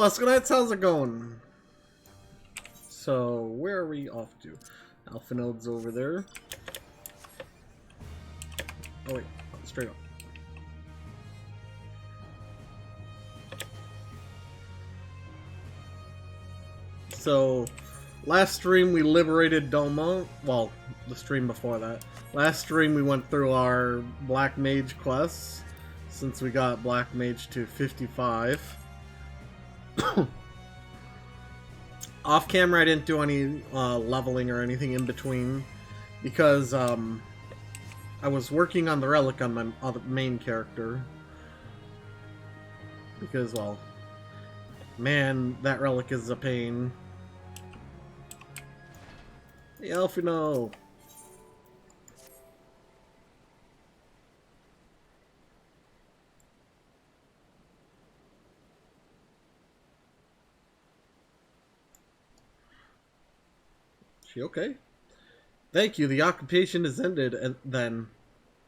EscoNitz, how's it going? So, where are we off to? Alpha node's over there. Oh wait, straight up. So, last stream we liberated Domo. Well, the stream before that. Last stream we went through our Black Mage quests, since we got Black Mage to 55. Off camera I didn't do any leveling or anything in between, because I was working on the relic on my other main character. Because, well, man, that relic is a pain. Hey, Elfino! She okay? Thank you, the occupation is ended then,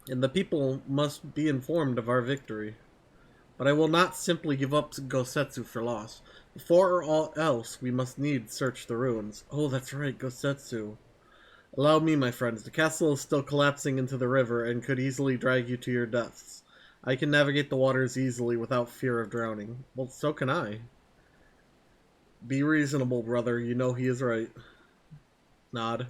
and the people must be informed of our victory. But I will not simply give up Gosetsu for loss. Before all else, we must needs search the ruins. Oh, that's right, Gosetsu. Allow me, my friends. The castle is still collapsing into the river and could easily drag you to your deaths. I can navigate the waters easily without fear of drowning. Well, so can I. Be reasonable, brother. You know he is right. Nod.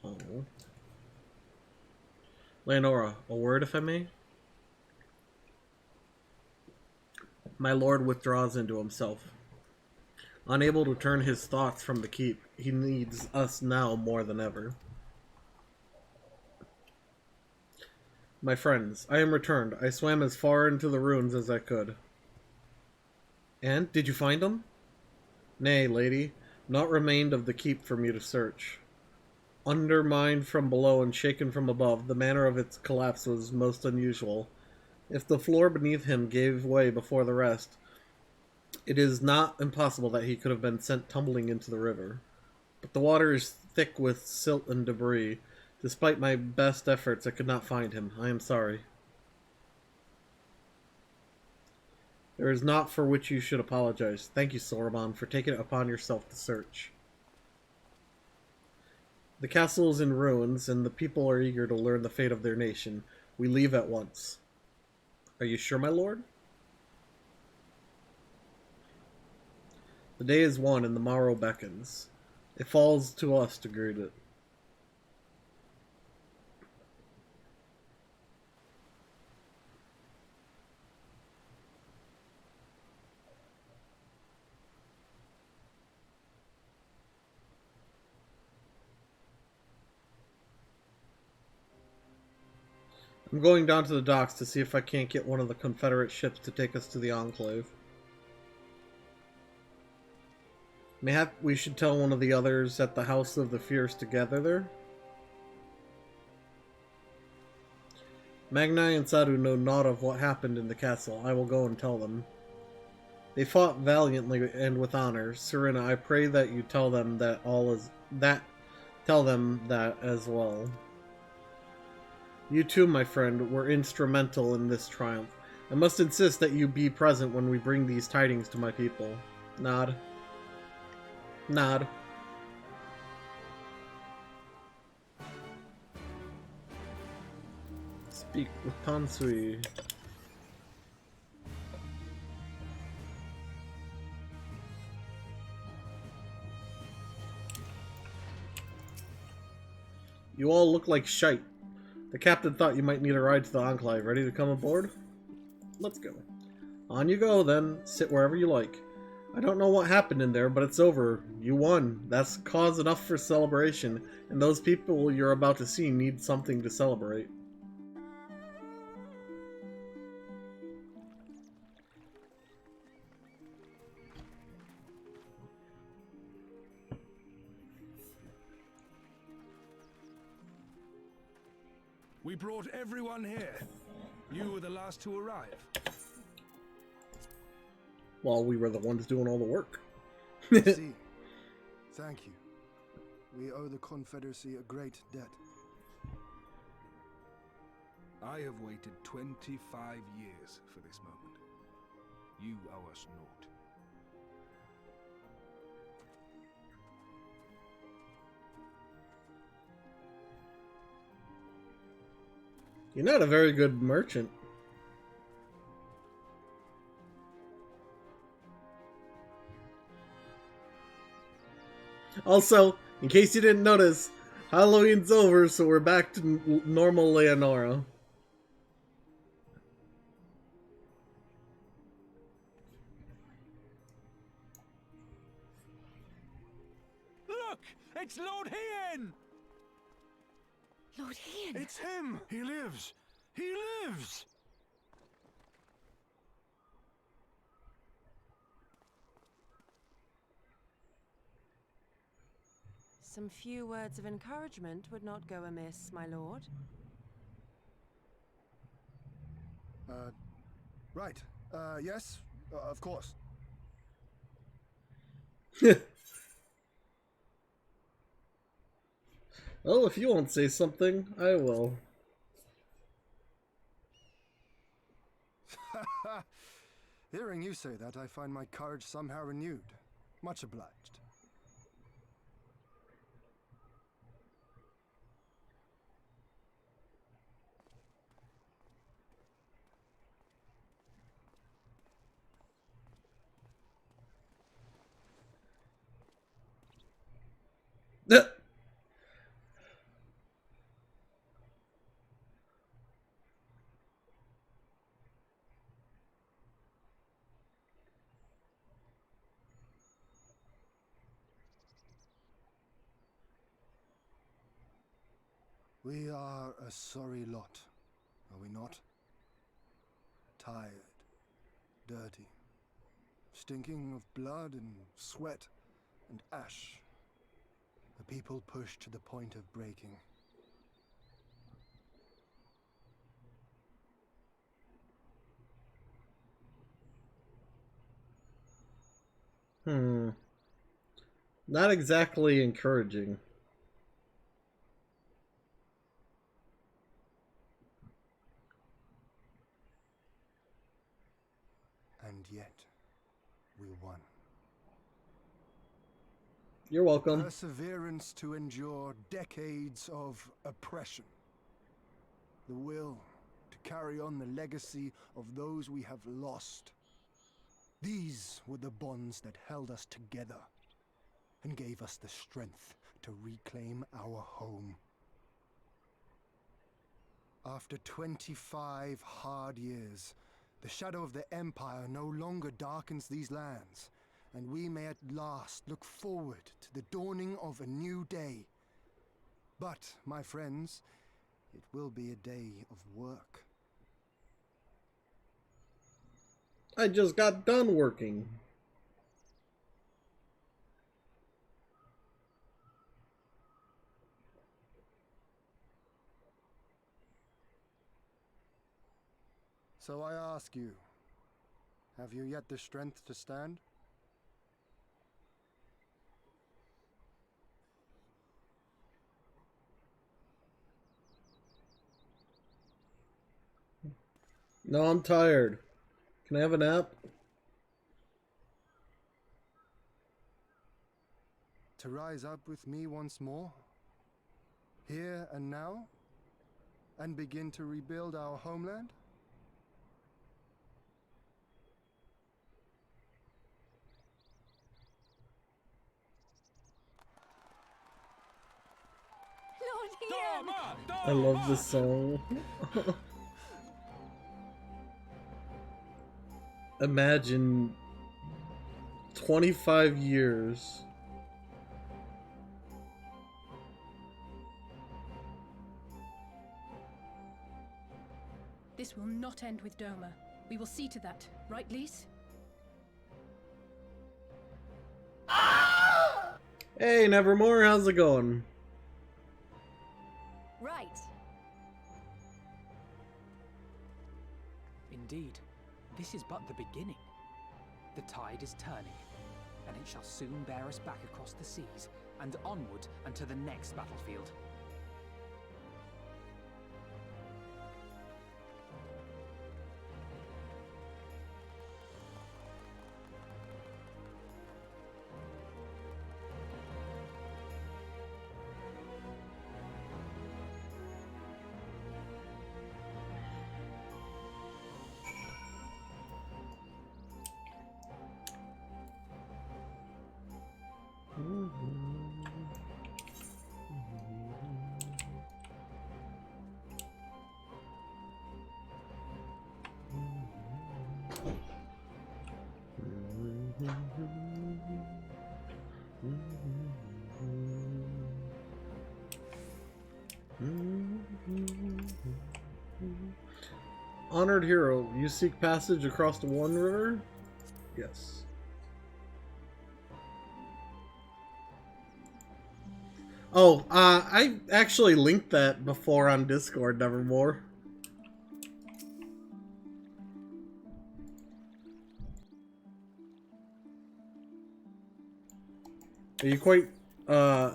Oh. Leonora, a word if I may? My lord withdraws into himself. Unable to turn his thoughts from the keep, he needs us now more than ever. My friends, I am returned. I swam as far into the ruins as I could. And, did you find them? Nay, lady, naught remained of the keep for me to search. Undermined from below and shaken from above, the manner of its collapse was most unusual. If the floor beneath him gave way before the rest, it is not impossible that he could have been sent tumbling into the river. But the water is thick with silt and debris. Despite my best efforts, I could not find him. I am sorry. There is naught for which you should apologize. Thank you, Sorbonne, for taking it upon yourself to search. The castle is in ruins, and the people are eager to learn the fate of their nation. We leave at once. Are you sure, my lord? The day is won, and the morrow beckons. It falls to us to greet it. I'm going down to the docks to see if I can't get one of the Confederate ships to take us to the Enclave. Mayhap we should tell one of the others at the House of the Fierce to gather there? Magnai and Sadu know naught of what happened in the castle. I will go and tell them. They fought valiantly and with honor. Serena, I pray that you tell them that tell them that as well. You too, my friend, were instrumental in this triumph. I must insist that you be present when we bring these tidings to my people. Nod. Nod. Speak with Tansui. You all look like shite. The captain thought you might need a ride to the Enclave. Ready to come aboard? Let's go. On you go, then. Sit wherever you like. I don't know what happened in there, but it's over. You won. That's cause enough for celebration, and those people you're about to see need something to celebrate. We brought everyone here. You were the last to arrive. While we were the ones doing all the work. See, thank you. We owe the Confederacy a great debt. I have waited 25 years for this moment. You owe us naught. You're not a very good merchant. Also, in case you didn't notice, Halloween's over, so we're back to normal Leonora. Look! It's Lord Hien! Lord Hien! It's him! He lives! He lives! Some few words of encouragement would not go amiss, my lord. Right. Yes, of course. Well, if you won't say something, I will. Hearing you say that, I find my courage somehow renewed. Much obliged. We are a sorry lot, are we not? Tired, dirty, stinking of blood and sweat and ash. A people pushed to the point of breaking. Not exactly encouraging. And yet, we won. You're welcome. Perseverance to endure decades of oppression. The will to carry on the legacy of those we have lost. These were the bonds that held us together and gave us the strength to reclaim our home. After 25 hard years, the shadow of the Empire no longer darkens these lands, and we may at last look forward to the dawning of a new day. But, my friends, it will be a day of work. I just got done working. So I ask you, have you yet the strength to stand? No, I'm tired. Can I have a nap? To rise up with me once more? Here and now? And begin to rebuild our homeland? Lord Hien! I love this song. Imagine 25 years. This will not end with Doma. We will see to that, right, Lise? Hey, Nevermore, how's it going? Right. Indeed, this is but the beginning. The tide is turning, and it shall soon bear us back across the seas and onward and to the next battlefield. Honored hero, you seek passage across the One River? Yes. Oh, I actually linked that before on Discord, Nevermore. Are you quite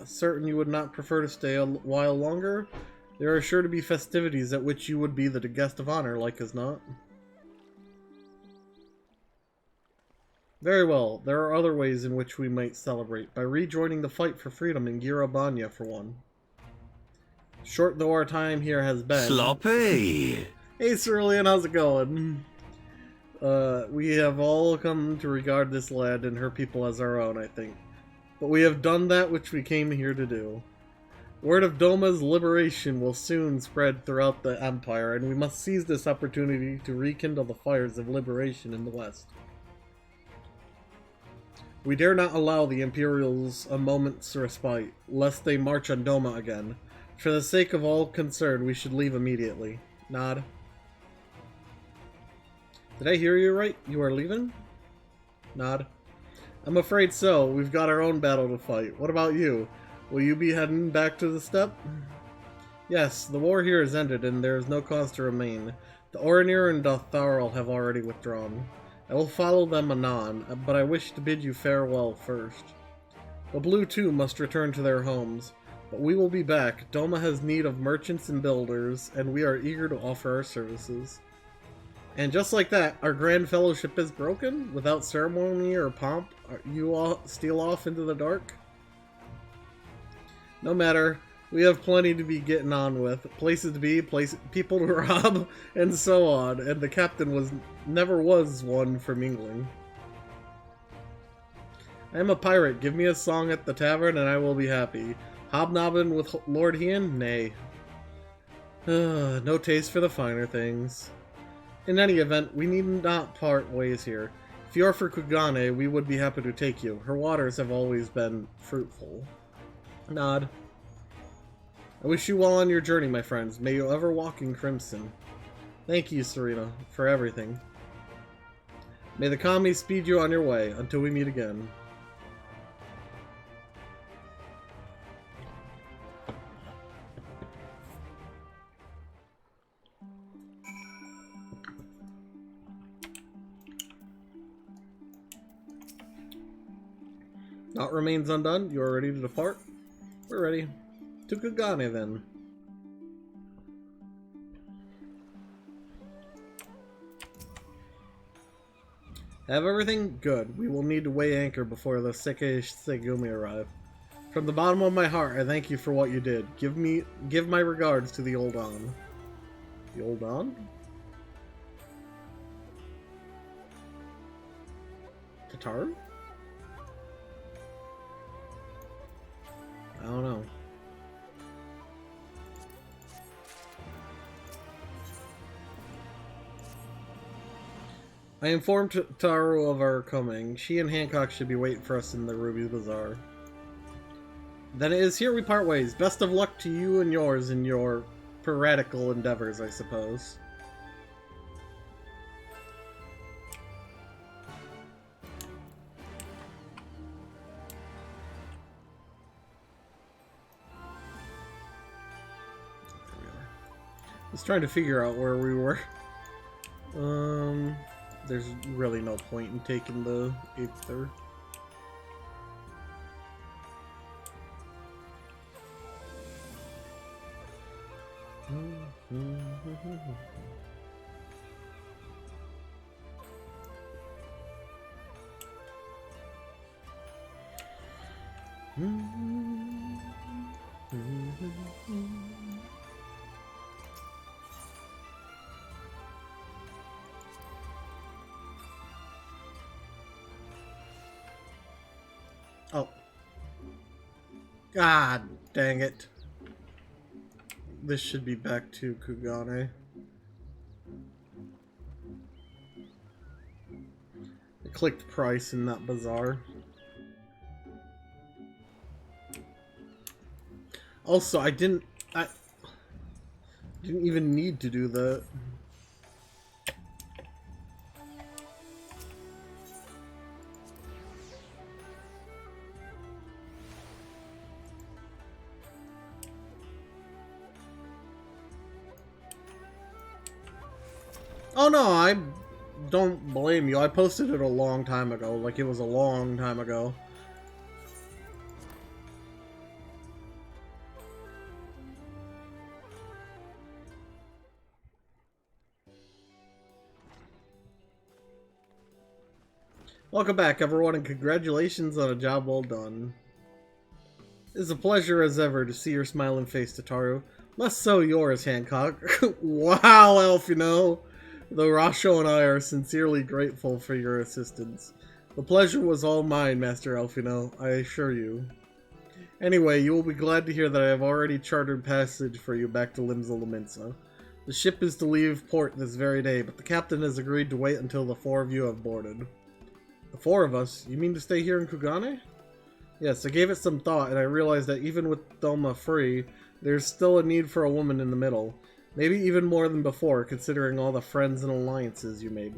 certain you would not prefer to stay a while longer? There are sure to be festivities at which you would be the guest of honor, like as not. Very well, there are other ways in which we might celebrate, by rejoining the fight for freedom in Girabanya for one. Short though our time here has been... Sloppy! Hey Cerulean, how's it going? We have all come to regard this land and her people as our own, I think. But we have done that which we came here to do. Word of Doma's liberation will soon spread throughout the Empire, and we must seize this opportunity to rekindle the fires of liberation in the West. We dare not allow the Imperials a moment's respite, lest they march on Doma again. For the sake of all concerned, we should leave immediately. Nod. Did I hear you right? You are leaving? Nod. I'm afraid so. We've got our own battle to fight. What about you? Will you be heading back to the steppe? Yes, the war here is ended, and there is no cause to remain. The Orinir and Dotharil have already withdrawn. I will follow them anon, but I wish to bid you farewell first. The Blue too must return to their homes, but we will be back. Doma has need of merchants and builders, and we are eager to offer our services. And just like that, our grand fellowship is broken? Without ceremony or pomp, you all steal off into the dark? No matter, we have plenty to be getting on with. Places to be, people to rob, and so on. And the captain never was one for mingling. I am a pirate. Give me a song at the tavern and I will be happy. Hobnobbing with Lord Hien? Nay. No taste for the finer things. In any event, we need not part ways here. If you are for Kugane, we would be happy to take you. Her waters have always been fruitful. Nod. I wish you well on your journey, my friends. May you ever walk in crimson. Thank you, Serena, for everything. May the Kami speed you on your way until we meet again. Naught remains undone. You are ready to depart? We're ready. To Kugane, then. Have everything? Good. We will need to weigh anchor before the Seke Segumi arrive. From the bottom of my heart, I thank you for what you did. Give my regards to the Old On. The Old On? Tataru? I don't know. I informed Taro of our coming. She and Hancock should be waiting for us in the Ruby Bazaar. Then it is here we part ways. Best of luck to you and yours in your piratical endeavors, I suppose. I was trying to figure out where we were. There's really no point in taking the 8th there. Oh. God dang it. This should be back to Kugane. I clicked price in that bazaar. Also, I didn't even need to do that. Oh no, I don't blame you. I posted it a long time ago. Like, it was a long time ago. Welcome back, everyone, and congratulations on a job well done. It's a pleasure as ever to see your smiling face, Tataru. Less so yours, Hancock. Wow, Elfino! Though Rasho and I are sincerely grateful for your assistance. The pleasure was all mine, Master Elfino, I assure you. Anyway, you will be glad to hear that I have already chartered passage for you back to Limsa Lominsa. The ship is to leave port this very day, but the captain has agreed to wait until the 4 of you have boarded. The 4 of us? You mean to stay here in Kugane? Yes, I gave it some thought, and I realized that even with Doma free, there's still a need for a woman in the middle. Maybe even more than before, considering all the friends and alliances you made.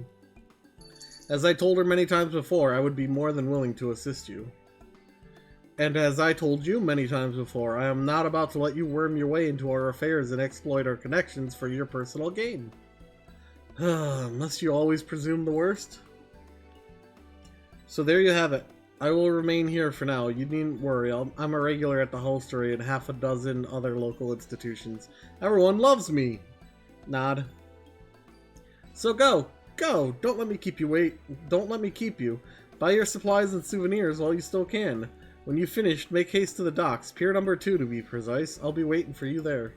As I told her many times before, I would be more than willing to assist you. And as I told you many times before, I am not about to let you worm your way into our affairs and exploit our connections for your personal gain. Must you always presume the worst? So there you have it. I will remain here for now. You needn't worry. I'm a regular at the hostelry and half a dozen other local institutions. Everyone loves me! Nod. So go! Go! Don't let me keep you wait. Don't let me keep you. Buy your supplies and souvenirs while you still can. When you've finished, make haste to the docks. Pier number 2 to be precise. I'll be waiting for you there.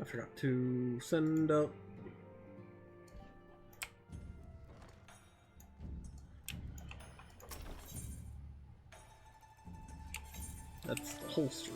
I forgot to send up. That's the hostelry.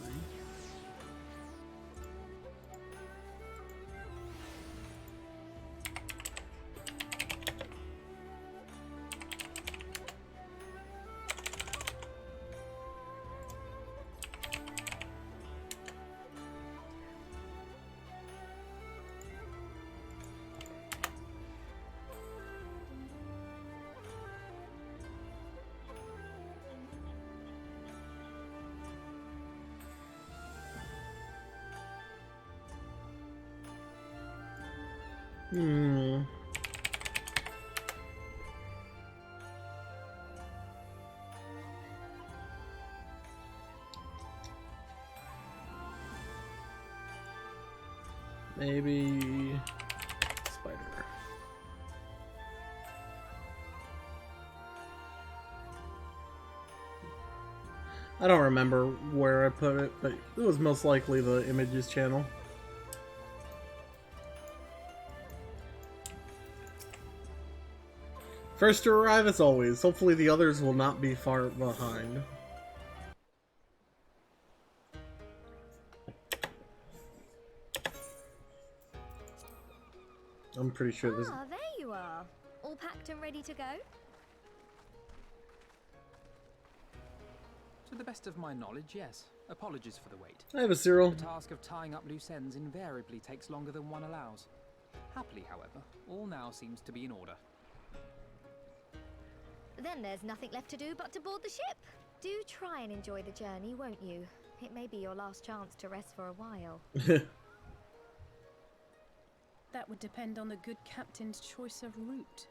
Maybe spider. I don't remember where I put it, but it was most likely the images channel. First to arrive as always. Hopefully the others will not be far behind. I'm pretty sure this. Ah, there you are. All packed and ready to go? To the best of my knowledge, yes. Apologies for the wait. I have a Cyril. The task of tying up loose ends invariably takes longer than one allows. Happily, however, all now seems to be in order. Then there's nothing left to do but to board the ship. Do try and enjoy the journey, won't you? It may be your last chance to rest for a while. That would depend on the good captain's choice of route.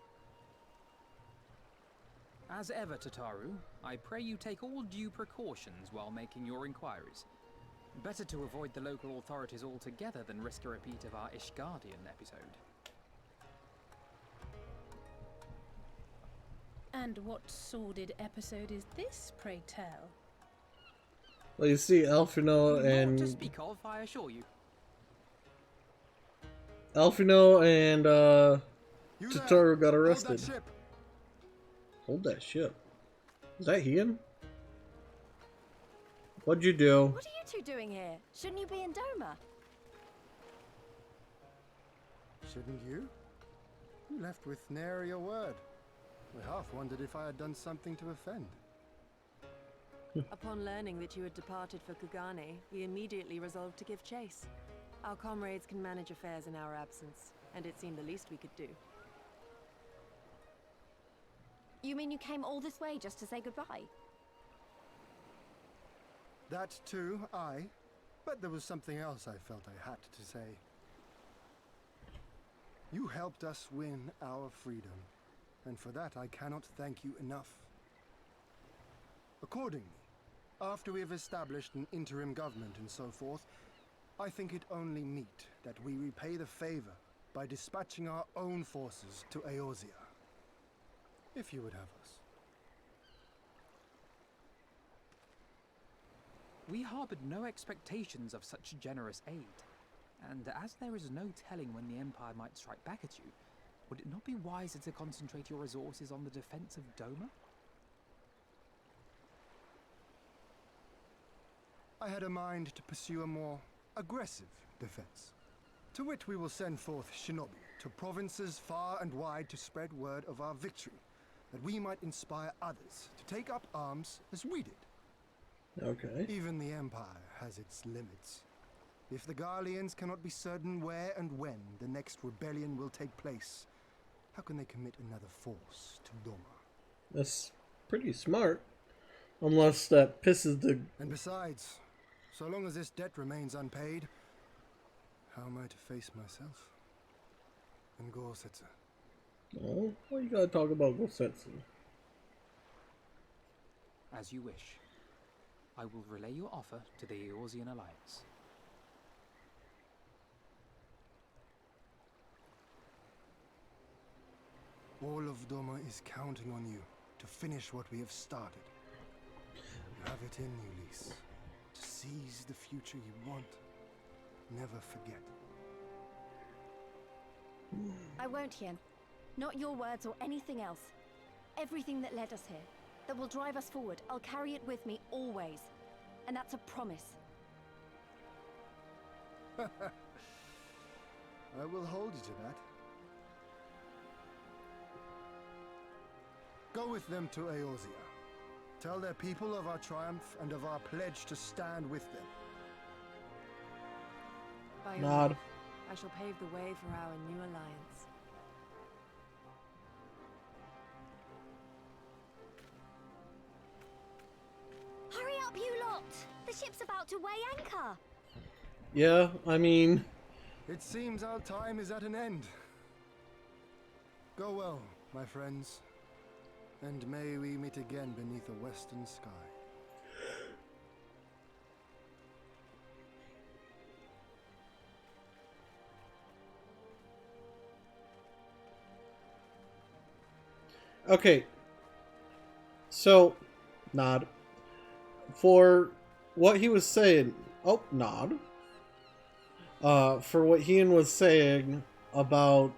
As ever, Tataru, I pray you take all due precautions while making your inquiries. Better to avoid the local authorities altogether than risk a repeat of our Ishgardian episode. And what sordid episode is this, pray tell? Well, you see, Alphino Not to and speak of, I assure you. You Tataru got Hold arrested. that ship. Hold that ship. Is that Ian? What'd you do? What are you two doing here? Shouldn't you be in Doma? Shouldn't you? You left with nary a word. I half wondered if I had done something to offend. Upon learning that you had departed for Kugane, we immediately resolved to give chase. Our comrades can manage affairs in our absence, and it seemed the least we could do. You mean you came all this way just to say goodbye? That too, aye. But there was something else I felt I had to say. You helped us win our freedom, and for that I cannot thank you enough. Accordingly, after we have established an interim government and so forth, I think it only meet that we repay the favor by dispatching our own forces to Eorzea. If you would have us. We harbored no expectations of such generous aid, and as there is no telling when the Empire might strike back at you, would it not be wiser to concentrate your resources on the defense of Doma? I had a mind to pursue a more aggressive defense, to which we will send forth shinobi to provinces far and wide to spread word of our victory, that we might inspire others to take up arms as we did. Okay. Even the Empire has its limits. If the Garleans cannot be certain where and when the next rebellion will take place, how can they commit another force to Doma? That's pretty smart. Unless that pisses the... And besides, so long as this debt remains unpaid, how am I to face myself? And Gorsetzer? Oh, why you gotta talk about Gosetsu? As you wish. I will relay your offer to the Eorzean Alliance. All of Doma is counting on you to finish what we have started. You have it in you, Lys. To seize the future you want. Never forget. I won't, Hien. Not your words or anything else. Everything that led us here, that will drive us forward, I'll carry it with me always. And that's a promise. I will hold you to that. Go with them to Eorzea. Tell their people of our triumph and of our pledge to stand with them. By your Nod. leave, I shall pave the way for our new alliance. Hurry up, you lot! The ship's about to weigh anchor! Yeah, I mean... It seems our time is at an end. Go well, my friends. And may we meet again beneath a western sky. Okay. So, nod. For what he was saying... Oh, nod. For what Ian was saying about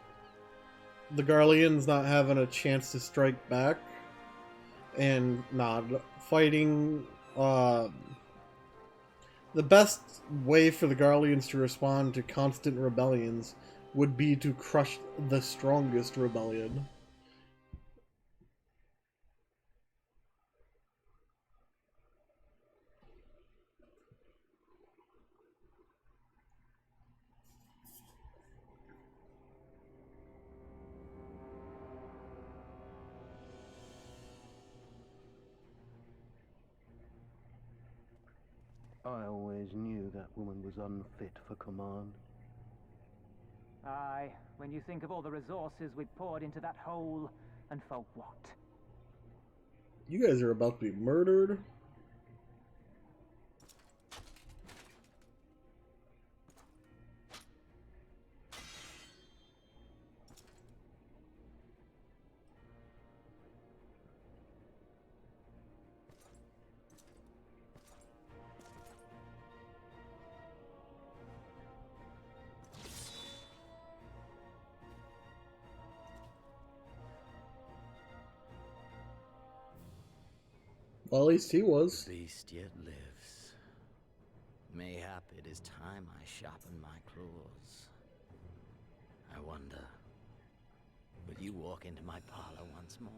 the Garleans not having a chance to strike back, and nod, fighting... the best way for the Garleans to respond to constant rebellions would be to crush the strongest rebellion. I always knew that woman was unfit for command. Aye, when you think of all the resources we poured into that hole, and for what? You guys are about to be murdered. Well, at least he was. The beast yet lives. Mayhap it is time I sharpen my claws. I wonder, will you walk into my parlor once more?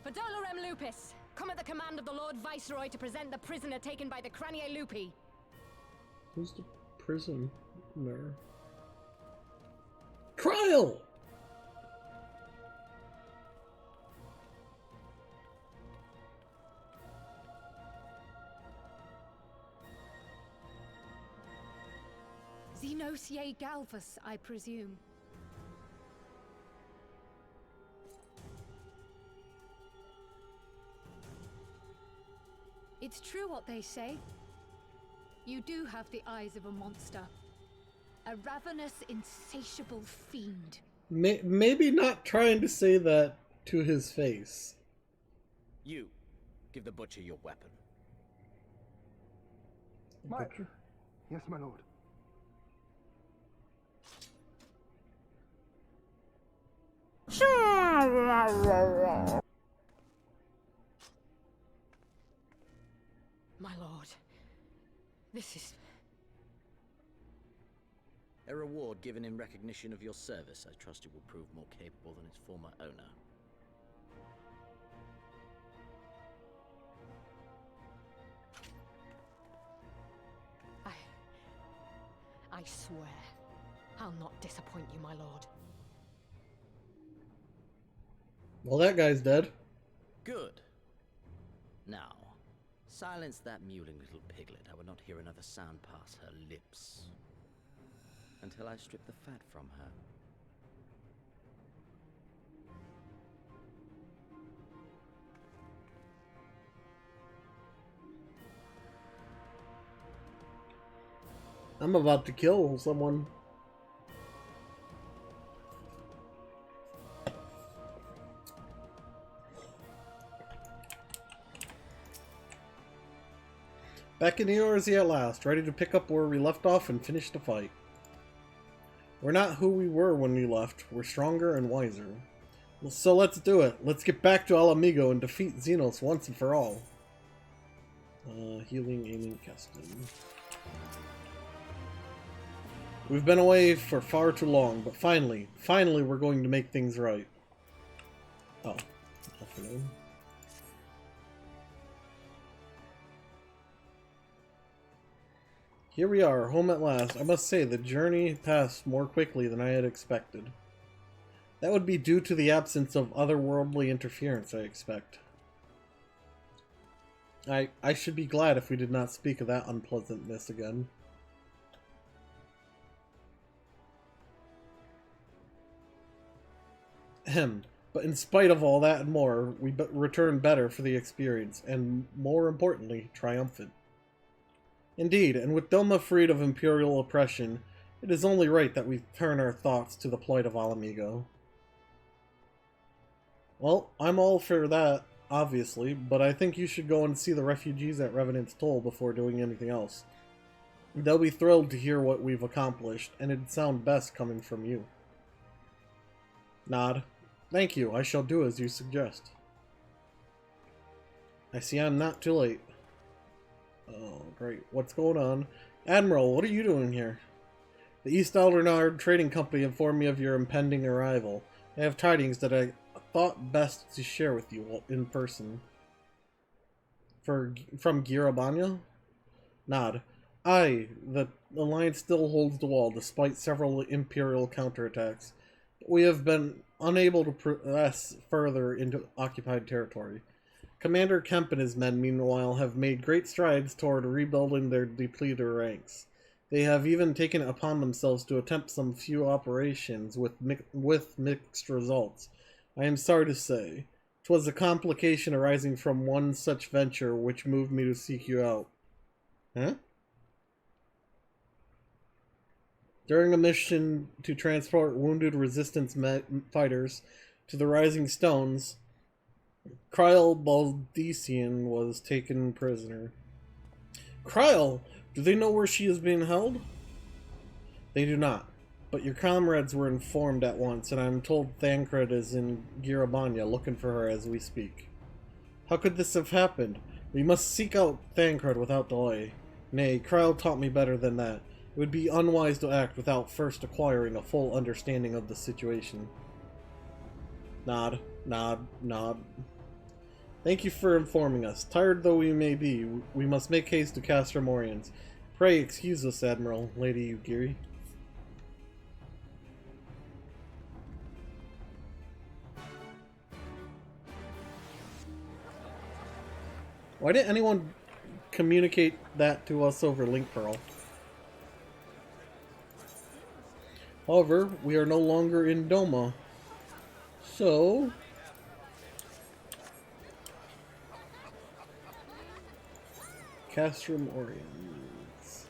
For Dolorem Lupus, come at the command of the Lord Viceroy to present the prisoner taken by the Cranie Lupi. Who's the prisoner? Trial! Xenosier Galvus, I presume. It's true what they say. You do have the eyes of a monster. A ravenous, insatiable fiend. Maybe not trying to say that to his face. You, give the butcher your weapon. Butcher? Yes, my lord. My lord, this is... A reward given in recognition of your service. I trust it will prove more capable than its former owner. I swear, I'll not disappoint you, my lord. Well, that guy's dead. Good. Now, silence that mewling little piglet. I will not hear another sound pass her lips until I strip the fat from her. I'm about to kill someone. Back in the Eorzea at last, ready to pick up where we left off and finish the fight. We're not who we were when we left. We're stronger and wiser. Well, so let's do it. Let's get back to Alamigo and defeat Xenos once and for all. Healing, aiming, casting. We've been away for far too long, but finally we're going to make things right. Oh, afternoon. Here we are, home at last. I must say, the journey passed more quickly than I had expected. That would be due to the absence of otherworldly interference, I expect. I should be glad if we did not speak of that unpleasantness again. Ahem. But in spite of all that and more, we returned better for the experience, and more importantly, triumphant. Indeed, and with Doma freed of Imperial oppression, it is only right that we turn our thoughts to the plight of Alamigo. Well, I'm all for that, obviously, but I think you should go and see the refugees at Revenant's Toll before doing anything else. They'll be thrilled to hear what we've accomplished, and it'd sound best coming from you. Nod. Thank you, I shall do as you suggest. I see I'm not too late. Oh, great. What's going on? Admiral, what are you doing here? The East Eldernard Trading Company informed me of your impending arrival. I have tidings that I thought best to share with you in person. From Girabanya? Nod. Aye, the Alliance still holds the wall, despite several Imperial counterattacks. We have been unable to progress further into occupied territory. Commander Kemp and his men, meanwhile, have made great strides toward rebuilding their depleted ranks. They have even taken it upon themselves to attempt some few operations with mixed results. I am sorry to say, 'twas a complication arising from one such venture which moved me to seek you out. Huh? During a mission to transport wounded resistance fighters to the Rising Stones, Kryle Baldician was taken prisoner. Kryle! Do they know where she is being held? They do not, but your comrades were informed at once, and I am told Thancred is in Girabanya looking for her as we speak. How could this have happened? We must seek out Thancred without delay. Nay, Kryle taught me better than that. It would be unwise to act without first acquiring a full understanding of the situation. Nod, nod, nod. Thank you for informing us. Tired though we may be, we must make haste to Castor Morians. Pray excuse us, Admiral, Lady Ugiri. Why didn't anyone communicate that to us over Link Pearl? However, we are no longer in Doma. So... Castrum Oriens.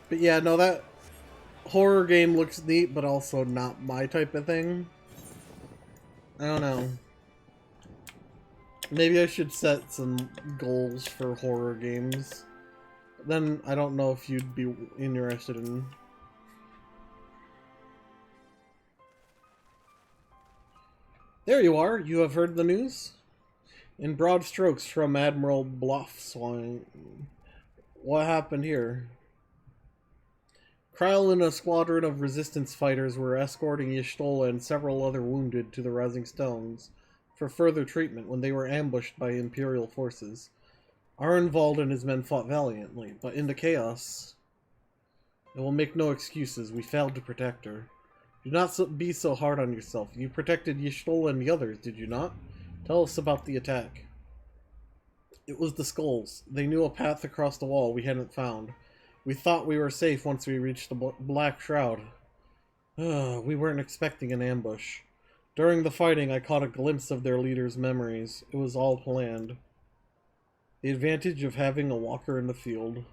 But yeah, no, that horror game looks neat, but also not my type of thing. I don't know. Maybe I should set some goals for horror games. Then I don't know if you'd be interested in... There you are. You have heard the news? In broad strokes from Admiral Bluffswine. What happened here? Kryle and a squadron of resistance fighters were escorting Y'shtola and several other wounded to the Rising Stones for further treatment when they were ambushed by Imperial forces. Arenvald and his men fought valiantly, but in the chaos... It will make no excuses. We failed to protect her. Do not be so hard on yourself. You protected Y'shtola and the others, did you not? Tell us about the attack. It was the Skulls. They knew a path across the wall we hadn't found. We thought we were safe once we reached the Black Shroud. We weren't expecting an ambush. During the fighting, I caught a glimpse of their leader's memories. It was all planned. The advantage of having a walker in the field.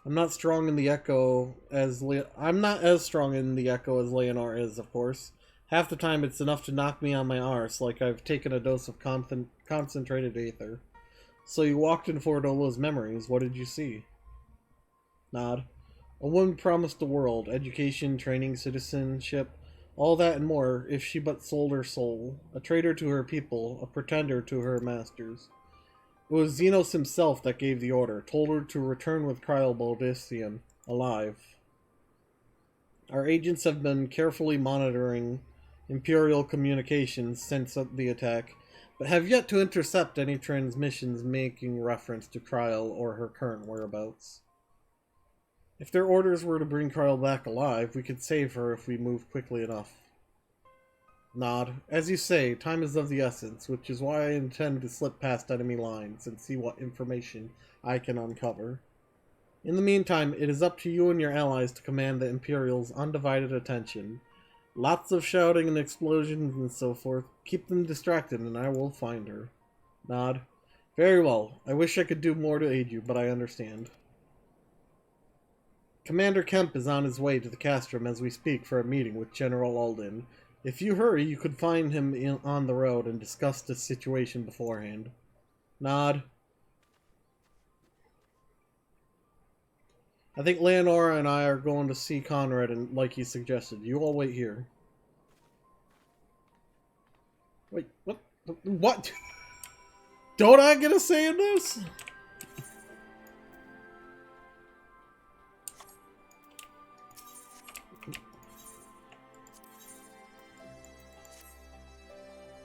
I'm not strong in the Echo as I'm not as strong in the Echo as Leonor is, of course. Half the time it's enough to knock me on my arse, like I've taken a dose of concentrated aether. So you walked in Fordola's memories. What did you see? Nod. A woman promised the world, education, training, citizenship, all that and more, if she but sold her soul. A traitor to her people, a pretender to her masters. It was Xenos himself that gave the order, told her to return with Kryle Baldician, alive. Our agents have been carefully monitoring Imperial communications since the attack, but have yet to intercept any transmissions making reference to Kryle or her current whereabouts. If their orders were to bring Kryle back alive, we could save her if we move quickly enough. Nod. As you say, time is of the essence, which is why I intend to slip past enemy lines and see what information I can uncover. In the meantime, it is up to you and your allies to command the Imperials' undivided attention. Lots of shouting and explosions and so forth. Keep them distracted and I will find her. Nod. Very well. I wish I could do more to aid you, but I understand. Commander Kemp is on his way to the castrum as we speak for a meeting with General Alden. If you hurry, you could find him on the road and discuss the situation beforehand. Nod. I think Leonora and I are going to see Conrad, and like he suggested. You all wait here. Wait, what? What? Don't I get a say in this?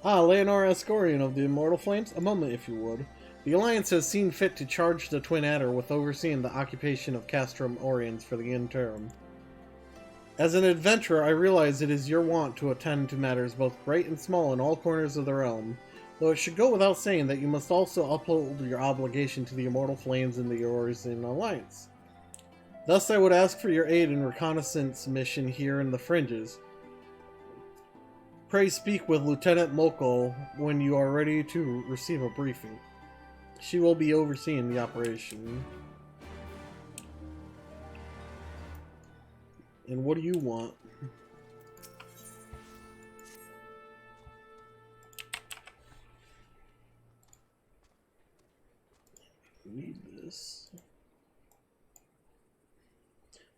Ah, Leonora Ascorian of the Immortal Flames? A moment, if you would. The Alliance has seen fit to charge the Twin Adder with overseeing the occupation of Castrum Oriens for the interim. As an adventurer, I realize it is your wont to attend to matters both great and small in all corners of the realm, though it should go without saying that you must also uphold your obligation to the immortal flames in the Orisian Alliance. Thus I would ask for your aid in reconnaissance mission here in the fringes. Pray speak with Lieutenant Mokol when you are ready to receive a briefing. She will be overseeing the operation. And what do you want? Need this.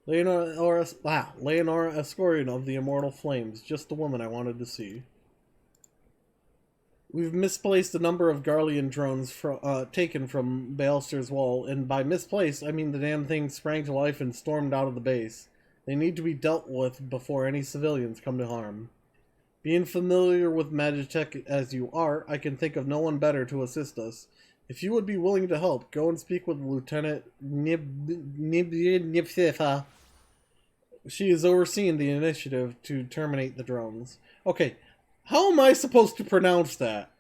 Leonora Escorian of the Immortal Flames, just the woman I wanted to see. We've misplaced a number of Garlean drones taken from Balster's Wall, and by misplaced, I mean the damn thing sprang to life and stormed out of the base. They need to be dealt with before any civilians come to harm. Being familiar with Magitech as you are, I can think of no one better to assist us. If you would be willing to help, go and speak with Lieutenant Nibsifa. She is overseeing the initiative to terminate the drones. Okay, how am I supposed to pronounce that?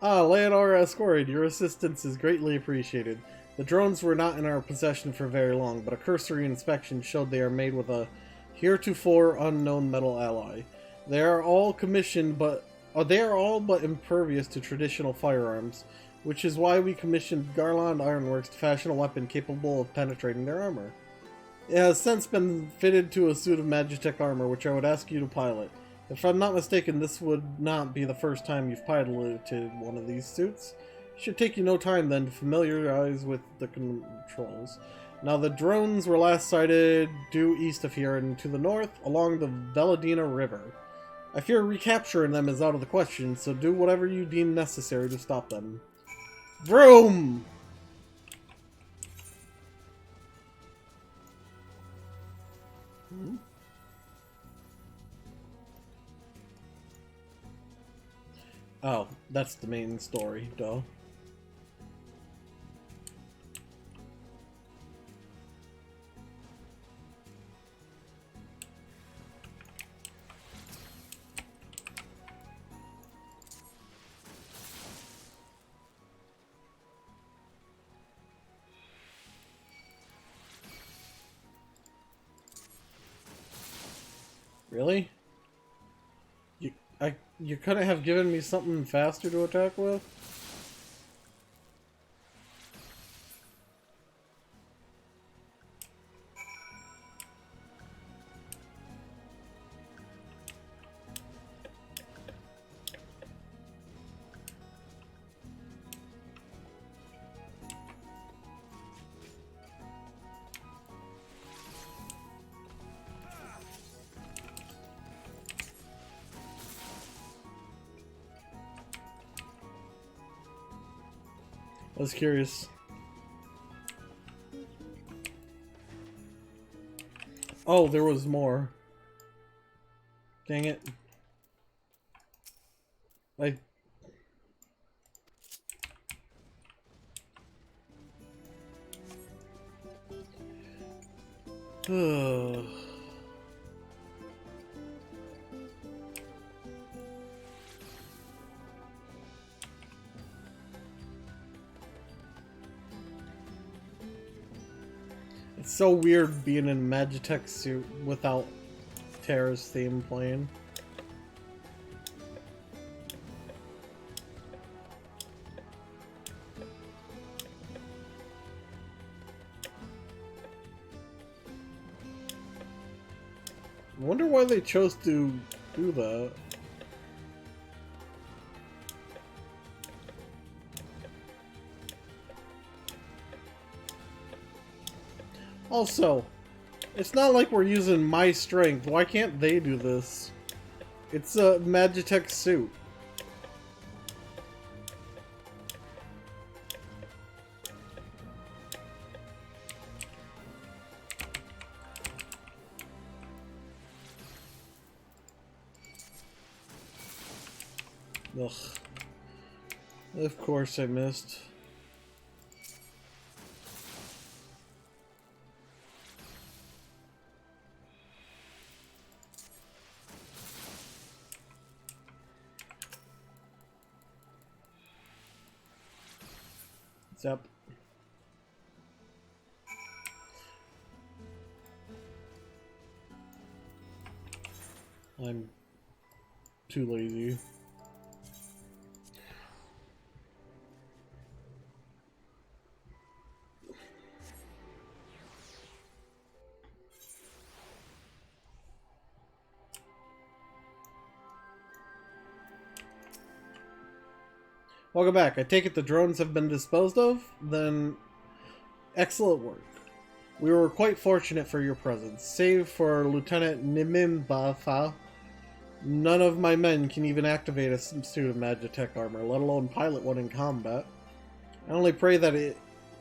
Leonora Escorian, your assistance is greatly appreciated. The drones were not in our possession for very long, but a cursory inspection showed they are made with a heretofore unknown metal alloy. They are all commissioned, but they are all but impervious to traditional firearms, which is why we commissioned Garland Ironworks to fashion a weapon capable of penetrating their armor. It has since been fitted to a suit of Magitech armor, which I would ask you to pilot. If I'm not mistaken, this would not be the first time you've piloted one of these suits. It should take you no time then to familiarize with the controls. Now, the drones were last sighted due east of here and to the north along the Veladina River. I fear recapturing them is out of the question, so do whatever you deem necessary to stop them. Vroom! Oh, that's the main story, duh. Really? You couldn't have given me something faster to attack with? I was curious. Oh, there was more. Dang it. It's so weird being in a Magitech suit without Terra's theme playing. I wonder why they chose to do that. Also, it's not like we're using my strength. Why can't they do this? It's a Magitech suit. Ugh. Of course I missed. What's up? I'm too lazy. Welcome back. I take it the drones have been disposed of? Then, excellent work. We were quite fortunate for your presence. Save for Lieutenant Nimimbafa, none of my men can even activate a suit of Magitech armor, let alone pilot one in combat. I only pray that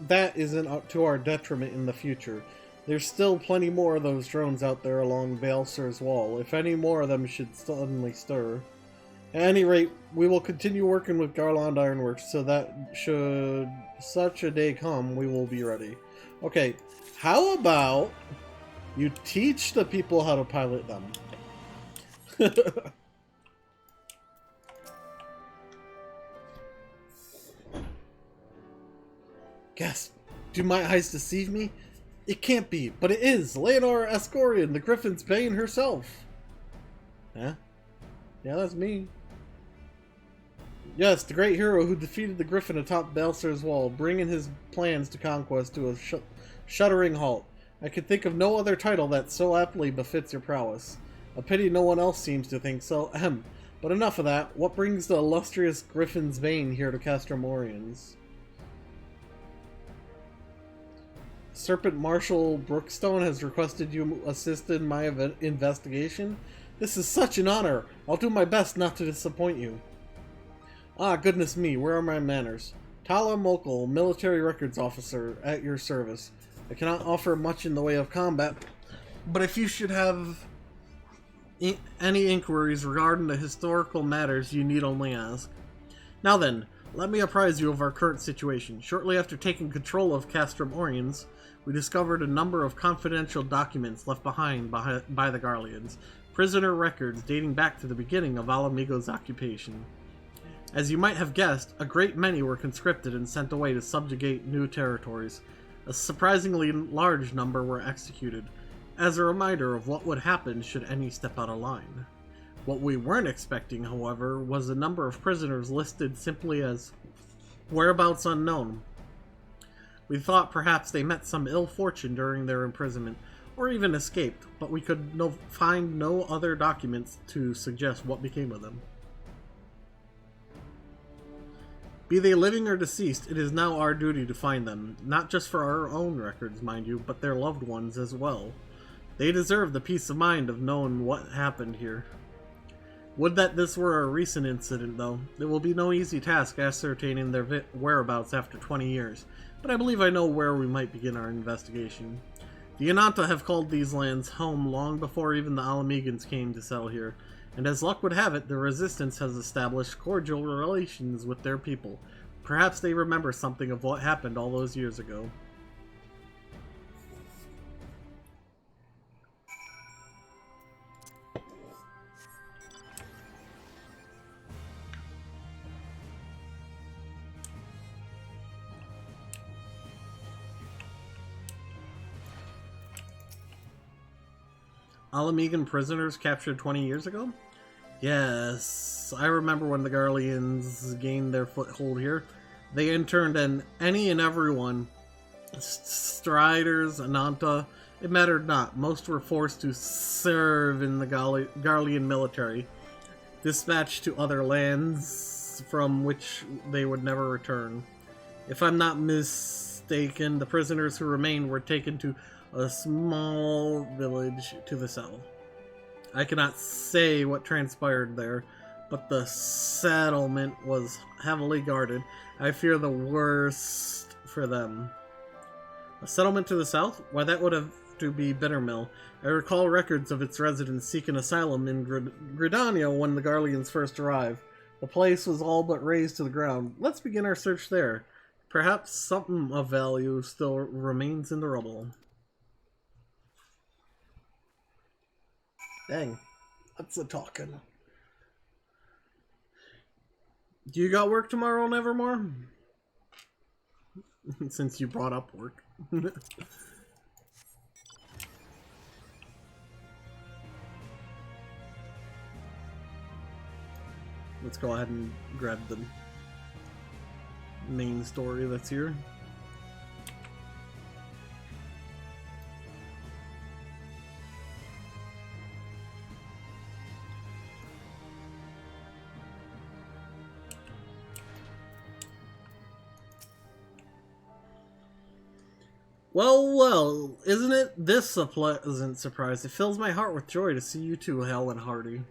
that isn't to our detriment in the future. There's still plenty more of those drones out there along Baelsar's wall, if any more of them should suddenly stir. At any rate, we will continue working with Garland Ironworks so that should such a day come, we will be ready. Okay, how about you teach the people how to pilot them? Gasp! Do my eyes deceive me? It can't be, but it is! Leonora Ascorian, the Griffin's Bane herself! Huh? Yeah, that's me. Yes, the great hero who defeated the Griffin atop Baelsar's wall, bringing his plans to conquest to a shuddering halt. I could think of no other title that so aptly befits your prowess. A pity no one else seems to think so. Ahem. But enough of that. What brings the illustrious Griffin's Bane here to Castromorians? Serpent Marshal Brookstone has requested you assist in my investigation. This is such an honor. I'll do my best not to disappoint you. Ah, goodness me, where are my manners? Tala Mokul, military records officer, at your service. I cannot offer much in the way of combat, but if you should have any inquiries regarding the historical matters, you need only ask. Now then, let me apprise you of our current situation. Shortly after taking control of Castrum Oriens, we discovered a number of confidential documents left behind by the Garleans, prisoner records dating back to the beginning of Alamigo's occupation. As you might have guessed, a great many were conscripted and sent away to subjugate new territories. A surprisingly large number were executed, as a reminder of what would happen should any step out of line. What we weren't expecting, however, was a number of prisoners listed simply as whereabouts unknown. We thought perhaps they met some ill fortune during their imprisonment, or even escaped, but we could find no other documents to suggest what became of them. Be they living or deceased, it is now our duty to find them, not just for our own records, mind you, but their loved ones as well. They deserve the peace of mind of knowing what happened here. Would that this were a recent incident, though. It will be no easy task ascertaining their whereabouts after 20 years, but I believe I know where we might begin our investigation. The Ananta have called these lands home long before even the Alamegans came to settle here, and as luck would have it, the Resistance has established cordial relations with their people. Perhaps they remember something of what happened all those years ago. Alamegan prisoners captured 20 years ago? Yes, I remember when the Garleans gained their foothold here. They interned any and everyone. Striders, Ananta, it mattered not. Most were forced to serve in the Garlean military, dispatched to other lands from which they would never return. If I'm not mistaken, the prisoners who remained were taken to a small village to the south. I cannot say what transpired there, but the settlement was heavily guarded. I fear the worst for them. A settlement to the south? Why, that would have to be Bittermill. I recall records of its residents seeking asylum in Gridania when the Garleans first arrived. The place was all but razed to the ground. Let's begin our search there. Perhaps something of value still remains in the rubble. Dang. That's a talking. Do you got work tomorrow, Nevermore? Since you brought up work. Let's go ahead and grab the main story that's here. Well, well, isn't it this a pleasant surprise? It fills my heart with joy to see you two, Hal and Hardy.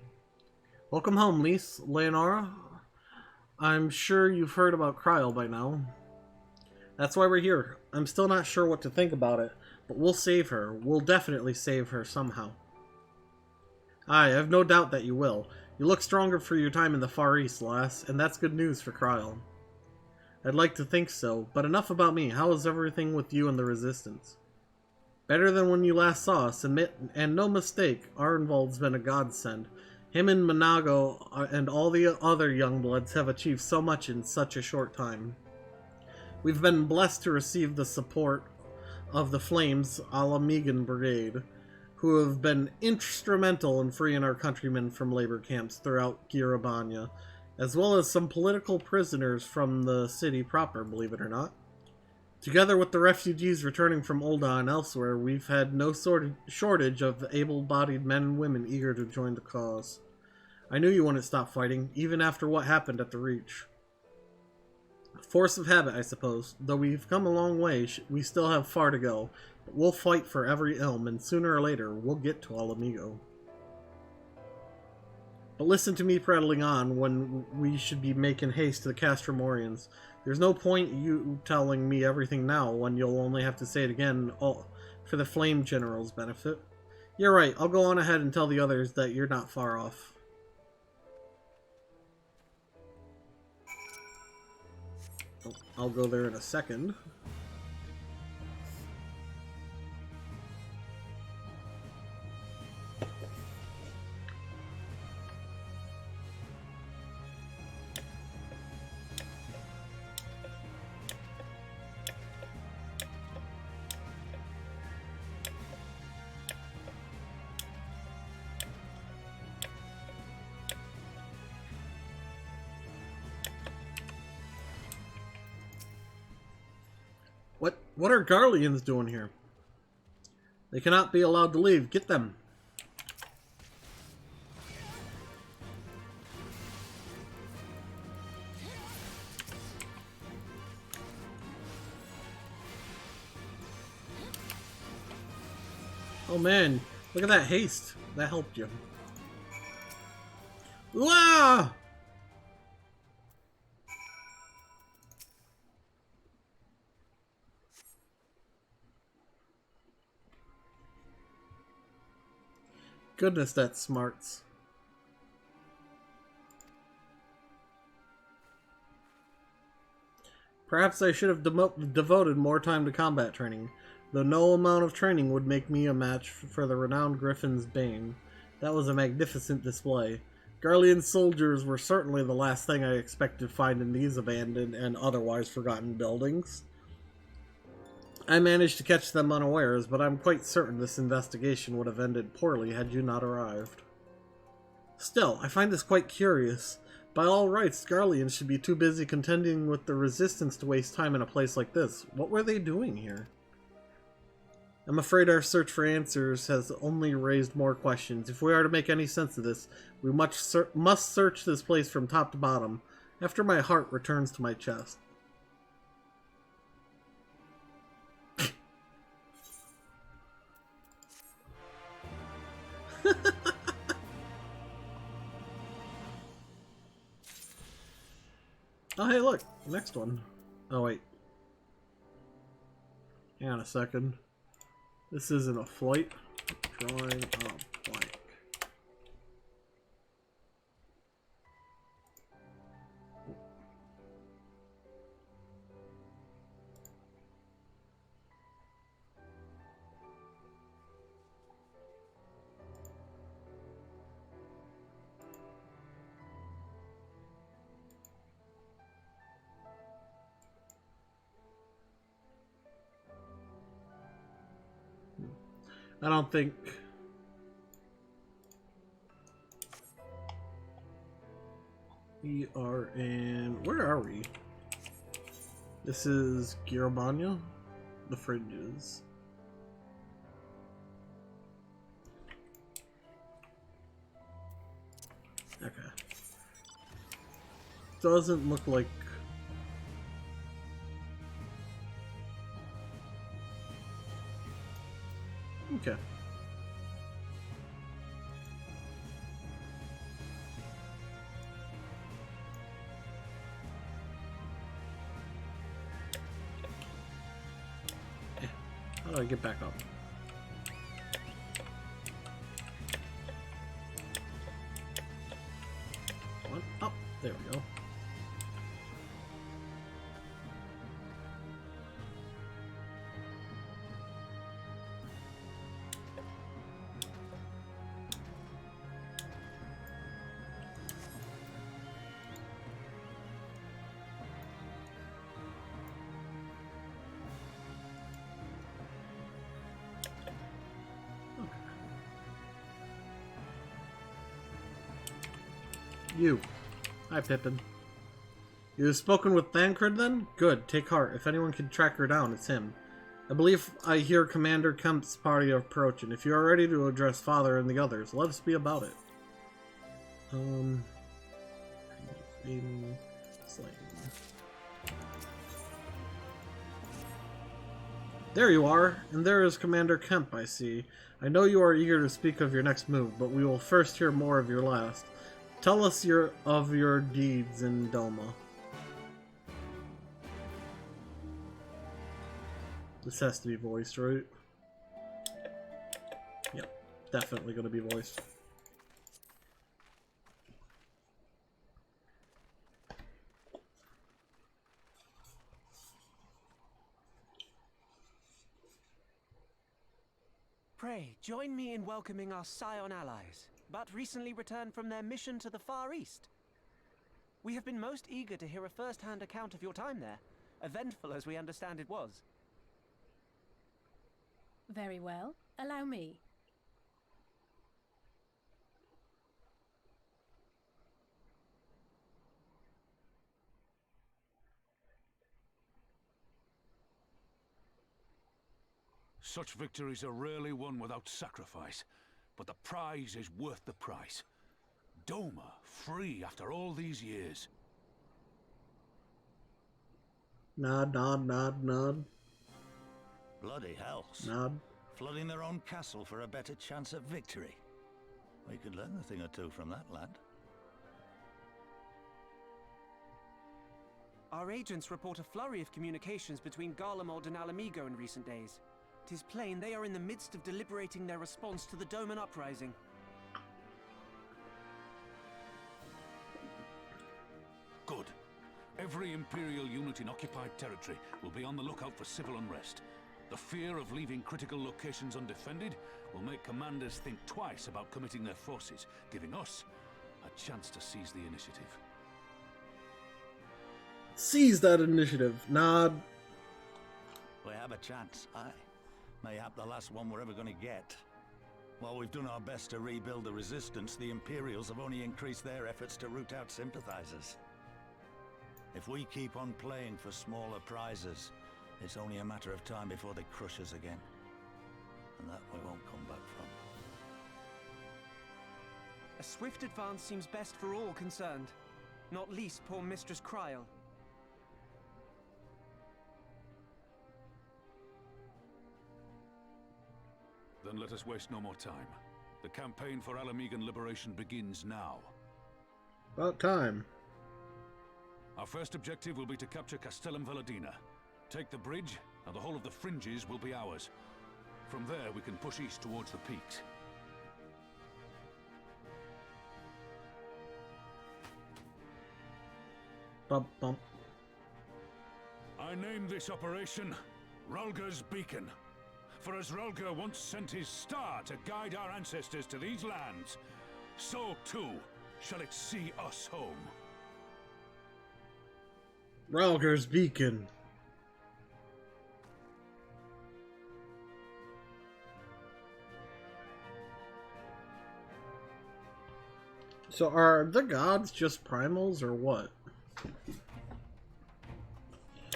Welcome home, Lise. Leonora. I'm sure you've heard about Kryl by now. That's why we're here. I'm still not sure what to think about it, but we'll save her. We'll definitely save her somehow. Aye, I have no doubt that you will. You look stronger for your time in the Far East, lass, and that's good news for Kryl. I'd like to think so, but enough about me. How is everything with you and the Resistance? Better than when you last saw us, admit, and no mistake, Arnvald's been a godsend. Him and Monago and all the other youngbloods have achieved so much in such a short time. We've been blessed to receive the support of the Flames Alamegan Brigade, who have been instrumental in freeing our countrymen from labor camps throughout Girabanya, as well as some political prisoners from the city proper, believe it or not. Together with the refugees returning from Ul'dah and elsewhere, we've had no shortage of able-bodied men and women eager to join the cause. I knew you wouldn't stop fighting, even after what happened at the Reach. Force of habit, I suppose. Though we've come a long way, we still have far to go. But we'll fight for every ilm, and sooner or later, we'll get to Alamigo. But listen to me prattling on when we should be making haste to the Castromorians. There's no point you telling me everything now when you'll only have to say it again for the Flame General's benefit. You're right, I'll go on ahead and tell the others that you're not far off. I'll go there in a second. What are Garleans doing here? They cannot be allowed to leave. Get them. Oh man, look at that haste. That helped you. Wah! Goodness, that's smarts. Perhaps I should have devoted more time to combat training, though no amount of training would make me a match for the renowned Griffin's Bane. That was a magnificent display. Garlean soldiers were certainly the last thing I expected to find in these abandoned and otherwise forgotten buildings. I managed to catch them unawares, but I'm quite certain this investigation would have ended poorly had you not arrived. Still, I find this quite curious. By all rights, Garleans should be too busy contending with the Resistance to waste time in a place like this. What were they doing here? I'm afraid our search for answers has only raised more questions. If we are to make any sense of this, we must search this place from top to bottom, after my heart returns to my chest. Oh, hey, look. Next one. Oh, wait. Hang on a second. This isn't a flight. Drawing a blank. I don't think... We are in... Where are we? This is Girobanya? The fringes. Okay. Doesn't look like... Okay. How do I get back up? One up. There we go. You. Hi, Pippin. You have spoken with Thancred then? Good, take heart. If anyone can track her down, it's him. I believe I hear Commander Kemp's party approaching. If you are ready to address Father and the others, let us be about it. There you are, and there is Commander Kemp, I see. I know you are eager to speak of your next move, but we will first hear more of your last. Tell us of your deeds in Doma. This has to be voiced, right? Yep, definitely going to be voiced. Pray, join me in welcoming our Scion allies, but recently returned from their mission to the Far East. We have been most eager to hear a first-hand account of your time there, eventful as we understand it was. Very well. Allow me. Such victories are rarely won without sacrifice, but the prize is worth the price. Doma, free after all these years. Nod, nod, nod, nod. Bloody hell. Nod. Flooding their own castle for a better chance at victory. We could learn a thing or two from that lad. Our agents report a flurry of communications between Garlemald and Alamigo in recent days. 'Tis plain they are in the midst of deliberating their response to the Doman uprising. Good. Every Imperial unit in occupied territory will be on the lookout for civil unrest. The fear of leaving critical locations undefended will make commanders think twice about committing their forces, giving us a chance to seize the initiative. Seize that initiative. Nod. We have a chance, aye. Mayhap the last one we're ever going to get. While we've done our best to rebuild the resistance, the Imperials have only increased their efforts to root out sympathizers. If we keep on playing for smaller prizes, it's only a matter of time before they crush us again. And that we won't come back from. A swift advance seems best for all concerned, not least poor Mistress Kryl. Then let us waste no more time. The campaign for Alamigan liberation begins now. About time. Our first objective will be to capture Castellum Valadina. Take the bridge, and the whole of the fringes will be ours. From there, we can push east towards the peaks. Bump, bump. I name this operation Rhalgr's Beacon. For as Rhalgr once sent his star to guide our ancestors to these lands, so too shall it see us home. Rhalgr's Beacon. So are the gods just primals or what?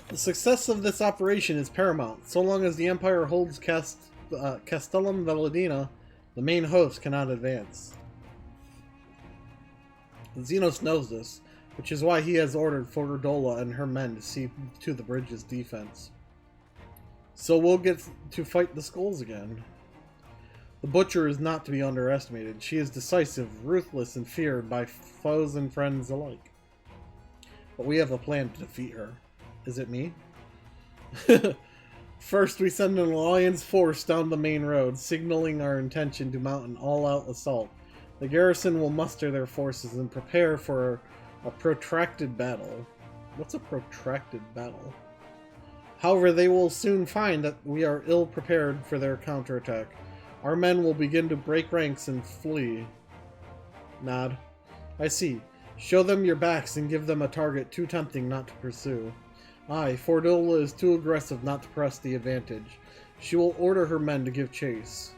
The success of this operation is paramount. So long as the Empire holds Castellum Valedina, the main host cannot advance. Xenos knows this, which is why he has ordered Fordola and her men to see to the bridge's defense. So we'll get to fight the skulls again. The Butcher is not to be underestimated. She is decisive, ruthless, and feared by foes and friends alike. But we have a plan to defeat her. Is it me? First, we send an alliance force down the main road, signaling our intention to mount an all-out assault. The garrison will muster their forces and prepare for a protracted battle. What's a protracted battle? However, they will soon find that we are ill-prepared for their counterattack. Our men will begin to break ranks and flee. Nod. I see. Show them your backs and give them a target too tempting not to pursue. Aye, Fordola is too aggressive not to press the advantage. She will order her men to give chase.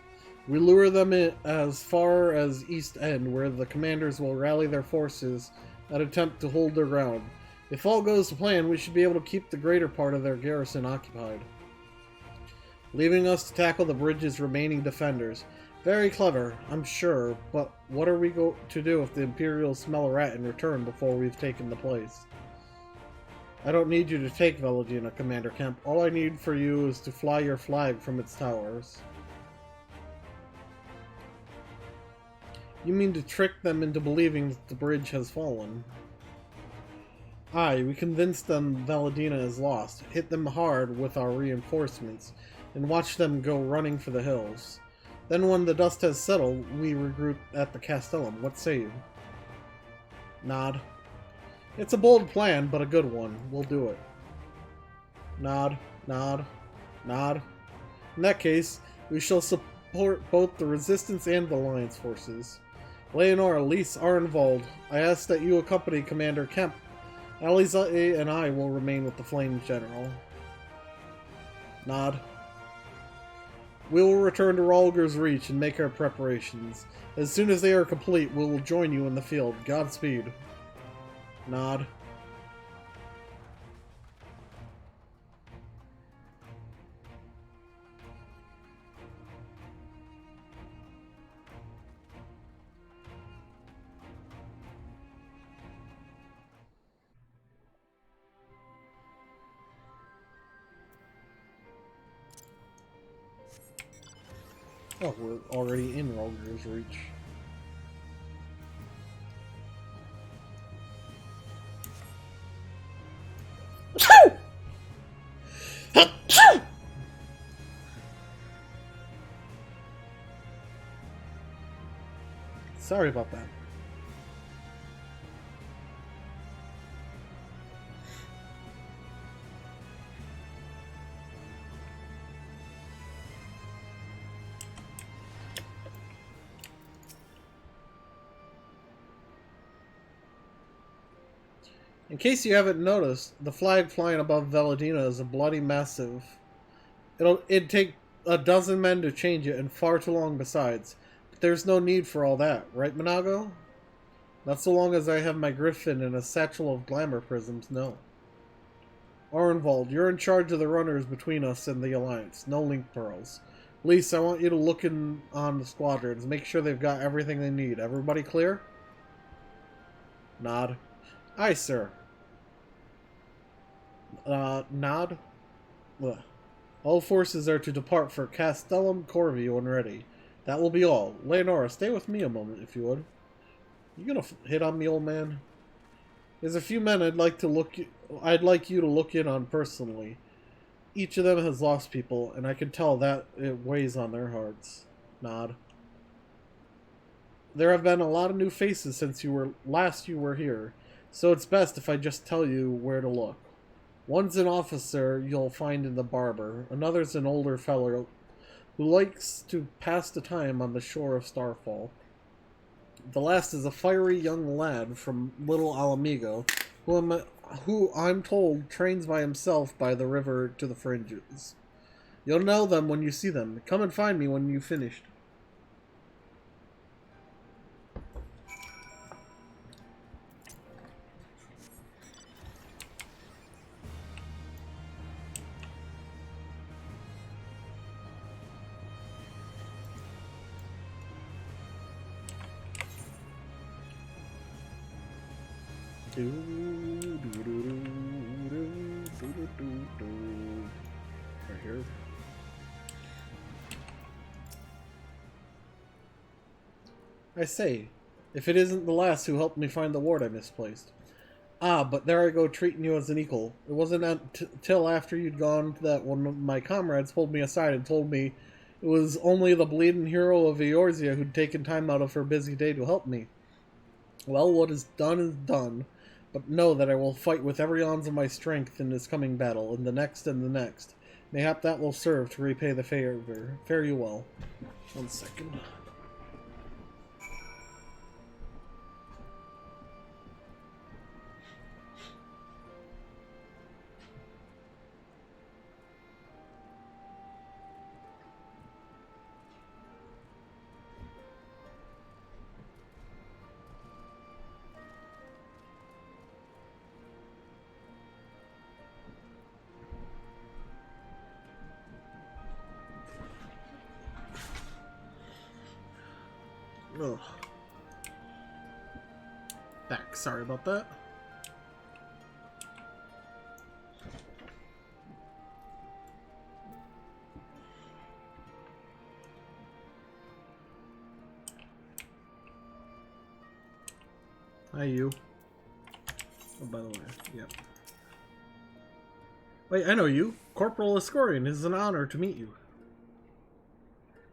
We lure them in as far as East End, where the commanders will rally their forces and attempt to hold their ground. If all goes to plan, we should be able to keep the greater part of their garrison occupied, leaving us to tackle the bridge's remaining defenders. Very clever, I'm sure, but what are we going to do if the Imperials smell a rat and return before we've taken the place? I don't need you to take Valedina, Commander Kemp. All I need for you is to fly your flag from its towers. You mean to trick them into believing that the bridge has fallen? Aye, we convince them Valedina is lost, hit them hard with our reinforcements, and watch them go running for the hills. Then when the dust has settled, we regroup at the Castellum. What say you? Nod. It's a bold plan, but a good one. We'll do it. Nod, nod, nod. In that case, we shall support both the Resistance and the Alliance forces. Leonora, Lise, Arnvald, I ask that you accompany Commander Kemp. Aliza and I will remain with the Flame General. Nod. We will return to Ralger's Reach and make our preparations. As soon as they are complete, we will join you in the field. Godspeed. Nod. Oh, we're already in Ralger's Reach. Sorry about that. In case you haven't noticed, the flag flying above Valedina is a bloody massive. It'd take a dozen men to change it, and far too long besides. But there's no need for all that, right, Monago? Not so long as I have my griffin and a satchel of glamour prisms, no. Arnvald, you're in charge of the runners between us and the Alliance. No link pearls. Lise, I want you to look in on the squadrons. Make sure they've got everything they need. Everybody clear? Nod. Aye, sir. Nod. Ugh. All forces are to depart for Castellum Corvi when ready. That will be all. Leonora, stay with me a moment, if you would. You gonna hit on me, old man? There's a few men I'd like you to look in on personally. Each of them has lost people, and I can tell that it weighs on their hearts. Nod. There have been a lot of new faces since you were here, so it's best if I just tell you where to look. One's an officer you'll find in the barber. Another's an older fellow who likes to pass the time on the shore of Starfall. The last is a fiery young lad from Little Alamigo, who I'm told trains by himself by the river to the fringes. You'll know them when you see them. Come and find me when you've finished. Right here. I say, if it isn't the lass who helped me find the ward I misplaced. Ah, but there I go treating you as an equal. It wasn't until after you'd gone that one of my comrades pulled me aside and told me it was only the bleeding hero of Eorzea who'd taken time out of her busy day to help me. Well, what is done, but know that I will fight with every ounce of my strength in this coming battle, and the next and the next. Mayhap that will serve to repay the favor. Fare you well. 1 second. Ugh. Back. Sorry about that. Hi, you. Oh, by the way, yep. Wait, I know you. Corporal Escorian. It is an honor to meet you.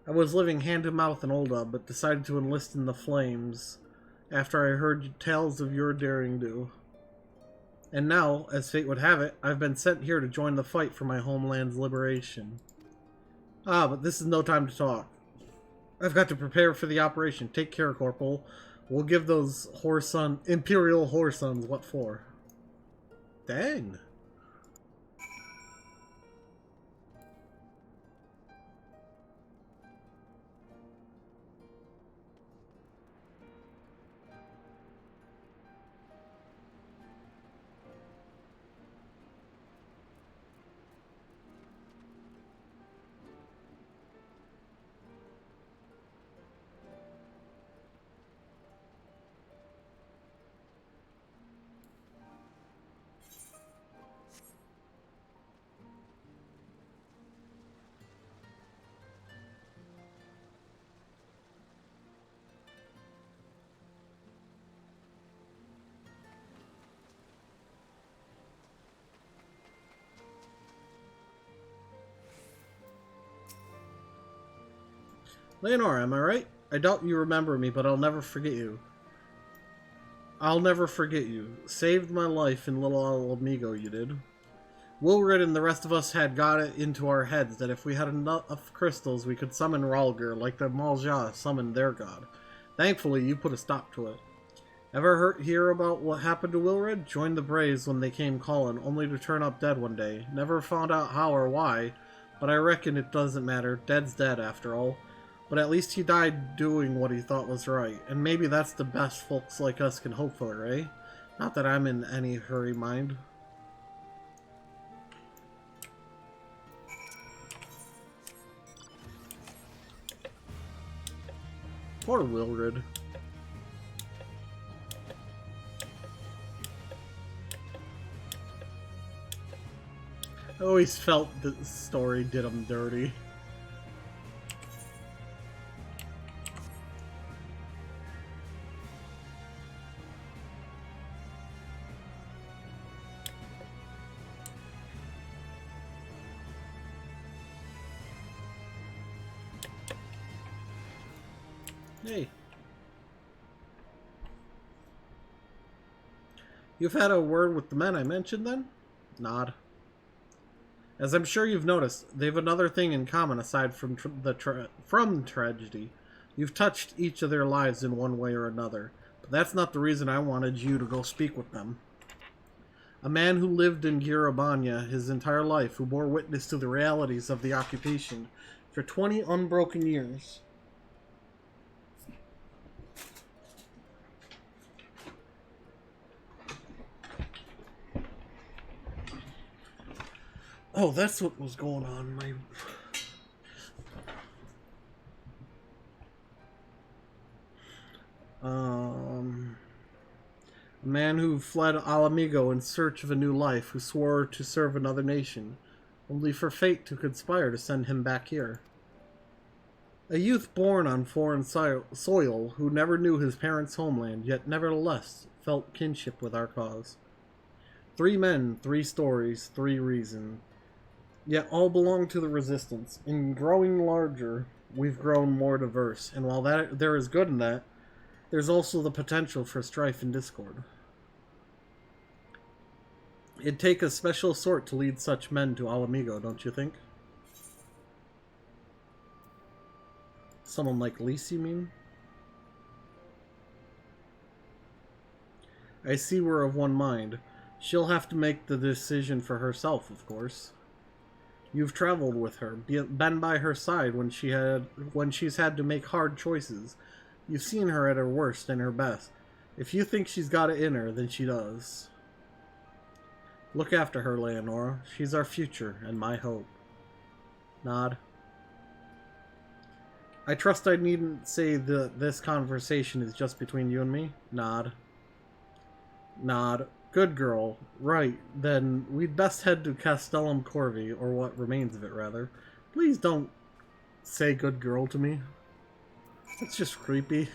I was living hand-to-mouth in Olda, but decided to enlist in the Flames after I heard tales of your daring do. And now, as fate would have it, I've been sent here to join the fight for my homeland's liberation. Ah, but this is no time to talk. I've got to prepare for the operation. Take care, Corporal. We'll give those Imperial whoresuns what for. Dang. Leonora, am I right? I doubt you remember me, but I'll never forget you. I'll never forget you. Saved my life in Little Amigo, you did. Wilred and the rest of us had got it into our heads that if we had enough crystals, we could summon Ralger like the Malja summoned their god. Thankfully, you put a stop to it. Ever hear about what happened to Wilred? Joined the Braves when they came calling, only to turn up dead one day. Never found out how or why, but I reckon it doesn't matter. Dead's dead, after all. But at least he died doing what he thought was right, and maybe that's the best folks like us can hope for, eh? Not that I'm in any hurry, mind. Poor Wilred. I always felt that the story did him dirty. Hey. You've had a word with the men I mentioned, then? Nod. As I'm sure you've noticed, they've another thing in common aside from tragedy. You've touched each of their lives in one way or another, but that's not the reason I wanted you to go speak with them. A man who lived in Girabanya his entire life, who bore witness to the realities of the occupation for 20 unbroken years. Oh, that's what was going on. A man man who fled Alamigo in search of a new life, who swore to serve another nation, only for fate to conspire to send him back here. A youth born on foreign soil, who never knew his parents' homeland, yet nevertheless felt kinship with our cause. 3 men, 3 stories, 3 reasons. Yet all belong to the Resistance. In growing larger, we've grown more diverse, and while there is good in that, there's also the potential for strife and discord. It'd take a special sort to lead such men to Alamigo, don't you think? Someone like Lise, you mean? I see we're of one mind. She'll have to make the decision for herself, of course. You've traveled with her, been by her side when she's had to make hard choices. You've seen her at her worst and her best. If you think she's got it in her, then she does. Look after her, Leonora. She's our future and my hope. Nod. I trust I needn't say that this conversation is just between you and me? Nod. Nod. Good girl. Right, then we'd best head to Castellum Corvi, or what remains of it, rather. Please don't say good girl to me. It's just creepy.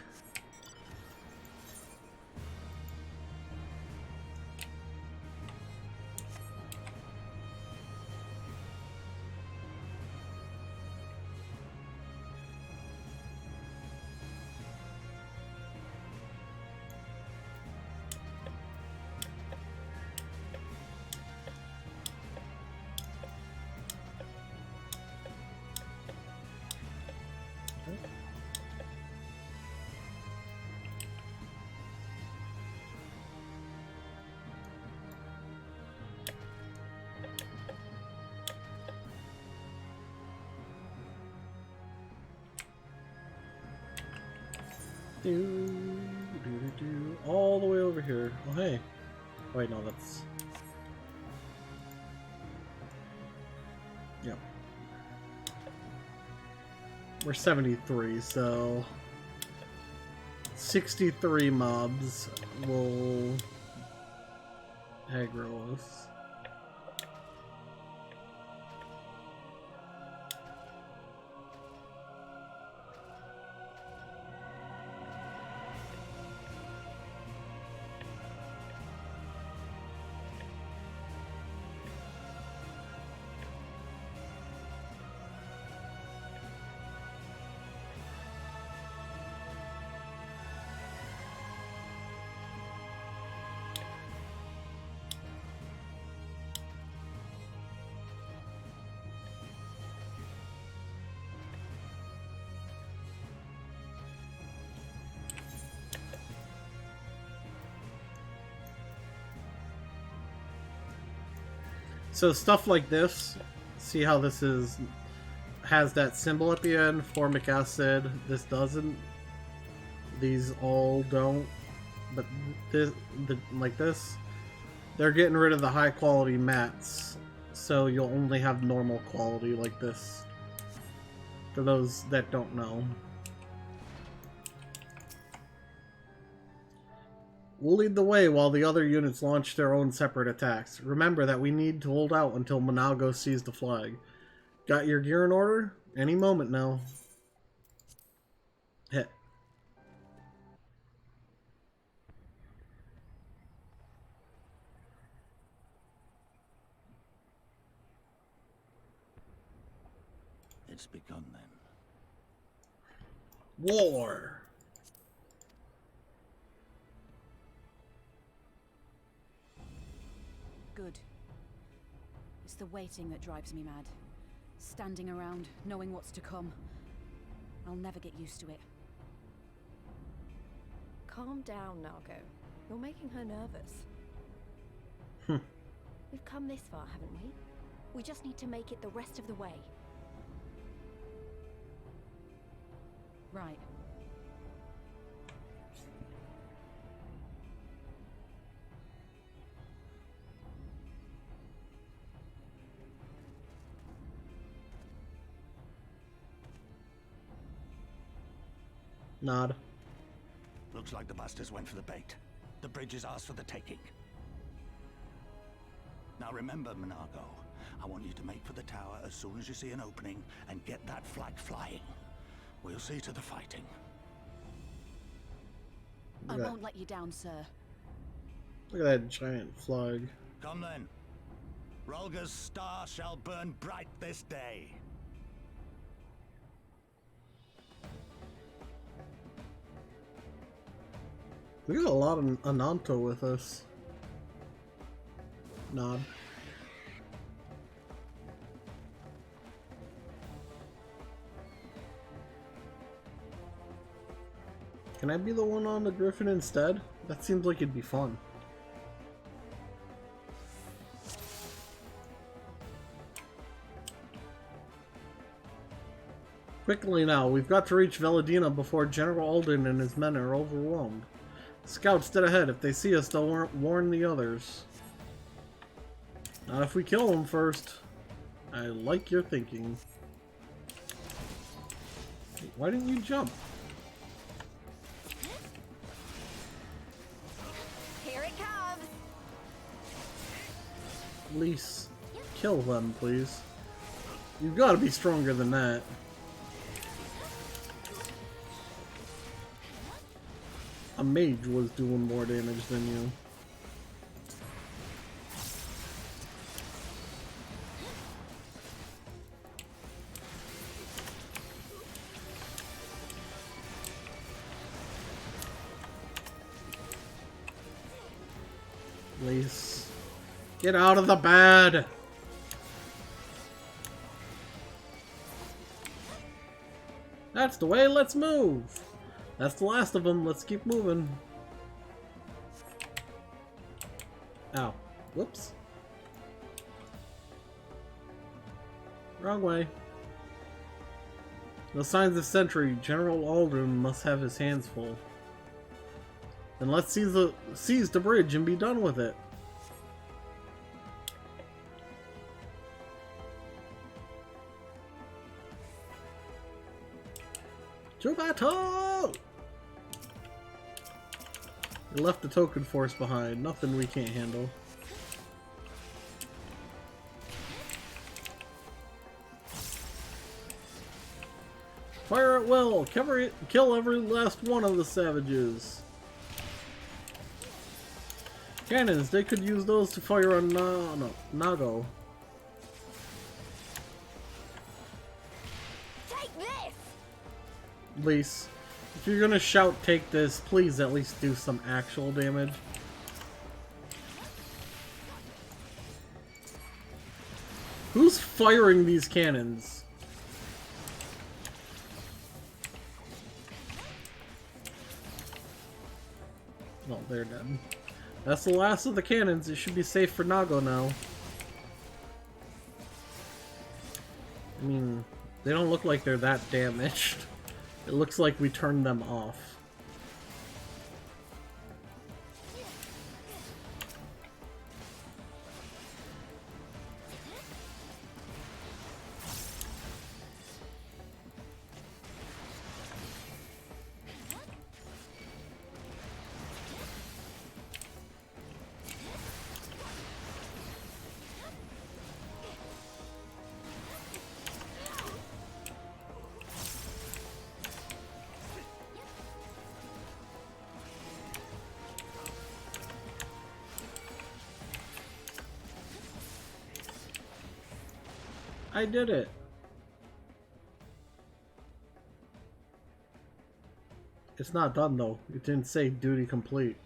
All the way over here. Oh, hey. Wait, no, that's... Yep. We're 73, so... 63 mobs will... aggro us. So stuff like this, see how this has that symbol at the end, formic acid, this doesn't, these all don't, but this, like this, they're getting rid of the high quality mats, so you'll only have normal quality like this, for those that don't know. We'll lead the way while the other units launch their own separate attacks. Remember that we need to hold out until Monago sees the flag. Got your gear in order? Any moment now. Hit. It's begun then. War! Good. It's the waiting that drives me mad. Standing around, knowing what's to come. I'll never get used to it. Calm down, Nago. You're making her nervous. We've come this far, haven't we? We just need to make it the rest of the way. Right. Nod. Looks like the bastards went for the bait. The bridge is ours for the taking. Now remember, Monago, I want you to make for the tower as soon as you see an opening and get that flag flying. We'll see to the fighting. I won't let you down, sir. Look at that giant flag. Come then. Rolga's star shall burn bright this day. We got a lot of Ananto with us. Nod. Can I be the one on the Griffin instead? That seems like it'd be fun. Quickly now, we've got to reach Veladina before General Alden and his men are overwhelmed. Scouts dead ahead. If they see us, they'll warn the others. Not if we kill them first. I like your thinking. Why didn't you jump? Here it comes. Lise, kill them, please. You've got to be stronger than that. A mage was doing more damage than you. Lise, get out of the bed! That's the way, let's move! That's the last of them, let's keep moving. Ow. Whoops. Wrong way. No signs of sentry. General Alden must have his hands full. Then let's seize the bridge and be done with it. To battle! We left the token force behind. Nothing we can't handle. Fire at will! Kill every last one of the savages. Cannons, they could use those to fire on Nago. Take this! Lise, if you're gonna shout take this, please at least do some actual damage. Who's firing these cannons? Oh, they're dead. That's the last of the cannons. It should be safe for Nago now. I mean, they don't look like they're that damaged. It looks like we turned them off. I did it. It's not done though. It didn't say duty complete.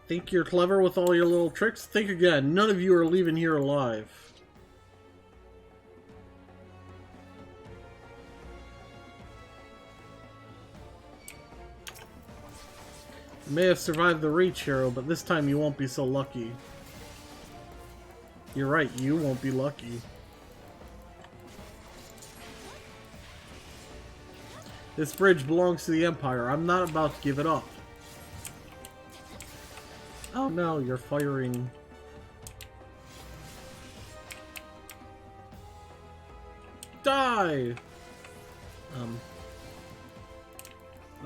Think you're clever with all your little tricks? Think again. None of you are leaving here alive. You may have survived the reach, hero, but this time you won't be so lucky. You're right, you won't be lucky. This bridge belongs to the Empire. I'm not about to give it up. Oh no, you're firing. Die!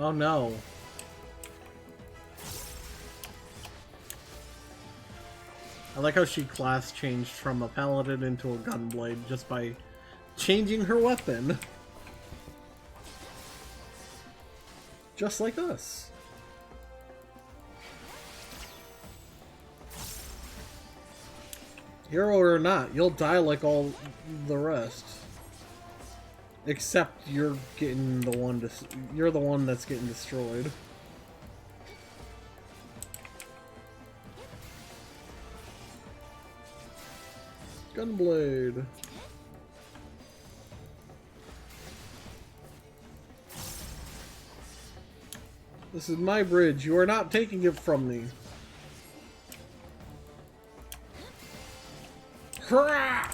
Oh no. I like how she class changed from a paladin into a gunblade just by changing her weapon. Just like us. Hero or not, you'll die like all the rest. Except you're getting the one you're the one that's getting destroyed. Gunblade. This is my bridge. You are not taking it from me. Hurrah!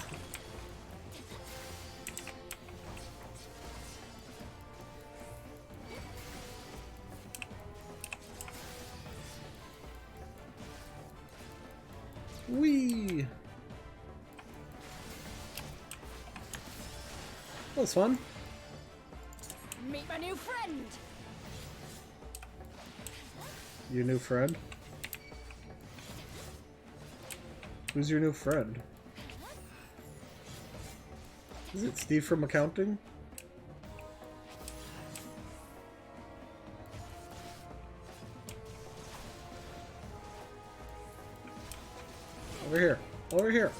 Whee! That was fun. Meet my new friend. Your new friend? Who's your new friend? Is it Steve from accounting? Over here. Over here.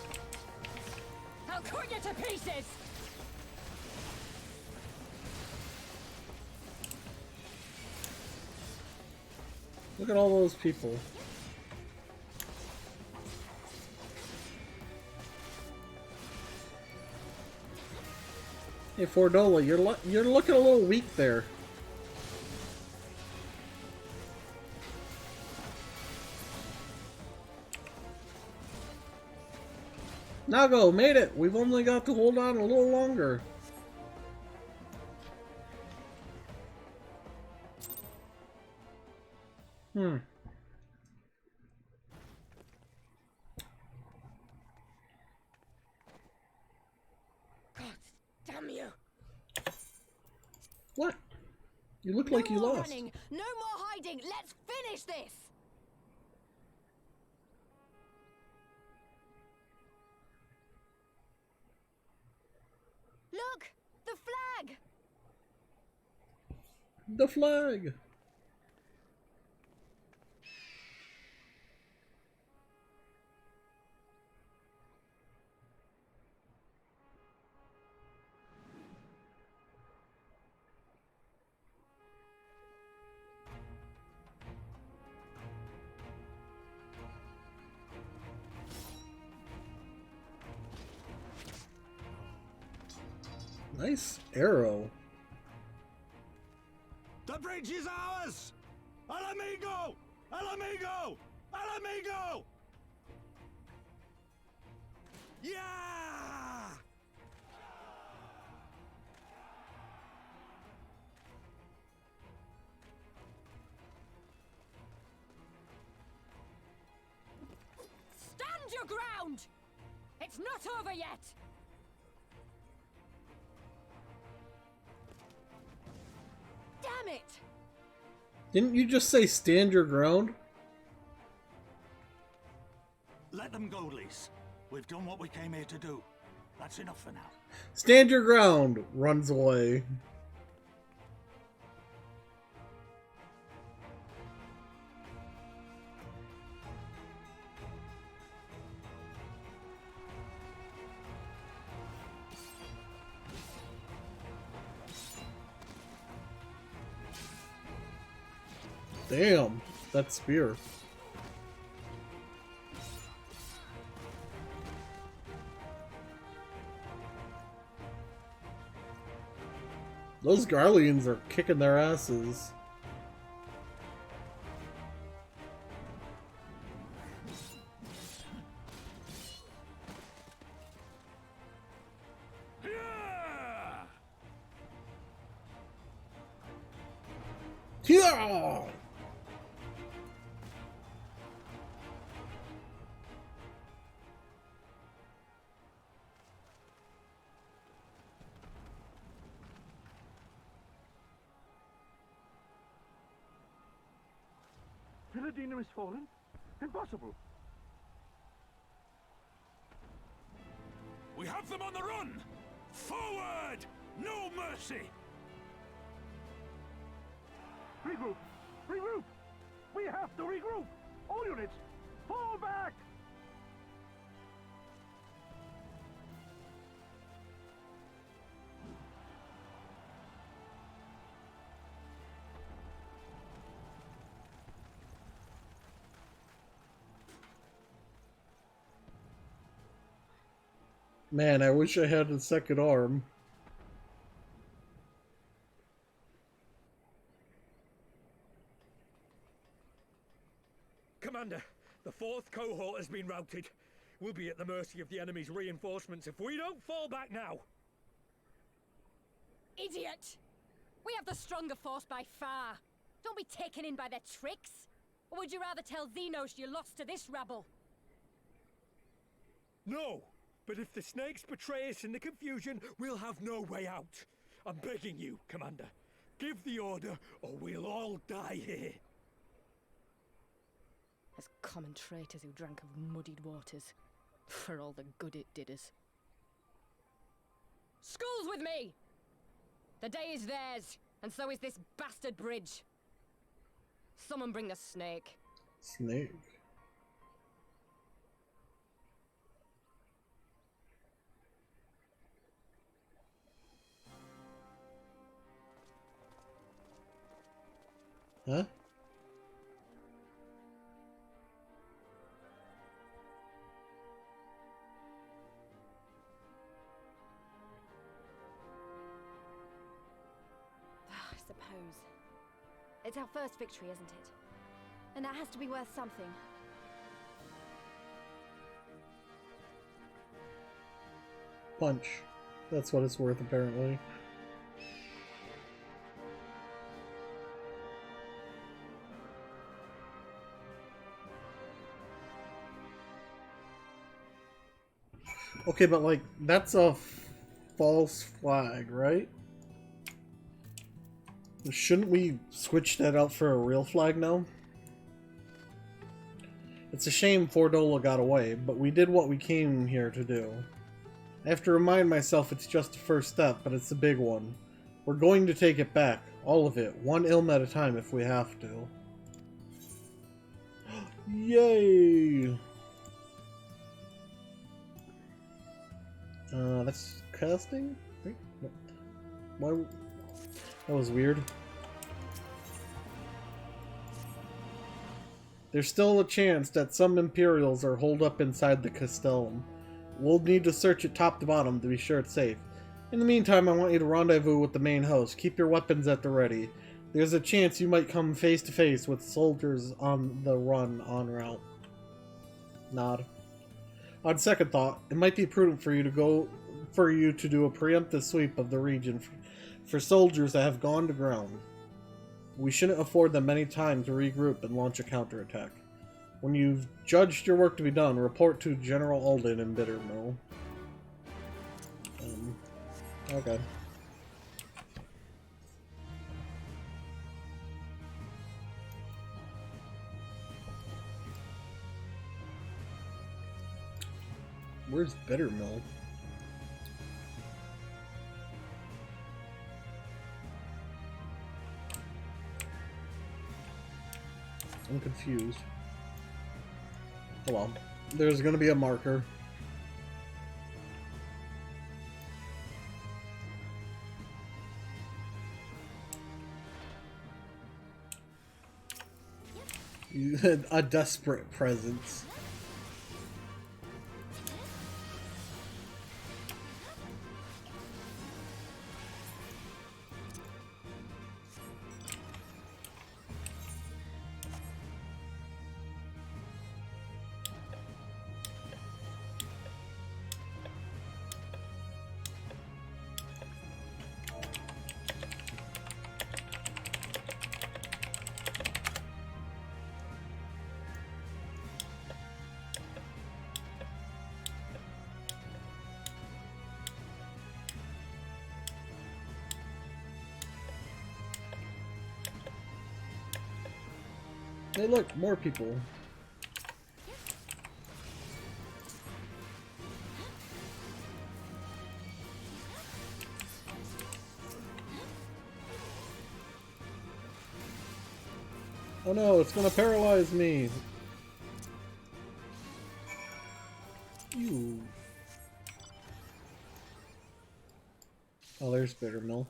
I'll cut you to pieces. Look at all those people. Hey, Fordola, you're looking a little weak there. Nago, made it! We've only got to hold on a little longer. Hmm. God damn you. What? You look like you lost. Running. No more hiding. Let's finish this. Look, the flag. The flag. Nice arrow. The bridge is ours! Al amigo! Al amigo! Al amigo! Yeah! Stand your ground! It's not over yet! Damn it! Didn't you just say stand your ground? Let them go, Lise. We've done what we came here to do. That's enough for now. Stand your ground! Runs away. Damn, that spear. Those Garleans are kicking their asses. Yeah! Villadina is fallen? Impossible! We have them on the run! Forward! No mercy! Regroup! Regroup! We have to regroup! All units, fall back! Man, I wish I had a second arm. Commander, the 4th cohort has been routed. We'll be at the mercy of the enemy's reinforcements if we don't fall back now. Idiot! We have the stronger force by far. Don't be taken in by their tricks. Or would you rather tell Xenos you lost to this rabble? No, but if the snakes betray us in the confusion, we'll have no way out. I'm begging you, Commander. Give the order, or we'll all die here. As common traitors who drank of muddied waters. For all the good it did us. Skulls with me! The day is theirs, and so is this bastard bridge. Someone bring the snake. Snake? Huh? I suppose. It's our first victory, isn't it? And that has to be worth something. Punch. That's what it's worth, apparently. Okay, but like, that's a false flag, right? Shouldn't we switch that out for a real flag now? It's a shame Fordola got away, but we did what we came here to do. I have to remind myself it's just the first step, but it's a big one. We're going to take it back. All of it. One ilm at a time if we have to. Yay! That's casting? Why? That was weird. There's still a chance that some Imperials are holed up inside the Castellum. We'll need to search it top to bottom to be sure it's safe. In the meantime, I want you to rendezvous with the main host. Keep your weapons at the ready. There's a chance you might come face to face with soldiers on the run en route. Nod. On second thought, it might be prudent for you to do a preemptive sweep of the region for soldiers that have gone to ground. We shouldn't afford them any time to regroup and launch a counterattack. When you've judged your work to be done, report to General Alden in Bittermill. Okay. Where's Bittermill? I'm confused. Hold on. There's gonna be a marker. A desperate presence. Hey look, more people. Oh no, it's gonna paralyze me! You. Oh, there's Bittermill.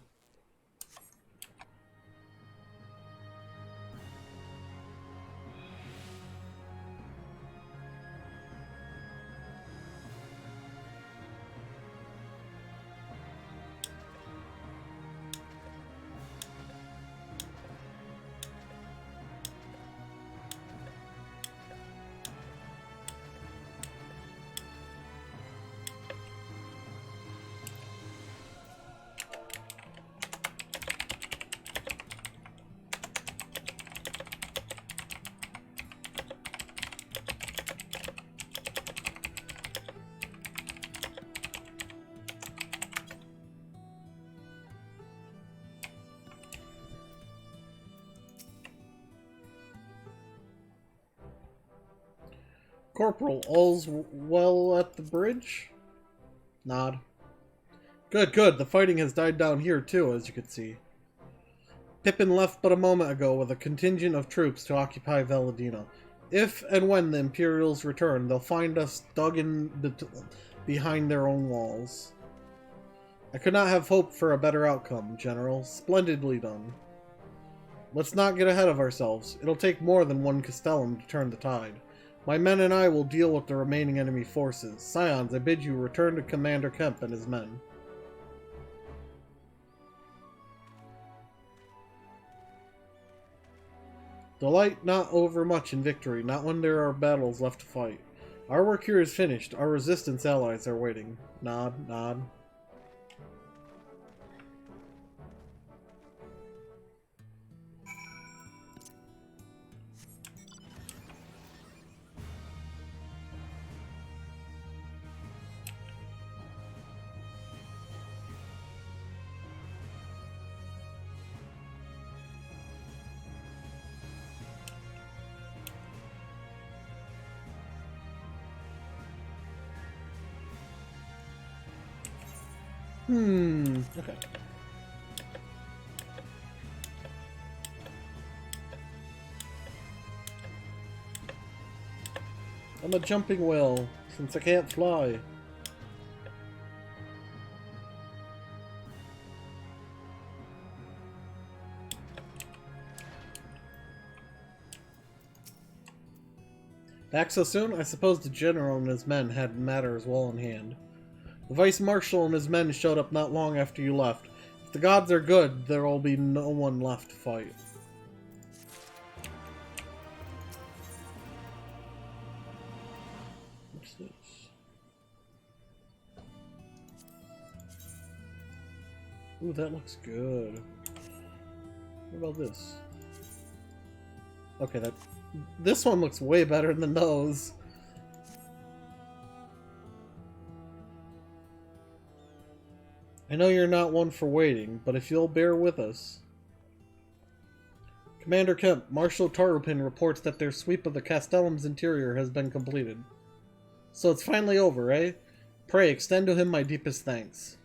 Corporal, all's well at the bridge? Nod. Good, good. The fighting has died down here too, as you can see. Pippin left but a moment ago with a contingent of troops to occupy Valadina. If and when the Imperials return, they'll find us dug in behind their own walls. I could not have hoped for a better outcome, General. Splendidly done. Let's not get ahead of ourselves. It'll take more than one Castellum to turn the tide. My men and I will deal with the remaining enemy forces. Scions, I bid you return to Commander Kemp and his men. Delight not overmuch in victory, not when there are battles left to fight. Our work here is finished. Our resistance allies are waiting. Nod, nod. Okay. I'm a jumping whale, since I can't fly. Back so soon? I suppose the general and his men had matters well in hand. The Vice Marshal and his men showed up not long after you left. If the gods are good, there will be no one left to fight. What's this? Ooh, that looks good. What about this? Okay, this one looks way better than those. I know you're not one for waiting, but if you'll bear with us. Commander Kemp, Marshal Tarupin reports that their sweep of the Castellum's interior has been completed. So it's finally over, eh? Pray, extend to him my deepest thanks.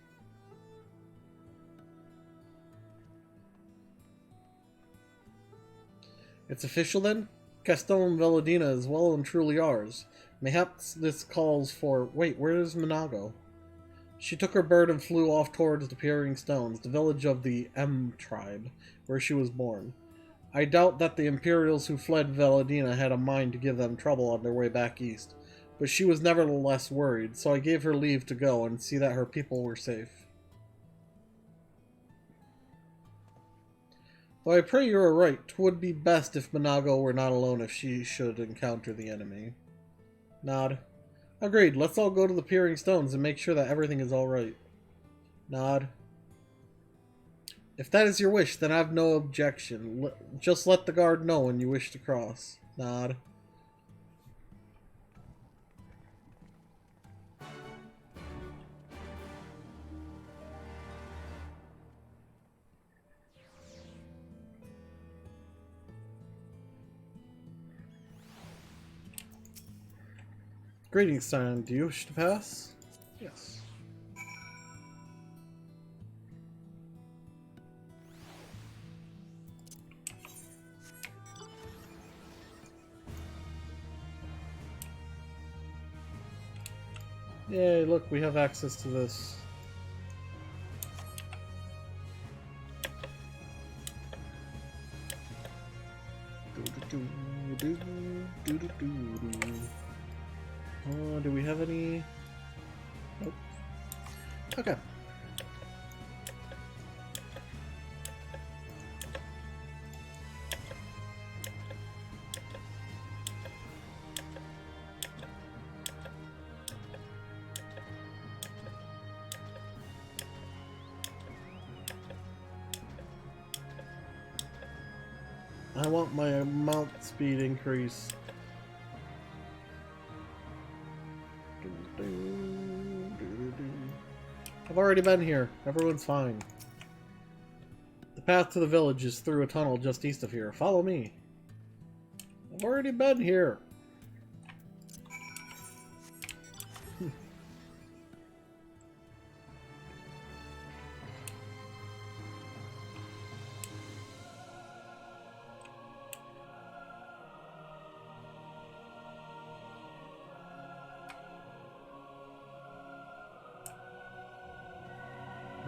It's official then? Castellum Valadina is well and truly ours. Mayhaps this calls for... Wait, where is Minago? She took her bird and flew off towards the Peering Stones, the village of the M tribe, where she was born. I doubt that the Imperials who fled Valadina had a mind to give them trouble on their way back east, but she was nevertheless worried, so I gave her leave to go and see that her people were safe. Though I pray you are right, 'twould be best if Minago were not alone if she should encounter the enemy. Nod. Agreed, let's all go to the Peering Stones and make sure that everything is alright. Nod. If that is your wish, then I have no objection. Just let the guard know when you wish to cross. Nod. Greetings, Scion. Do you wish to pass? Yes. Yay, look, we have access to this. Do we have any? Nope. Okay. I want my mount speed increase. I've already been here. Everyone's fine. The path to the village is through a tunnel just east of here. Follow me. I've already been here.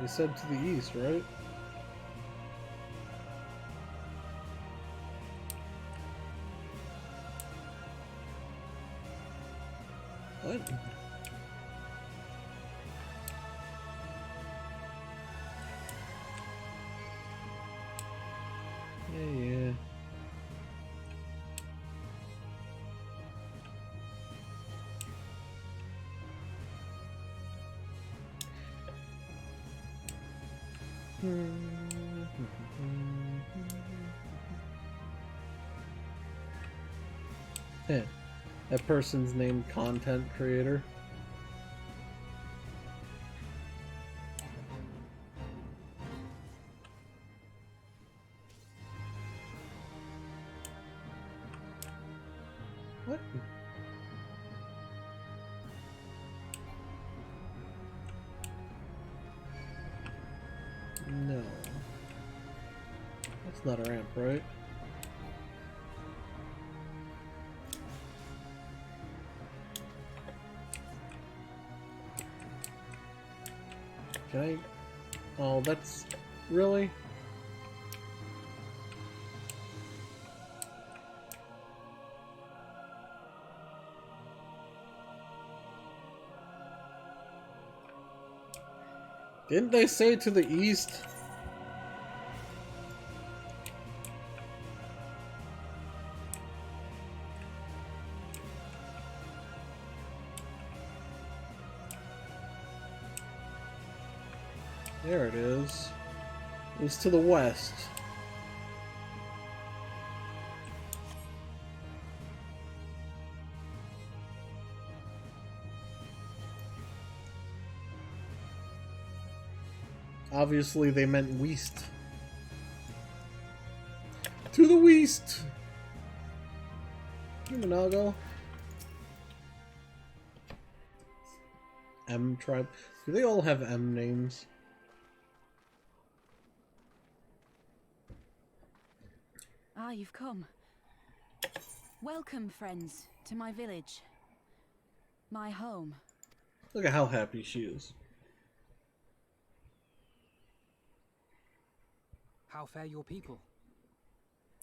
They said to the east, right? What? Yeah. That person's named content creator. What? No. That's not a ramp, right? Can I? Oh, that's... Really? Didn't they say to the east? There it is. It was to the west. Obviously, they meant west. To the west! Humanago. M tribe. Do they all have M names? Ah, you've come. Welcome, friends, to my village. My home. Look at how happy she is. How fare your people?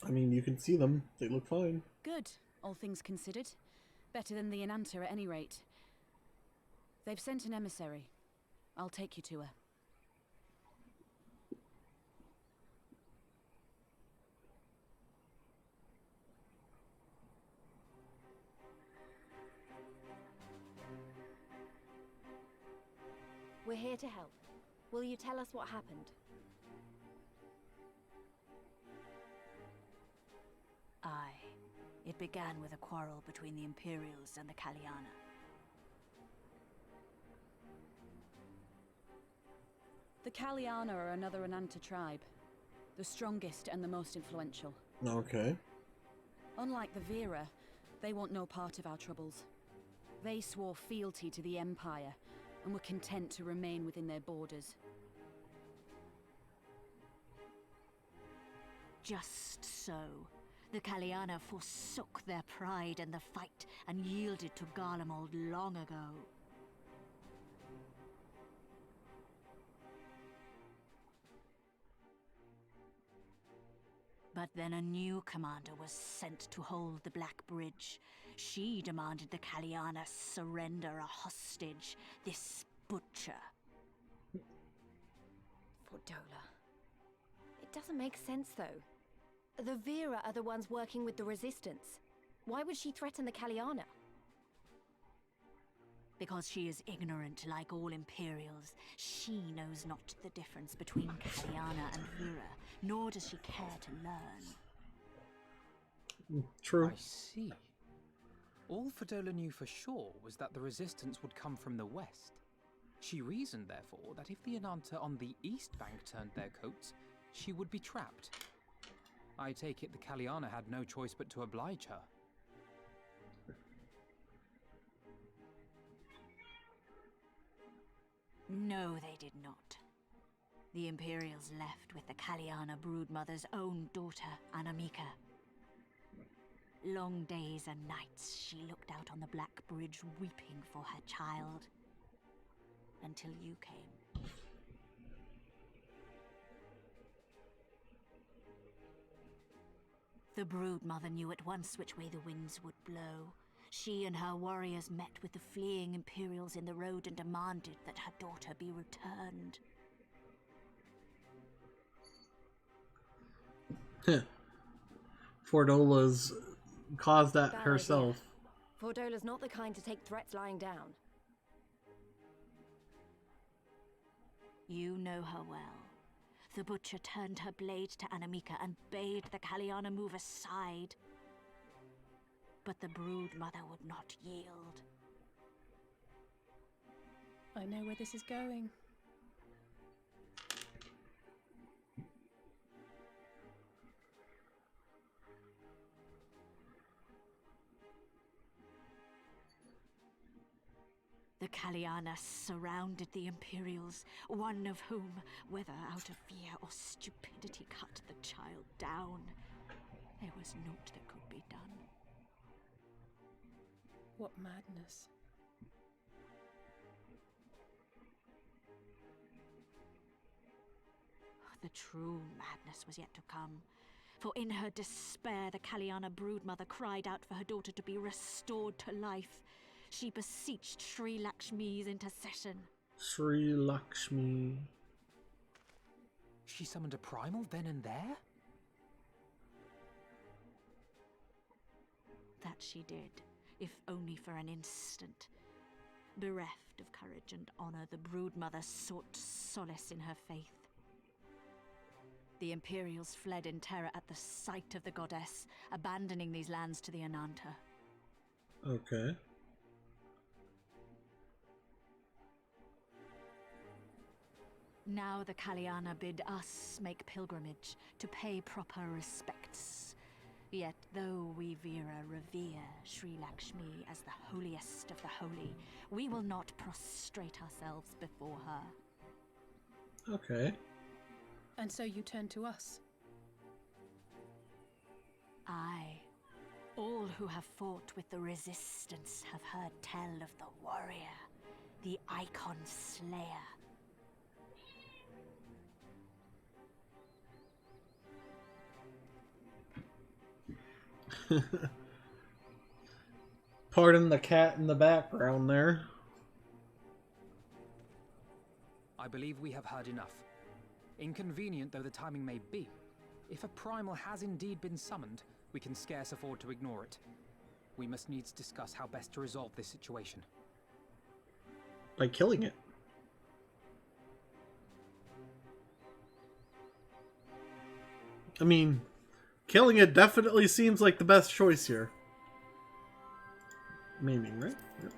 I mean, you can see them. They look fine. Good, all things considered. Better than the Enanta at any rate. They've sent an emissary. I'll take you to her. We're here to help. Will you tell us what happened? Aye. It began with a quarrel between the Imperials and the Kaliana. The Kaliana are another Enanta tribe. The strongest and the most influential. Okay. Unlike the Vera, they want no part of our troubles. They swore fealty to the Empire, and were content to remain within their borders. Just so. The Kaliana forsook their pride in the fight and yielded to Garlemald long ago. But then a new commander was sent to hold the Black Bridge. She demanded the Kaliana surrender a hostage, this butcher. Fordola. It doesn't make sense, though. The Vera are the ones working with the Resistance. Why would she threaten the Kaliana? Because she is ignorant like all Imperials. She knows not the difference between Kaliana and Vera, nor does she care to learn. True. I see. All Fordola knew for sure was that the resistance would come from the west. She reasoned, therefore, that if the Ananta on the east bank turned their coats, she would be trapped. I take it the Kaliana had no choice but to oblige her. No, they did not. The Imperials left with the Kaliana broodmother's own daughter, Anamika. Long days and nights she looked out on the Black Bridge weeping for her child. Until you came. The broodmother knew at once which way the winds would blow. She and her warriors met with the fleeing Imperials in the road and demanded that her daughter be returned. Fordola's caused that Bad herself. idea. Fordola's not the kind to take threats lying down. You know her well. The butcher turned her blade to Anamika and bade the Kaliana move aside. But the broodmother would not yield. I know where this is going. The Kaliana surrounded the Imperials, one of whom, whether out of fear or stupidity, cut the child down. There was naught that could be done. What madness. The true madness was yet to come. For in her despair, the Kaliana broodmother cried out for her daughter to be restored to life. She beseeched Sri Lakshmi's intercession. Sri Lakshmi. She summoned a primal then and there? That she did, if only for an instant. Bereft of courage and honor, the broodmother sought solace in her faith. The Imperials fled in terror at the sight of the goddess, abandoning these lands to the Ananta. Okay. Now the Kaliana bid us make pilgrimage to pay proper respects. Yet though we Vera revere Sri Lakshmi as the holiest of the holy, we will not prostrate ourselves before her. Okay. And so you turn to us? Aye. All who have fought with the resistance have heard tell of the warrior, the Icon Slayer. Pardon the cat in the background there. I believe we have heard enough. Inconvenient though the timing may be, if a primal has indeed been summoned, we can scarce afford to ignore it. We must needs discuss how best to resolve this situation. By killing it. I mean, killing it definitely seems like the best choice here. Maiming, right? Yep.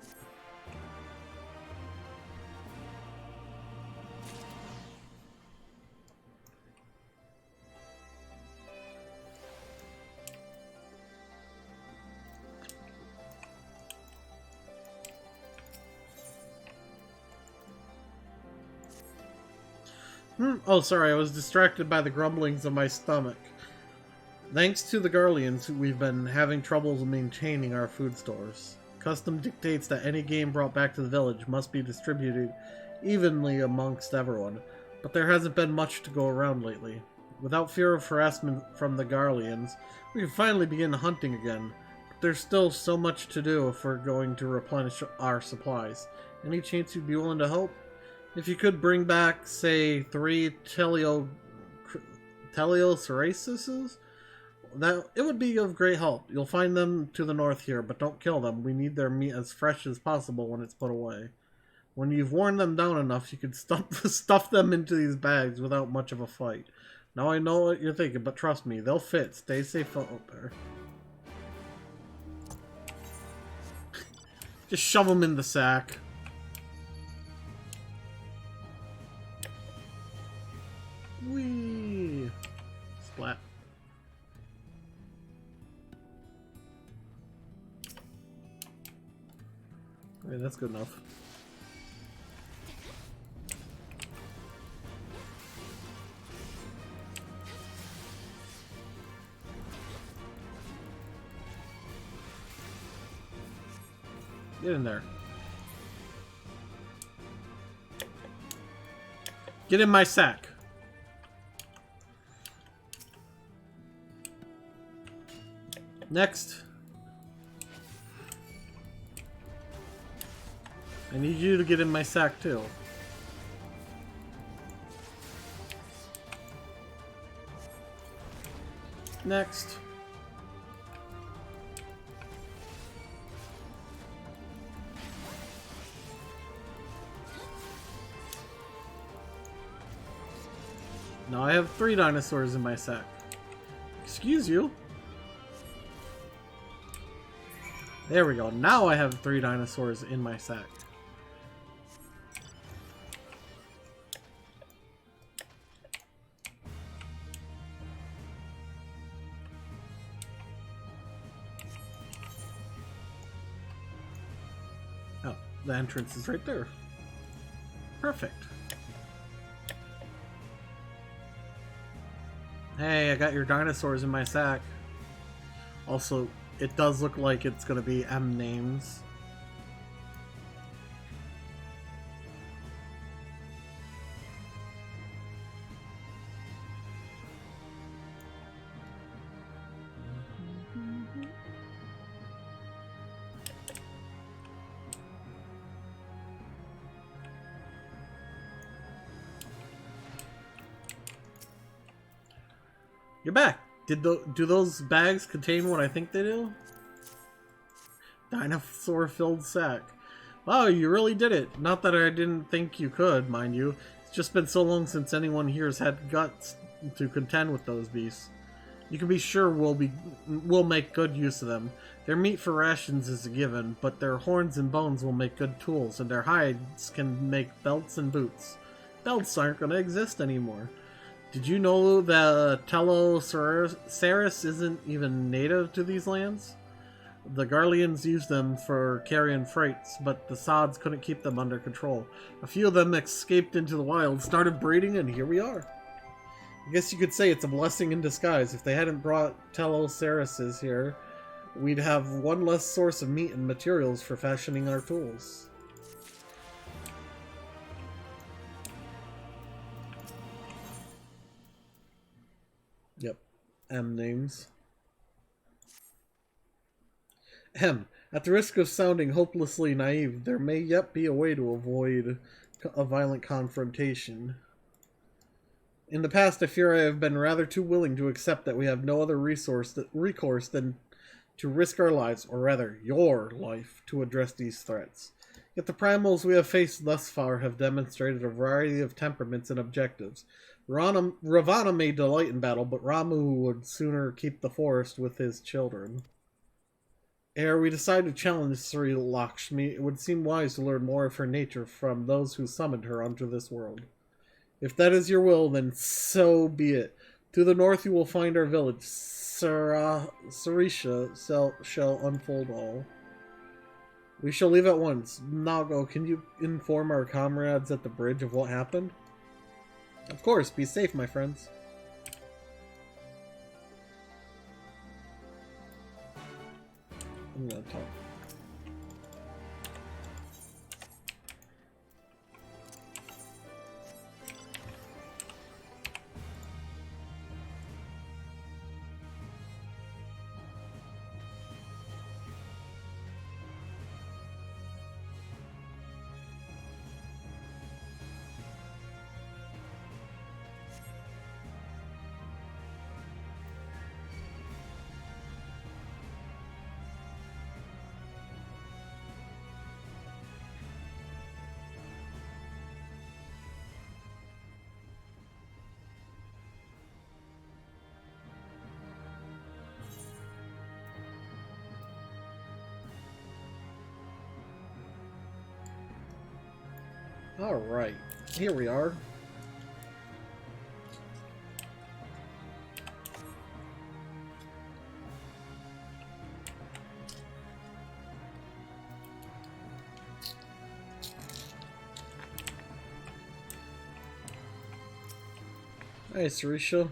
Oh, sorry, I was distracted by the grumblings of my stomach. Thanks to the Garleans, we've been having troubles maintaining our food stores. Custom dictates that any game brought back to the village must be distributed evenly amongst everyone, but there hasn't been much to go around lately. Without fear of harassment from the Garleans, we can finally begin hunting again. But there's still so much to do if we're going to replenish our supplies. Any chance you'd be willing to help? If you could bring back, say, 3 Teleocerasises, that it would be of great help. You'll find them to the north here, but don't kill them. We need their meat as fresh as possible when it's put away. When you've worn them down enough, you can stuff them into these bags without much of a fight. Now I know what you're thinking, but trust me, they'll fit. Stay safe out there. Just shove them in the sack. Whee! Splat. Okay, that's good enough. Get in there. Get in my sack. Next. I need you to get in my sack too. Next. Now I have 3 dinosaurs in my sack. Excuse you. There we go. Now I have 3 dinosaurs in my sack. Oh, the entrance is right there. Perfect. Hey, I got your dinosaurs in my sack. Also, it does look like it's gonna be M names. You're back. Do those bags contain what I think they do? Dinosaur-filled sack. Wow, you really did it. Not that I didn't think you could, mind you. It's just been so long since anyone here has had guts to contend with those beasts. You can be sure we'll make good use of them. Their meat for rations is a given, but their horns and bones will make good tools, and their hides can make belts and boots. Belts aren't going to exist anymore. Did you know that Teloceras isn't even native to these lands? The Garleans used them for carrying freights, but the Sods couldn't keep them under control. A few of them escaped into the wild, started breeding, and here we are. I guess you could say it's a blessing in disguise. If they hadn't brought Telocerases here, we'd have one less source of meat and materials for fashioning our tools. Yep. M names. M. At the risk of sounding hopelessly naive, there may yet be a way to avoid a violent confrontation. In the past, I fear I have been rather too willing to accept that we have no other recourse than to risk our lives, or rather, your life, to address these threats. Yet the primals we have faced thus far have demonstrated a variety of temperaments and objectives. Ravana may delight in battle, but Ramu would sooner keep the forest with his children. Ere we decide to challenge Sri Lakshmi, it would seem wise to learn more of her nature from those who summoned her unto this world. If that is your will, then so be it. To the north you will find our village. Sarisha shall unfold all. We shall leave at once. Nago, can you inform our comrades at the bridge of what happened? Of course, be safe, my friends. I'm gonna talk. Alright, here we are. Hey, Sarisha.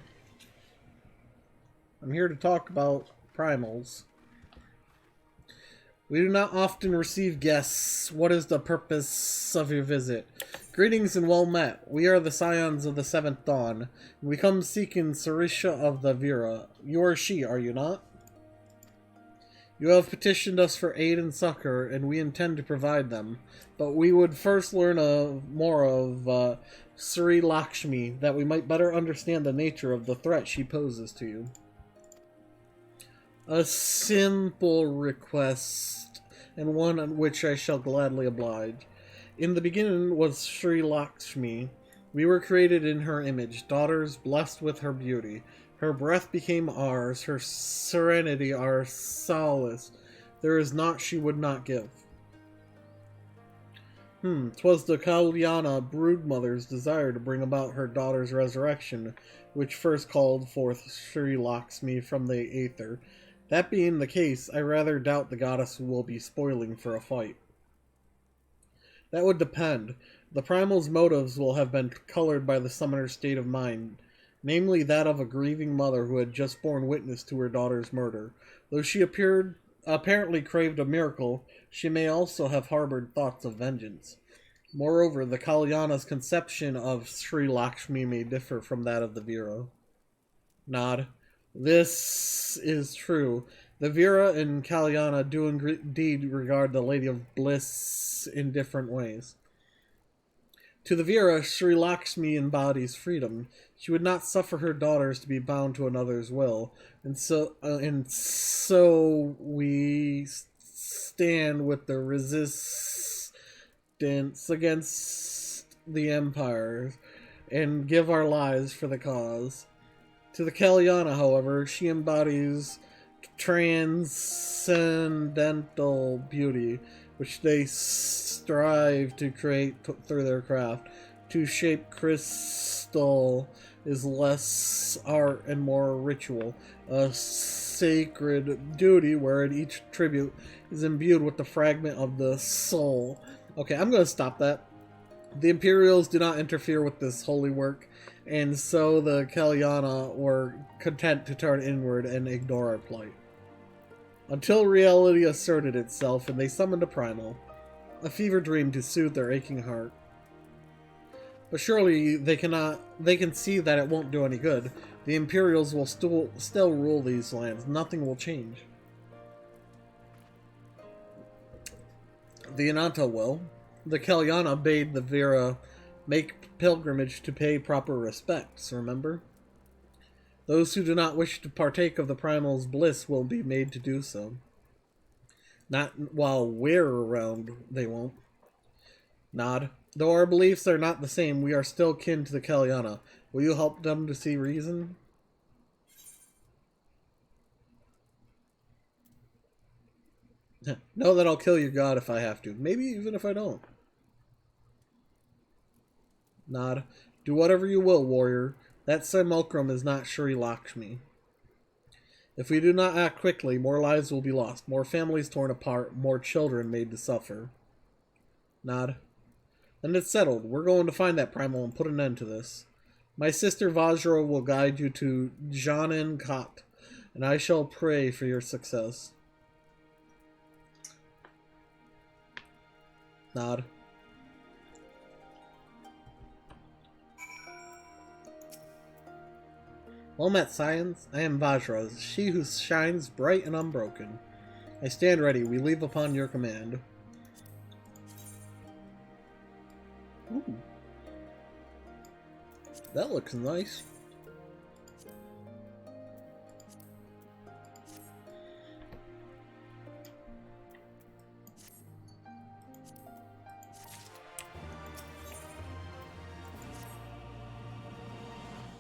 I'm here to talk about primals. We do not often receive guests. What is the purpose of your visit? Greetings and well met. We are the Scions of the Seventh Dawn. We come seeking Sarisha of the Vera. You are she, are you not? You have petitioned us for aid and succor, and we intend to provide them. But we would first learn more of Sri Lakshmi, that we might better understand the nature of the threat she poses to you. A simple request, and one on which I shall gladly oblige. In the beginning was Sri Lakshmi. We were created in her image, daughters blessed with her beauty. Her breath became ours, her serenity our solace. There is naught she would not give. 'Twas the Kalyana broodmother's desire to bring about her daughter's resurrection, which first called forth Sri Lakshmi from the aether. That being the case, I rather doubt the goddess will be spoiling for a fight. That would depend. The primal's motives will have been colored by the summoner's state of mind, namely that of a grieving mother who had just borne witness to her daughter's murder. Though she apparently craved a miracle, she may also have harbored thoughts of vengeance. Moreover, the Kalyana's conception of Sri Lakshmi may differ from that of the Vera. Nod. This is true. The Vera and Kalyana do indeed regard the Lady of Bliss in different ways. To the Vera, Sri Lakshmi embodies freedom. She would not suffer her daughters to be bound to another's will, and so we stand with the resistance against the empires and give our lives for the cause. To the Kalyana, however, she embodies transcendental beauty, which they strive to create through their craft. To shape crystal is less art and more ritual, a sacred duty wherein each tribute is imbued with the fragment of the soul. Okay, I'm going to stop that. The Imperials do not interfere with this holy work, and so the Kalyana were content to turn inward and ignore our plight. Until reality asserted itself and they summoned a primal, a fever dream to soothe their aching heart. But surely they can see that it won't do any good. The Imperials will still rule these lands. Nothing will change. The Ananta will. The Kalyana bade the Vera make pilgrimage to pay proper respects, remember? Those who do not wish to partake of the primal's bliss will be made to do so. Not while we're around, they won't. Nod. Though our beliefs are not the same, we are still kin to the Kalyana. Will you help them to see reason? Know that I'll kill your god if I have to. Maybe even if I don't. Nod. Do whatever you will, warrior. That simulacrum is not Sri Lakshmi. If we do not act quickly, more lives will be lost, more families torn apart, more children made to suffer. Nod. Then it's settled. We're going to find that primal and put an end to this. My sister Vajra will guide you to Janin Khat, and I shall pray for your success. Nod. Well met, Scions. I am Vajra, she who shines bright and unbroken. I stand ready. We leave upon your command. Ooh. That looks nice.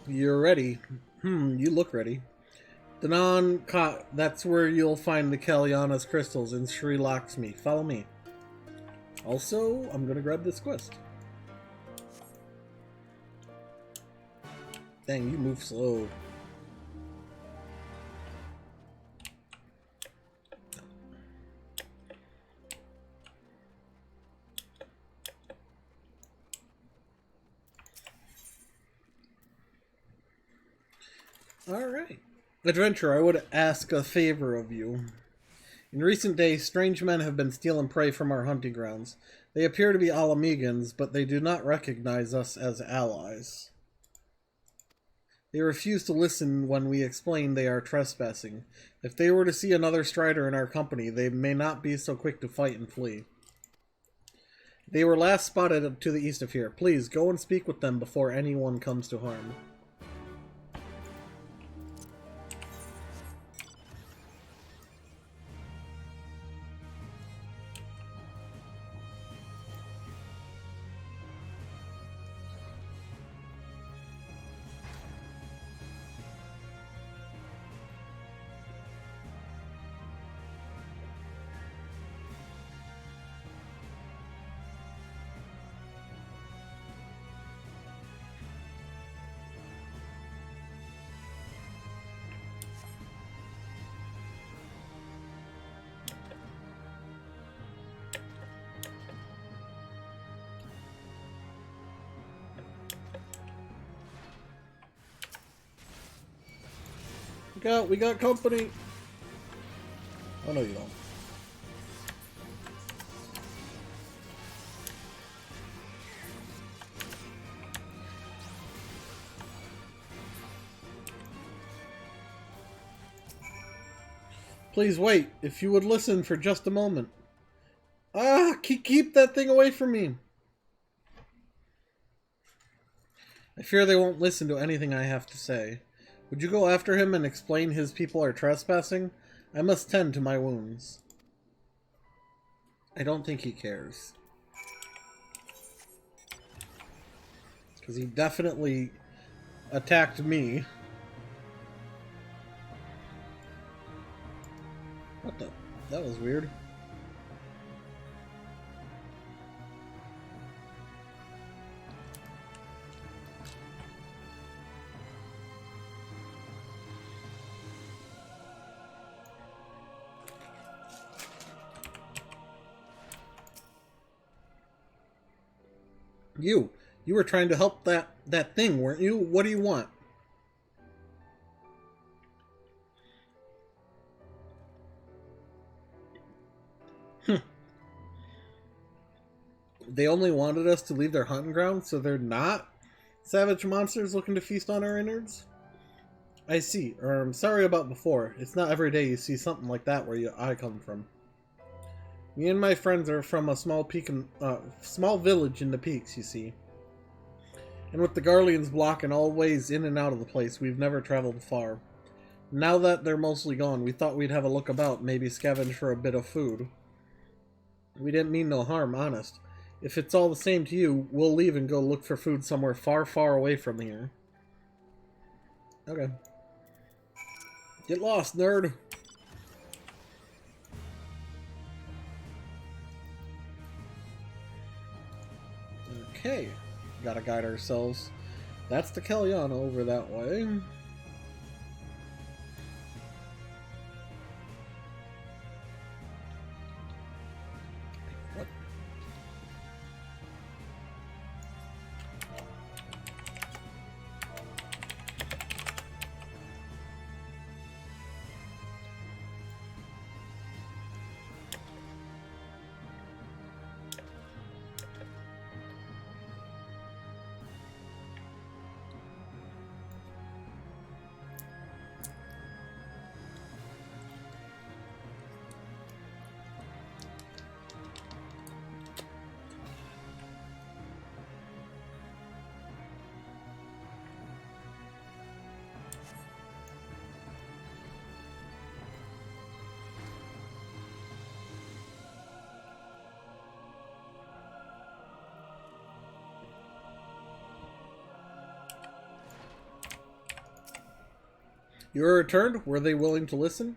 You're ready. You look ready. Danan Khat, that's where you'll find the Kalyana's crystals in Sri Lakshmi. Follow me. Also, I'm gonna grab this quest. Dang, you move slow. Alright. Adventurer, I would ask a favor of you. In recent days, strange men have been stealing prey from our hunting grounds. They appear to be Alamegans, but they do not recognize us as allies. They refuse to listen when we explain they are trespassing. If they were to see another strider in our company, they may not be so quick to fight and flee. They were last spotted to the east of here. Please, go and speak with them before anyone comes to harm. We got company. Oh no, you don't. Please wait. If you would listen for just a moment. Ah, keep that thing away from me. I fear they won't listen to anything I have to say. Would you go after him and explain his people are trespassing? I must tend to my wounds. I don't think he cares. Because he definitely attacked me. What the? That was weird. You were trying to help that thing, weren't you? What do you want? They only wanted us to leave their hunting ground, so they're not savage monsters looking to feast on our innards? I see. I'm sorry about before. It's not every day you see something like that where I come from. Me and my friends are from a small village in the peaks, you see. And with the Garleans blocking all ways in and out of the place, we've never traveled far. Now that they're mostly gone, we thought we'd have a look about, maybe scavenge for a bit of food. We didn't mean no harm, honest. If it's all the same to you, we'll leave and go look for food somewhere far, far away from here. Okay. Get lost, nerd! Okay. Gotta guide ourselves. That's the Kellyanna over that way. What? You were returned? Were they willing to listen?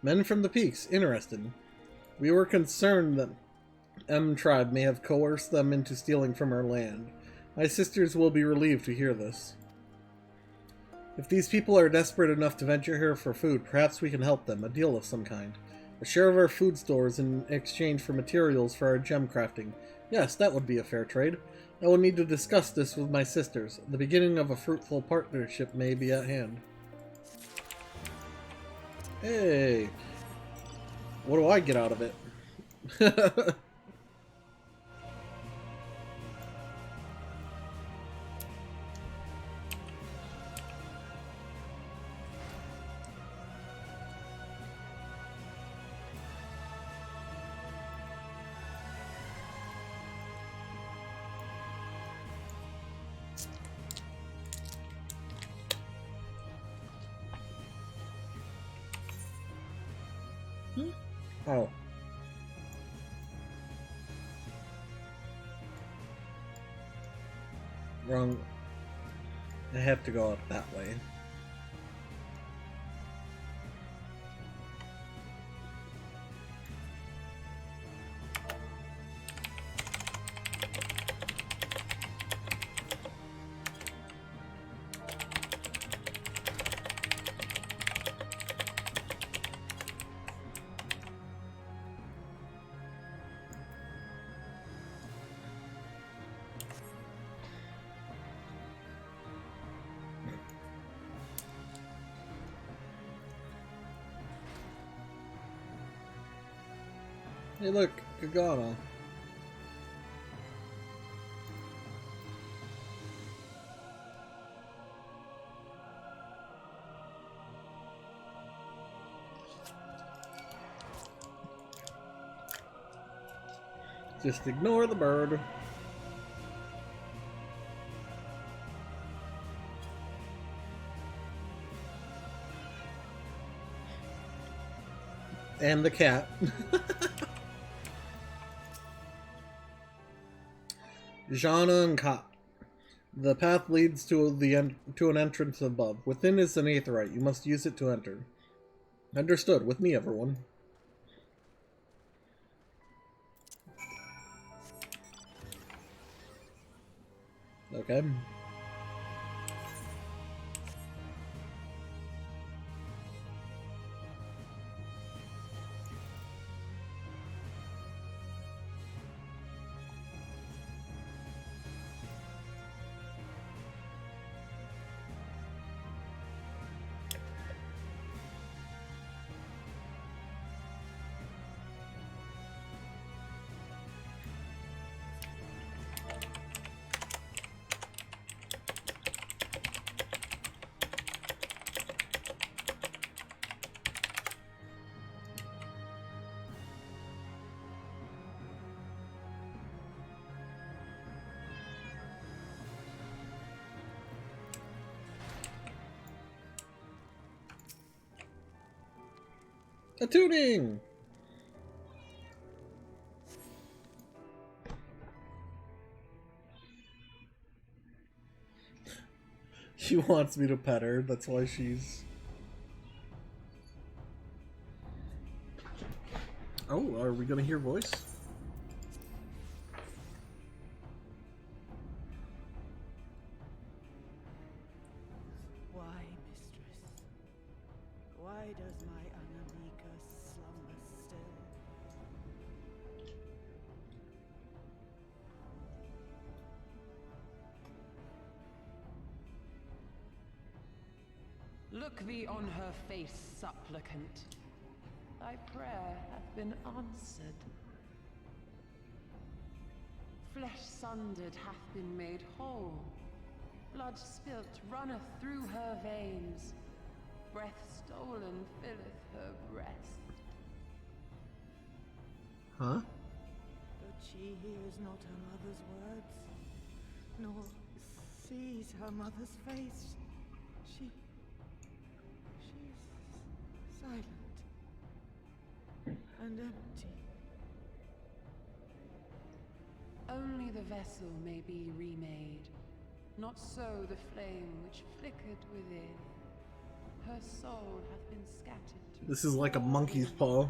Men from the peaks, interested. We were concerned that M tribe may have coerced them into stealing from our land. My sisters will be relieved to hear this. If these people are desperate enough to venture here for food, perhaps we can help them, a deal of some kind. A share of our food stores in exchange for materials for our gem crafting. Yes, that would be a fair trade. I will need to discuss this with my sisters. The beginning of a fruitful partnership may be at hand. Hey! What do I get out of it? Oh. Wrong. I have to go up that way. Hey look, Kagana. Just ignore the bird. And the cat. Jana and Ka. The path leads to an entrance above. Within is an aetheryte. You must use it to enter. Understood. With me, everyone. Okay. A tuning! She wants me to pet her, that's why she's... Oh, are we gonna hear voice? Why, mistress? Why does my Anamika slumber still? Look thee on her face, supplicant. Thy prayer hath been answered. Flesh sundered hath been made whole. Blood spilt runneth through her veins. Breath stolen filleth her breast. Huh? But she hears not her mother's words, nor sees her mother's face. She's silent and empty. Only the vessel may be remade, not so the flame which flickered within. Her soul hath been scattered. This is like a monkey's paw.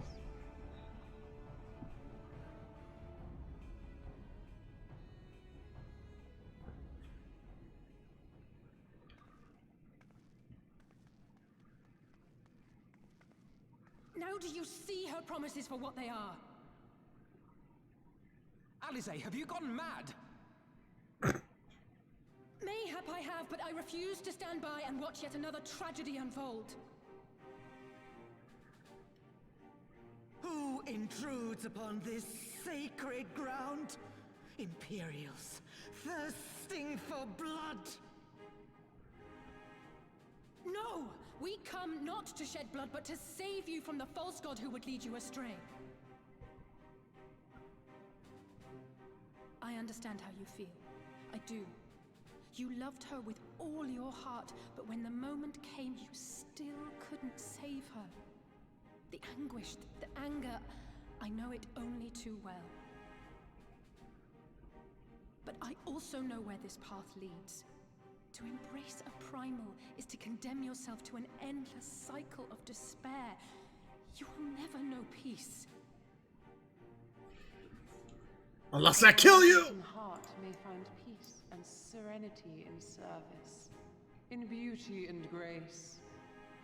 Now do you see her promises for what they are? Alisaie, have you gone mad? Mayhap I have, but I refuse to stand by and watch yet another tragedy unfold. Who intrudes upon this sacred ground? Imperials, thirsting for blood! No! We come not to shed blood, but to save you from the false god who would lead you astray. I understand how you feel. I do. You loved her with all your heart, but when the moment came, you still couldn't save her. The anguish, the anger, I know it only too well. But I also know where this path leads. To embrace a primal is to condemn yourself to an endless cycle of despair. You will never know peace. Unless I kill you! The heart may find peace and serenity in service, in beauty and grace.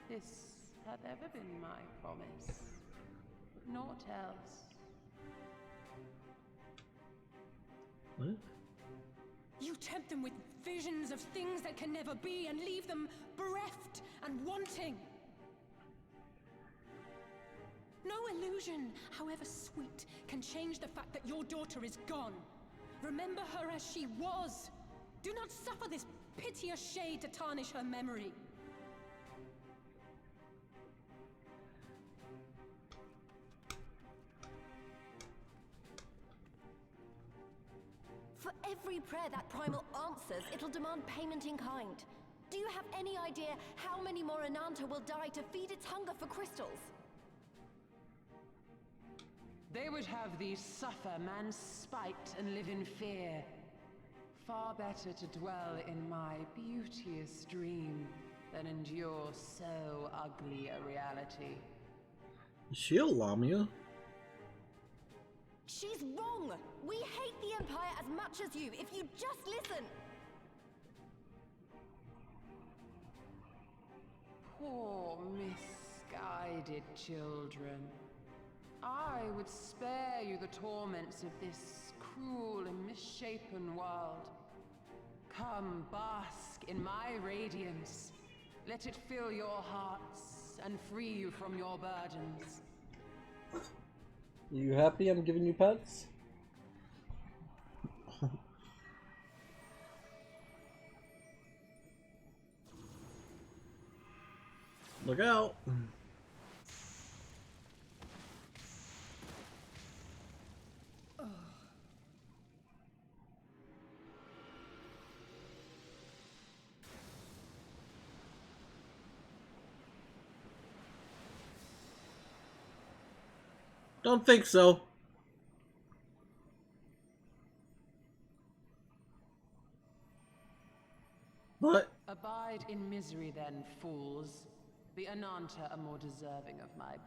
This hath ever been my promise. Naught else. What? You tempt them with visions of things that can never be and leave them bereft and wanting. No illusion, however sweet, can change the fact that your daughter is gone. Remember her as she was. Do not suffer this piteous shade to tarnish her memory. For every prayer that primal answers, it'll demand payment in kind. Do you have any idea how many more Ananta will die to feed its hunger for crystals? They would have thee suffer man's spite and live in fear. Far better to dwell in my beauteous dream than endure so ugly a reality. Is she a Lamia? She's wrong! We hate the Empire as much as you, if you just listen! Poor misguided children. I would spare you the torments of this cruel and misshapen world. Come, bask in my radiance. Let it fill your hearts and free you from your burdens. You happy I'm giving you pets? Look out! Don't think so. What? Abide in misery then, fools. The Ananta are more deserving of my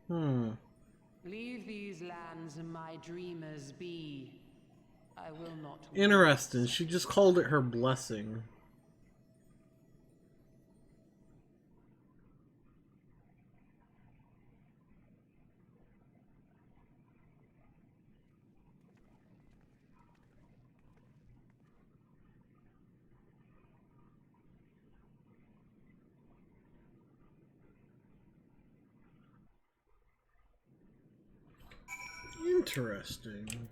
blessing. Leave these lands and my dreamers be. I will not. Interesting. She just called it her blessing. Interesting.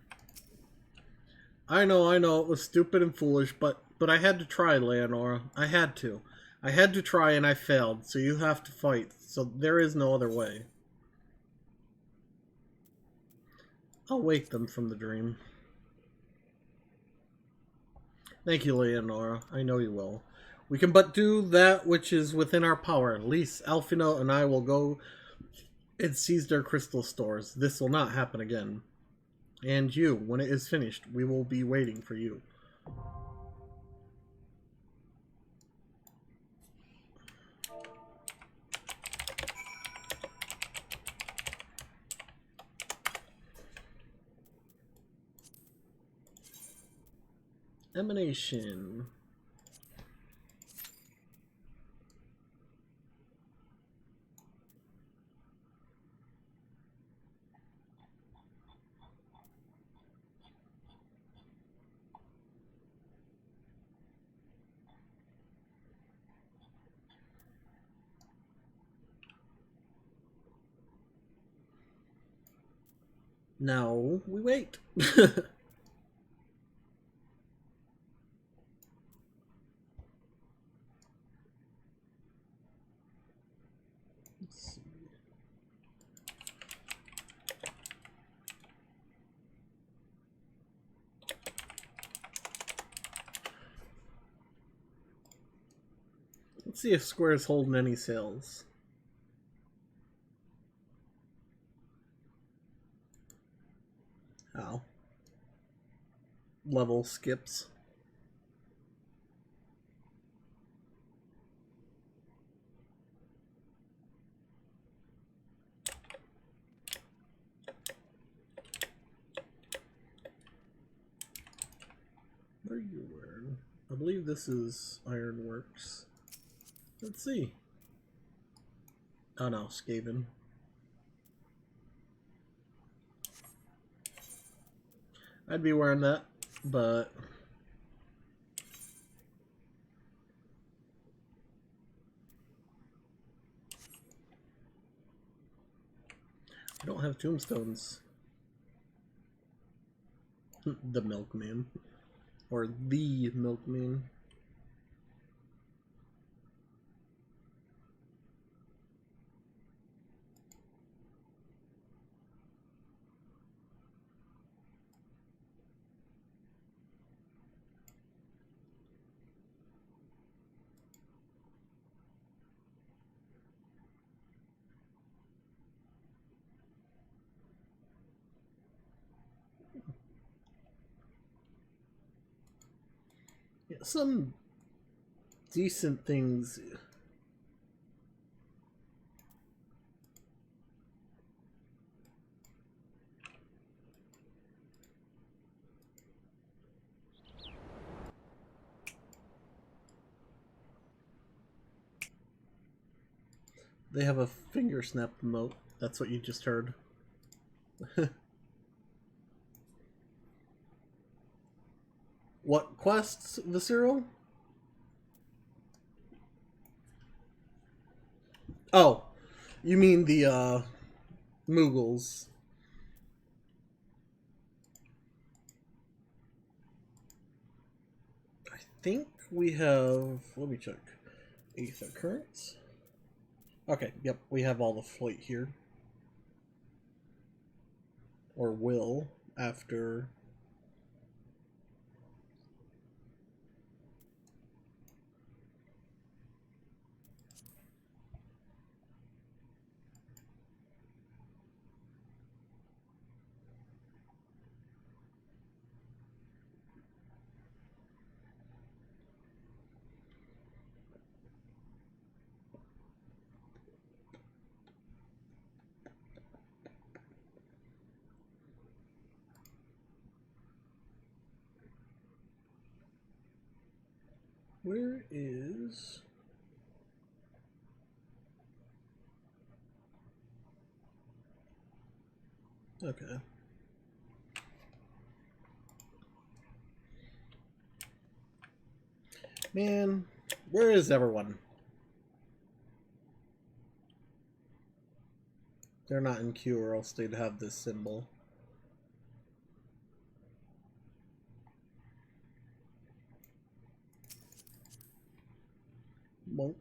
I know, it was stupid and foolish, but I had to try, Leonora. I had to. I had to try and I failed, so you have to fight. So there is no other way. I'll wake them from the dream. Thank you, Leonora. I know you will. We can but do that which is within our power. Lise, Alfino, and I will go and seize their crystal stores. This will not happen again. And you, when it is finished, we will be waiting for you. Emanation. Now we wait. Let's see if Square's holding any sales. How? Level skips. What are you wearing? I believe this is Ironworks. Let's see. Oh no, Skaven. I'd be wearing that, but I don't have tombstones. The Milkman. Or the Milkman. Yeah, some decent things. They have a finger snap emote. That's what you just heard. What quests, Visceral? Oh, you mean the Moogles. I think we have, let me check. Aether Currents. Okay, yep, we have all the flight here. Or will, after... Where is... Okay. Man, where is everyone? They're not in queue or else they'd have this symbol. Monk.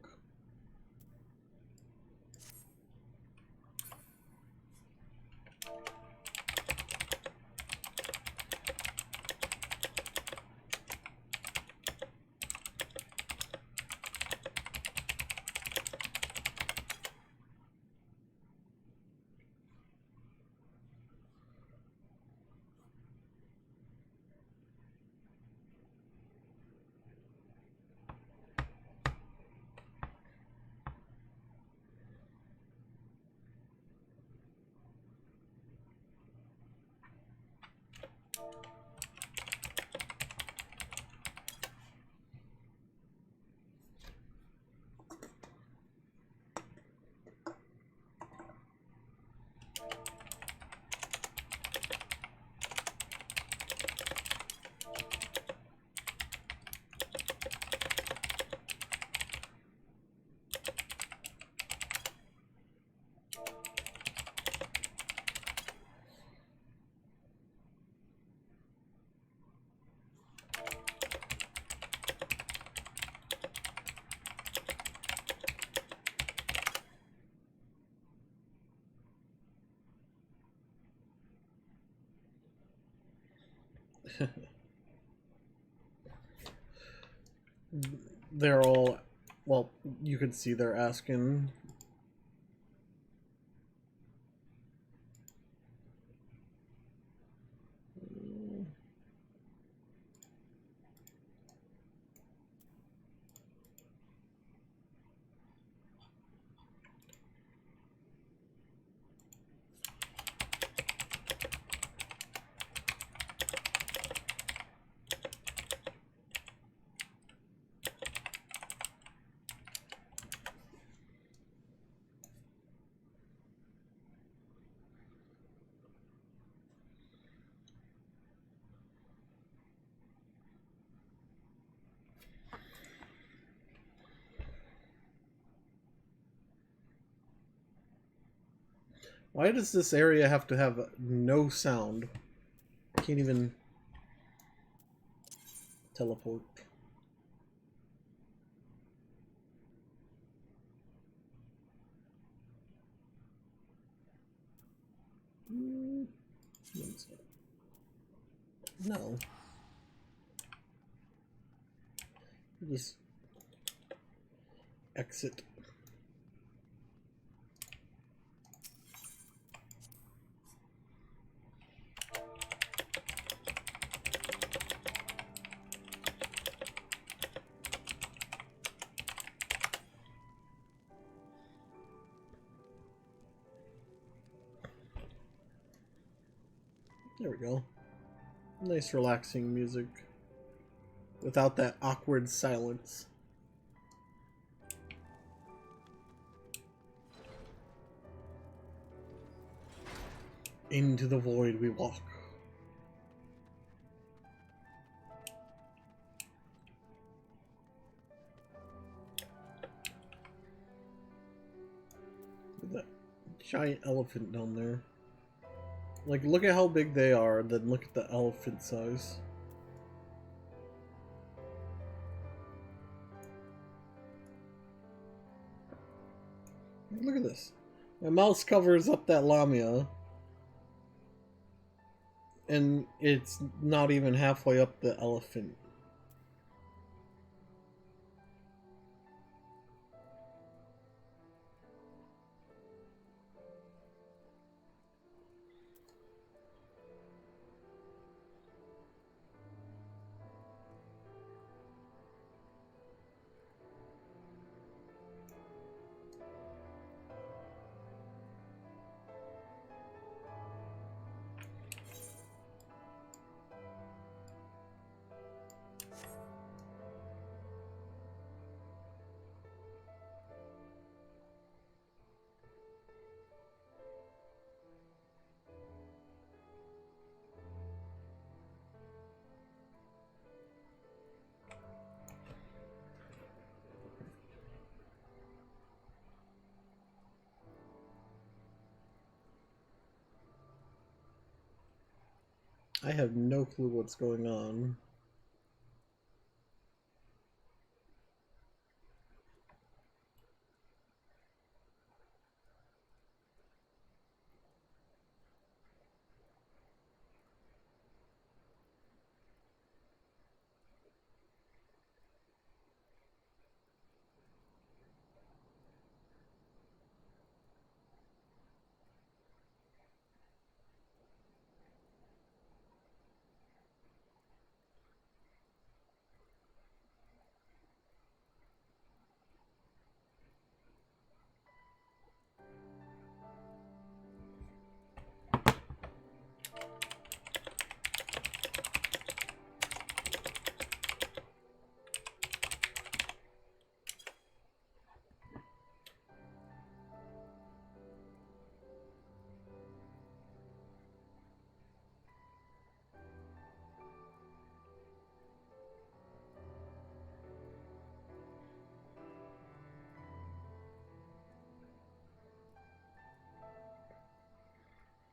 They're all, well, you can see they're asking. Why does this area have to have no sound? Can't even teleport. No. Just exit. There we go. Nice relaxing music. Without that awkward silence. Into the void we walk. Look at that giant elephant down there. Like, look at how big they are, then look at the elephant size. Look at this. My mouse covers up that lamia. And it's not even halfway up the elephant. I have no clue what's going on.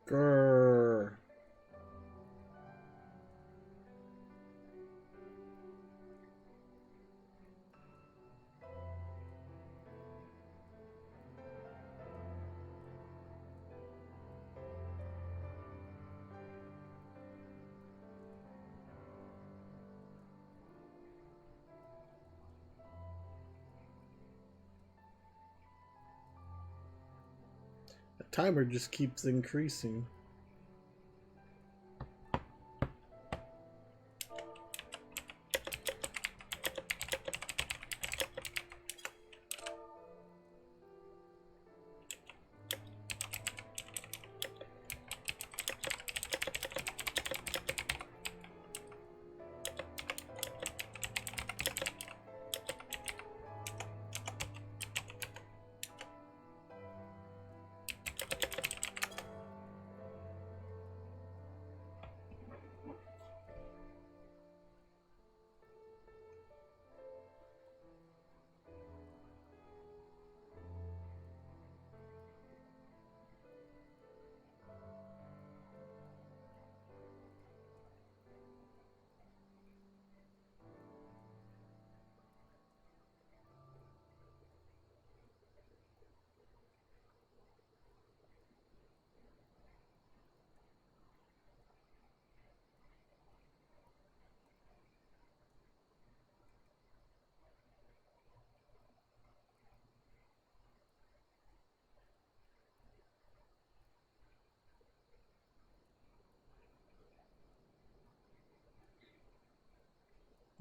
Grrr. Timer just keeps increasing.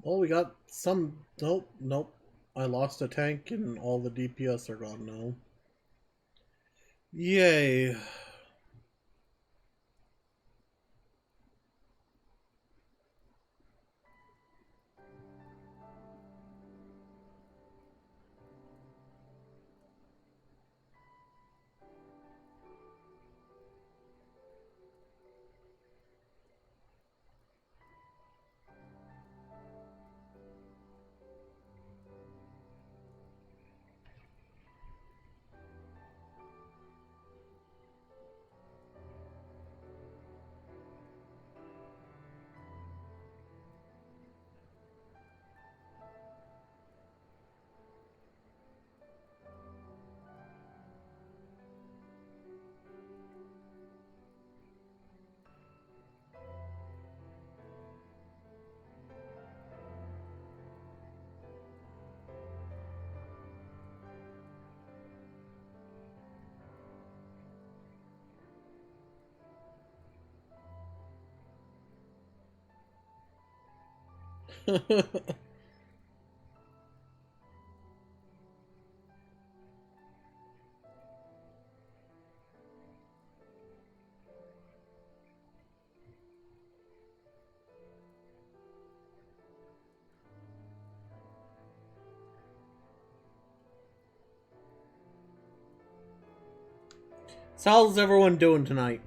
Well, we got some... Nope, nope. I lost a tank and all the DPS are gone now. Yay. So how's everyone doing tonight?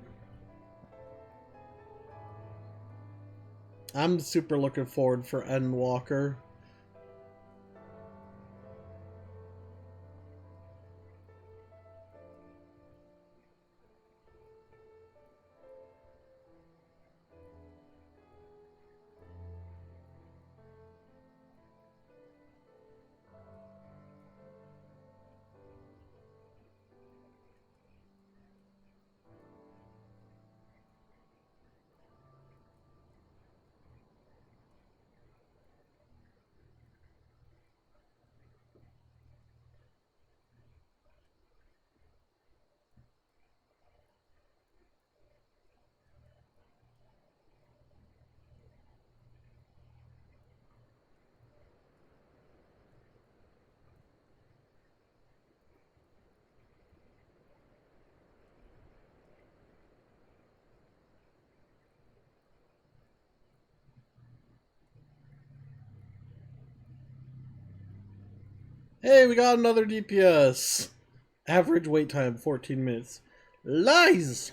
I'm super looking forward for Endwalker. Hey, we got another DPS. Average wait time 14 minutes. Lies!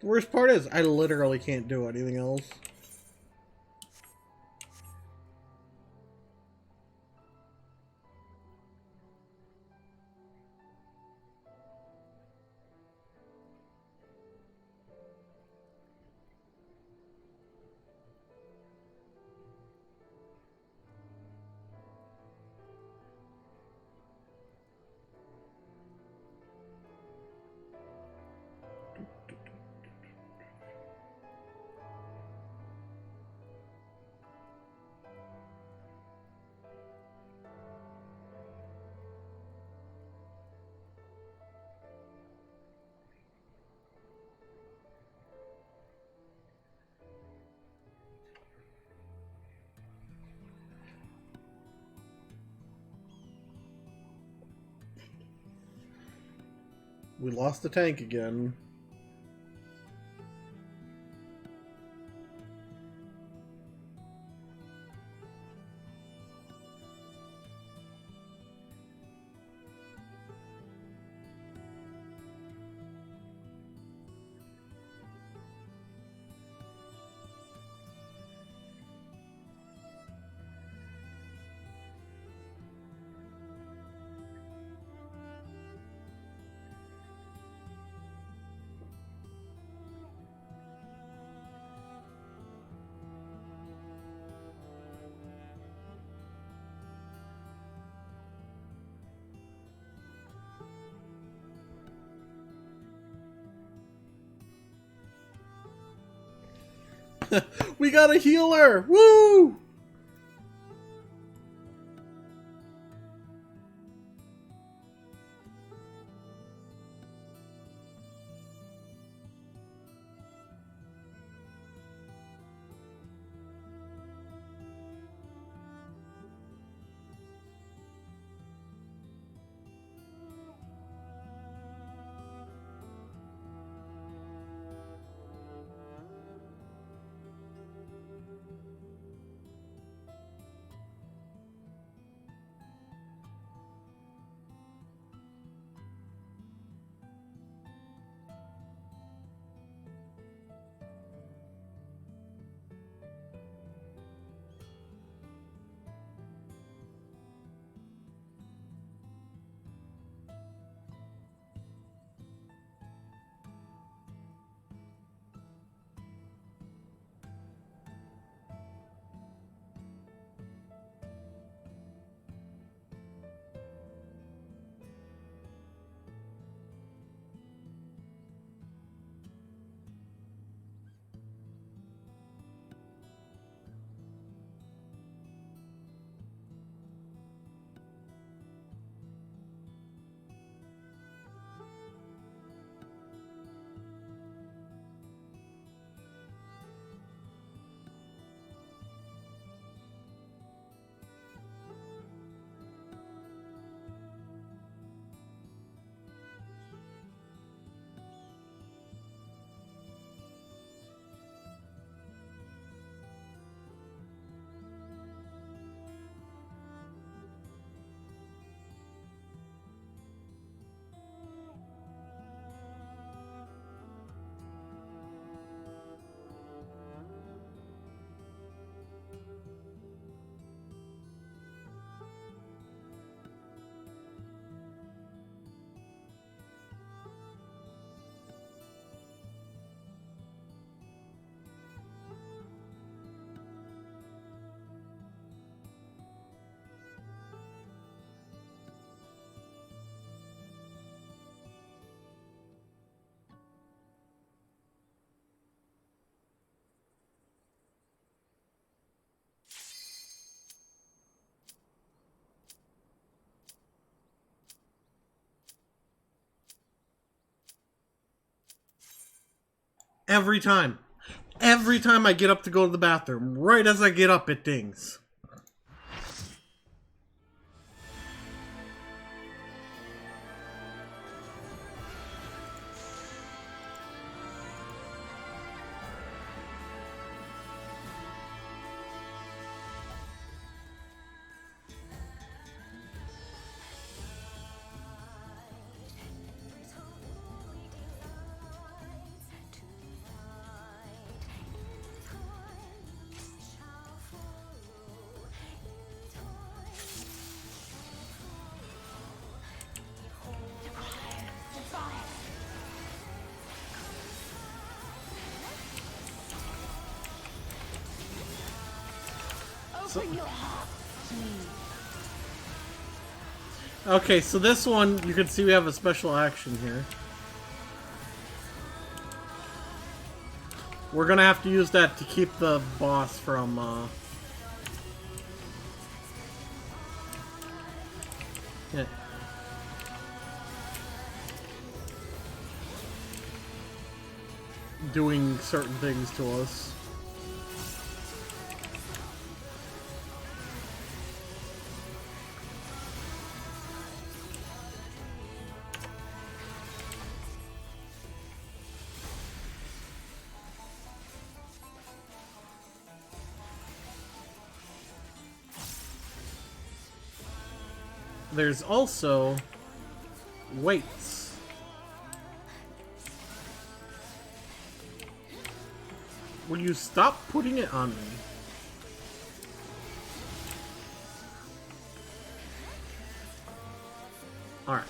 The worst part is, I literally can't do anything else. We lost the tank again. We got a healer! Woo! Every time. Every time I get up to go to the bathroom, right as I get up, it dings. So, okay, so this one, you can see we have a special action here. We're gonna have to use that to keep the boss from, yeah. Doing certain things to us. There's also weights. Will you stop putting it on me? Alright.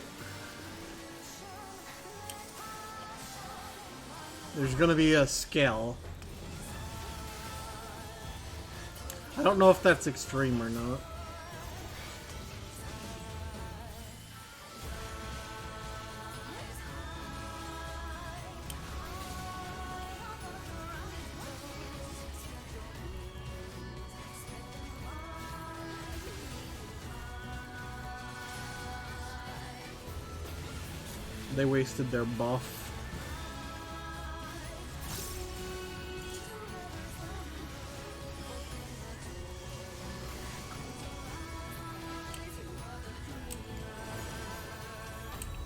There's gonna be a scale. I don't know if that's extreme or not. They wasted their buff.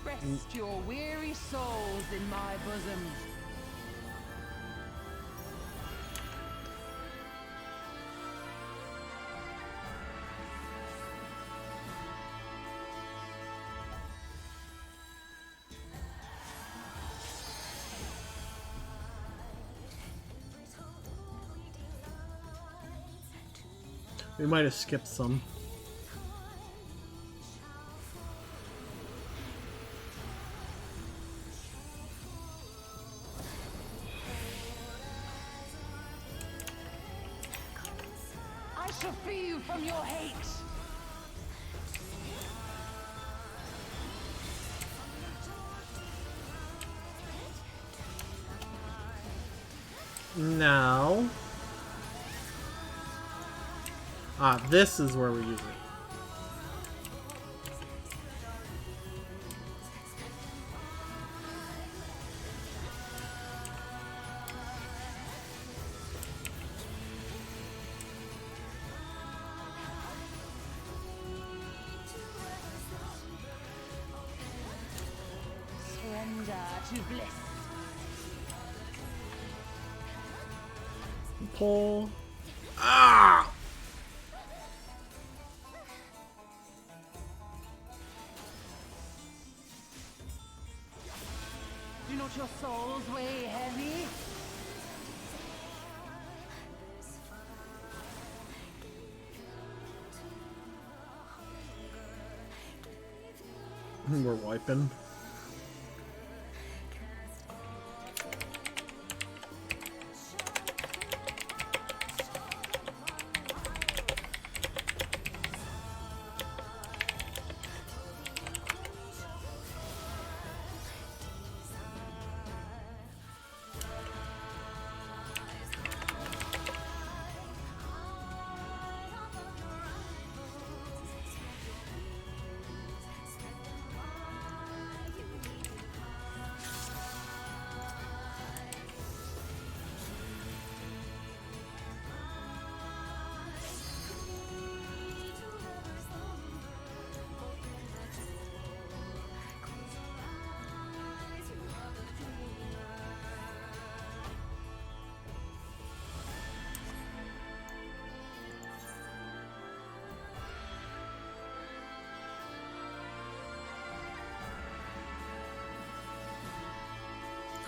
Rest your weary souls in my bosom. We might have skipped some. I shall free you from your hate. Now. Ah, this is where we use it. Surrender to bliss. Pull. Ah! Do not your souls weigh heavy? We're wiping.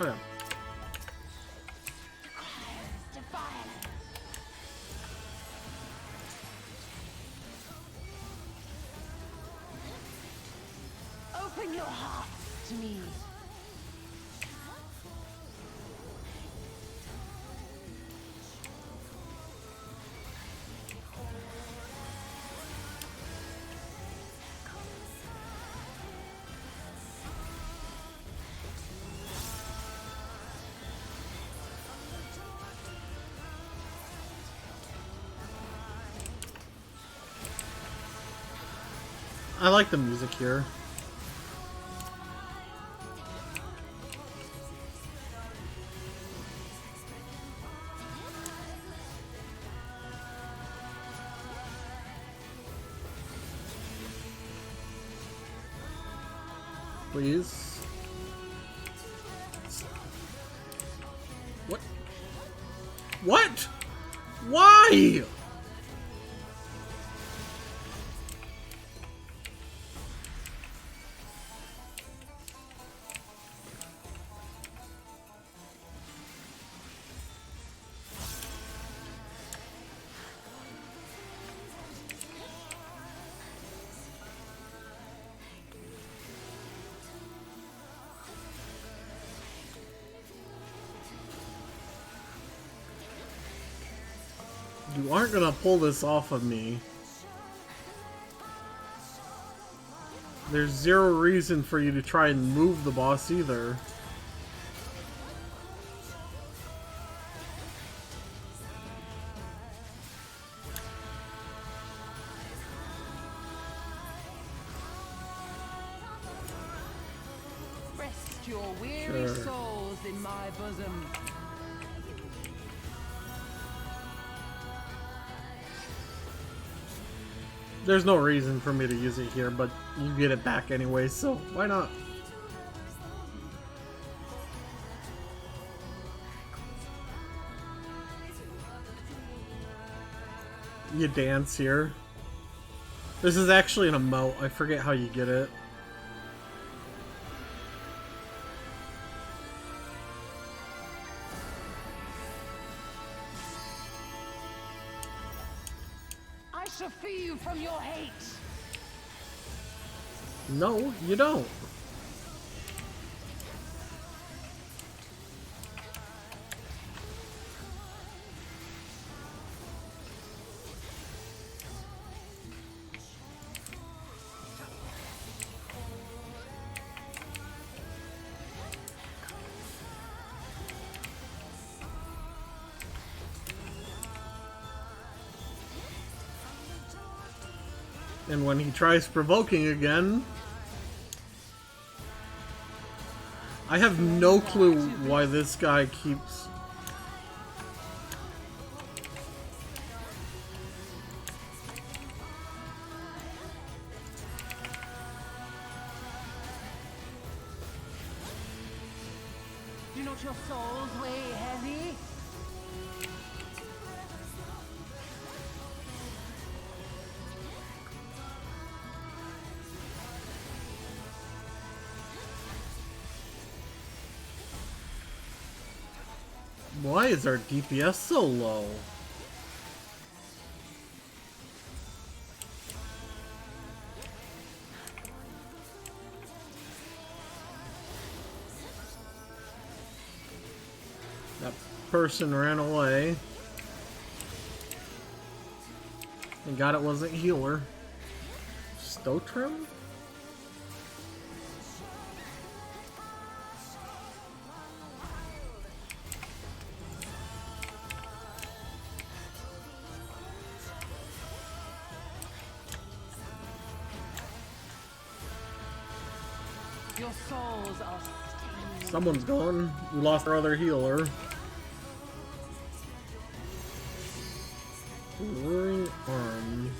Okay. Open your heart to me. I like the music here. Please. What? What? Why? You aren't gonna pull this off of me. There's zero reason for you to try and move the boss either. Rest your weary souls in my bosom. There's no reason for me to use it here, but you get it back anyway, so why not? You dance here. This is actually an emote. I forget how you get it. I shall free you from your hate. No, you don't. And when he tries provoking again, I have no clue why this guy keeps... Do not your souls weigh heavy? Why is our DPS so low? That person ran away. Thank God it wasn't healer. Stotrim? Your souls are stained. Someone's gone. We lost our other healer. Roaring arm.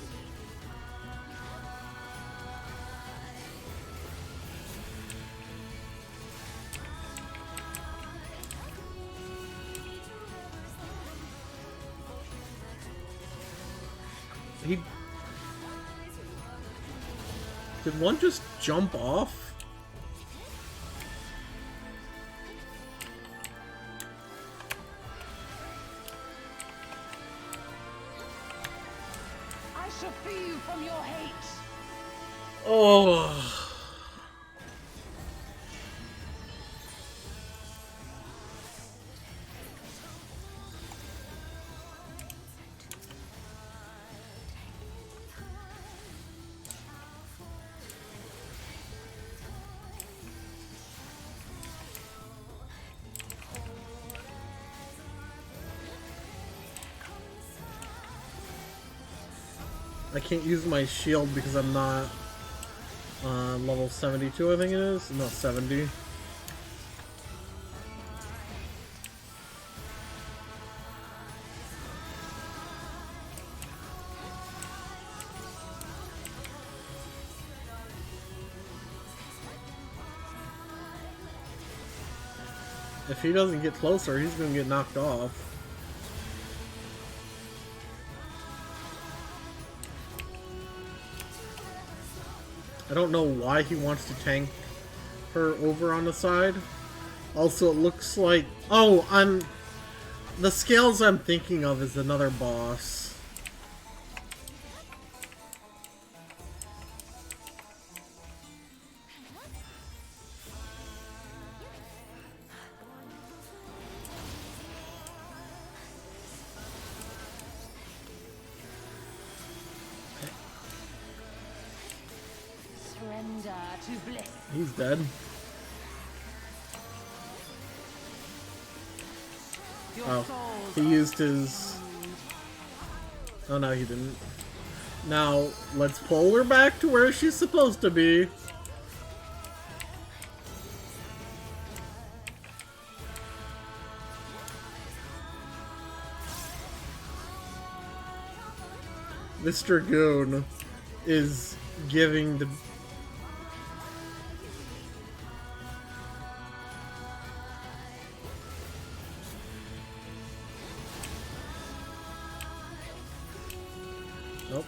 Did one just jump off? I shall free you from your hate. Oh. I can't use my shield because I'm not Level 72, I think it is. No, 70. If he doesn't get closer, he's gonna get knocked off. I don't know why he wants to tank her over on the side. Also, it looks like... Oh, the scales I'm thinking of is another boss. He's dead. Oh, he used his... Oh, no, he didn't. Now, let's pull her back to where she's supposed to be. This Dragoon is giving the... Nope.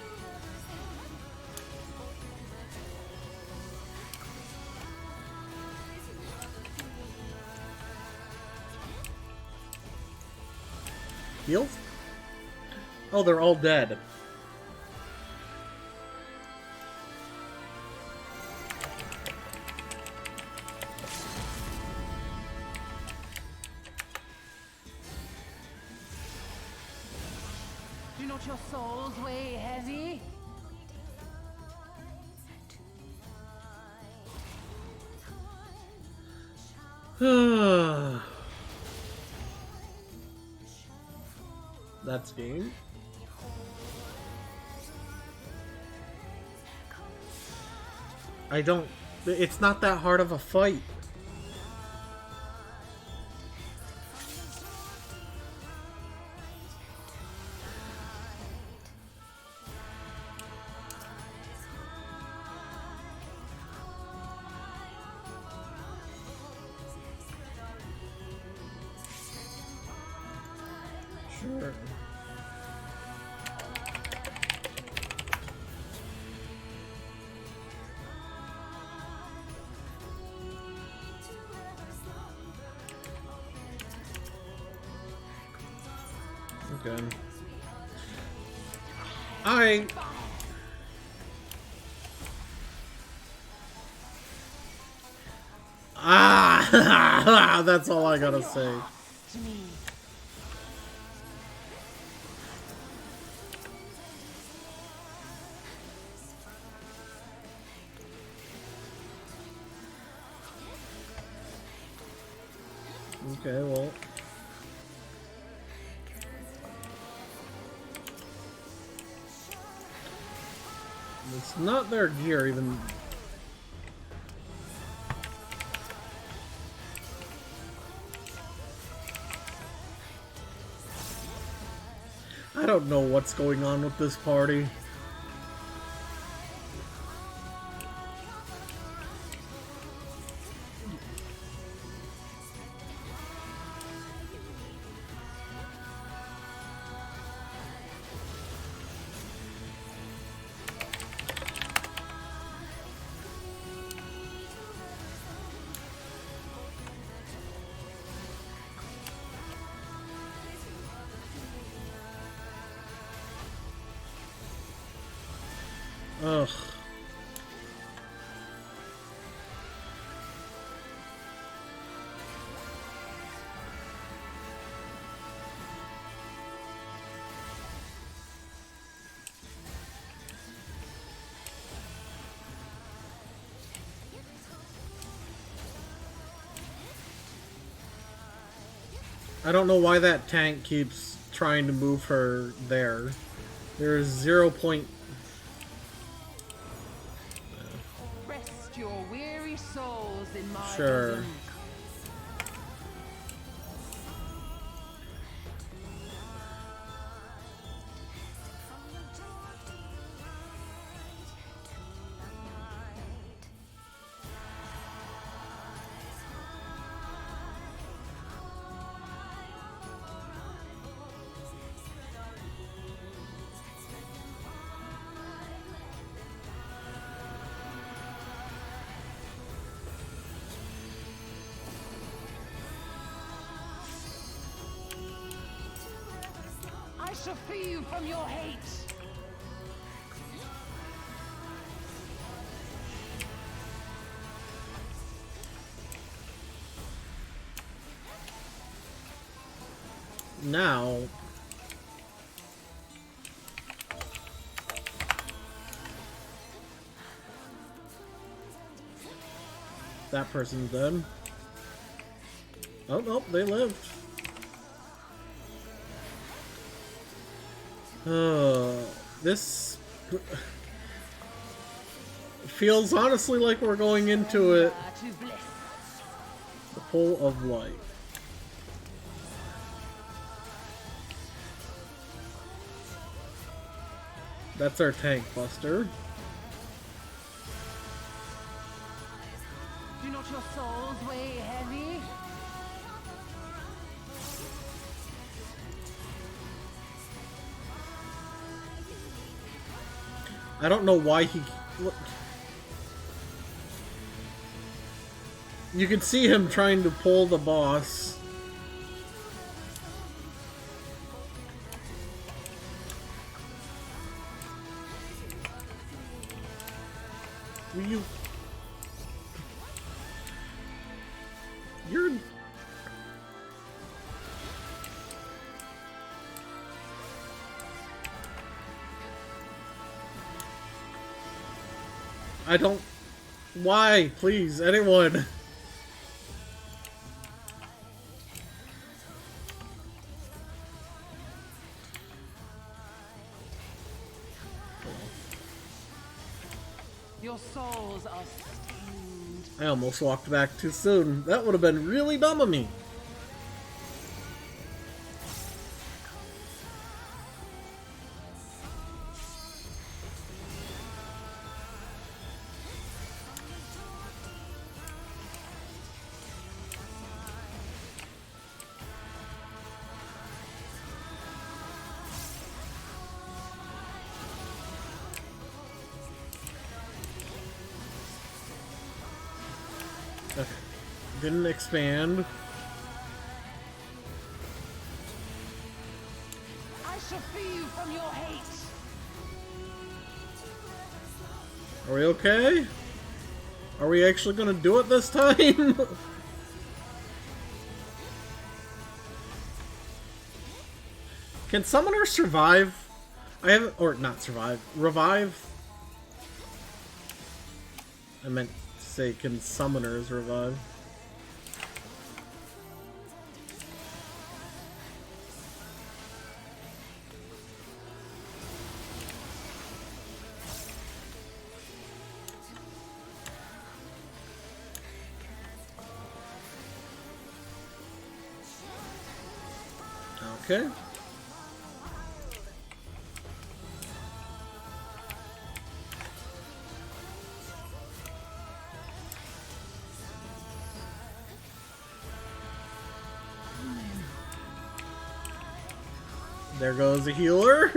Healed? Oh, they're all dead. Do not your souls weigh heavy? That's game. I don't... It's not that hard of a fight. Sure. Okay. That's all I gotta say. Okay, well. It's not their gear, even. I don't know what's going on with this party. Ugh. I don't know why that tank keeps trying to move her there. There's 0 point... Rest rest your weary souls in my Sure. bosom. I shall free you from your hate. Now, that person's dead. Oh, nope, they lived. This feels honestly like we're going into it. The Pool of Light. That's our tank buster. Do not your souls weigh heavy? I don't know why he... Look. You can see him trying to pull the boss. Will you... You're... I don't... Why? Please, anyone. Your souls are stained. I almost walked back too soon. That would have been really dumb of me. Okay. Didn't expand. I shall free you from your hate. Are we okay? Are we actually gonna do it this time? Can summoners survive? I haven't, or not survive, revive? I meant to say, can summoners revive? Okay. There goes a healer.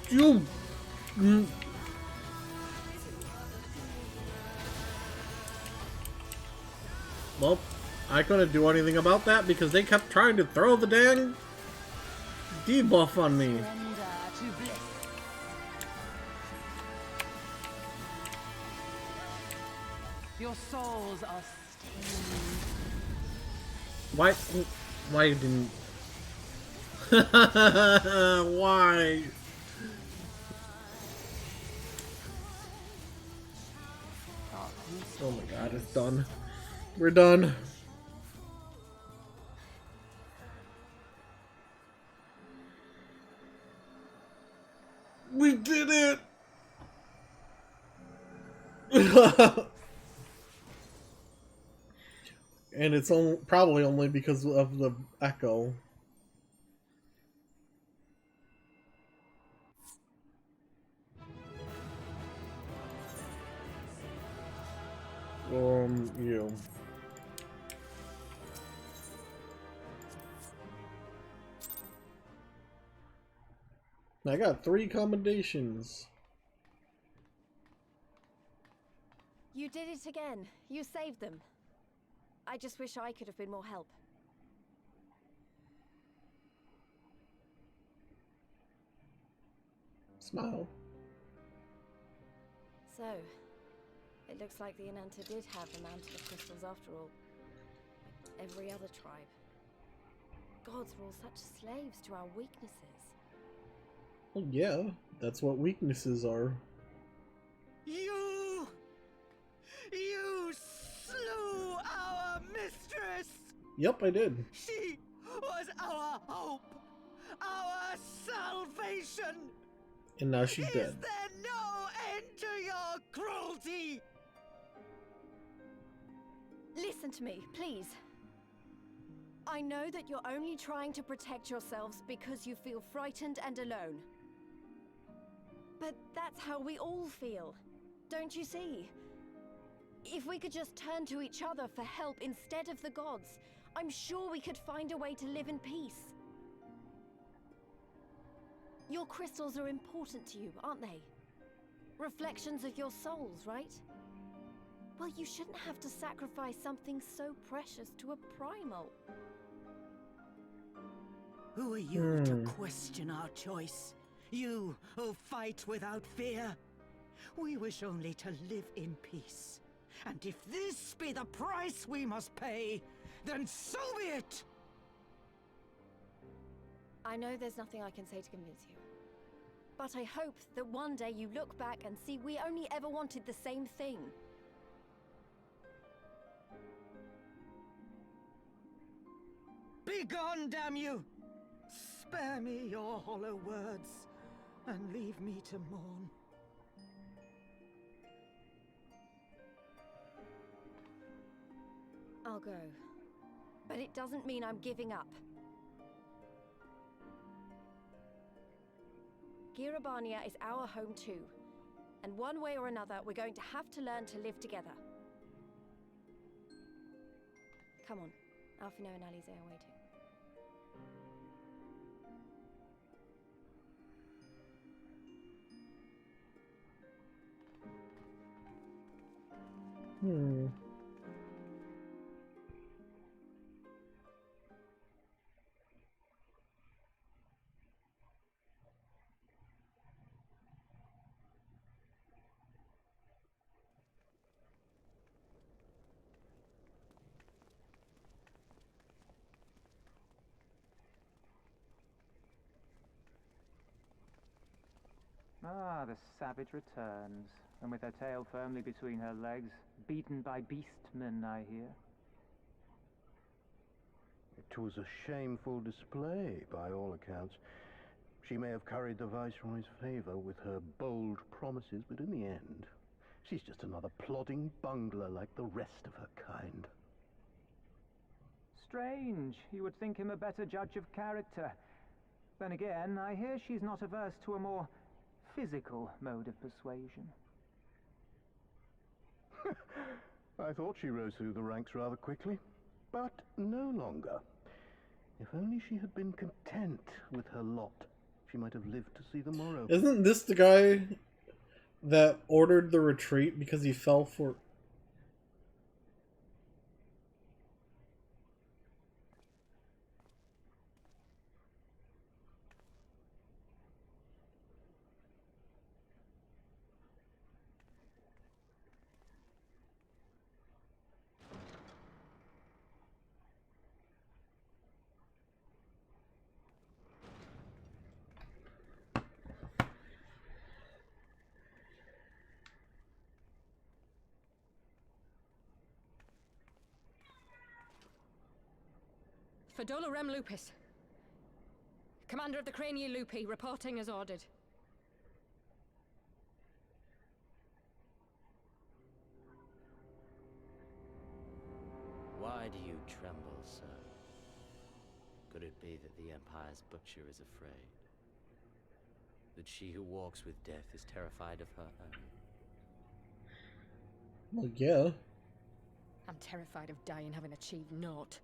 You. Well, I couldn't do anything about that because they kept trying to throw the dang debuff on me. Your souls are stained. Why didn't... Why? Oh my god, it's done. We're done. We did it! And it's probably only because of the echo. You. I got 3 commendations. You did it again. You saved them. I just wish I could have been more help. Smile. So, it looks like the Ananta did have the Mantle of Crystals after all. Like every other tribe. Gods were all such slaves to our weaknesses. Well, yeah, that's what weaknesses are. You slew our mistress! Yep, I did. She was our hope, our salvation! And now she's dead. Is there no end to your cruelty? Listen to me, please. I know that you're only trying to protect yourselves because you feel frightened and alone. But that's how we all feel. Don't you see? If we could just turn to each other for help instead of the gods, I'm sure we could find a way to live in peace. Your crystals are important to you, aren't they? Reflections of your souls, right? Well, you shouldn't have to sacrifice something so precious to a primal. Who are you to question our choice? You who fight without fear? We wish only to live in peace. And if this be the price we must pay, then so be it! I know there's nothing I can say to convince you. But I hope that one day you look back and see we only ever wanted the same thing. Begone, damn you! Spare me your hollow words, and leave me to mourn. I'll go. But it doesn't mean I'm giving up. Girabania is our home too. And one way or another, we're going to have to learn to live together. Come on. Alphino and Alize are waiting. Ah, the savage returns, and with her tail firmly between her legs, beaten by beastmen, I hear. It was a shameful display, by all accounts. She may have curried the Viceroy's favor with her bold promises, but in the end, she's just another plodding bungler like the rest of her kind. Strange. You would think him a better judge of character. Then again, I hear she's not averse to a more physical mode of persuasion. I thought she rose through the ranks rather quickly, but no longer. If only she had been content with her lot, she might have lived to see the morrow. Isn't this the guy that ordered the retreat because he fell for... For Dolorem Lupus. Commander of the Crania Lupi, reporting as ordered. Why do you tremble, sir? Could it be that the Empire's butcher is afraid? That she who walks with death is terrified of her own? Well, yeah. I'm terrified of dying having achieved naught.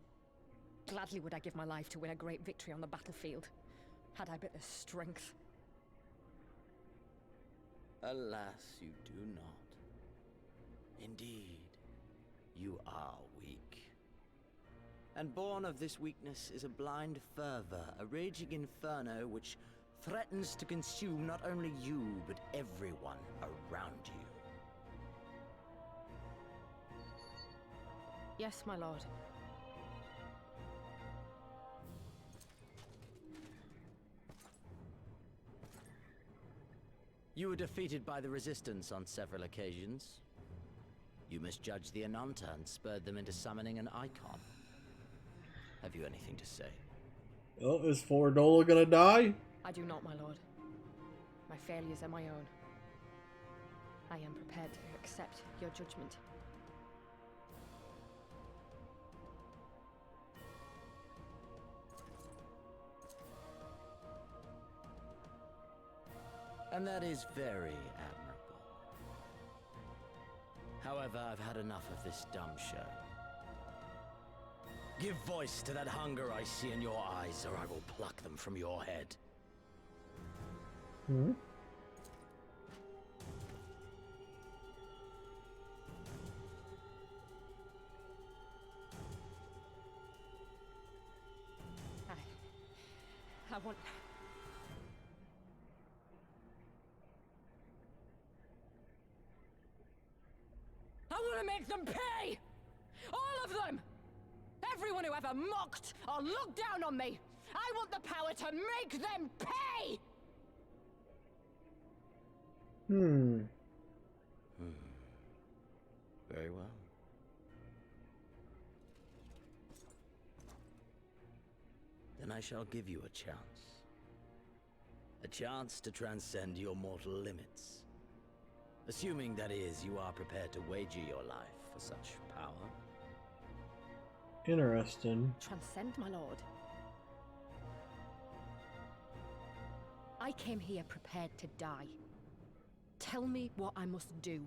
Gladly would I give my life to win a great victory on the battlefield, had I but the strength. Alas, you do not. Indeed, you are weak. And born of this weakness is a blind fervor, a raging inferno which threatens to consume not only you, but everyone around you. Yes, my lord. You were defeated by the Resistance on several occasions. You misjudged the Ananta and spurred them into summoning an icon. Have you anything to say? Oh, is Fordola gonna die? I do not, my lord. My failures are my own. I am prepared to accept your judgment. And that is very admirable. However, I've had enough of this dumb show. Give voice to that hunger I see in your eyes, or I will pluck them from your head. Hmm? I want... I want to make them pay! All of them! Everyone who ever mocked or looked down on me! I want the power to make them pay! Very well. Then I shall give you a chance. A chance to transcend your mortal limits. Assuming, that is, you are prepared to wager your life for such power. Interesting. Transcend, my lord. I came here prepared to die. Tell me what I must do.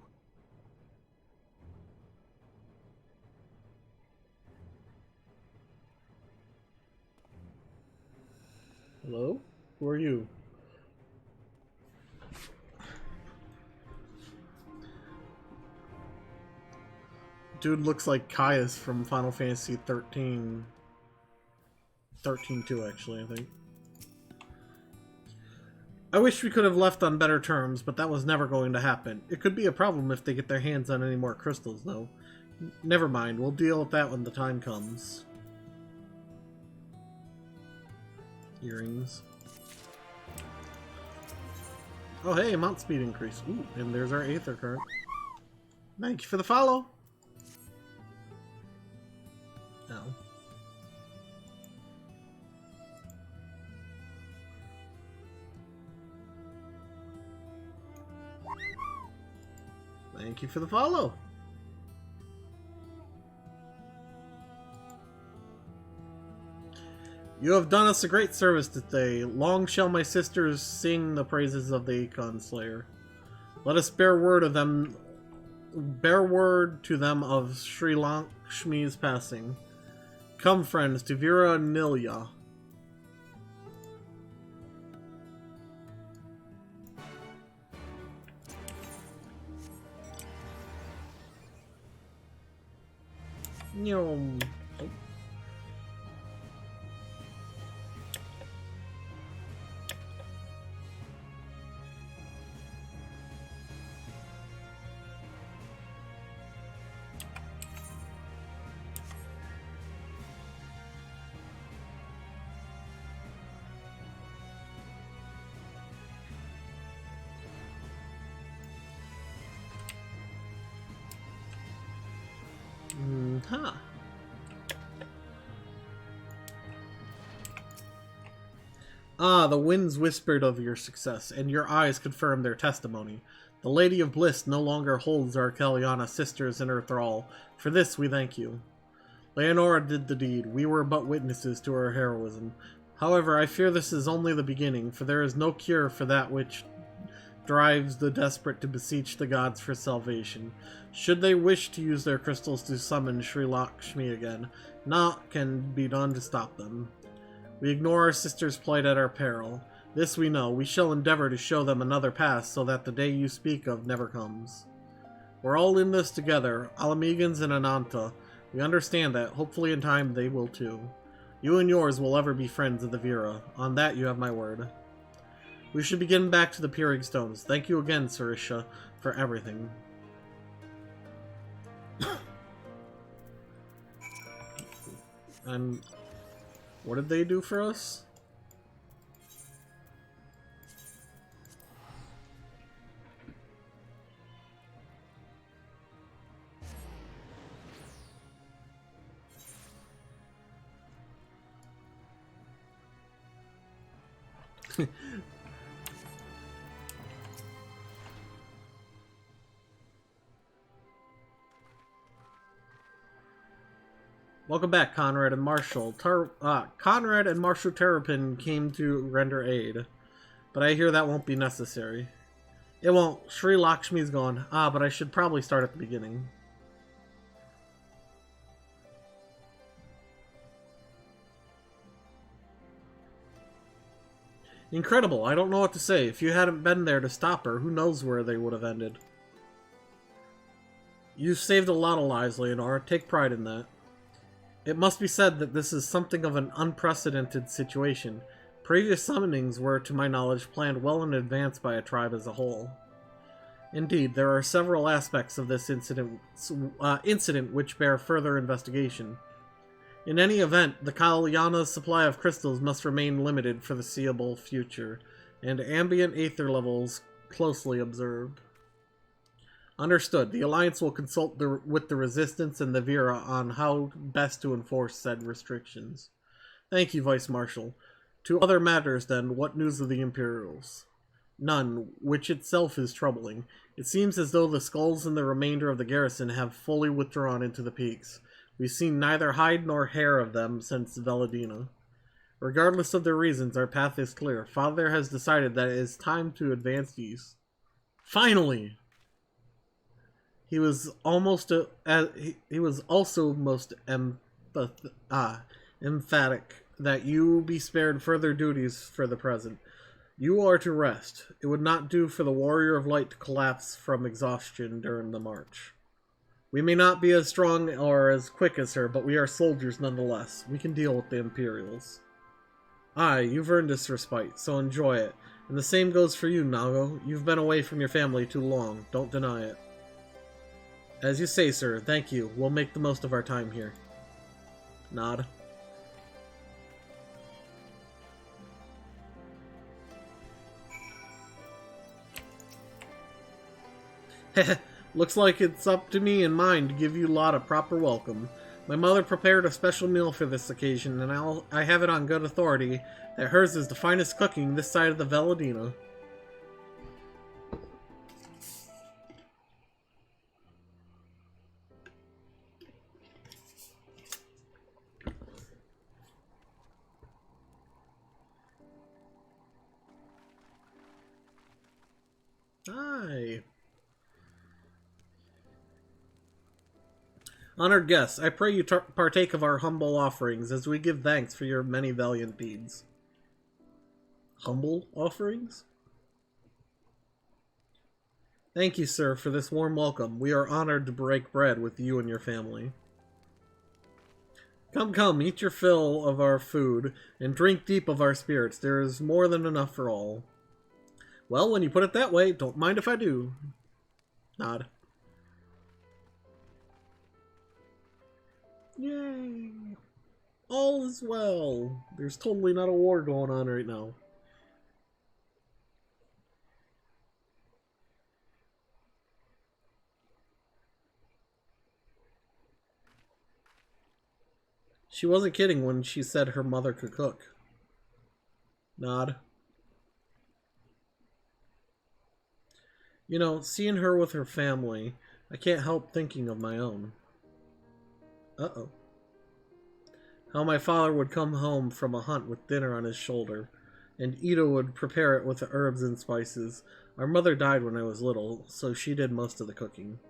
Hello? Who are you? Dude looks like Caius from Final Fantasy 13. 13-2, actually, I think. I wish we could have left on better terms, but that was never going to happen. It could be a problem if they get their hands on any more crystals, though. Never mind, we'll deal with that when the time comes. Earrings. Oh hey, mount speed increase. Ooh, and there's our Aether Current. Thank you for the follow! Oh. Thank you for the follow! You have done us a great service today. Long shall my sisters sing the praises of the Akon Slayer. Let us bear word to them of Sri Lakshmi's passing. Come, friends, to Vira Nilya. Nyom. Oh. Huh. Ah, the winds whispered of your success, and your eyes confirmed their testimony. The Lady of Bliss no longer holds our Kalyana sisters in her thrall. For this we thank you. Leonora did the deed. We were but witnesses to her heroism. However, I fear this is only the beginning, for there is no cure for that which drives the desperate to beseech the gods for salvation. Should they wish to use their crystals to summon Sri Lakshmi again, naught can be done to stop them. We ignore our sister's plight at our peril. This we know. We shall endeavor to show them another path so that the day you speak of never comes. We're all in this together, Alamegans and Ananta. We understand that. Hopefully in time they will too. You and yours will ever be friends of the Vera. On that you have my word. We should begin back to the Peering Stones. Thank you again, Sarisha, for everything. And what did they do for us? Welcome back, Conrad and Marshall. Conrad and Marshal Terrapin came to render aid, but I hear that won't be necessary. It won't. Sri Lakshmi's gone. But I should probably start at the beginning. Incredible. I don't know what to say. If you hadn't been there to stop her, who knows where they would have ended. You saved a lot of lives, Leonora. Take pride in that. It must be said that this is something of an unprecedented situation. Previous summonings were, to my knowledge, planned well in advance by a tribe as a whole. Indeed, there are several aspects of this incident which bear further investigation. In any event, the Kalyana's supply of crystals must remain limited for the seeable future, and ambient aether levels closely observed. Understood. The Alliance will consult with the Resistance and the Vera on how best to enforce said restrictions. Thank you, Vice Marshal. To other matters, then, what news of the Imperials? None, which itself is troubling. It seems as though the skulls and the remainder of the garrison have fully withdrawn into the peaks. We've seen neither hide nor hair of them since Veladina. Regardless of their reasons, our path is clear. Father has decided that it is time to advance east. Finally! He was also most emphatic that you be spared further duties for the present. You are to rest. It would not do for the Warrior of Light to collapse from exhaustion during the march. We may not be as strong or as quick as her, but we are soldiers nonetheless. We can deal with the Imperials. Aye, you've earned this respite, so enjoy it. And the same goes for you, Nago. You've been away from your family too long. Don't deny it. As you say, sir. Thank you. We'll make the most of our time here. Nod. Heh. Looks like it's up to me and mine to give you lot a proper welcome. My mother prepared a special meal for this occasion, and I have it on good authority that hers is the finest cooking this side of the Veladina. Hi. Honored guests, I pray you partake of our humble offerings as we give thanks for your many valiant deeds. Humble offerings? Thank you, sir, for this warm welcome. We are honored to break bread with you and your family. Come, come, eat your fill of our food and drink deep of our spirits. There is more than enough for all. Well, when you put it that way, don't mind if I do. Nod. Yay! All is well. There's totally not a war going on right now. She wasn't kidding when she said her mother could cook. Nod. You know, seeing her with her family, I can't help thinking of my own. Uh-oh. How my father would come home from a hunt with dinner on his shoulder, and Ida would prepare it with the herbs and spices. Our mother died when I was little, so she did most of the cooking.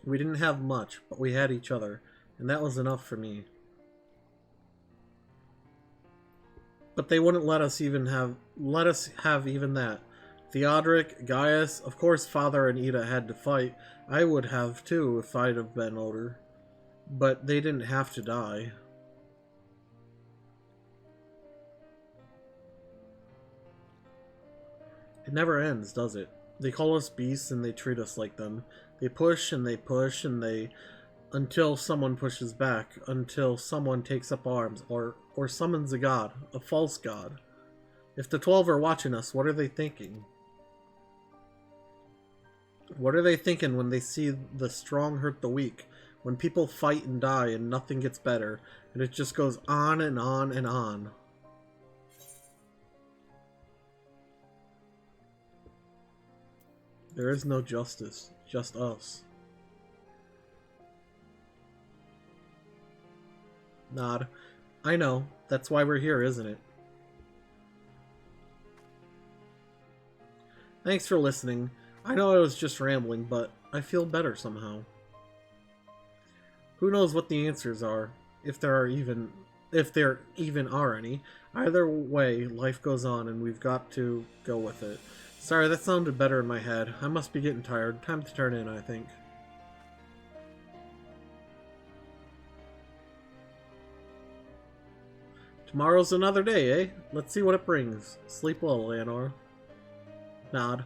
We didn't have much, but we had each other, and that was enough for me. But they wouldn't let us have even that. Theodoric, Gaius, of course Father and Ida had to fight. I would have too if I'd have been older. But they didn't have to die. It never ends, does it? They call us beasts and they treat us like them. They push and they push and they... until someone pushes back, until someone takes up arms, or summons a god, a false god. If the 12 are watching us, what are they thinking? What are they thinking when they see the strong hurt the weak? When people fight and die and nothing gets better, and it just goes on and on and on. There is no justice, just us. Nod. I know, that's why we're here, isn't it? Thanks for listening. I know I was just rambling, but I feel better somehow. Who knows what the answers are, if there even are any. Either way, life goes on and we've got to go with it. Sorry, that sounded better in my head. I must be getting tired. Time to turn in, I think. Tomorrow's another day, eh? Let's see what it brings. Sleep well, Leonor. Nod.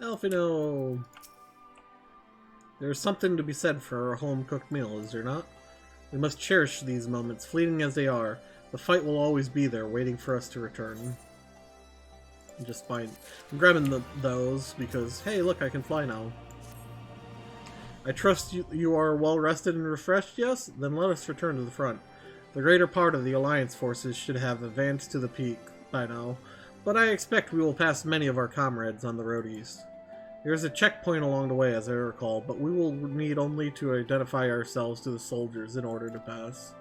Alfino! There's something to be said for a home-cooked meal, is there not? We must cherish these moments, fleeting as they are. The fight will always be there, waiting for us to return. I'm grabbing those because, hey, look, I can fly now. I trust you are well rested and refreshed, yes? Then let us return to the front. The greater part of the Alliance forces should have advanced to the peak by now, but I expect we will pass many of our comrades on the road east. There is a checkpoint along the way, as I recall, but we will need only to identify ourselves to the soldiers in order to pass.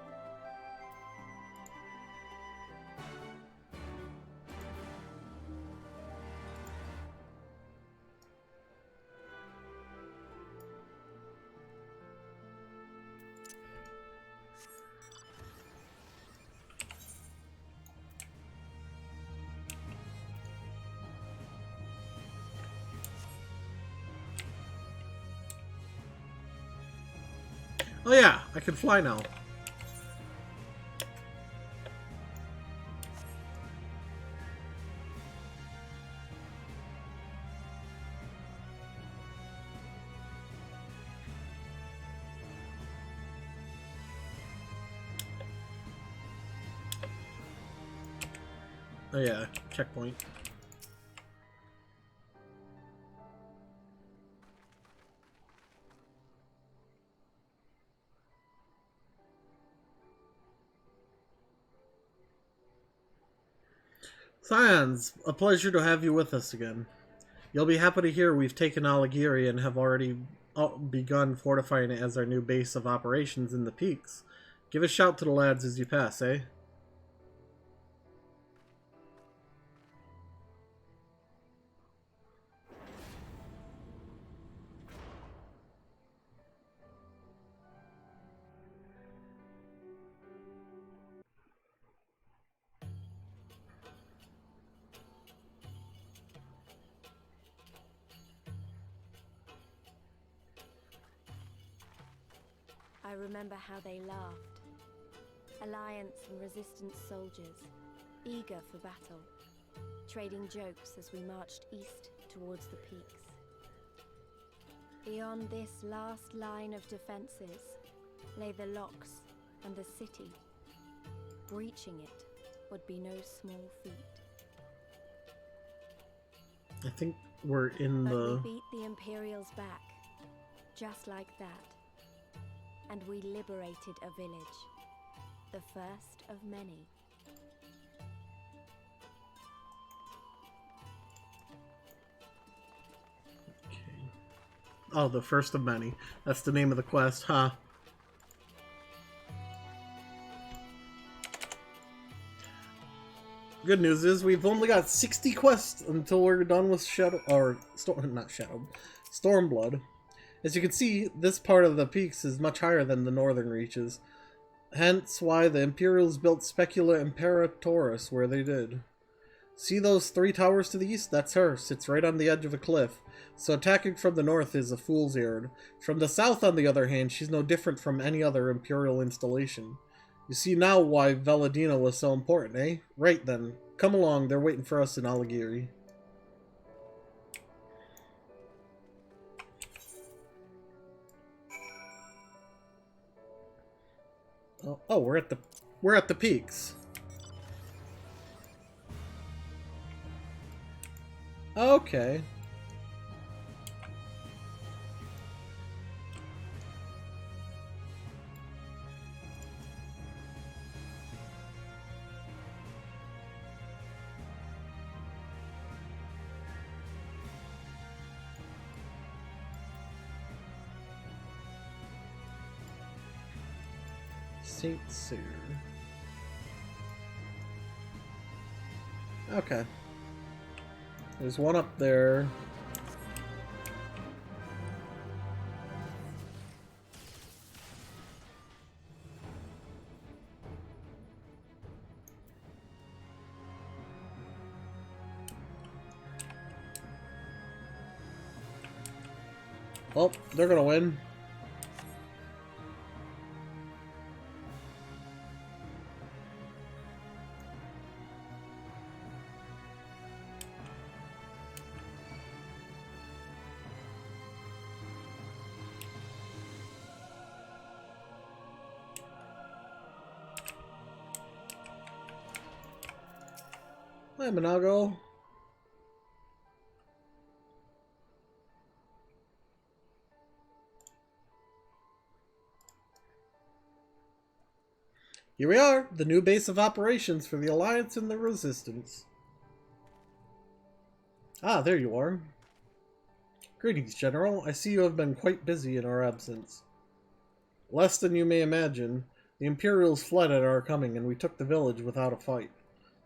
Oh yeah, I can fly now. Oh yeah, checkpoint. Scions, a pleasure to have you with us again. You'll be happy to hear we've taken Alighieri and have already begun fortifying it as our new base of operations in the peaks. Give a shout to the lads as you pass, eh? I remember how they laughed. Alliance and Resistance soldiers, eager for battle, trading jokes as we marched east towards the peaks. Beyond this last line of defenses lay the locks and the city. breaching it would be no small feat. I think we're in But the... we beat the Imperials back, just like that. And we liberated a village, the first of many. Oh, the first of many. That's the name of the quest, huh? Good news is we've only got 60 quests until we're done with Shadow... or... Stormblood. As you can see, this part of the peaks is much higher than the northern reaches. Hence why the Imperials built Specula Imperatoris where they did. See those 3 towers to the east? That's her. Sits right on the edge of a cliff. So attacking from the north is a fool's errand. From the south, on the other hand, she's no different from any other Imperial installation. You see now why Veladina was so important, eh? Right then. Come along, they're waiting for us in Alighieri. Oh, we're at the peaks. Okay. St. Cyr. Okay. There's one up there. Well, they're gonna win. Hi, Monago. Here we are, the new base of operations for the Alliance and the Resistance. Ah, there you are. Greetings, General. I see you have been quite busy in our absence. Less than you may imagine, the Imperials fled at our coming and we took the village without a fight.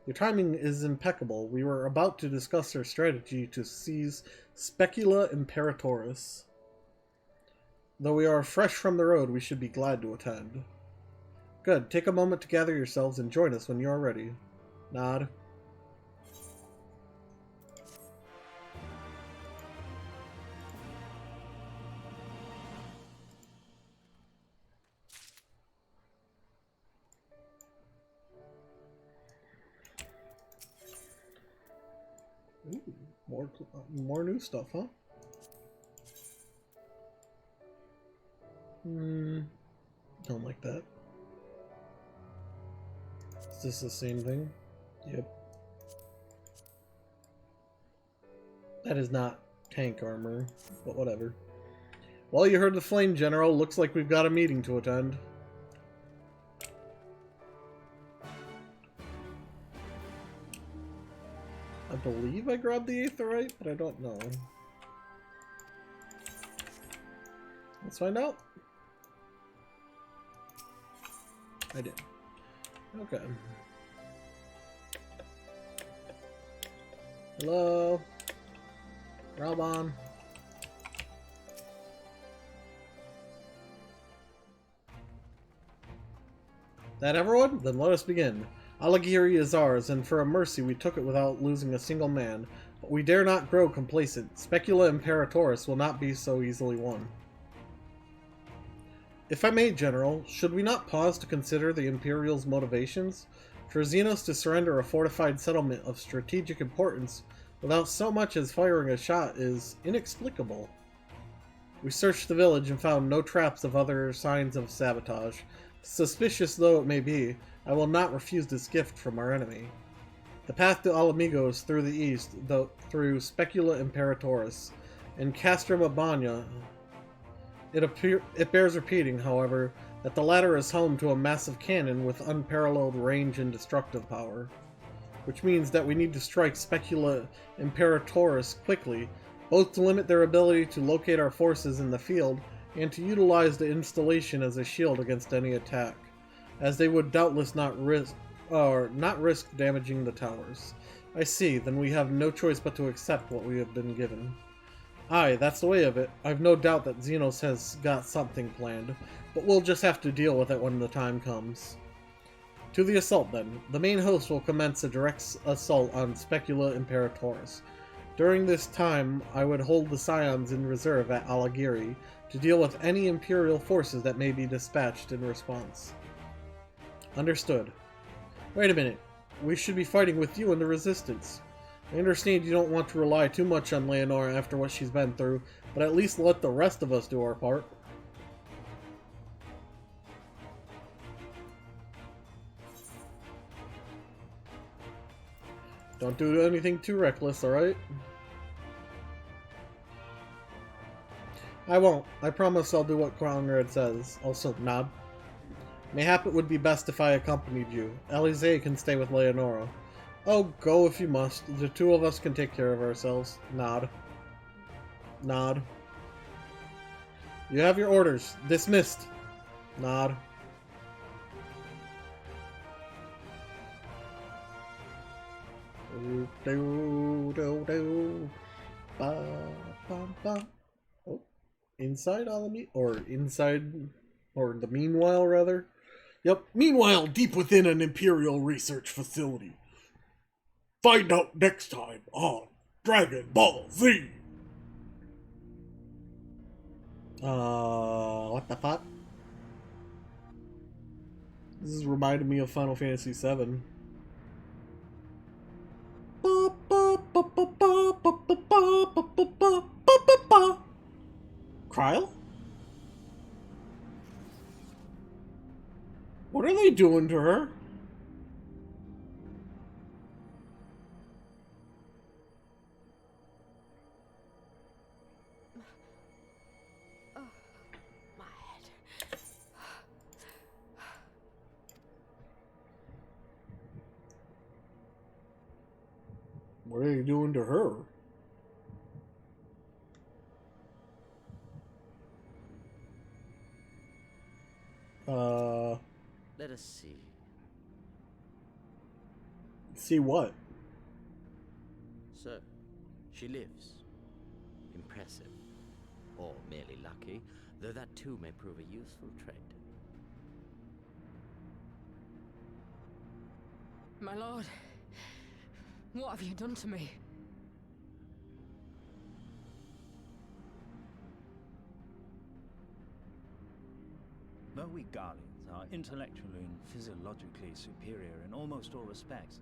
Your timing is impeccable. We were about to discuss our strategy to seize Specula Imperatoris. Though we are fresh from the road, we should be glad to attend. Good. Take a moment to gather yourselves and join us when you are ready. Nod. Ooh, more new stuff, huh? Don't like that. Is this the same thing? Yep. That is not tank armor, but whatever. Well, you heard the Flame General. Looks like we've got a meeting to attend. I believe I grabbed the Aetherite, but I don't know. Let's find out. I did. Okay. Hello? Ralbon? That everyone? Then let us begin. Alighieri is ours, and for a mercy we took it without losing a single man. But we dare not grow complacent. Specula Imperatoris will not be so easily won. If I may, General, should we not pause to consider the Imperials' motivations? For Xenos to surrender a fortified settlement of strategic importance without so much as firing a shot is inexplicable. We searched the village and found no traps of other signs of sabotage. Suspicious though it may be, I will not refuse this gift from our enemy. The path to Alamigo is through the east, though through Specula Imperatoris and Castrum Abania. It bears repeating, however, that the latter is home to a massive cannon with unparalleled range and destructive power, which means that we need to strike Specula Imperatoris quickly, both to limit their ability to locate our forces in the field and to utilize the installation as a shield against any attack, as they would doubtless not risk damaging the towers. I see, then we have no choice but to accept what we have been given. Aye, that's the way of it. I've no doubt that Xenos has got something planned, but we'll just have to deal with it when the time comes. To the assault, then. The main host will commence a direct assault on Specula Imperatoris. During this time, I would hold the Scions in reserve at Alagiri to deal with any Imperial forces that may be dispatched in response. Understood. Wait a minute. We should be fighting with you and the Resistance. I understand you don't want to rely too much on Leonora after what she's been through, but at least let the rest of us do our part. Don't do anything too reckless, alright? I won't. I promise I'll do what Conrad says. Also, nod. Mayhap it would be best if I accompanied you. Alize can stay with Leonora. Oh, go if you must. The two of us can take care of ourselves. Nod. Nod. You have your orders. Dismissed. Nod. Oh, inside Alami, or the meanwhile, rather. Yep, meanwhile, deep within an Imperial research facility. Find out next time on Dragon Ball Z! What the fuck? This is reminding me of Final Fantasy VII. Kryl? What are they doing to her? My head. What are they doing to her? Let us see. See what? So, she lives. Impressive. Or merely lucky, though that too may prove a useful trait. My lord, what have you done to me? Though we Guardians are intellectually and physiologically superior in almost all respects,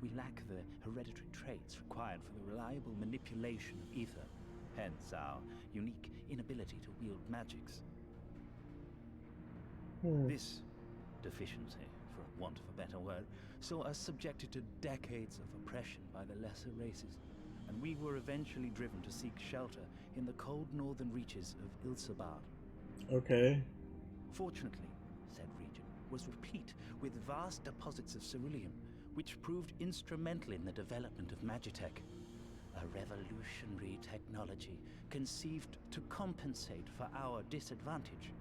we lack the hereditary traits required for the reliable manipulation of ether, hence our unique inability to wield magics. This deficiency, for want of a better word, saw us subjected to decades of oppression by the lesser races, and we were eventually driven to seek shelter in the cold northern reaches of Ilsabard. Okay. Fortunately, said region was replete with vast deposits of ceruleum, which proved instrumental in the development of Magitech, a revolutionary technology conceived to compensate for our disadvantage.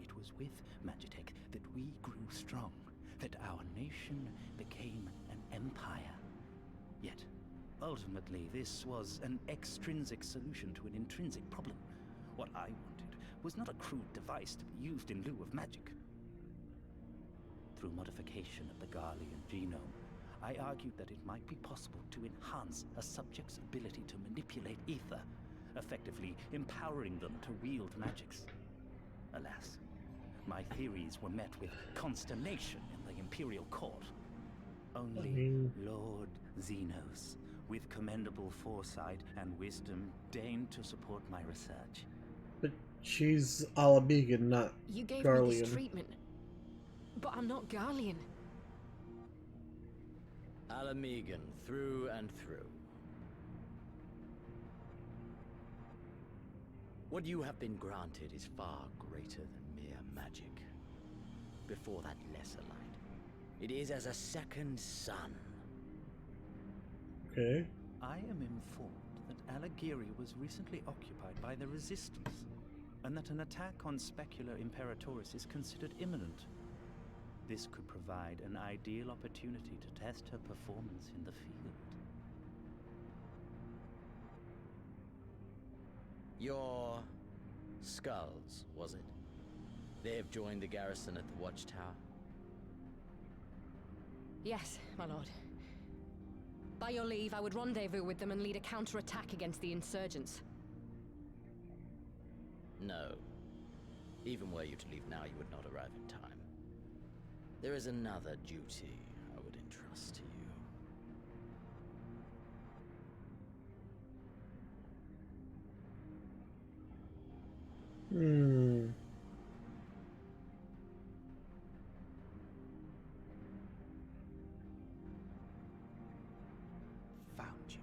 It was with Magitech that we grew strong, that our nation became an empire. Yet, ultimately, this was an extrinsic solution to an intrinsic problem. What I wanted was not a crude device to be used in lieu of magic. Through modification of the Garlean genome, I argued that it might be possible to enhance a subject's ability to manipulate ether, effectively empowering them to wield magics. Alas, my theories were met with consternation in the Imperial Court. Only Lord Xenos, with commendable foresight and wisdom, deigned to support my research. But She's Alabegan, not You gave me Garlean. this treatment, but I'm not Garlean. Alamegan, through and through. What you have been granted is far greater than mere magic. Before that lesser light, it is as a second sun. Okay. I am informed that Alagiri was recently occupied by the Resistance, and that an attack on Specular Imperatoris is considered imminent. This could provide an ideal opportunity to test her performance in the field. Your skulls, was it? They have joined the garrison at the watchtower? Yes, my lord. By your leave, I would rendezvous with them and lead a counterattack against the insurgents. No. Even were you to leave now, you would not arrive in time. There is another duty I would entrust to you. Found you.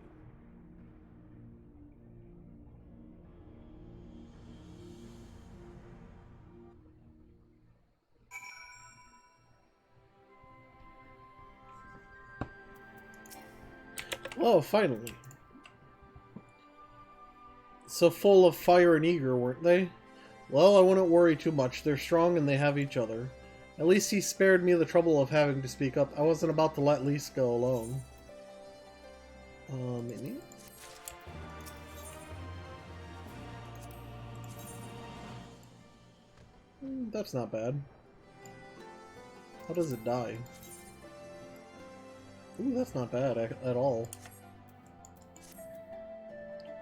Oh, finally. So full of fire and eager, weren't they? Well, I wouldn't worry too much. They're strong and they have each other. At least he spared me the trouble of having to speak up. I wasn't about to let Lise go alone. Maybe? That's not bad. How does it die? Ooh, that's not bad at all.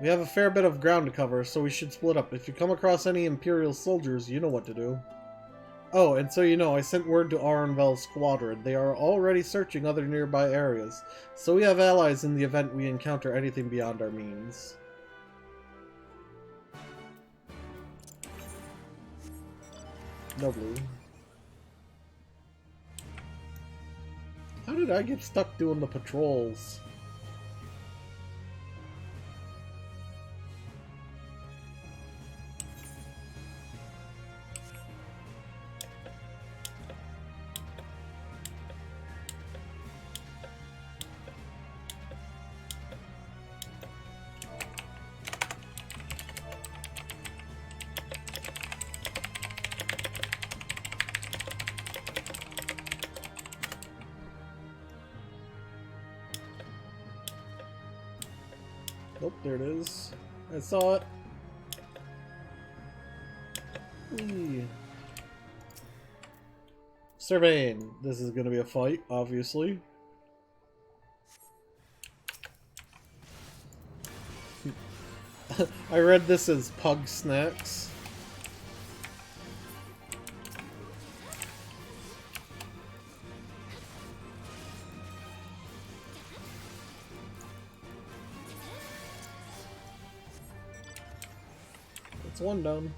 We have a fair bit of ground to cover, so we should split up. If you come across any Imperial soldiers, you know what to do. Oh, and so you know, I sent word to Arenvel's squadron. They are already searching other nearby areas, so we have allies in the event we encounter anything beyond our means. No blue. How did I get stuck doing the patrols? Oh, there it is. I saw it. Whee. Surveying. This is going to be a fight, obviously. I read this as pug snacks. It's one down.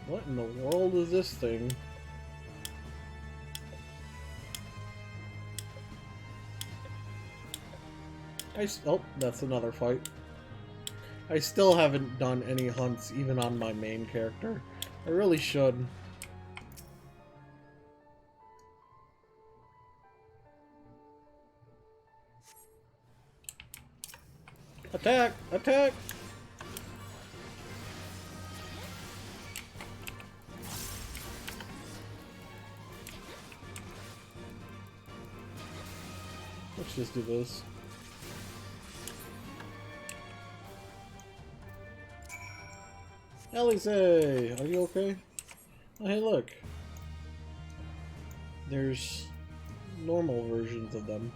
What in the world is this thing? Oh, that's another fight. I still haven't done any hunts, even on my main character. I really should. Attack! Attack! Let's just do this. Elise, are you okay? Oh, hey, look. There's normal versions of them.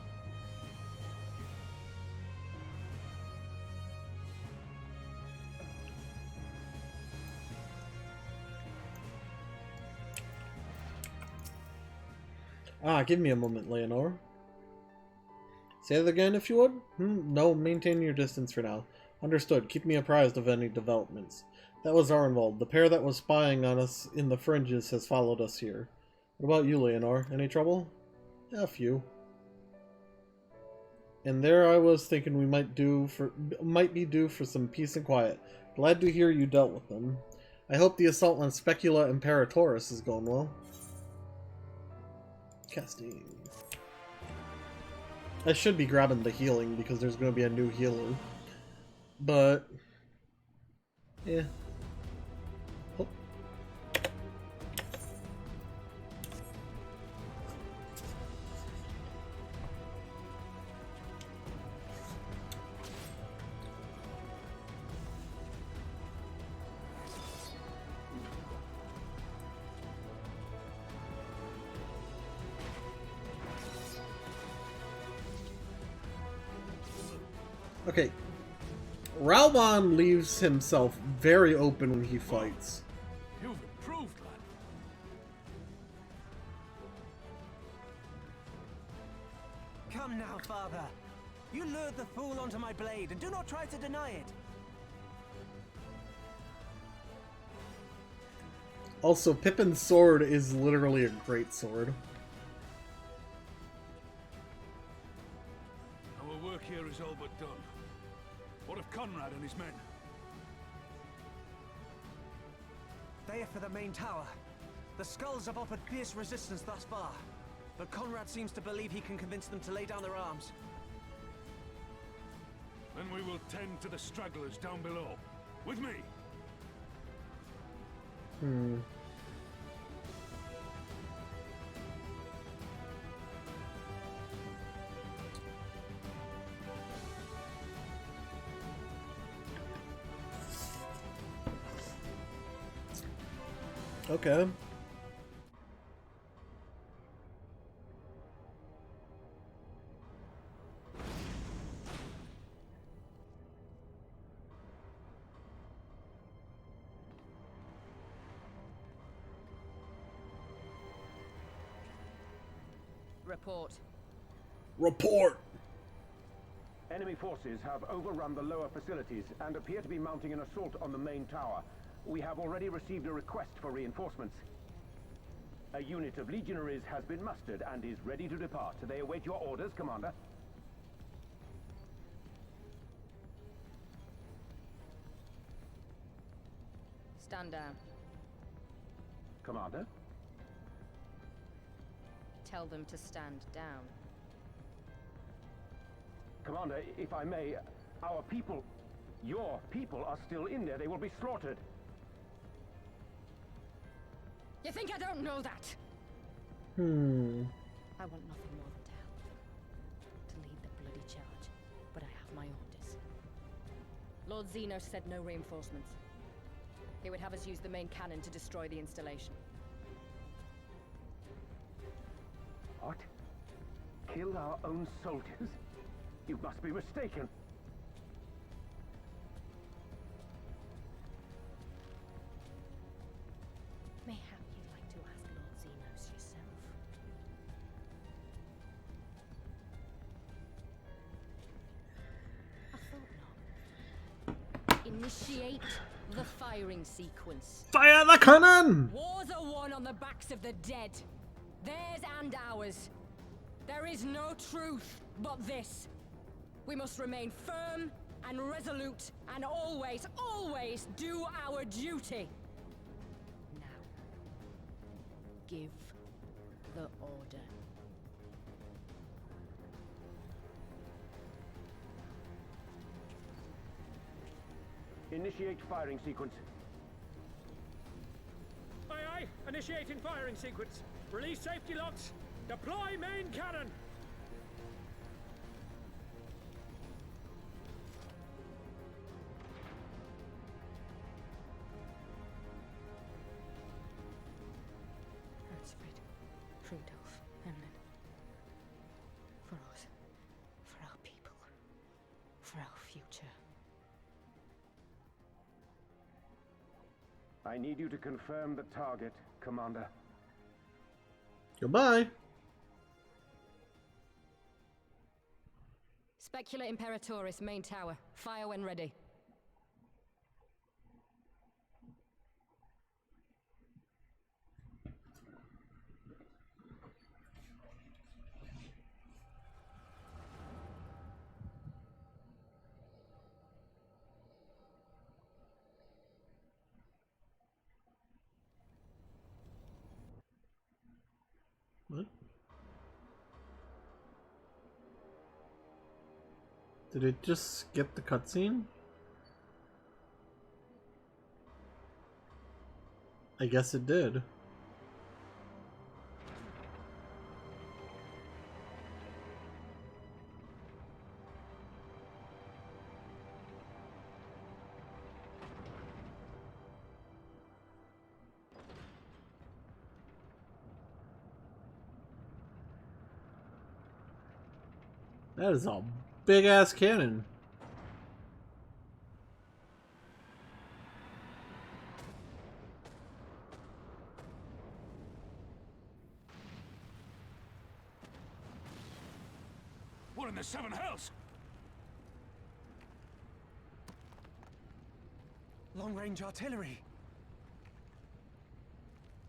Ah, give me a moment, Leonor. Say that again, if you would? No, maintain your distance for now. Understood. Keep me apprised of any developments. That was Arnwald. The pair that was spying on us in the fringes has followed us here. What about you, Leonor? Any trouble? Yeah, a few. And there I was thinking we might be due for some peace and quiet. Glad to hear you dealt with them. I hope the assault on Specula Imperatoris is going well. Casting. I should be grabbing the healing because there's going to be a new healer. But yeah. Oh. Okay. Ralban leaves himself very open when he fights. You've improved, lad. Come now, father. You lured the fool onto my blade, and do not try to deny it. Also, Pippin's sword is literally a great sword. Our work here is all but done. What of Conrad and his men? They are for the main tower. The skulls have offered fierce resistance thus far, but Conrad seems to believe he can convince them to lay down their arms. Then we will tend to the stragglers down below. With me! Okay. Report. Report! Enemy forces have overrun the lower facilities and appear to be mounting an assault on the main tower. We have already received a request for reinforcements. A unit of legionaries has been mustered and is ready to depart. They await your orders, Commander. Stand down. Commander? Tell them to stand down. Commander, if I may, our people, your people are still in there. They will be slaughtered. You think I don't know that? I want nothing more than to help them. To lead the bloody charge. But I have my orders. Lord Zeno said no reinforcements. He would have us use the main cannon to destroy the installation. What? Kill our own soldiers? You must be mistaken. Mayhap you'd like to ask Lord Zenos yourself. I thought not. Initiate the firing sequence. Fire the cannon! Wars are won on the backs of the dead. Theirs and ours. There is no truth but this. We must remain firm and resolute and always, always do our duty. Now, give the order. Initiate firing sequence. Aye, aye. Initiating firing sequence. Release safety locks. Deploy main cannon. Hertzfried, Rudolph, Emlyn. For us, for our people, for our future. I need you to confirm the target, Commander. Goodbye. Specula Imperatoris, main tower. Fire when ready. What? Did it just skip the cutscene? I guess it did. That is a big ass cannon. What in the seven hells? Long-range artillery.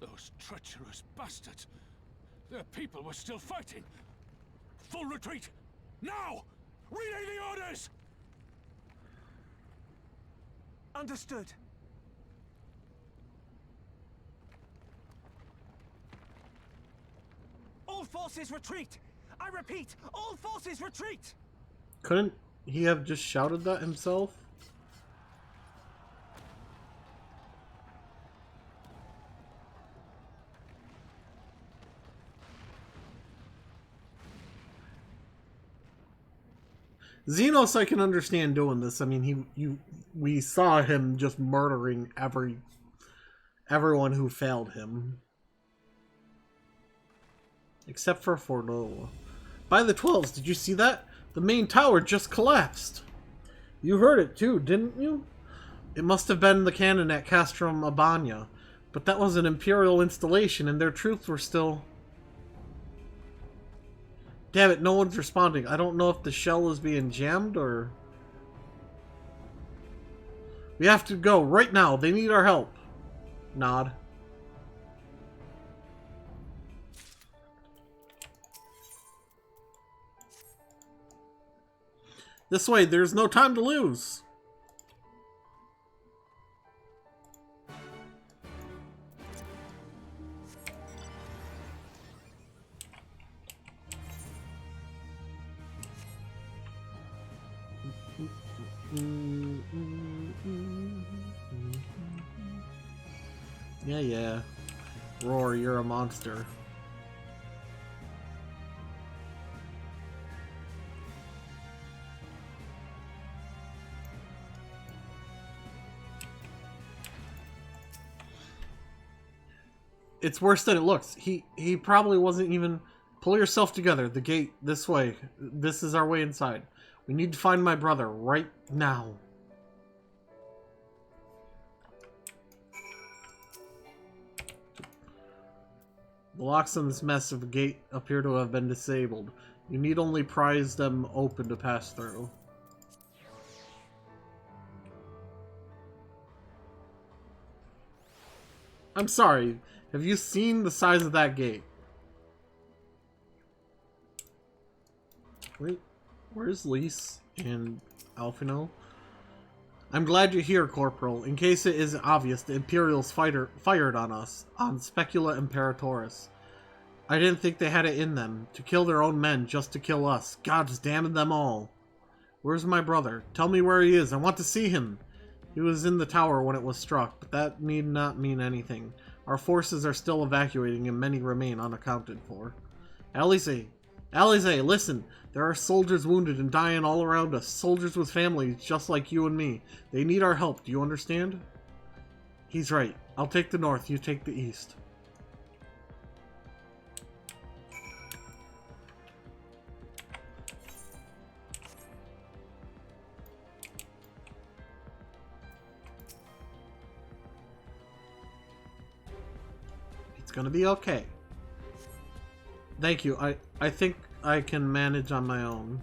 Those treacherous bastards. Their people were still fighting. Full retreat! Now! Relay the orders! Understood. All forces retreat! I repeat, all forces retreat! Couldn't he have just shouted that himself? Xenos, I can understand doing this. I mean, we saw him just murdering everyone who failed him, except for Forno. By the 12s, did you see that? The main tower just collapsed. You heard it too, didn't you? It must have been the cannon at Castrum Abania, but that was an Imperial installation, and their troops were still. Damn it, no one's responding. I don't know if the shell is being jammed or... We have to go right now. They need our help. Nod. This way, there's no time to lose. Yeah. Roar, you're a monster. It's worse than it looks. He probably wasn't even... Pull yourself together. The gate, this way. This is our way inside. We need to find my brother right now. The locks on this mess of the gate appear to have been disabled. You need only prise them open to pass through. I'm sorry. Have you seen the size of that gate? Wait, where's Lise and Alfino? I'm glad you're here, Corporal. In case it isn't obvious, the Imperials fired on us, on Specula Imperatoris. I didn't think they had it in them, to kill their own men just to kill us. God's damn them all. Where's my brother? Tell me where he is. I want to see him. He was in the tower when it was struck, but that need not mean anything. Our forces are still evacuating and many remain unaccounted for. Alize, listen! There are soldiers wounded and dying all around us. Soldiers with families just like you and me. They need our help, do you understand? He's right. I'll take the north, you take the east. It's gonna be okay. Thank you. I think I can manage on my own.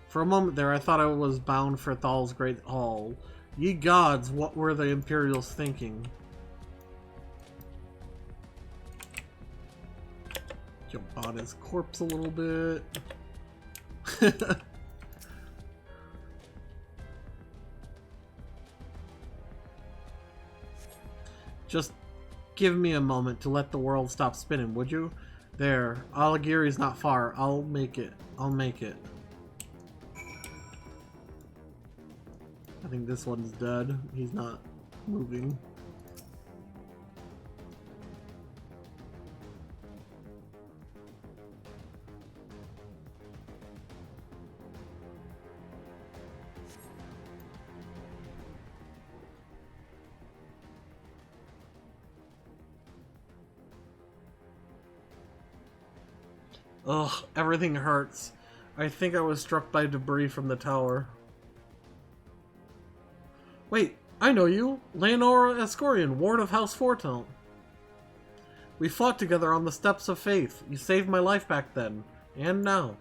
For a moment there, I thought I was bound for Thal's great hall. Ye gods, what were the Imperials thinking? Jump on his corpse a little bit. Just give me a moment to let the world stop spinning, would you? There, Alagiri's not far. I'll make it. I'll make it. I think this one's dead. He's not moving. Ugh, everything hurts. I think I was struck by debris from the tower. Wait, I know you! Leonora Escorian, Ward of House Fortune. We fought together on the Steps of Faith. You saved my life back then. And now.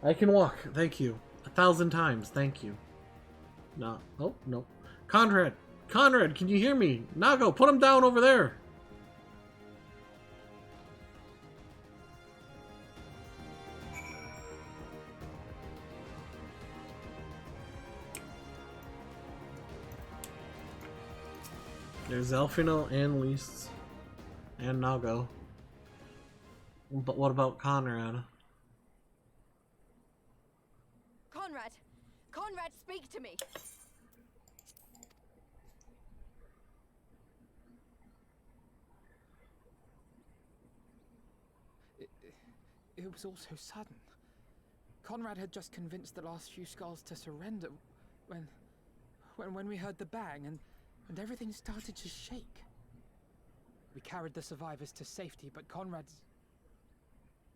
I can walk, thank you. 1,000 times, thank you. No. Oh, no. Conrad! Conrad, can you hear me? Nago, put him down over there! There's Elfino and Lys and Nago. But what about Conrad? Conrad! Conrad, speak to me! It was all so sudden. Conrad had just convinced the last few skulls to surrender when we heard the bang and everything started to shake. We carried the survivors to safety, but Conrad's...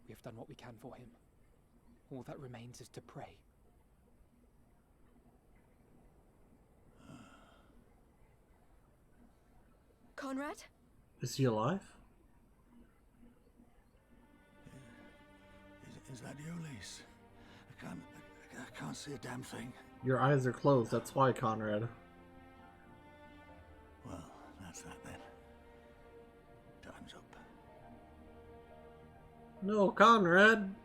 We have done what we can for him. All that remains is to pray. Conrad? Is he alive? Is that you, Lys? I can't see a damn thing. Your eyes are closed, that's why, Conrad. Well, that's that then. Time's up. No, Conrad!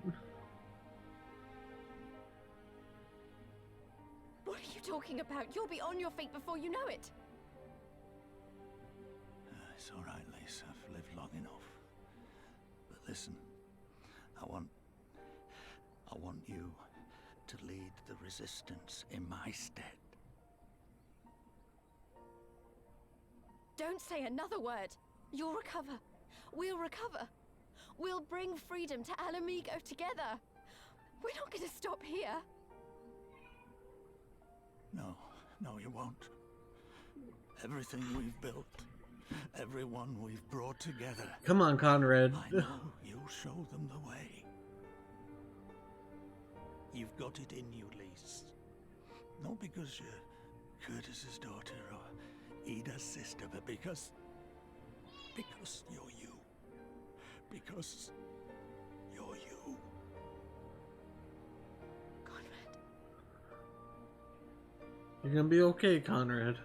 What are you talking about? You'll be on your feet before you know it. It's all right, Lys. I've lived long enough. But listen, I want you to lead the resistance in my stead. Don't say another word. You'll recover. We'll recover. We'll bring freedom to Alamigo together. We're not going to stop here. No, you won't. Everything we've built, everyone we've brought together. Come on, Conrad. I know you'll show them the way. You've got it in you, Lys. Not because you're Curtis's daughter or Ida's sister, but because you're you. Because you're you. Conrad. You're gonna be okay, Conrad.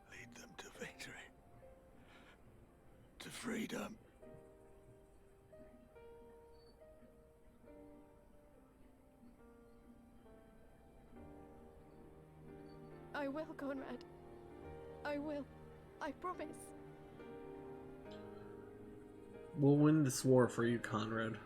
Lead them to victory. To freedom. I will, Conrad. I will. I promise. We'll win this war for you, Conrad.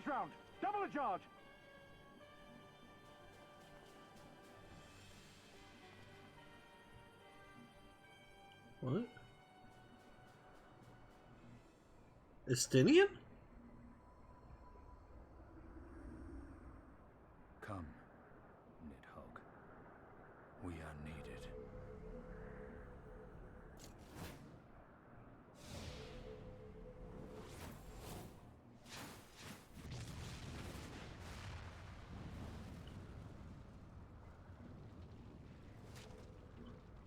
Next round, double the charge. What? Estinian? Come, Nidhogg. We are needed.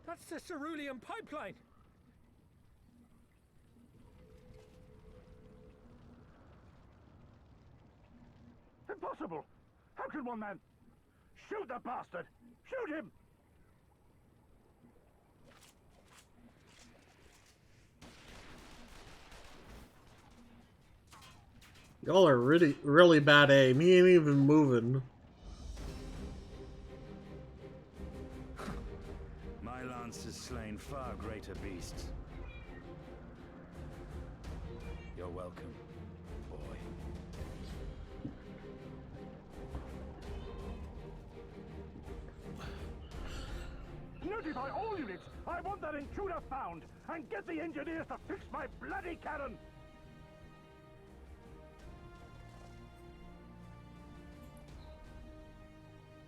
That's the cerulean pipeline! Impossible! How can one man... Shoot the bastard! Shoot him! Y'all are really bad aim. He ain't even moving. My lance has slain far greater beasts. You're welcome, boy. Notify all units! I want that intruder found! And get the engineers to fix my bloody cannon!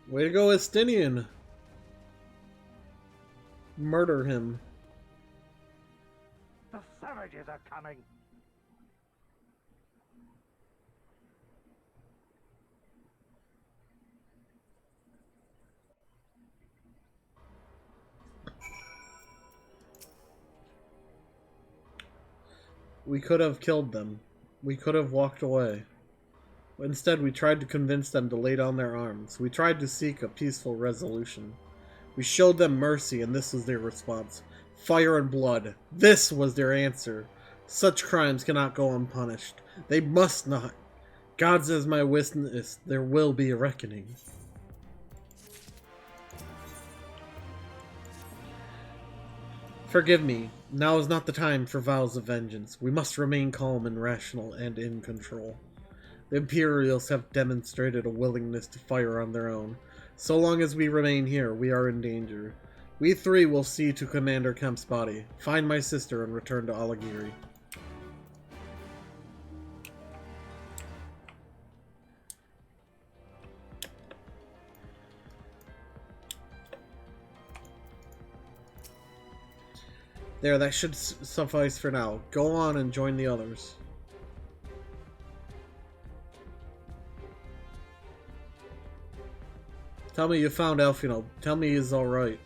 Way to go, Estinian. Murder him. The savages are coming! We could have killed them. We could have walked away. Instead, we tried to convince them to lay down their arms. We tried to seek a peaceful resolution. We showed them mercy, and this was their response. Fire and blood. This was their answer. Such crimes cannot go unpunished. They must not. God is my witness, there will be a reckoning. Forgive me. Now is not the time for vows of vengeance. We must remain calm and rational and in control. The Imperials have demonstrated a willingness to fire on their own. So long as we remain here, we are in danger. We three will see to Commander Kemp's body, find my sister, and return to Alagiri. There, that should suffice for now. Go on and join the others. Tell me you found Elfino. Tell me he's alright.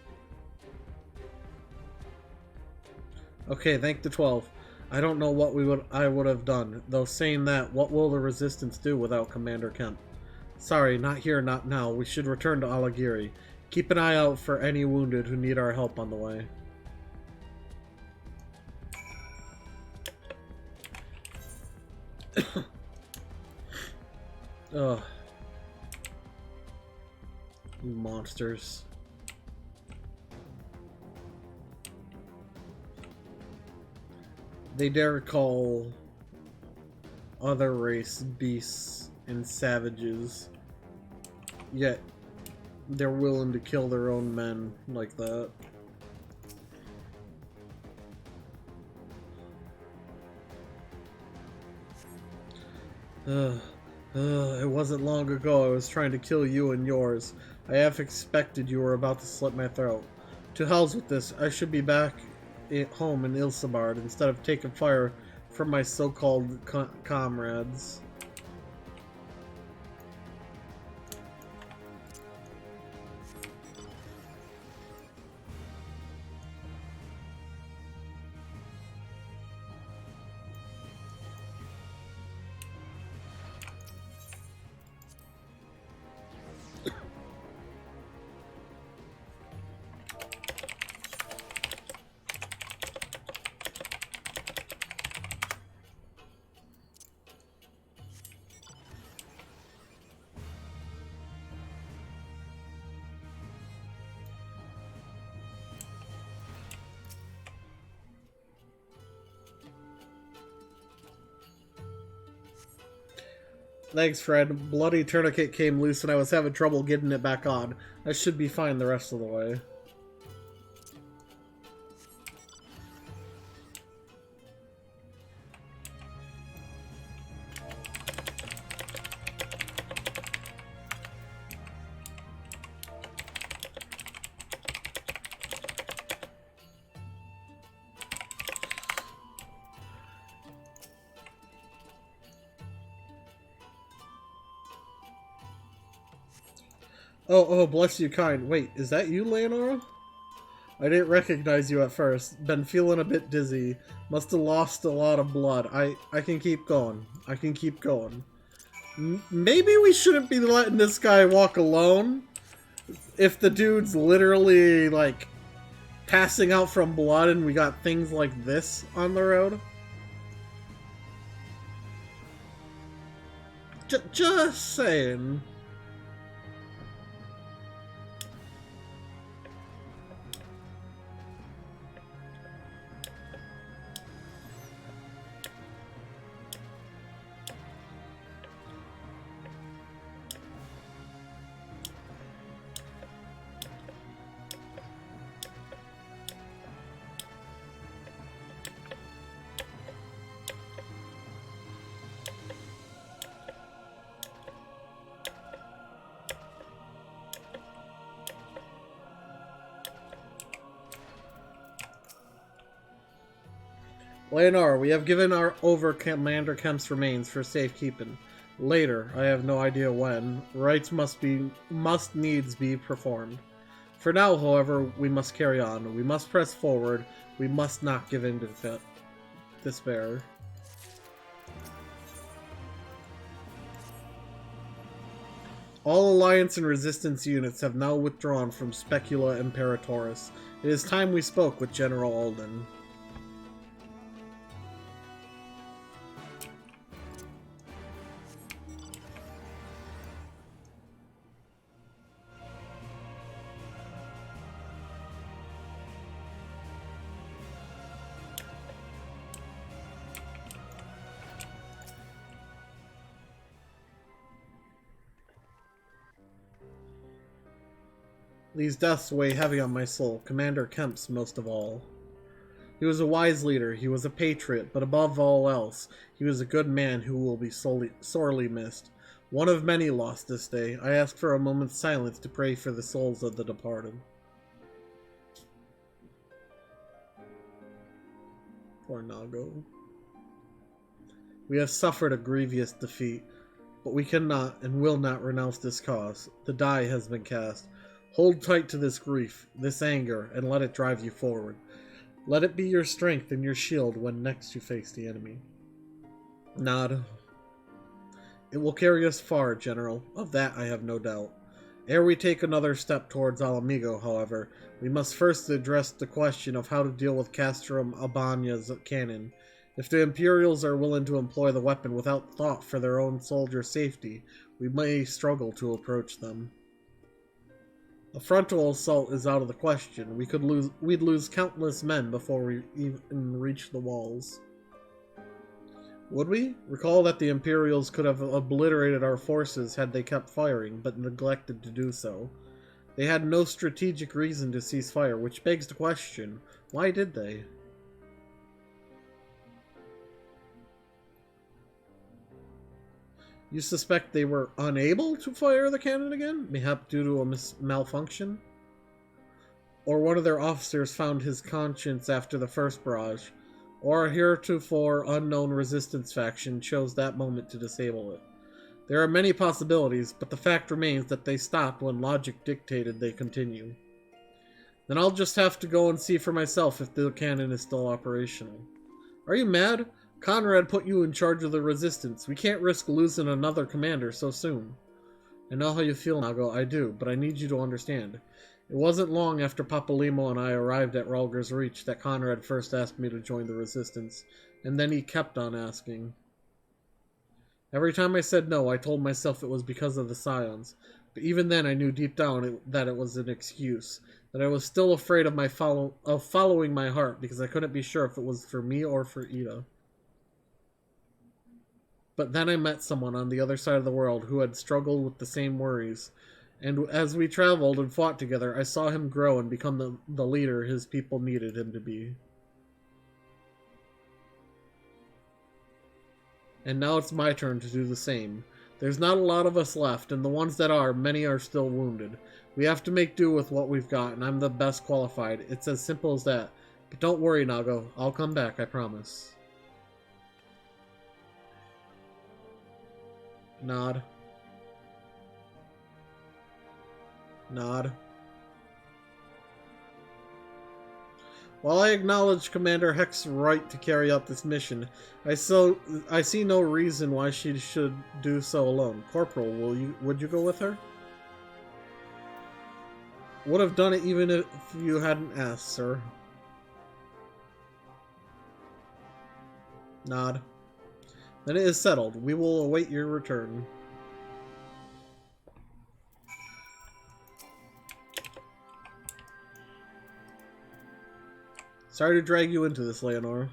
Okay, thank the 12. I don't know what I would have done. Though saying that, what will the Resistance do without Commander Kemp? Sorry, not here, not now. We should return to Alagiri. Keep an eye out for any wounded who need our help on the way. Ugh. You monsters. They dare call other race beasts and savages, yet they're willing to kill their own men like that. It wasn't long ago I was trying to kill you and yours. I half expected you were about to slit my throat. To hell's with this. I should be back at home in Ilsabard instead of taking fire from my so-called comrades. Thanks, Fred. Bloody tourniquet came loose and I was having trouble getting it back on. I should be fine the rest of the way. Oh, bless you kind. Wait, is that you, Leonora? I didn't recognize you at first. Been feeling a bit dizzy. Must have lost a lot of blood. I can keep going. I can keep going. Maybe we shouldn't be letting this guy walk alone. If the dude's literally, like, passing out from blood and we got things like this on the road. Just saying. Leonor, we have given over Commander Kemp's remains for safekeeping. Later, I have no idea when, rites must needs be performed. For now, however, we must carry on. We must press forward. We must not give in to despair. All Alliance and Resistance units have now withdrawn from Specula Imperatoris. It is time we spoke with General Alden. These deaths weigh heavy on my soul, Commander Kemp's most of all. He was a wise leader, he was a patriot, but above all else, he was a good man who will be sorely missed. One of many lost this day. I ask for a moment's silence to pray for the souls of the departed. Poor Nago. We have suffered a grievous defeat, but we cannot and will not renounce this cause. The die has been cast. Hold tight to this grief, this anger, and let it drive you forward. Let it be your strength and your shield when next you face the enemy. Nod. It will carry us far, General. Of that I have no doubt. Ere we take another step towards Alamigo, however, we must first address the question of how to deal with Castrum Albania's cannon. If the Imperials are willing to employ the weapon without thought for their own soldiers' safety, we may struggle to approach them. A frontal assault is out of the question. We'd lose countless men before we even reach the walls. Would we? Recall that the Imperials could have obliterated our forces had they kept firing, but neglected to do so. They had no strategic reason to cease fire, which begs the question, why did they? You suspect they were unable to fire the cannon again? Mayhap due to a malfunction? Or one of their officers found his conscience after the first barrage? Or a heretofore unknown resistance faction chose that moment to disable it? There are many possibilities, but the fact remains that they stopped when logic dictated they continue. Then I'll just have to go and see for myself if the cannon is still operational. Are you mad? Conrad put you in charge of the resistance. We can't risk losing another commander so soon. I know how you feel, Nago, I do, but I need you to understand. It wasn't long after Papalimo and I arrived at Ralger's Reach that Conrad first asked me to join the resistance, and then he kept on asking. Every time I said no, I told myself it was because of the Scions, but even then I knew deep down that it was an excuse, that I was still afraid of following my heart because I couldn't be sure if it was for me or for Ida. But then I met someone on the other side of the world who had struggled with the same worries. And as we traveled and fought together, I saw him grow and become the leader his people needed him to be. And now it's my turn to do the same. There's not a lot of us left, and the ones that are, many are still wounded. We have to make do with what we've got, and I'm the best qualified. It's as simple as that. But don't worry, Nago. I'll come back, I promise. Nod. Nod. While I acknowledge Commander Heck's right to carry out this mission, I see no reason why she should do so alone. Corporal, would you go with her? Would have done it even if you hadn't asked, sir. Nod. Then it is settled. We will await your return. Sorry to drag you into this, Leonor.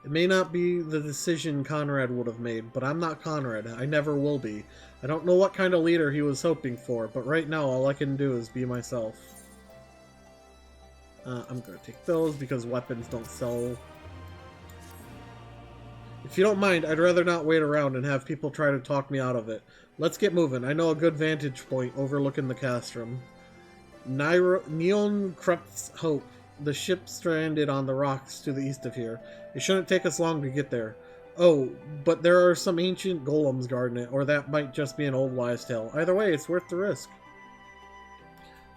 It may not be the decision Conrad would have made, but I'm not Conrad. I never will be. I don't know what kind of leader he was hoping for, but right now all I can do is be myself. I'm gonna take those because weapons don't sell. If you don't mind, I'd rather not wait around and have people try to talk me out of it. Let's get moving. I know a good vantage point overlooking the castrum. Neon Krup's Hope. The ship stranded on the rocks to the east of here. It shouldn't take us long to get there. Oh, but there are some ancient golems guarding it, or that might just be an old wives' tale. Either way, it's worth the risk.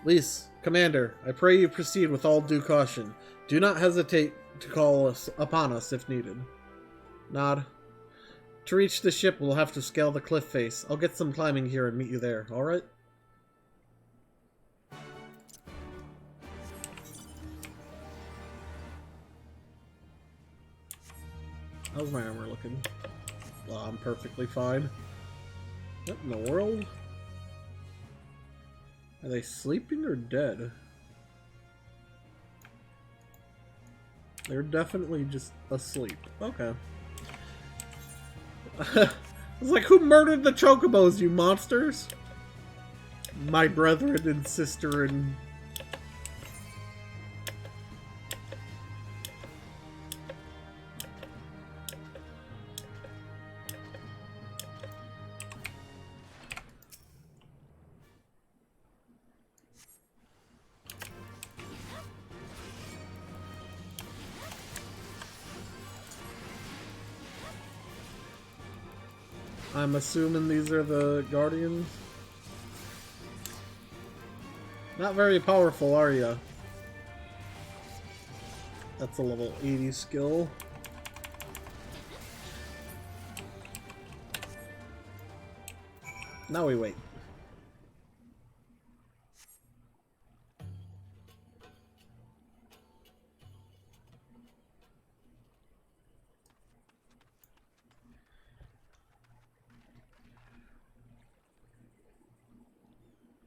Lys, Commander, I pray you proceed with all due caution. Do not hesitate to call us upon us if needed. Nod. To reach the ship, we'll have to scale the cliff face. I'll get some climbing here and meet you there, alright? How's my armor looking? Well, I'm perfectly fine. What in the world? Are they sleeping or dead? They're definitely just asleep. Okay. I was like, who murdered the chocobos, you monsters? My brethren and sister and... I'm assuming these are the Guardians. Not very powerful, are ya? That's a level 80 skill. Now we wait.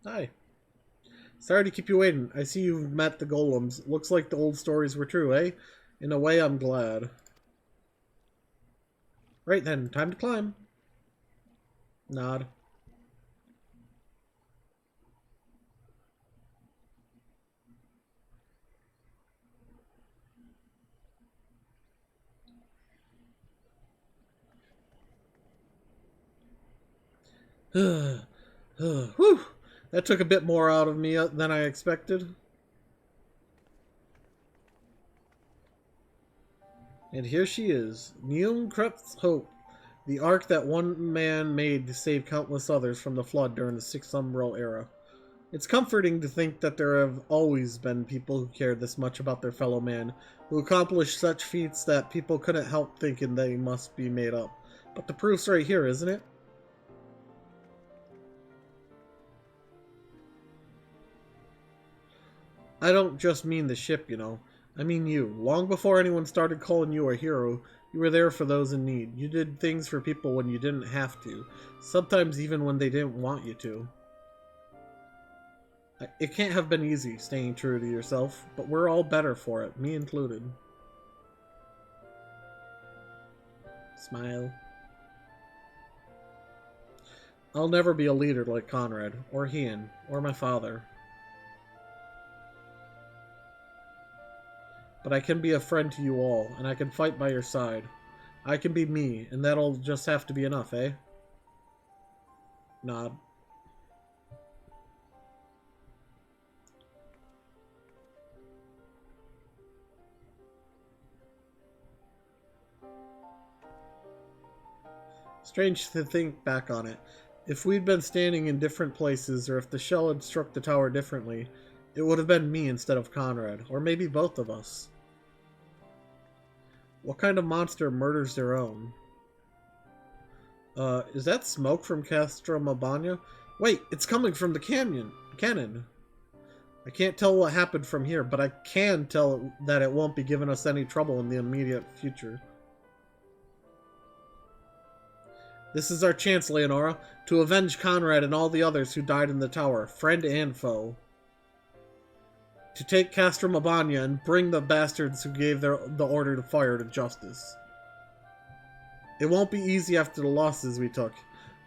Hi. Sorry to keep you waiting. I see you've met the golems. Looks like the old stories were true, eh? In a way, I'm glad. Right then, time to climb. Nod. Whew! That took a bit more out of me than I expected. And here she is, Neumkrup's Hope, the ark that one man made to save countless others from the flood during the Sixth Umbral era. It's comforting to think that there have always been people who cared this much about their fellow man, who accomplished such feats that people couldn't help thinking they must be made up. But the proof's right here, isn't it? I don't just mean the ship, you know. I mean you. Long before anyone started calling you a hero, you were there for those in need. You did things for people when you didn't have to. Sometimes even when they didn't want you to. It can't have been easy staying true to yourself, but we're all better for it, me included. Smile. I'll never be a leader like Conrad, or Ian, or my father. But I can be a friend to you all, and I can fight by your side. I can be me, and that'll just have to be enough, eh? Nod. Strange to think back on it. If we'd been standing in different places, or if the shell had struck the tower differently, it would have been me instead of Conrad, or maybe both of us. What kind of monster murders their own? Is that smoke from Castro Mabana? Wait, it's coming from the cannon. I can't tell what happened from here, but I can tell that it won't be giving us any trouble in the immediate future. This is our chance, Leonora, to avenge Conrad and all the others who died in the tower, friend and foe. To take Castro Mabana and bring the bastards who gave the order to fire to justice. It won't be easy after the losses we took,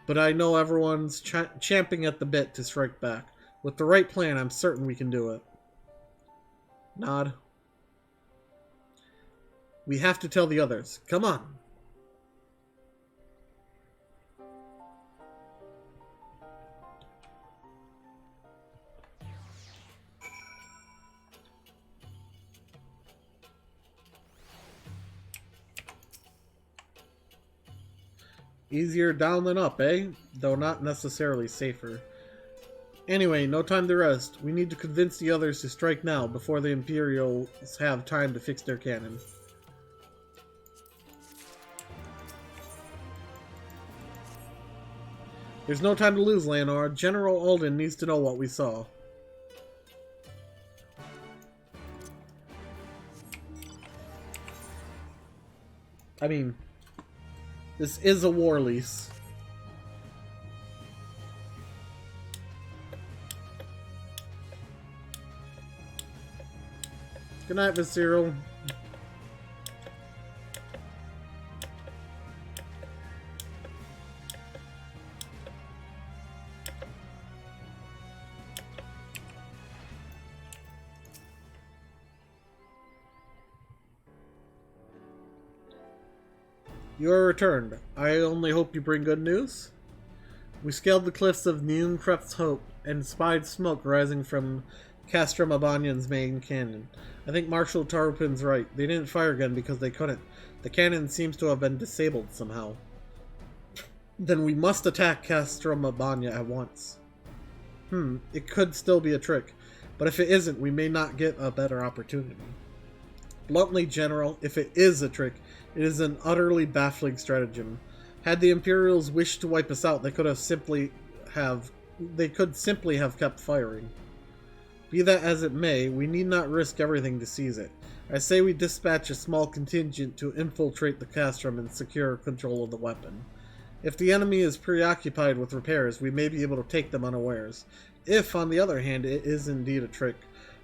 but I know everyone's champing at the bit to strike back. With the right plan, I'm certain we can do it. Nod. We have to tell the others. Come on. Easier down than up, eh? Though not necessarily safer. Anyway, no time to rest. We need to convince the others to strike now before the Imperials have time to fix their cannon. There's no time to lose, Leonora. General Alden needs to know what we saw. I mean, this is a war lease. Good night, Visceral. You are returned. I only hope you bring good news. We scaled the cliffs of Neunkreft's Hope and spied smoke rising from Castro Mabana's main cannon. I think Marshal Tarpin's right. They didn't fire again because they couldn't. The cannon seems to have been disabled somehow. Then we must attack Castro Mabana at once. It could still be a trick, but if it isn't, we may not get a better opportunity. Bluntly, General, if it is a trick, it is an utterly baffling stratagem. Had the Imperials wished to wipe us out, they could simply have kept firing. Be that as it may, we need not risk everything to seize it. I say we dispatch a small contingent to infiltrate the castrum and secure control of the weapon. If the enemy is preoccupied with repairs, we may be able to take them unawares. If, on the other hand, it is indeed a trick,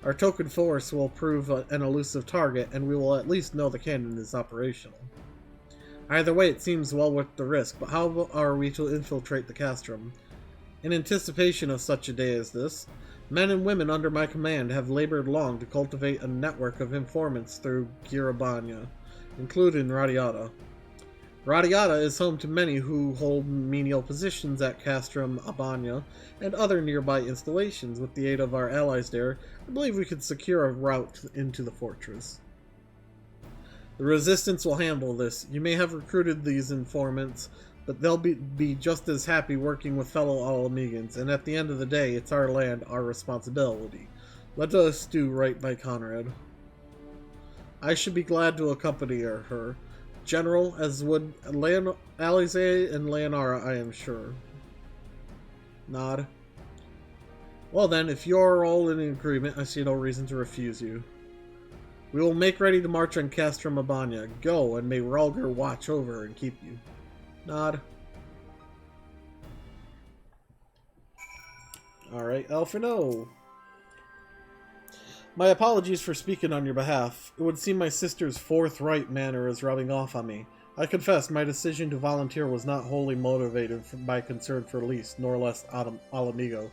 our token force will prove an elusive target, and we will at least know the cannon is operational. Either way, it seems well worth the risk, but how are we to infiltrate the castrum? In anticipation of such a day as this, men and women under my command have labored long to cultivate a network of informants through Girabanya, including Radiata. Radiata is home to many who hold menial positions at Castrum Abanya and other nearby installations. With the aid of our allies there, I believe we could secure a route into the fortress. The Resistance will handle this. You may have recruited these informants, but they'll be just as happy working with fellow Alamegans, and at the end of the day, it's our land, our responsibility. Let us do right by Conrad. I should be glad to accompany her. General, as would Alize and Leonora, I am sure. Nod. Well then, if you're all in agreement, I see no reason to refuse you. We will make ready to march on Castrum Mabana. Go, and may Ralger watch over and keep you. Nod. Alright, Alphino. My apologies for speaking on your behalf. It would seem my sister's forthright manner is rubbing off on me. I confess my decision to volunteer was not wholly motivated by concern for Lys, nor less Alamigo.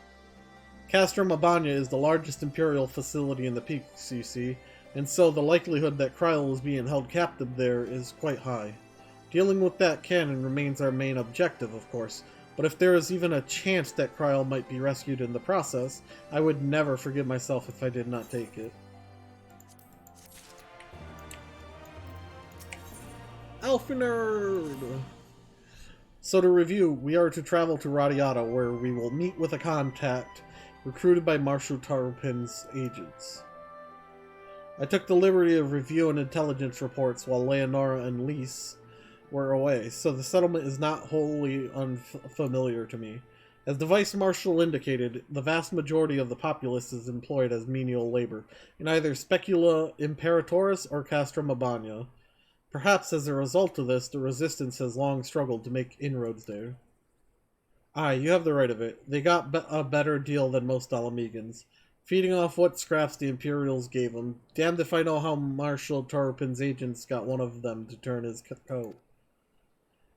Castrum Abania is the largest Imperial facility in the peaks, you see, and so the likelihood that Kryl is being held captive there is quite high. Dealing with that cannon remains our main objective, of course, but if there is even a chance that Kryl might be rescued in the process, I would never forgive myself if I did not take it. Alphinerd! So to review, we are to travel to Radiata, where we will meet with a contact recruited by Marshal Tarpin's agents. I took the liberty of reviewing intelligence reports while Leonora and Lys were away, so the settlement is not wholly unfamiliar to me. As the Vice Marshal indicated, the vast majority of the populace is employed as menial labor, in either Specula Imperatoris or Castrum Abania. Perhaps as a result of this, the Resistance has long struggled to make inroads there. Aye, you have the right of it. They got a better deal than most Alamegans, feeding off what scraps the Imperials gave them. Damned if I know how Marshal Tarpin's agents got one of them to turn his coat.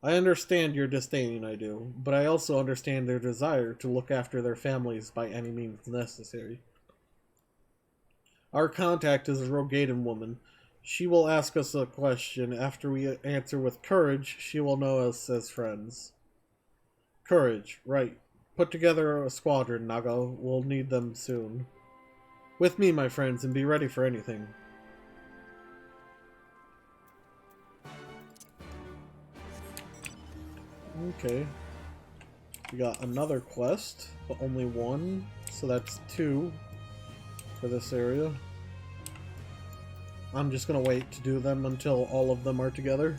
I understand your disdain, I do, but I also understand their desire to look after their families by any means necessary. Our contact is a Rogadan woman. She will ask us a question. After we answer with courage, she will know us as friends. Courage, right. Put together a squadron, Nago. We'll need them soon. With me, my friends, and be ready for anything. Okay. We got another quest, but only one, so that's 2 for this area. I'm just gonna wait to do them until all of them are together.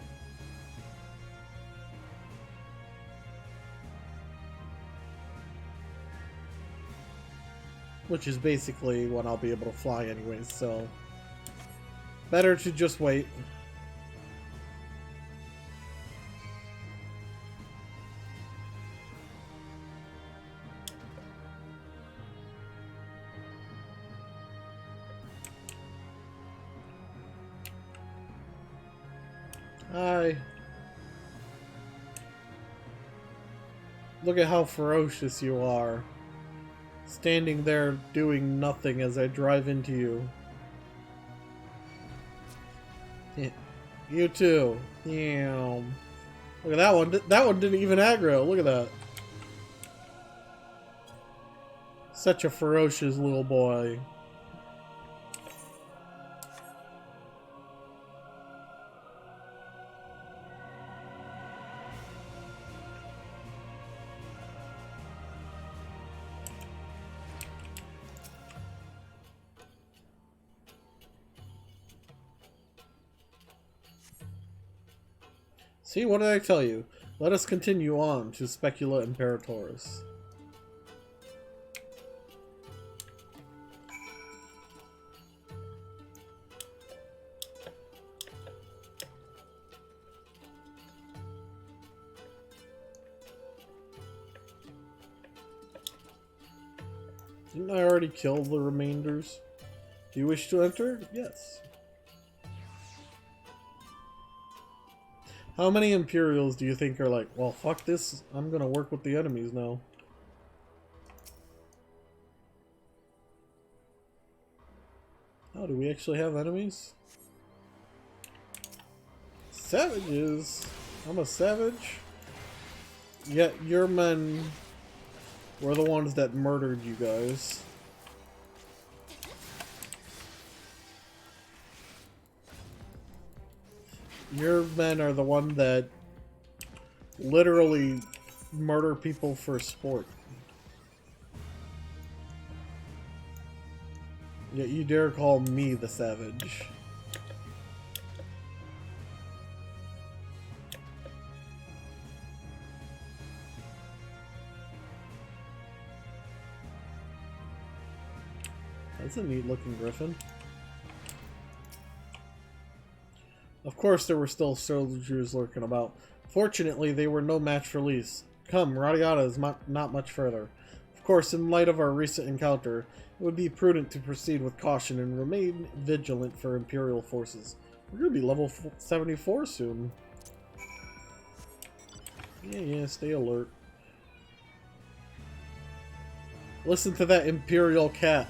Which is basically when I'll be able to fly anyways, so better to just wait. Hi. Look at how ferocious you are. Standing there doing nothing as I drive into you. Yeah. You too. Yeah. Look at that one. That one didn't even aggro. Look at that. Such a ferocious little boy. See, what did I tell you? Let us continue on to Specula Imperatoris. Didn't I already kill the remainders? Do you wish to enter? Yes. How many Imperials do you think are like, well, fuck this, I'm gonna work with the enemies now? Oh, do we actually have enemies? Savages? I'm a savage? Yet your men were the ones that murdered you guys. Your men are the one that literally murder people for sport. Yet you dare call me the savage. That's a neat looking griffin. Of course there were still soldiers lurking about. Fortunately, they were no match for Lys. Come, Radiata is not much further. Of course, in light of our recent encounter, it would be prudent to proceed with caution and remain vigilant for Imperial forces. We're going to be level 74 soon. Yeah, stay alert. Listen to that Imperial cat.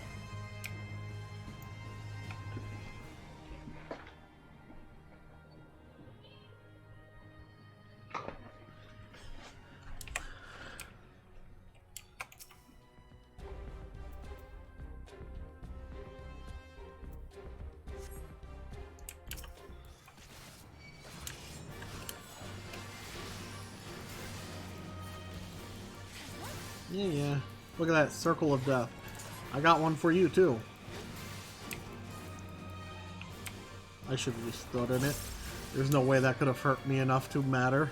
Yeah. Look at that circle of death. I got one for you, too. I should have just stood in it. There's no way that could have hurt me enough to matter.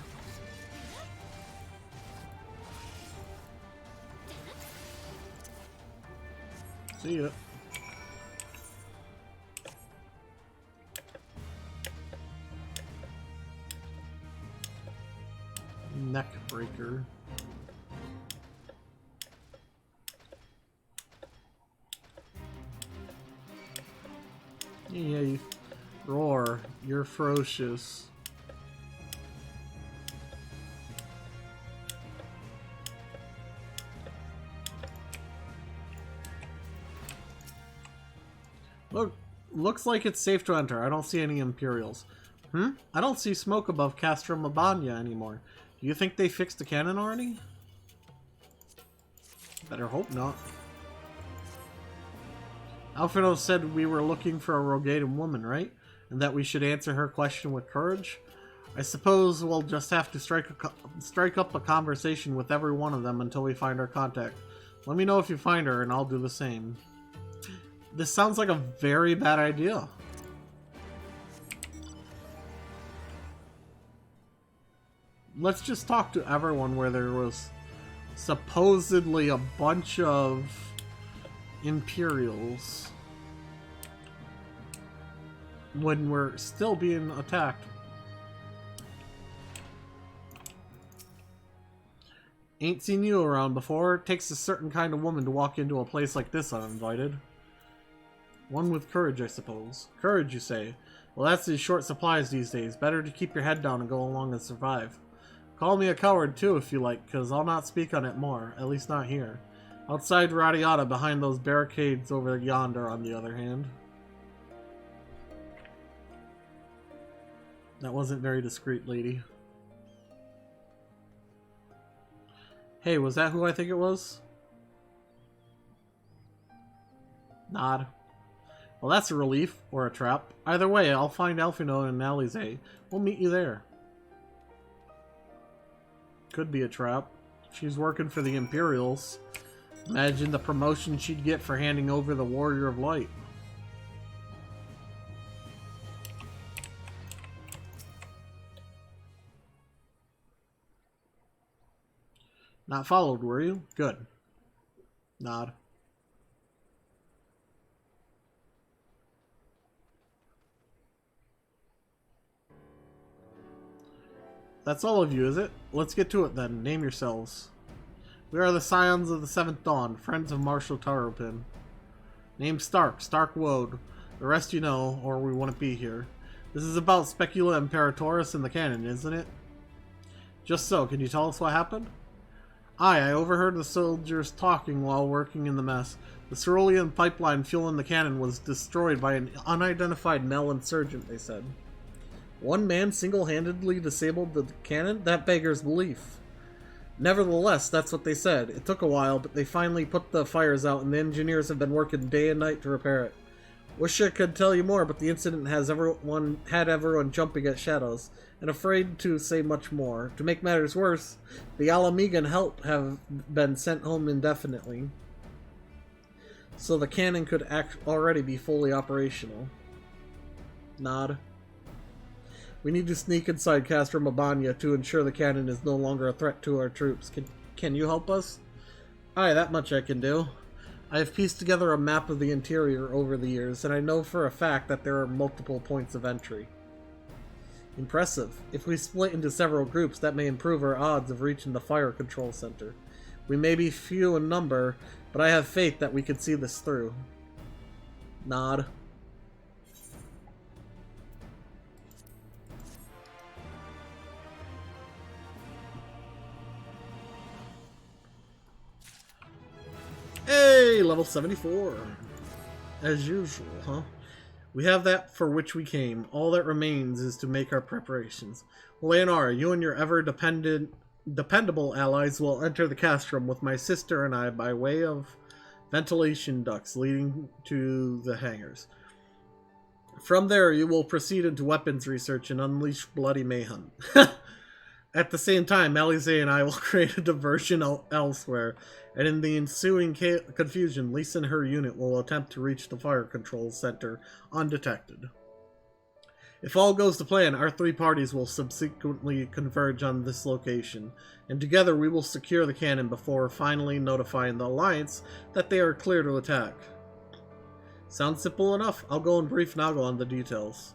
See ya. Neck breaker. Yeah, you roar. You're ferocious. Looks like it's safe to enter. I don't see any Imperials. I don't see smoke above Castra Mabanya anymore. Do you think they fixed the cannon already? Better hope not. Alfredo said we were looking for a Rogadan woman, right? And that we should answer her question with courage? I suppose we'll just have to strike up a conversation with every one of them until we find our contact. Let me know if you find her, and I'll do the same. This sounds like a very bad idea. Let's just talk to everyone where there was supposedly a bunch of Imperials when we're still being attacked. Ain't seen you around before. It takes a certain kind of woman to walk into a place like this uninvited. One with courage, I suppose. Courage, you say? Well, that's in short supplies these days. Better to keep your head down and go along and survive. Call me a coward too if you like, because I'll not speak on it more. At least not here. Outside Radiata, behind those barricades over yonder, on the other hand. That wasn't very discreet, lady. Hey, was that who I think it was? Nod. Well, that's a relief, or a trap. Either way, I'll find Alfino and Alize. We'll meet you there. Could be a trap. She's working for the Imperials. Imagine the promotion she'd get for handing over the Warrior of Light. Not followed, were you? Good. Nod. That's all of you, is it? Let's get to it then. Name yourselves. We are the Scions of the Seventh Dawn, friends of Marshal Taropin. Name Stark, Stark Woad. The rest you know, or we wouldn't be here. This is about Specula Imperatoris and the cannon, isn't it? Just so, can you tell us what happened? I overheard the soldiers talking while working in the mess. The cerulean pipeline fueling the cannon was destroyed by an unidentified male insurgent, they said. One man single-handedly disabled the cannon? That beggars belief. Nevertheless, that's what they said. It took a while, but they finally put the fires out, and the engineers have been working day and night to repair it. Wish I could tell you more, but the incident had everyone jumping at shadows, and afraid to say much more. To make matters worse, the Alamegan help have been sent home indefinitely, so the cannon could already be fully operational. Nod. We need to sneak inside Castra Mabanya to ensure the cannon is no longer a threat to our troops. Can you help us? Aye, that much I can do. I have pieced together a map of the interior over the years, and I know for a fact that there are multiple points of entry. Impressive. If we split into several groups, that may improve our odds of reaching the fire control center. We may be few in number, but I have faith that we can see this through. Nod. Yay, level 74. As usual, huh? We have that for which we came. All that remains is to make our preparations. Leonora, you and your dependable allies will enter the castrum with my sister and I by way of ventilation ducts leading to the hangars. From there, you will proceed into weapons research and unleash bloody mayhem. At the same time, Alize and I will create a diversion elsewhere, and in the ensuing confusion, Lisa and her unit will attempt to reach the fire control center undetected. If all goes to plan, our three parties will subsequently converge on this location, and together we will secure the cannon before finally notifying the Alliance that they are clear to attack. Sounds simple enough. I'll go and brief Nago on the details.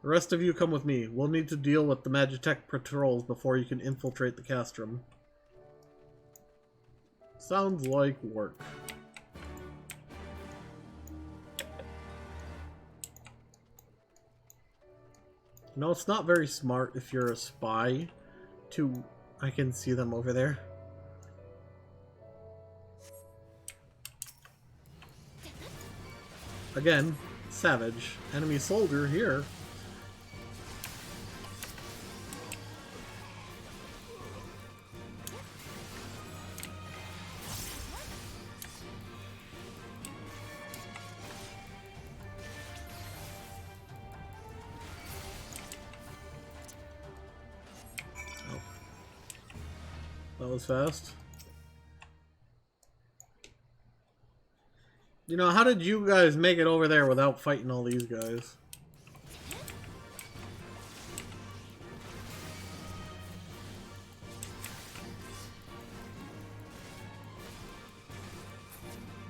The rest of you come with me. We'll need to deal with the Magitech patrols before you can infiltrate the castrum. Sounds like work. No, it's not very smart if you're a spy to... I can see them over there. Again, savage. Enemy soldier here. That was fast. You know, how did you guys make it over there without fighting all these guys?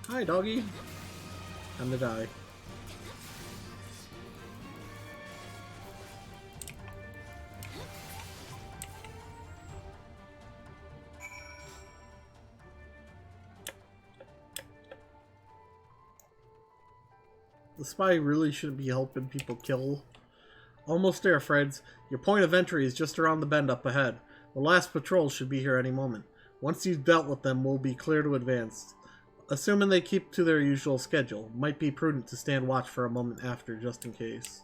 Hi, doggy. Time to die. The spy really shouldn't be helping people kill. Almost there, friends. Your point of entry is just around the bend up ahead. The last patrol should be here any moment. Once you've dealt with them, we'll be clear to advance. Assuming they keep to their usual schedule. Might be prudent to stand watch for a moment after, just in case.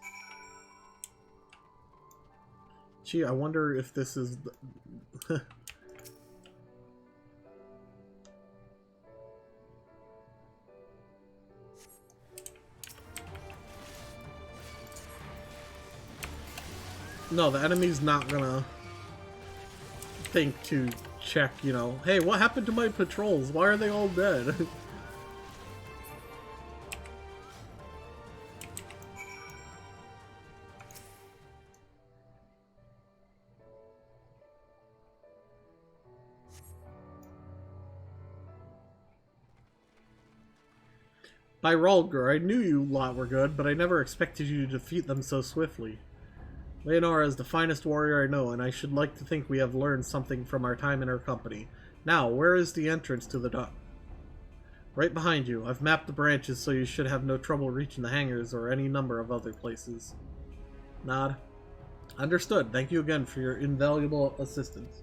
Gee, I wonder if this is... No, the enemy's not gonna think to check, you know, hey, what happened to my patrols? Why are they all dead? By Rulger, I knew you lot were good, but I never expected you to defeat them so swiftly. Leonora is the finest warrior I know, and I should like to think we have learned something from our time in her company. Now, where is the entrance to the dock? Right behind you. I've mapped the branches so you should have no trouble reaching the hangars or any number of other places. Nod. Understood. Thank you again for your invaluable assistance.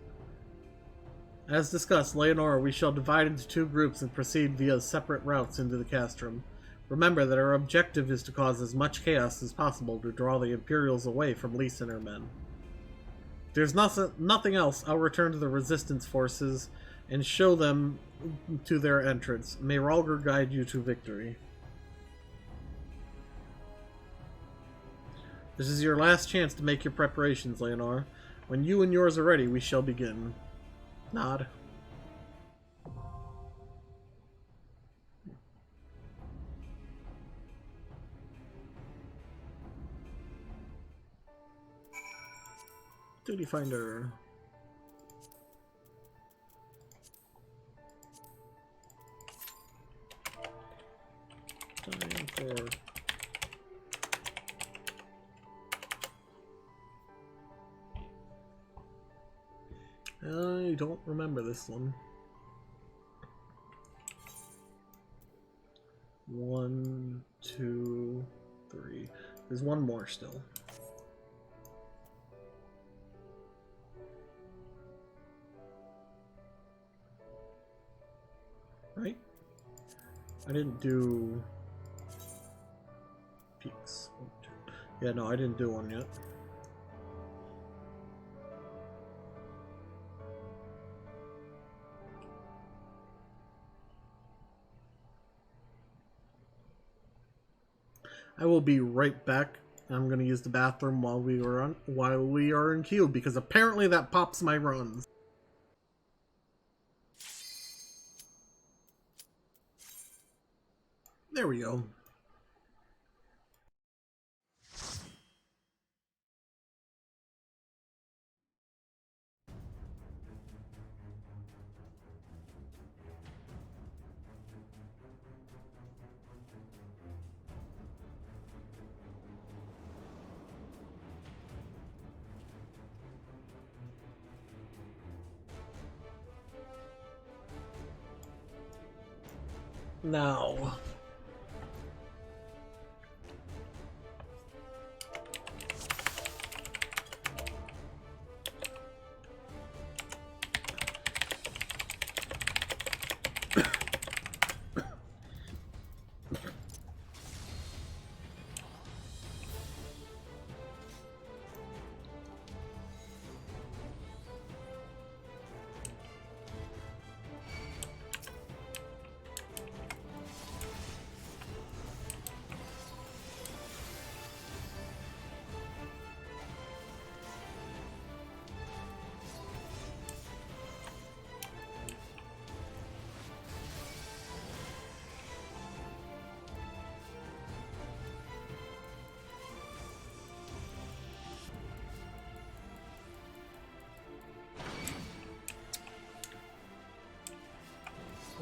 As discussed, Leonora, we shall divide into two groups and proceed via separate routes into the castrum. Remember that our objective is to cause as much chaos as possible to draw the Imperials away from Lisa and her men. If there's nothing else, I'll return to the Resistance forces and show them to their entrance. May Rulger guide you to victory. This is your last chance to make your preparations, Leonora. When you and yours are ready, we shall begin. Nod. Duty Finder. Time for... I don't remember this one. 1, 2, 3. There's one more still. Right? I didn't do peaks. Yeah, no, I didn't do one yet. I will be right back. I'm gonna use the bathroom while we are in queue because apparently that pops my runs. There we go. Now.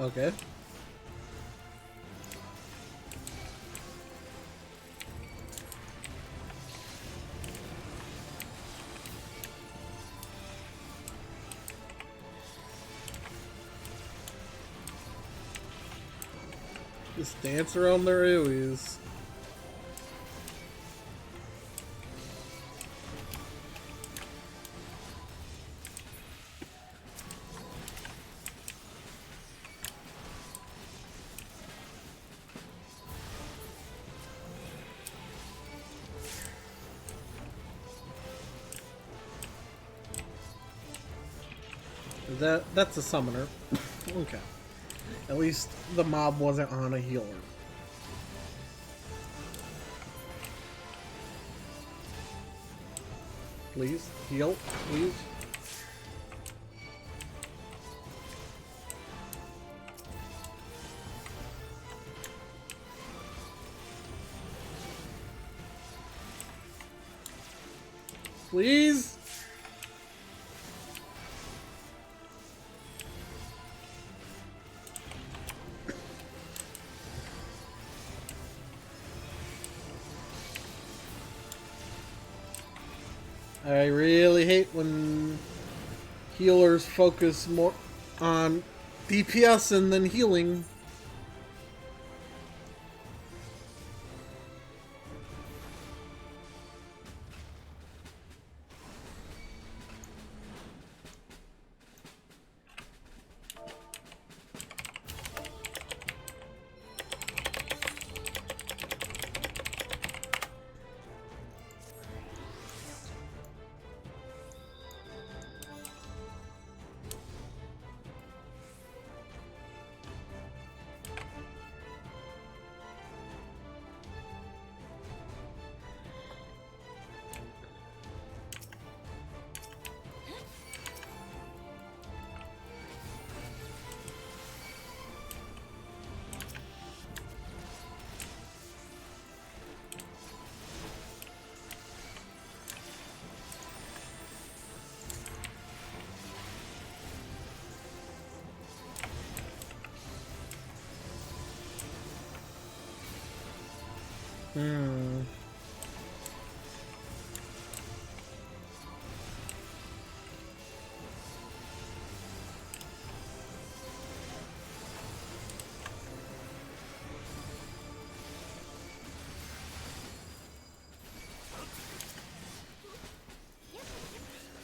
Okay. Just dance around their AoEs. That's a summoner. Okay. At least the mob wasn't on a healer. Please, heal, please. Please? I really hate when healers focus more on DPS and then healing.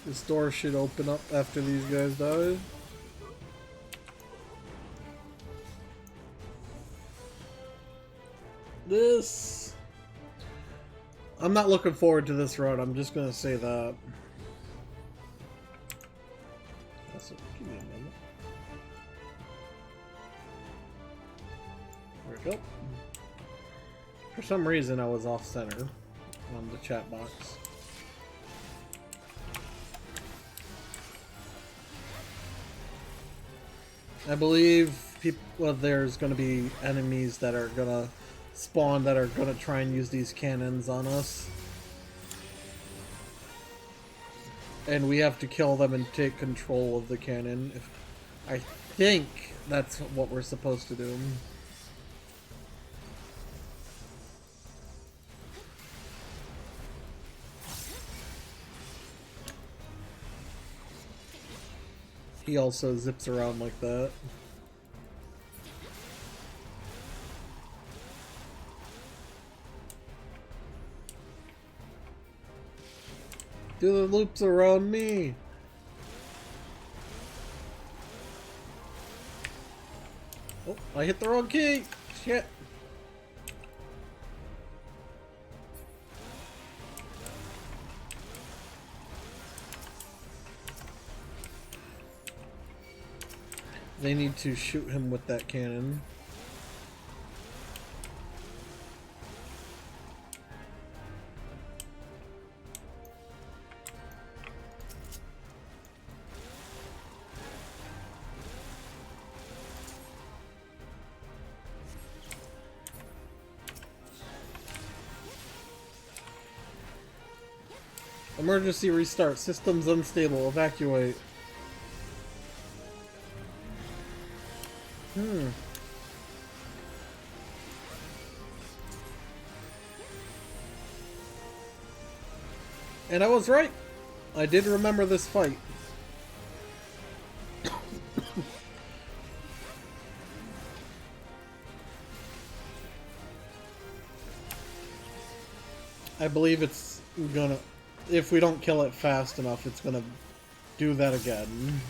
This door should open up after these guys die. This... I'm not looking forward to this run, I'm just gonna say that. Also, give me a moment. There we go. For some reason I was off center on the chat box. I believe there's going to be enemies that are going to spawn that are going to try and use these cannons on us. And we have to kill them and take control of the cannon. I think that's what we're supposed to do. He also zips around like that. Do the loops around me. Oh, I hit the wrong key. Shit. They need to shoot him with that cannon. Emergency restart. Systems unstable. Evacuate. And I was right. I did remember this fight. I believe it's gonna... If we don't kill it fast enough, it's gonna do that again.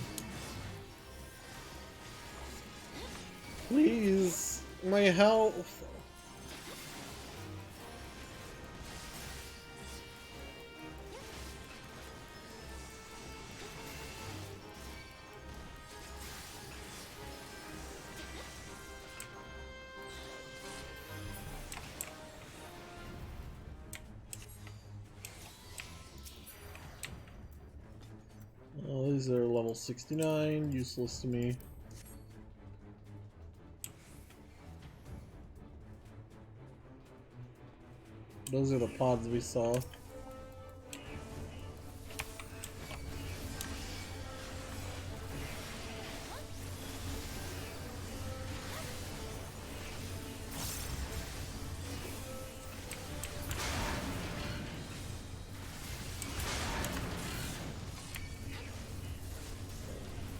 Please, my health. Oh, these are level 69, useless to me. Those are the pods we saw.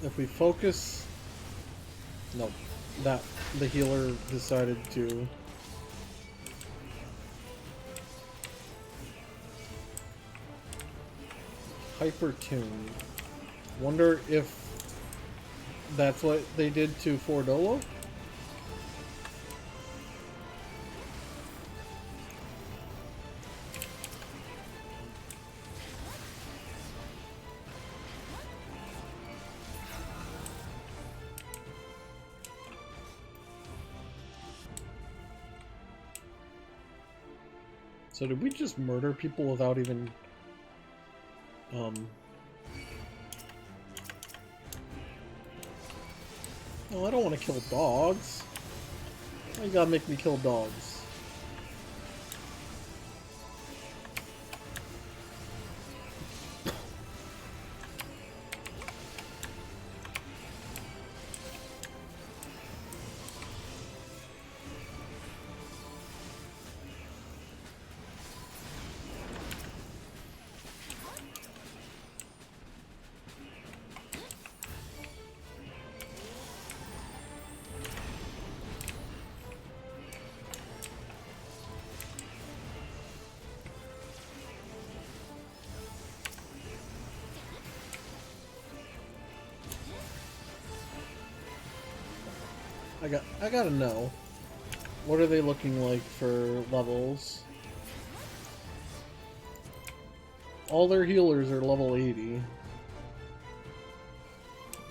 If we focus... Nope. The healer decided to... Hyper-tune. Wonder if that's what they did to Fordolo? So did we just murder people without even... Oh, I don't want to kill dogs. Why you gotta make me kill dogs? I gotta know. What are they looking like for levels? All their healers are level 80.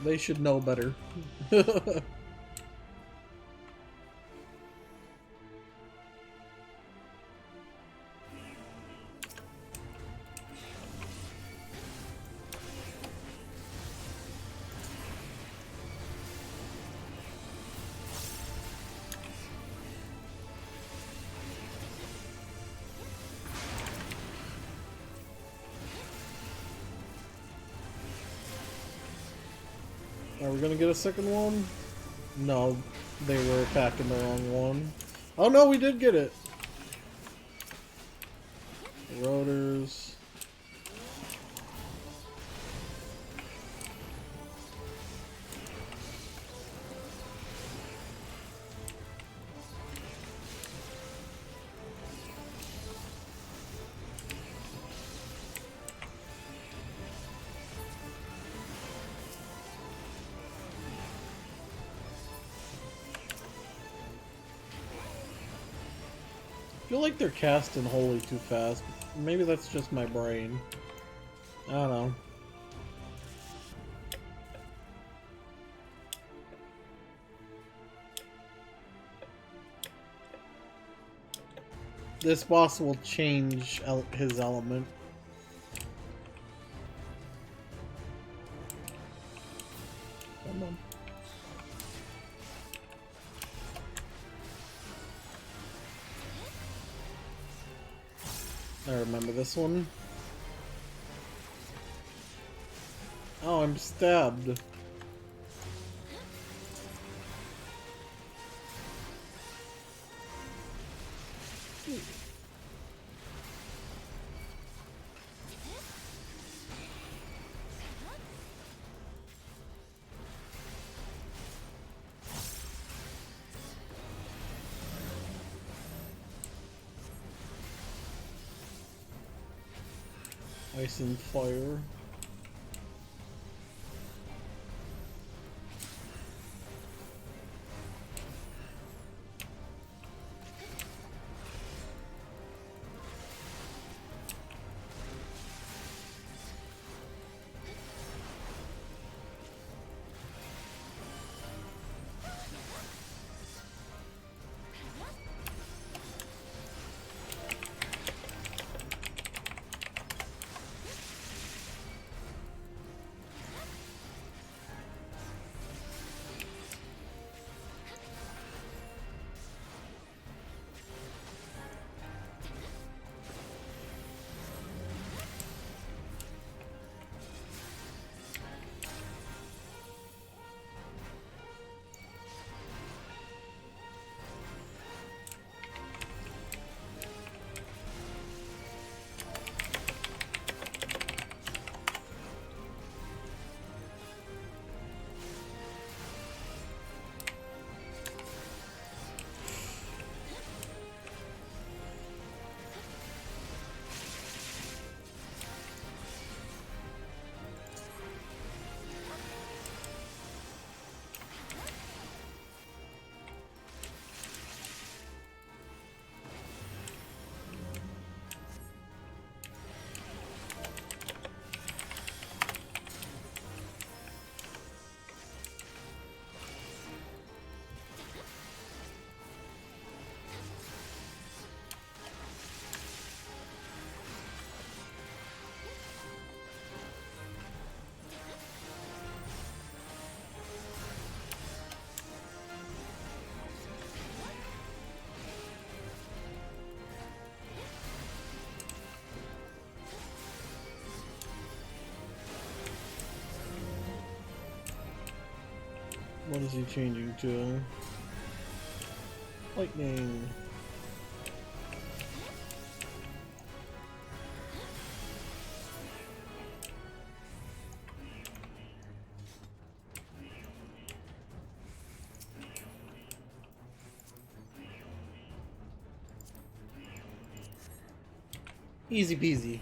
They should know better. Are we gonna get a second one? No, they were attacking the wrong one. Oh no, we did get it! Rotors. I feel like they're casting Holy too fast. Maybe that's just my brain. I don't know. This boss will change his element. Come on. I remember this one. Oh, I'm stabbed. Ice and fire. What is he changing to? Lightning. Easy peasy.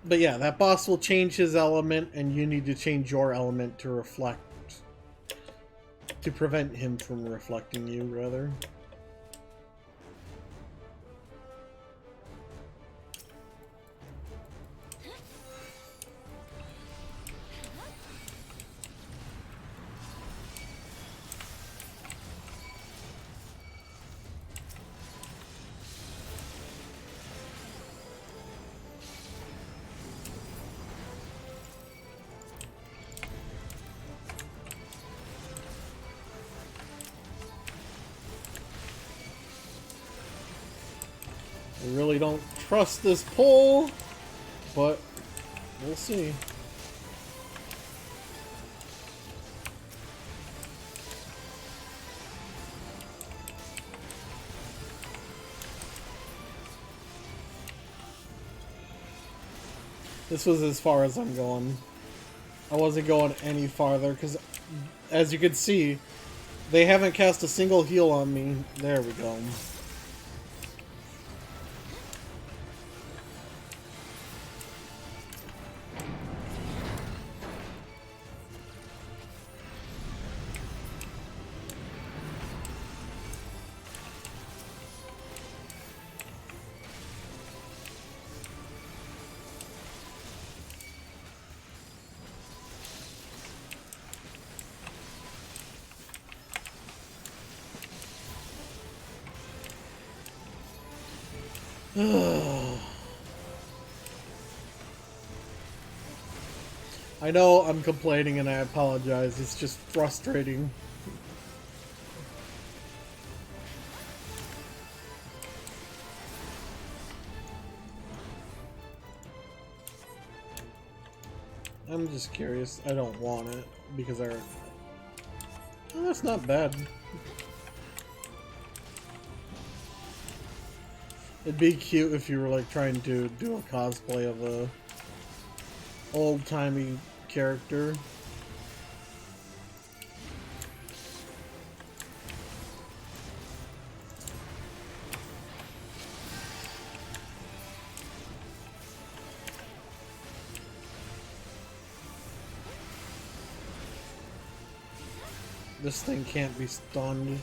But yeah, that boss will change his element, and you need to change your element to reflect. To prevent him from reflecting you, rather. I really don't trust this pull, but we'll see. This was as far as I'm going. I wasn't going any farther because, as you can see, they haven't cast a single heal on me. There we go. I know I'm complaining and I apologize. It's just frustrating. I'm just curious. I don't want it because I... Oh, that's not bad. It'd be cute if you were like trying to do a cosplay of a old-timey character. This thing can't be stunned.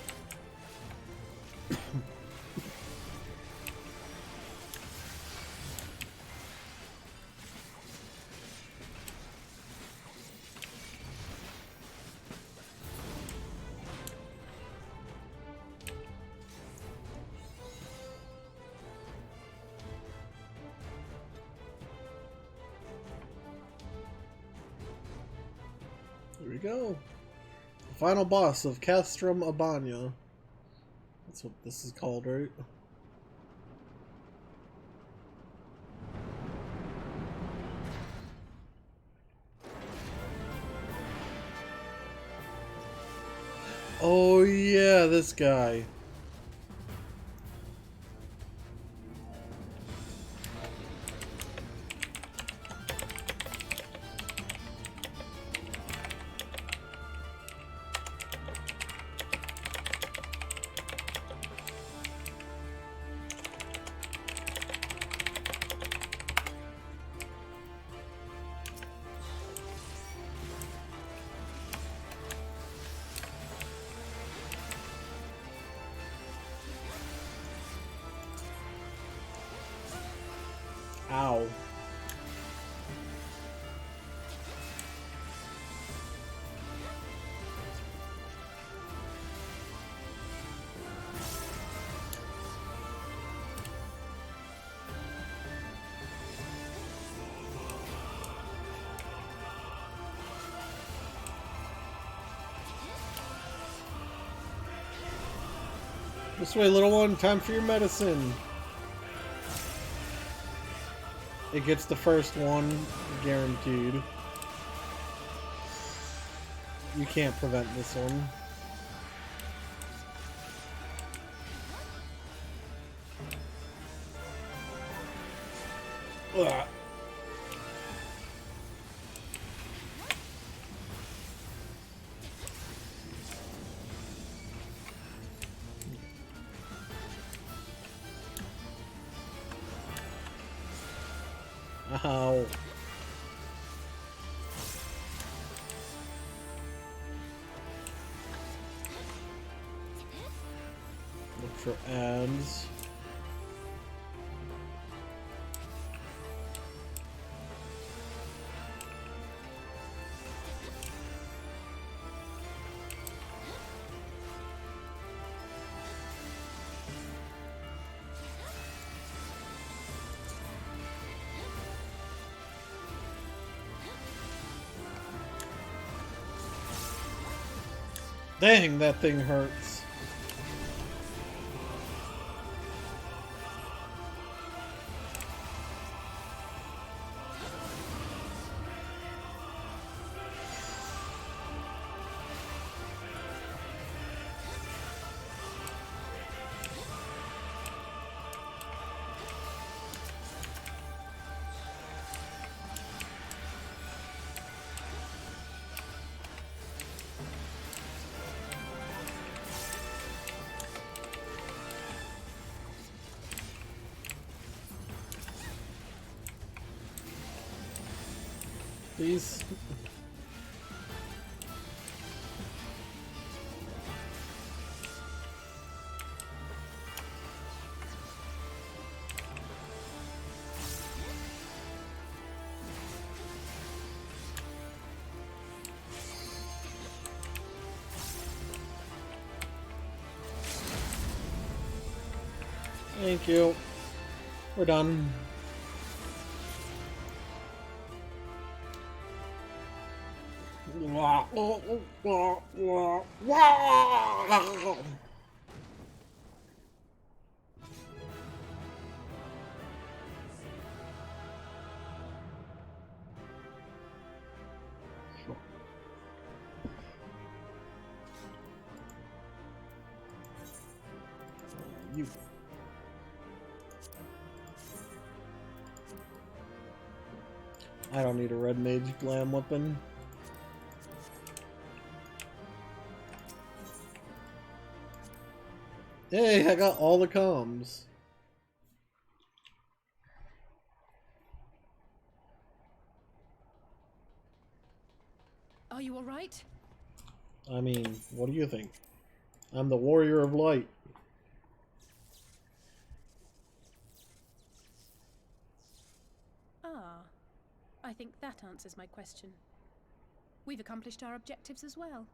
Here we go. The final boss of Castrum Abania. That's what this is called, right? Oh yeah, this guy. Ow. This way, little one. Time for your medicine. It gets the first one, guaranteed. You can't prevent this one. Ugh. Ow. Look for ads. Dang, that thing hurts. Please. Thank you. We're done. You. I don't need a red mage glam weapon. Hey, I got all the comms. Are you all right? I mean, what do you think? I'm the warrior of light. Ah, I think that answers my question. We've accomplished our objectives as well.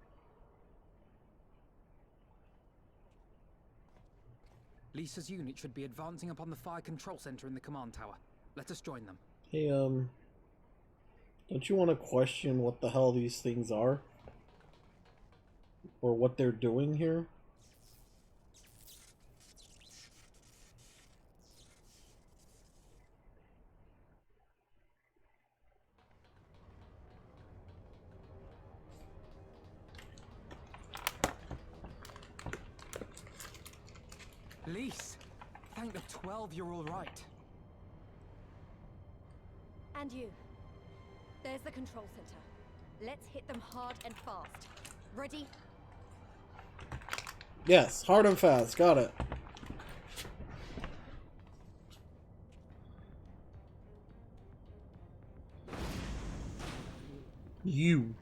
Lisa's unit should be advancing upon the fire control center in the command tower. Let us join them. Hey, don't you want to question what the hell these things are? Or what they're doing here? Lise! Thank the 12 you're all right. And you. There's the control center. Let's hit them hard and fast. Ready? Yes, hard and fast. Got it. You.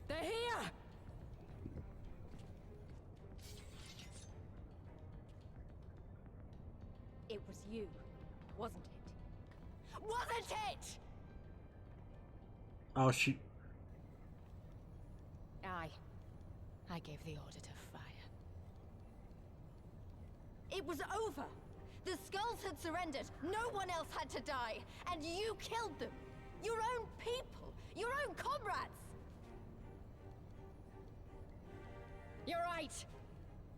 They're here! It was you, wasn't it? Wasn't it? Oh, she... I gave the order to fire. It was over. The skulls had surrendered. No one else had to die. And you killed them. Your own people. Your own comrades. You're right.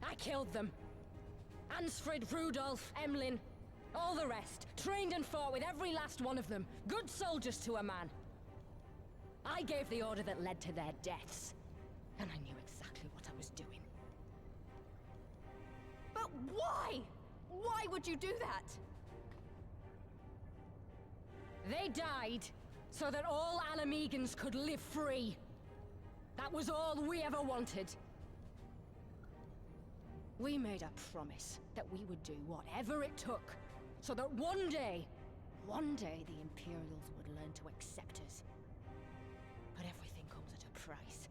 I killed them. Ansfrid, Rudolph, Emlyn, all the rest. Trained and fought with every last one of them. Good soldiers to a man. I gave the order that led to their deaths. And I knew exactly what I was doing. But why? Why would you do that? They died so that all Alamegans could live free. That was all we ever wanted. We made a promise that we would do whatever it took, so that one day the Imperials would learn to accept us. But everything comes at a price.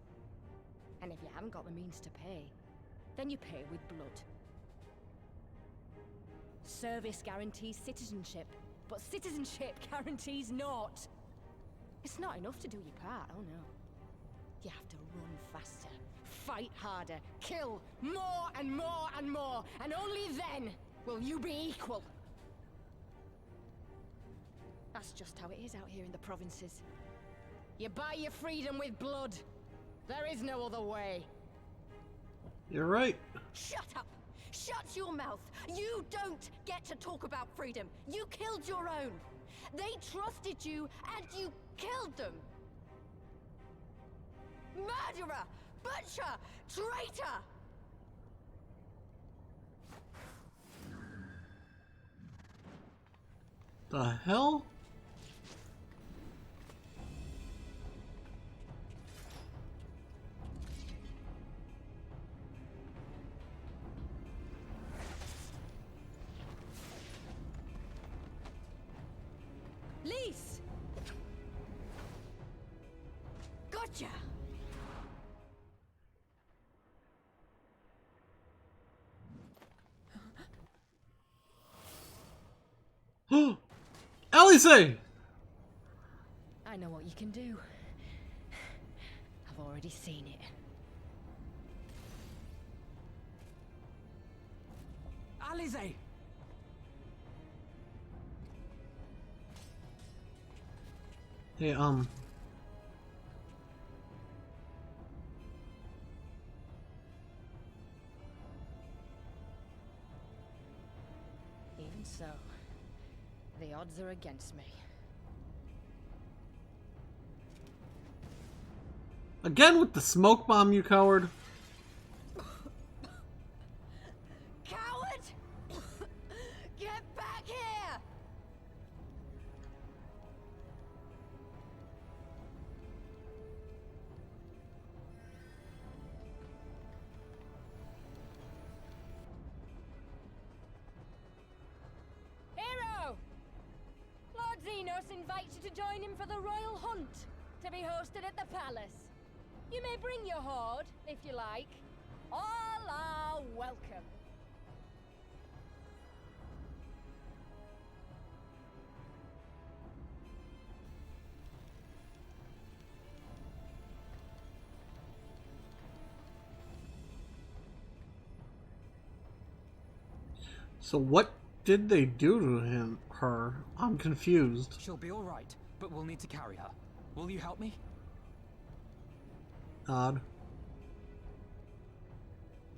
And if you haven't got the means to pay, then you pay with blood. Service guarantees citizenship, but citizenship guarantees naught. It's not enough to do your part, oh no. You have to run faster, fight harder, kill more and more and more, and only then will you be equal. That's just how it is out here in the provinces. You buy your freedom with blood. There is no other way. You're right. Shut up! Shut your mouth! You don't get to talk about freedom. You killed your own. They trusted you, and you killed them. Murderer! Butcher! Traitor! The hell? Lise! Alice! I know what you can do. I've already seen it. Alize! Hey, Even so, the odds are against me. Again with the smoke bomb, you coward. Coward! Get back here! Hero! Lord Xenos invites you to join him for the royal hunt, to be hosted at the palace. You may bring your horde, if you like. All are welcome. So what did they do to him, her? I'm confused. She'll be alright, but we'll need to carry her. Will you help me? Odd.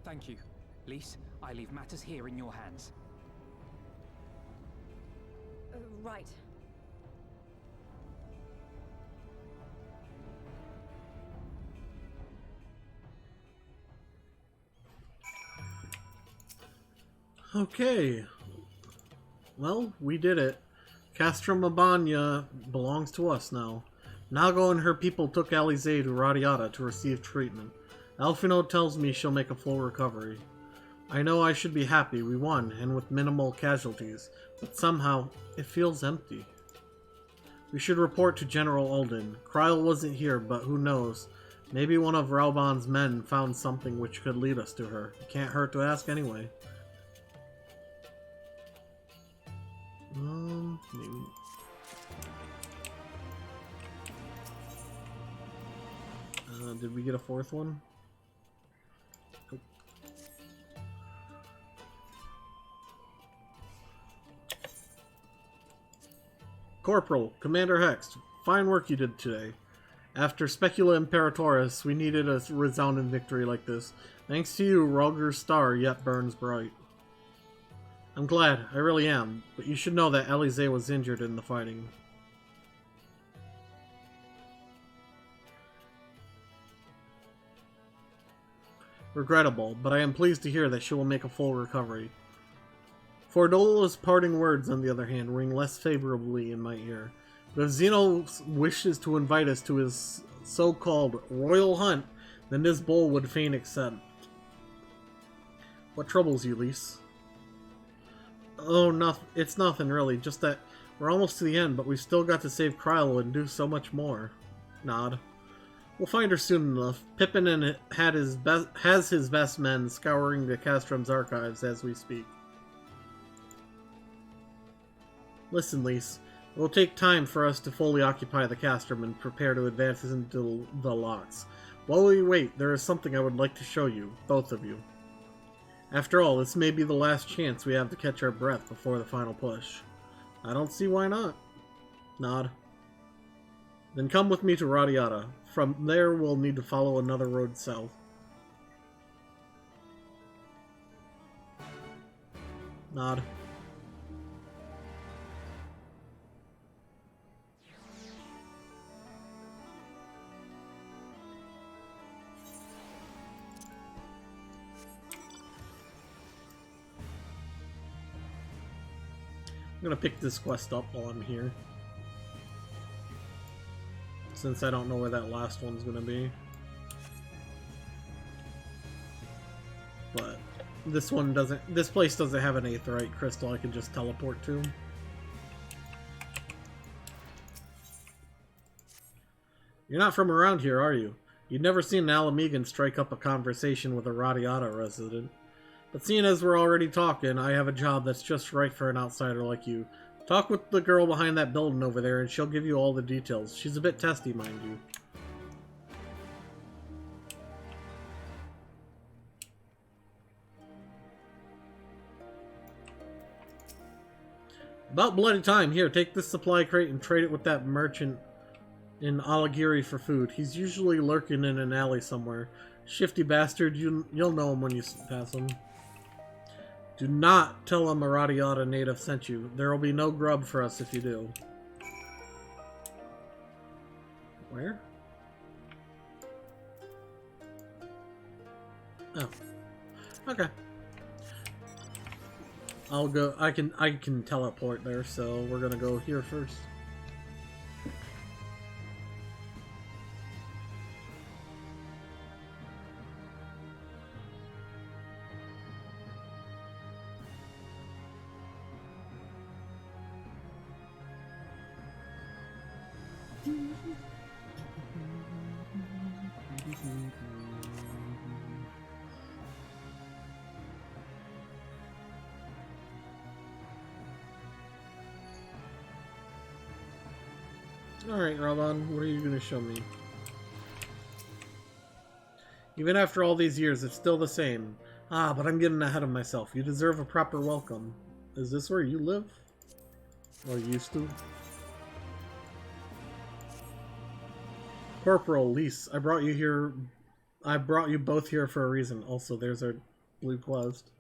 Thank you. Lise, I leave matters here in your hands. Right. Okay. Well, we did it. Castrum Abania belongs to us now. Nago and her people took Alize to Radiata to receive treatment. Alphino tells me she'll make a full recovery. I know I should be happy we won, and with minimal casualties, but somehow, it feels empty. We should report to General Alden. Kryl wasn't here, but who knows? Maybe one of Rauban's men found something which could lead us to her. It can't hurt to ask anyway. Maybe. Did we get a fourth one? Nope. Corporal, Commander Hex, fine work you did today. After Specula Imperatoris, we needed a resounding victory like this. Thanks to you, Rogger's star yet burns bright. I'm glad, I really am, but you should know that Alize was injured in the fighting. Regrettable, but I am pleased to hear that she will make a full recovery. Fordola's parting words, on the other hand, ring less favorably in my ear. But if Zeno wishes to invite us to his so-called royal hunt, then this bull would fain accept. What troubles you, Lise? Oh, it's nothing really, just that we're almost to the end, but we've still got to save Krylo and do so much more. Nod. We'll find her soon enough. Pippin has his best men scouring the Castrum's archives as we speak. Listen, Lise. It will take time for us to fully occupy the Castrum and prepare to advance into the locks. While we wait, there is something I would like to show you, both of you. After all, this may be the last chance we have to catch our breath before the final push. I don't see why not. Nod. Then come with me to Radiata. From there, we'll need to follow another road south. Nod. I'm gonna pick this quest up while I'm here, since I don't know where that last one's gonna be. But this one doesn't. This place doesn't have an aetheryte crystal I can just teleport to. You're not from around here, are you? You'd never seen an Alamegan strike up a conversation with a Radiata resident. But seeing as we're already talking, I have a job that's just right for an outsider like you. Talk with the girl behind that building over there, and she'll give you all the details. She's a bit testy, mind you. About bloody time. Here, take this supply crate and trade it with that merchant in Alagiri for food. He's usually lurking in an alley somewhere. Shifty bastard, you'll know him when you pass him. Do not tell a Maradiata native sent you. There will be no grub for us if you do. Where? Oh. Okay. I'll go. I can teleport there, so we're gonna go here first. Alright, Ravan, what are you going to show me? Even after all these years, it's still the same. Ah, but I'm getting ahead of myself. You deserve a proper welcome. Is this where you live? Or used to? Corporal, Lise, I brought you here. I brought you both here for a reason. Also, there's our blue closed.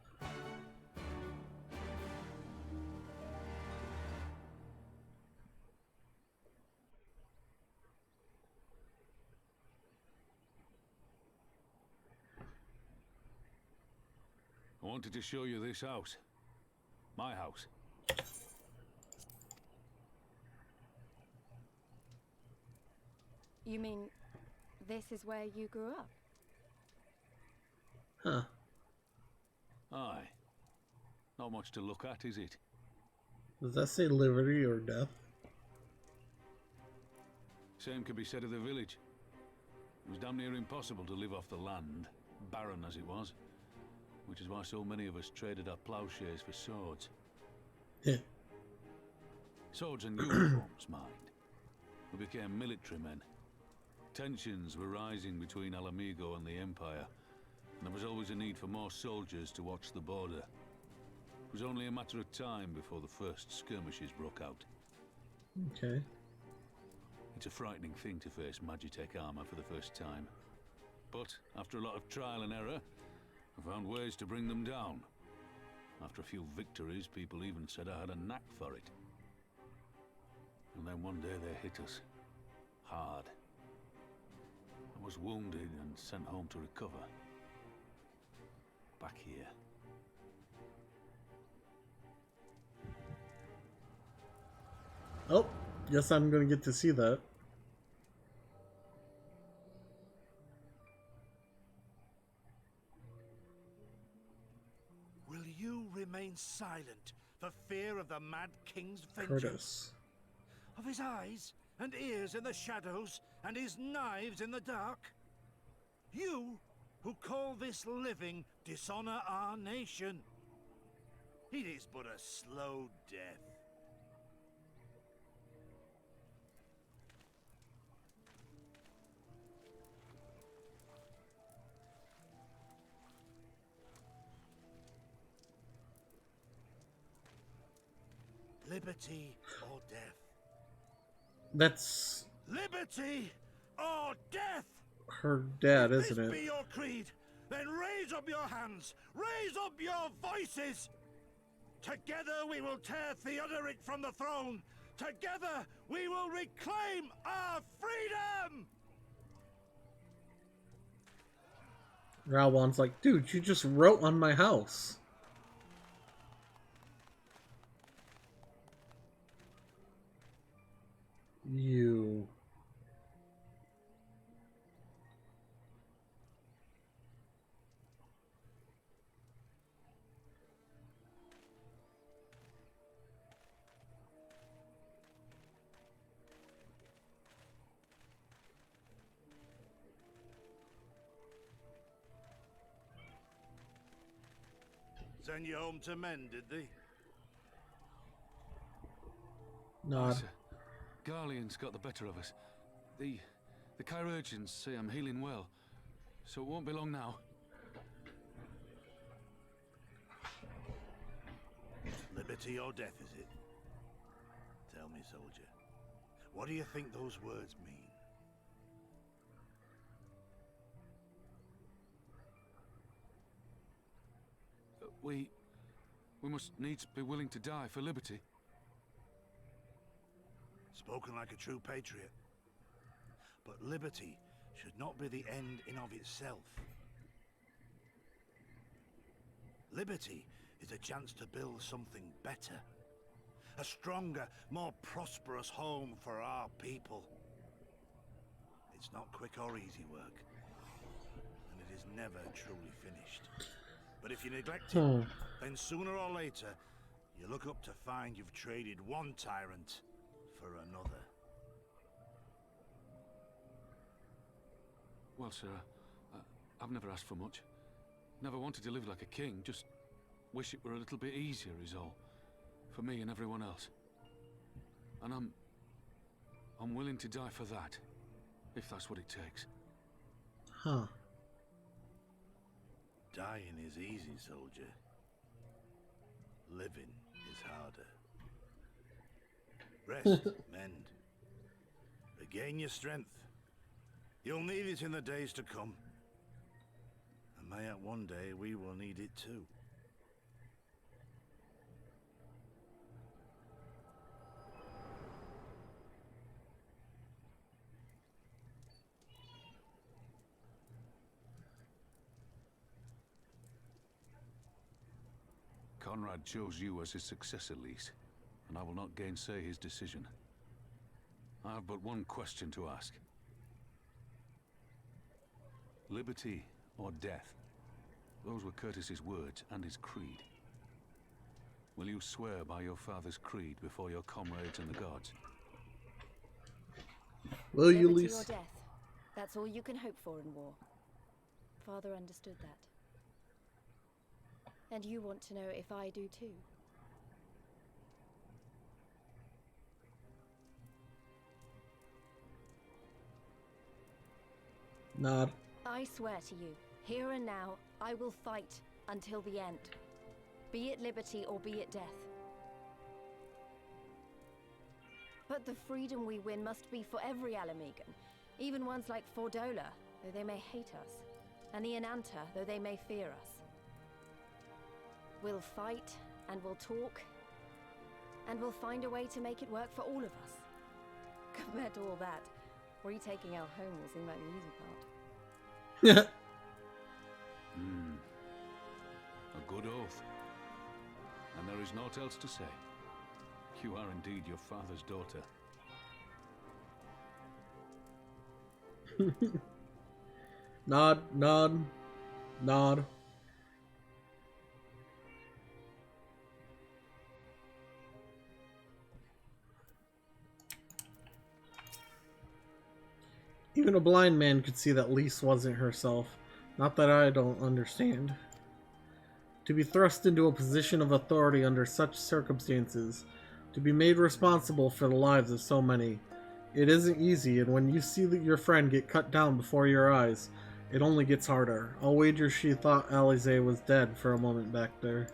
I wanted to show you this house. My house. You mean this is where you grew up? Huh. Aye. Not much to look at, is it? Does that say liberty or death? Same could be said of the village. It was damn near impossible to live off the land, barren as it was. Which is why so many of us traded our plowshares for swords. Swords and uniforms, mind. We became military men. Tensions were rising between Alamigo and the Empire, and there was always a need for more soldiers to watch the border. It was only a matter of time before the first skirmishes broke out. Okay. It's a frightening thing to face Magitech armor for the first time. But after a lot of trial and error, I found ways to bring them down. After a few victories, people even said I had a knack for it. And then one day they hit us. Hard. I was wounded and sent home to recover. Back here. Oh, guess I'm gonna get to see that. Will you remain silent for fear of the Mad King's vengeance? Curtis. Of his eyes and ears in the shadows and his knives in the dark? You, who call this living dishonor our nation. It is but a slow death. Liberty or death? That's Liberty or death? her dad, If isn't this it? be your creed, then raise up your hands, raise up your voices. Together we will tear Theodoric from the throne. Together we will reclaim our freedom. Ralwan's like, dude, you just wrote on my house. You. Send you home to men, did they? Nod. Garlean's got the better of us. The chirurgeons say I'm healing well, so it won't be long now. Liberty or death, is it? Tell me, soldier. What do you think those words mean? We must needs be willing to die for liberty. Spoken like a true patriot. But liberty should not be the end in of itself. Liberty is a chance to build something better. A stronger, more prosperous home for our people. It's not quick or easy work. And it is never truly finished. But if you neglect it, then sooner or later, you look up to find you've traded one tyrant for another. Well, sir, I've never asked for much. Never wanted to live like a king, just wish it were a little bit easier is all. For me and everyone else. And I'm willing to die for that, if that's what it takes. Huh. Dying is easy, soldier. Living is harder. Rest, mend. Regain your strength. You'll need it in the days to come. And mayhap one day we will need it too. Conrad chose you as his successor, Lise, and I will not gainsay his decision. I have but one question to ask. Liberty or death? Those were Curtis's words and his creed. Will you swear by your father's creed before your comrades and the gods? Will you, Liberty Lise? or death. That's all you can hope for in war. Father understood that. And you want to know if I do too. Nod. I swear to you, here and now, I will fight until the end. Be it liberty or be it death. But the freedom we win must be for every Alamegan, even ones like Fordola, though they may hate us, and the Ananta, though they may fear us. We'll fight, and we'll talk, and we'll find a way to make it work for all of us. Compared to all that, retaking our home will seem like the easy part. A good oath. And there is naught else to say. You are indeed your father's daughter. Nod, nod, nod. Even a blind man could see that Lise wasn't herself. Not that I don't understand. To be thrust into a position of authority under such circumstances, to be made responsible for the lives of so many, it isn't easy, and when you see that your friend get cut down before your eyes, it only gets harder. I'll wager she thought Alize was dead for a moment back there.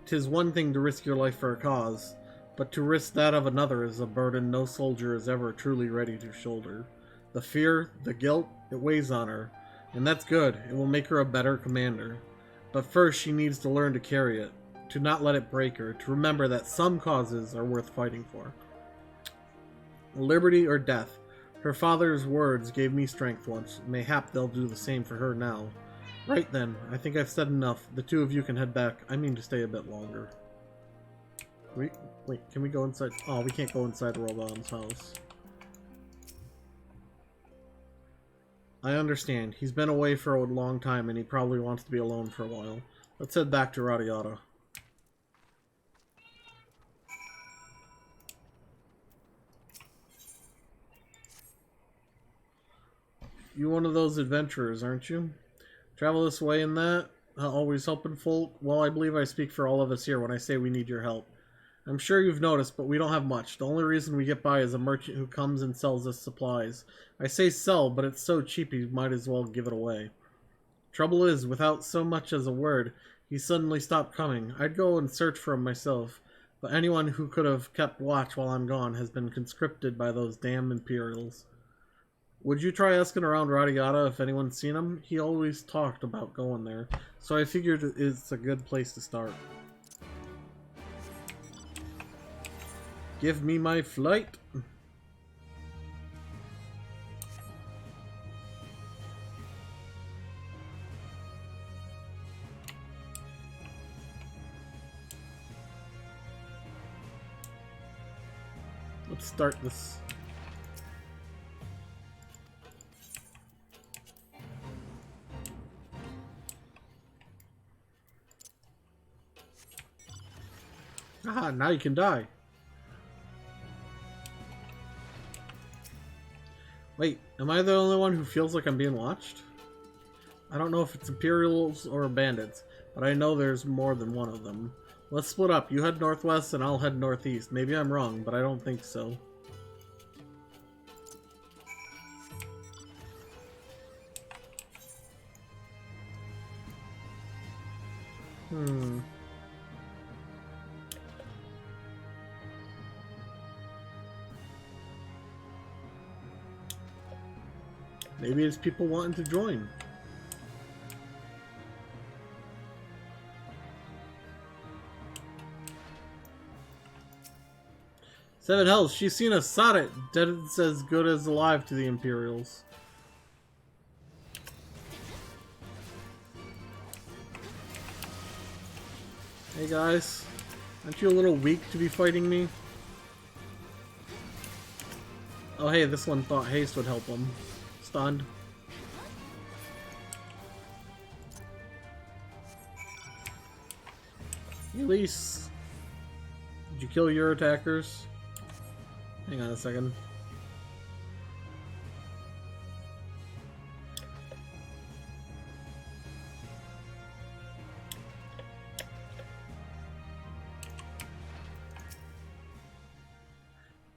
'Tis one thing to risk your life for a cause, but to risk that of another is a burden no soldier is ever truly ready to shoulder. The fear, the guilt, it weighs on her, and that's good. It will make her a better commander. But first she needs to learn to carry it, to not let it break her, to remember that some causes are worth fighting for. Liberty or death. Her father's words gave me strength once. Mayhap they'll do the same for her now. Right then, I think I've said enough. The two of you can head back. I mean to stay a bit longer. Wait, can we go inside? Oh, we can't go inside Rodon's house. I understand. He's been away for a long time and he probably wants to be alone for a while. Let's head back to Radiata. You one of those adventurers, aren't you? Travel this way and that, always helping folk? Well, I believe I speak for all of us here when I say we need your help. I'm sure you've noticed, but we don't have much. The only reason we get by is a merchant who comes and sells us supplies. I say sell, but it's so cheap you might as well give it away. Trouble is, without so much as a word, he suddenly stopped coming. I'd go and search for him myself, but anyone who could have kept watch while I'm gone has been conscripted by those damn Imperials. Would you try asking around Radiata if anyone's seen him? He always talked about going there, so I figured it's a good place to start. Give me my flight. Let's start this. Aha, now you can die. Wait, am I the only one who feels like I'm being watched? I don't know if it's Imperials or bandits, but I know there's more than one of them. Let's split up. You head northwest and I'll head northeast. Maybe I'm wrong, but I don't think so. Maybe it's people wanting to join. Seven Hells, she's seen a Sadet, dead as good as alive to the Imperials. Hey guys, aren't you a little weak to be fighting me? Oh hey, this one thought haste would help him. Stunned. Elise, did you kill your attackers? Hang on a second.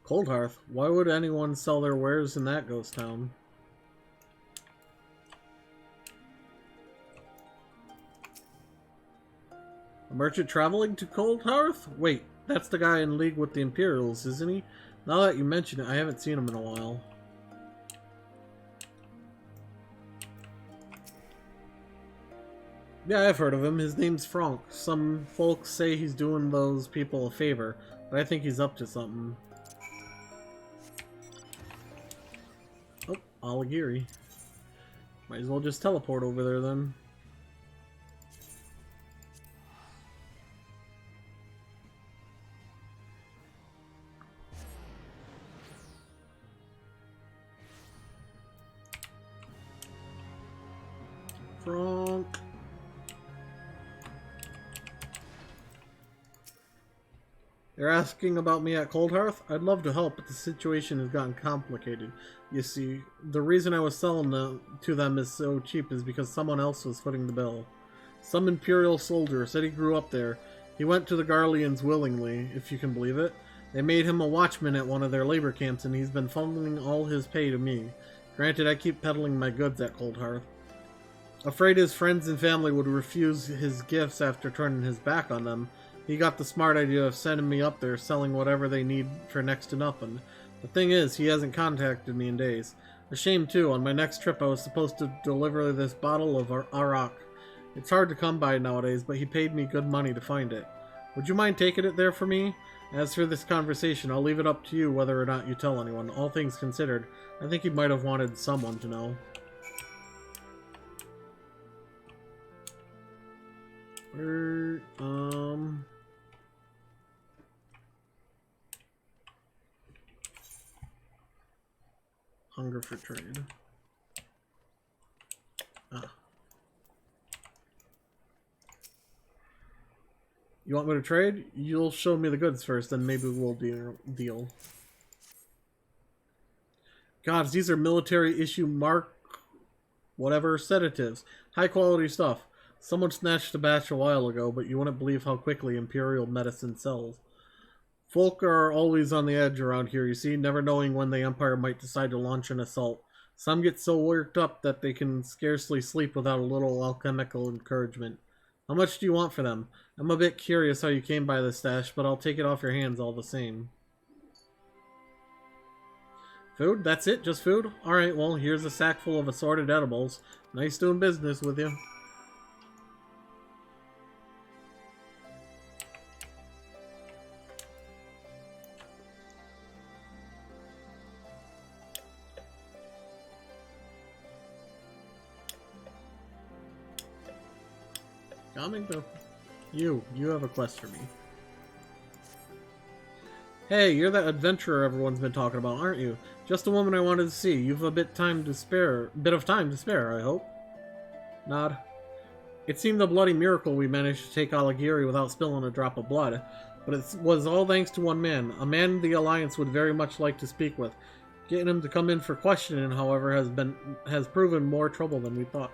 Cold Hearth? Why would anyone sell their wares in that ghost town? A merchant traveling to Cold Hearth? Wait, that's the guy in league with the Imperials, isn't he? Now that you mention it, I haven't seen him in a while. Yeah, I've heard of him. His name's Franck. Some folks say he's doing those people a favor, but I think he's up to something. Oh, Aligiri. Might as well just teleport over there then. Franck. They're asking about me at Cold Hearth? I'd love to help, but the situation has gotten complicated. You see, the reason I was selling to them is so cheap is because someone else was footing the bill. Some Imperial soldier said he grew up there. He went to the Garleans willingly, if you can believe it. They made him a watchman at one of their labor camps, and he's been funneling all his pay to me. Granted, I keep peddling my goods at Cold Hearth. Afraid his friends and family would refuse his gifts after turning his back on them, he got the smart idea of sending me up there selling whatever they need for next to nothing. The thing is, he hasn't contacted me in days. A shame too, on my next trip I was supposed to deliver this bottle of Arak. It's hard to come by nowadays, but he paid me good money to find it. Would you mind taking it there for me? As for this conversation, I'll leave it up to you whether or not you tell anyone. All things considered, I think he might have wanted someone to know. Hunger for trade. You want me to trade? You'll show me the goods first, then maybe we'll deal. Gods, these are military issue Mark whatever sedatives. High quality stuff. Someone snatched a batch a while ago, but you wouldn't believe how quickly Imperial medicine sells. Folk are always on the edge around here, you see, never knowing when the Empire might decide to launch an assault. Some get so worked up that they can scarcely sleep without a little alchemical encouragement. How much do you want for them? I'm a bit curious how you came by this stash, but I'll take it off your hands all the same. Food? That's it? Just food? Alright, well, here's a sack full of assorted edibles. Nice doing business with you. Coming to you. You have a quest for me. Hey, you're that adventurer everyone's been talking about, aren't you? Just a woman I wanted to see. You've a bit of time to spare, I hope. Nod. It seemed a bloody miracle we managed to take Alighieri without spilling a drop of blood, but it was all thanks to one man, a man the Alliance would very much like to speak with. Getting him to come in for questioning, however, has proven more trouble than we thought.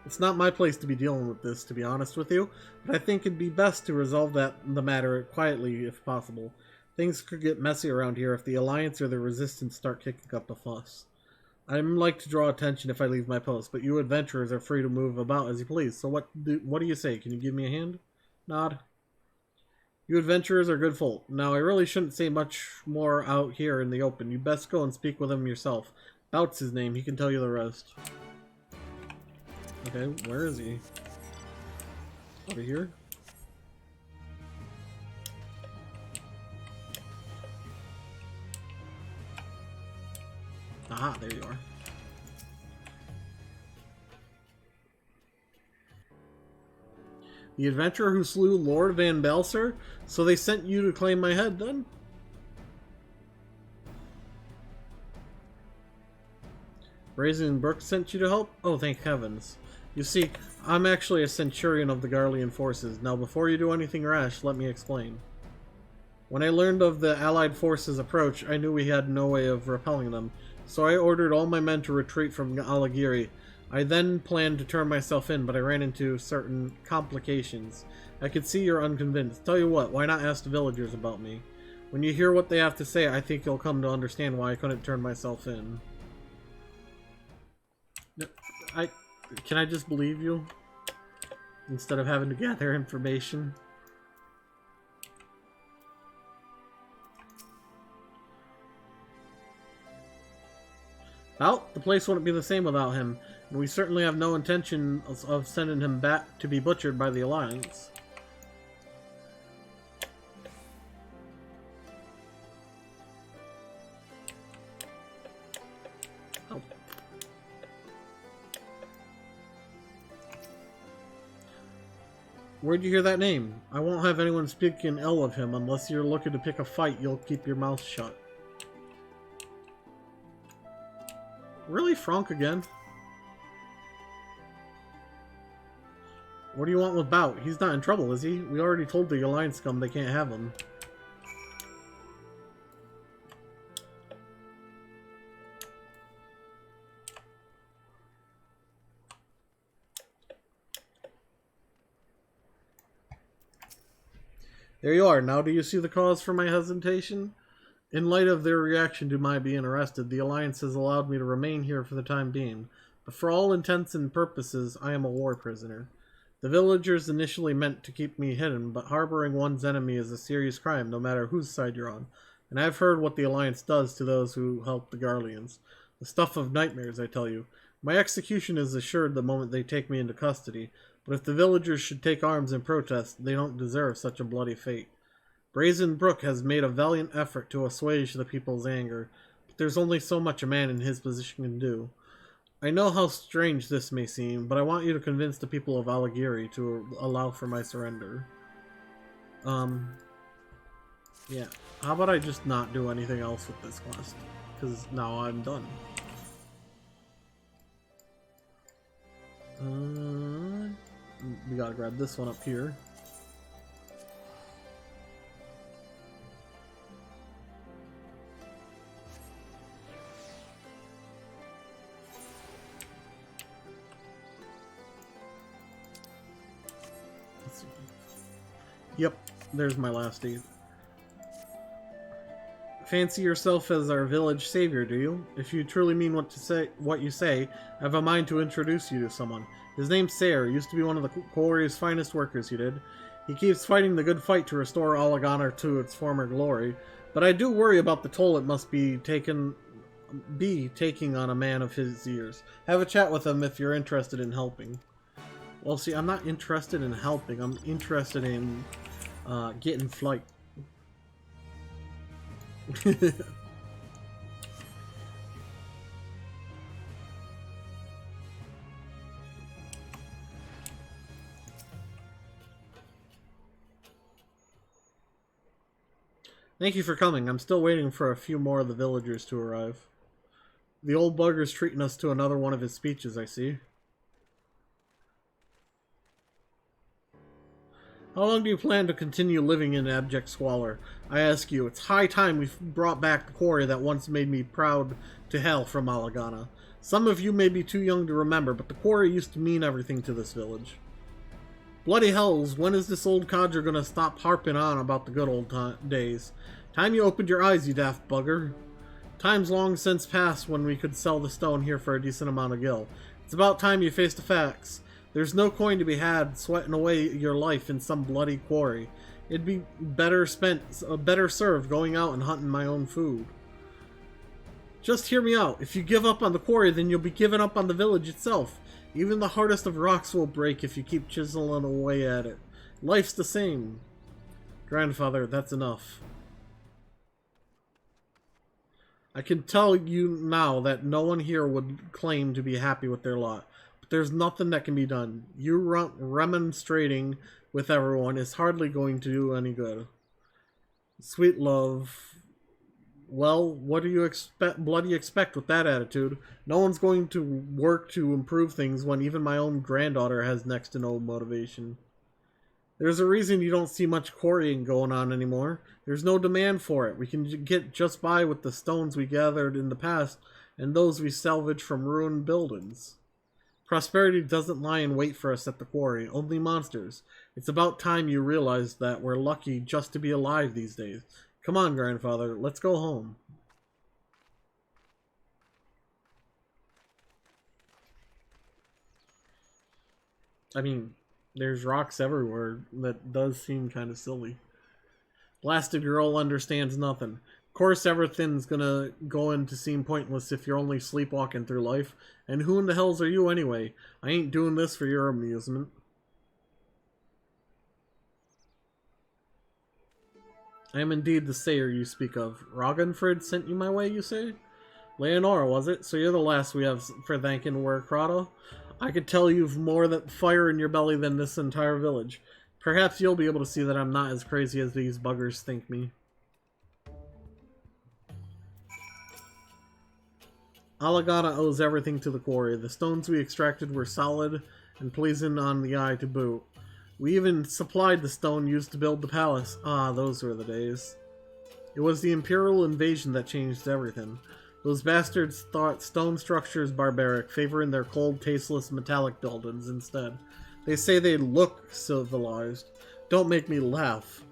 It's not my place to be dealing with this, to be honest with you, but I think it'd be best to resolve the matter quietly if possible. Things could get messy around here if the Alliance or the Resistance start kicking up a fuss. I'd like to draw attention if I leave my post, but you adventurers are free to move about as you please, so what do you say? Can you give me a hand? Nod. You adventurers are good folk. Now, I really shouldn't say much more out here in the open. You best go and speak with him yourself. Bout's his name. He can tell you the rest. Okay, where is he? Over here? Aha, there you are. The adventurer who slew Lord Van Belser? So they sent you to claim my head, then? Brazen Brook sent you to help? Oh, thank heavens. You see, I'm actually a centurion of the Garlean forces. Now, before you do anything rash, let me explain. When I learned of the Allied forces' approach, I knew we had no way of repelling them, so I ordered all my men to retreat from Alighieri. I then planned to turn myself in, but I ran into certain complications. I could see you're unconvinced. Tell you what, why not ask the villagers about me? When you hear what they have to say, I think you'll come to understand why I couldn't turn myself in. Can I just believe you? Instead of having to gather information? Well, the place wouldn't be the same without him, and we certainly have no intention of sending him back to be butchered by the Alliance. Oh. Where'd you hear that name? I won't have anyone speaking ill of him unless you're looking to pick a fight. You'll keep your mouth shut. Really, Franck again? What do you want with Bout? He's not in trouble, is he? We already told the Alliance scum they can't have him. There you are. Now do you see the cause for my hesitation? In light of their reaction to my being arrested, the Alliance has allowed me to remain here for the time being. But for all intents and purposes, I am a war prisoner. The villagers initially meant to keep me hidden, but harboring one's enemy is a serious crime, no matter whose side you're on. And I've heard what the Alliance does to those who help the Garleans. The stuff of nightmares, I tell you. My execution is assured the moment they take me into custody, but if the villagers should take arms in protest, they don't deserve such a bloody fate. Brazen Brook has made a valiant effort to assuage the people's anger, but there's only so much a man in his position can do. I know how strange this may seem, but I want you to convince the people of Alighieri to allow for my surrender. Yeah. How about I just not do anything else with this quest? Because now I'm done. We gotta grab this one up here. Yep, there's my last deed. Fancy yourself as our village savior, do you? If you truly mean what you say, I have a mind to introduce you to someone. His name's Sayre, used to be one of the quarry's finest workers, you did. He keeps fighting the good fight to restore Alagana to its former glory, but I do worry about the toll it must be taking on a man of his years. Have a chat with him if you're interested in helping. Well, see, I'm not interested in helping. I'm interested in getting flight. Thank you for coming. I'm still waiting for a few more of the villagers to arrive. The old bugger's treating us to another one of his speeches, I see. How long do you plan to continue living in abject squalor? I ask you, it's high time we brought back the quarry that once made me proud to hail from Alagana. Some of you may be too young to remember, but the quarry used to mean everything to this village. Bloody hells, when is this old codger gonna stop harping on about the good old days? Time you opened your eyes, you daft bugger. Time's long since passed when we could sell the stone here for a decent amount of gil. It's about time you faced the facts. There's no coin to be had sweating away your life in some bloody quarry. It'd be better served going out and hunting my own food. Just hear me out. If you give up on the quarry, then you'll be giving up on the village itself. Even the hardest of rocks will break if you keep chiseling away at it. Life's the same. Grandfather, that's enough. I can tell you now that no one here would claim to be happy with their lot. But there's nothing that can be done. You remonstrating with everyone is hardly going to do any good. Sweet love... Well, what do you bloody expect with that attitude? No one's going to work to improve things when even my own granddaughter has next to no motivation. There's a reason you don't see much quarrying going on anymore. There's no demand for it. We can get just by with the stones we gathered in the past and those we salvaged from ruined buildings. Prosperity doesn't lie in wait for us at the quarry, only monsters. It's about time you realized that we're lucky just to be alive these days. Come on, grandfather, let's go home. I mean, there's rocks everywhere. That does seem kind of silly. Blasted girl understands nothing. Of course, everything's gonna go in to seem pointless if you're only sleepwalking through life. And who in the hells are you anyway? I ain't doing this for your amusement. I am indeed the Sayre you speak of. Ragnfrid sent you my way, you say? Leonora, was it? So you're the last we have for thanking Werkrata? I could tell you've more fire in your belly than this entire village. Perhaps you'll be able to see that I'm not as crazy as these buggers think me. Alagana owes everything to the quarry. The stones we extracted were solid and pleasing on the eye to boot. We even supplied the stone used to build the palace. Ah, those were the days. It was the Imperial invasion that changed everything. Those bastards thought stone structures barbaric, favoring their cold, tasteless, metallic buildings instead. They say they look civilized. Don't make me laugh.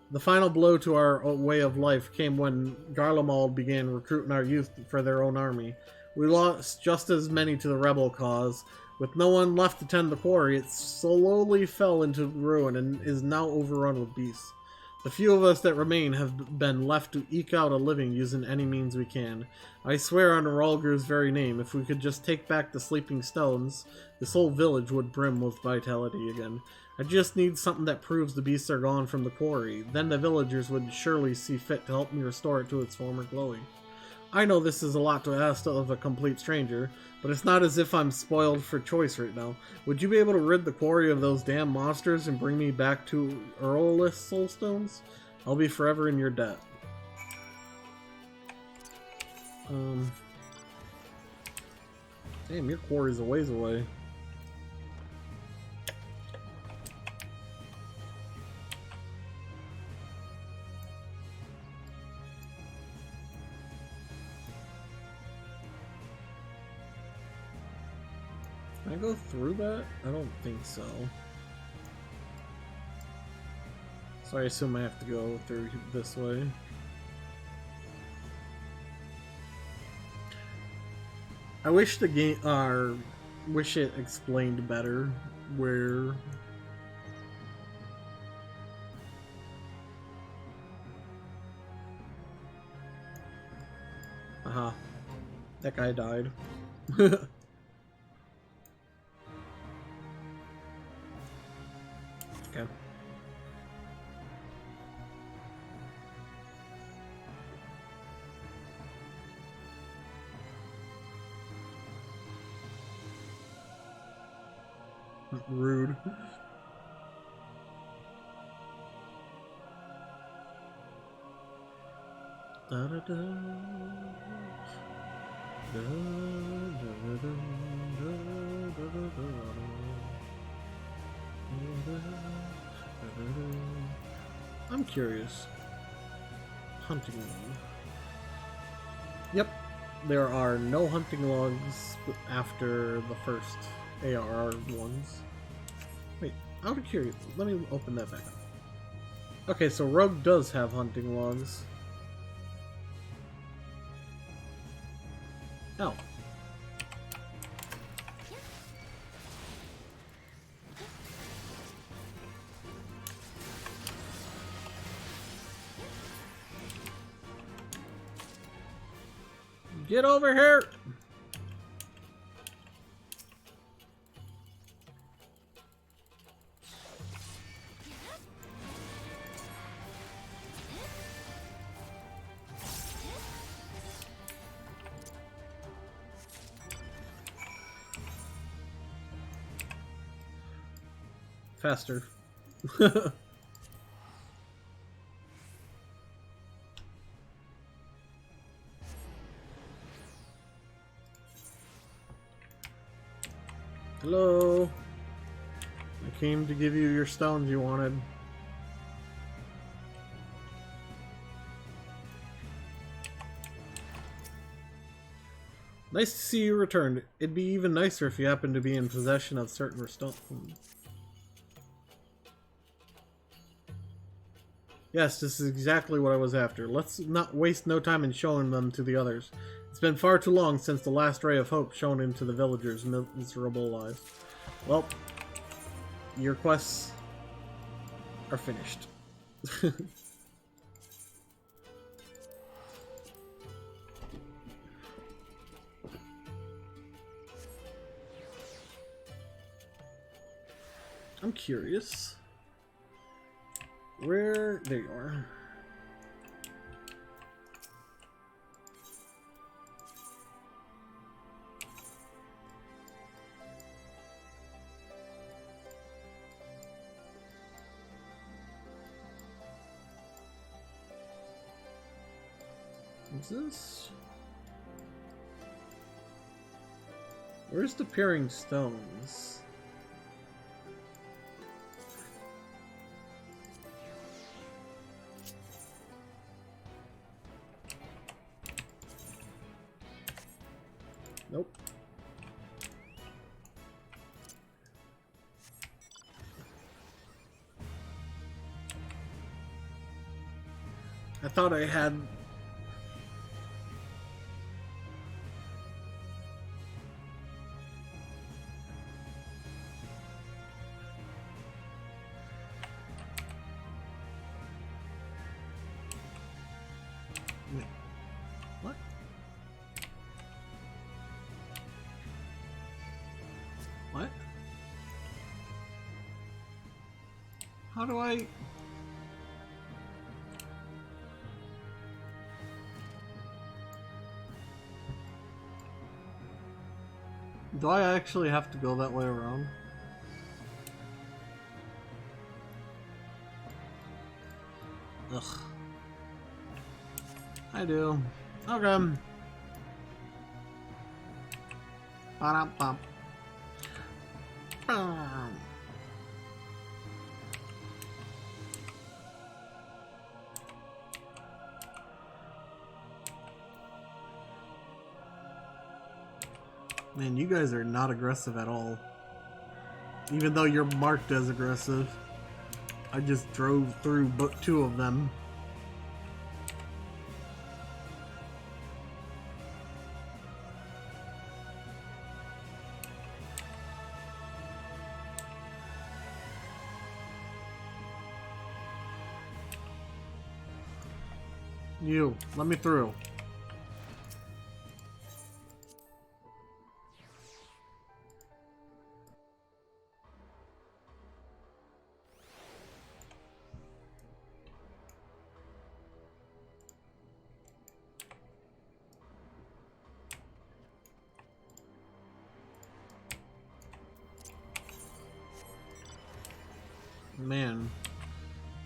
The final blow to our way of life came when Garlemald began recruiting our youth for their own army. We lost just as many to the rebel cause. With no one left to tend the quarry, it slowly fell into ruin and is now overrun with beasts. The few of us that remain have been left to eke out a living using any means we can. I swear on Ralger's very name, if we could just take back the sleeping stones, this whole village would brim with vitality again. I just need something that proves the beasts are gone from the quarry. Then the villagers would surely see fit to help me restore it to its former glory. I know this is a lot to ask of a complete stranger, but it's not as if I'm spoiled for choice right now. Would you be able to rid the quarry of those damn monsters and bring me back to Earl-less soulstones? I'll be forever in your debt. Damn, your quarry's a ways away. Can I go through that? I don't think so. So I assume I have to go through this way. I wish the game, wish it explained better where. Aha, that guy died. Okay. Rude. Da, da, da. Da, da, da, da, da, da, da, da. I'm curious. Hunting log. Yep, there are no hunting logs after the first ARR ones. Wait, out of curiosity, let me open that back up. Okay, so Rogue does have hunting logs. Oh. Get over here! Faster. Hello. I came to give you your stones you wanted. Nice to see you returned. It'd be even nicer if you happened to be in possession of certain stones. Yes, this is exactly what I was after. Let's not waste no time in showing them to the others. It's been far too long since the last ray of hope shone into the villagers' miserable lives. Well, your quests are finished. I'm curious. Where? There you are. What's this? Where's the peering stones? Nope. I thought I had... Wait. What? What? How do I... Do I actually have to go that way around? Ugh. I do. Okay. Ba-dum-bum. Man, you guys are not aggressive at all. Even though you're marked as aggressive. I just drove through but 2 of them. You, let me through. Man,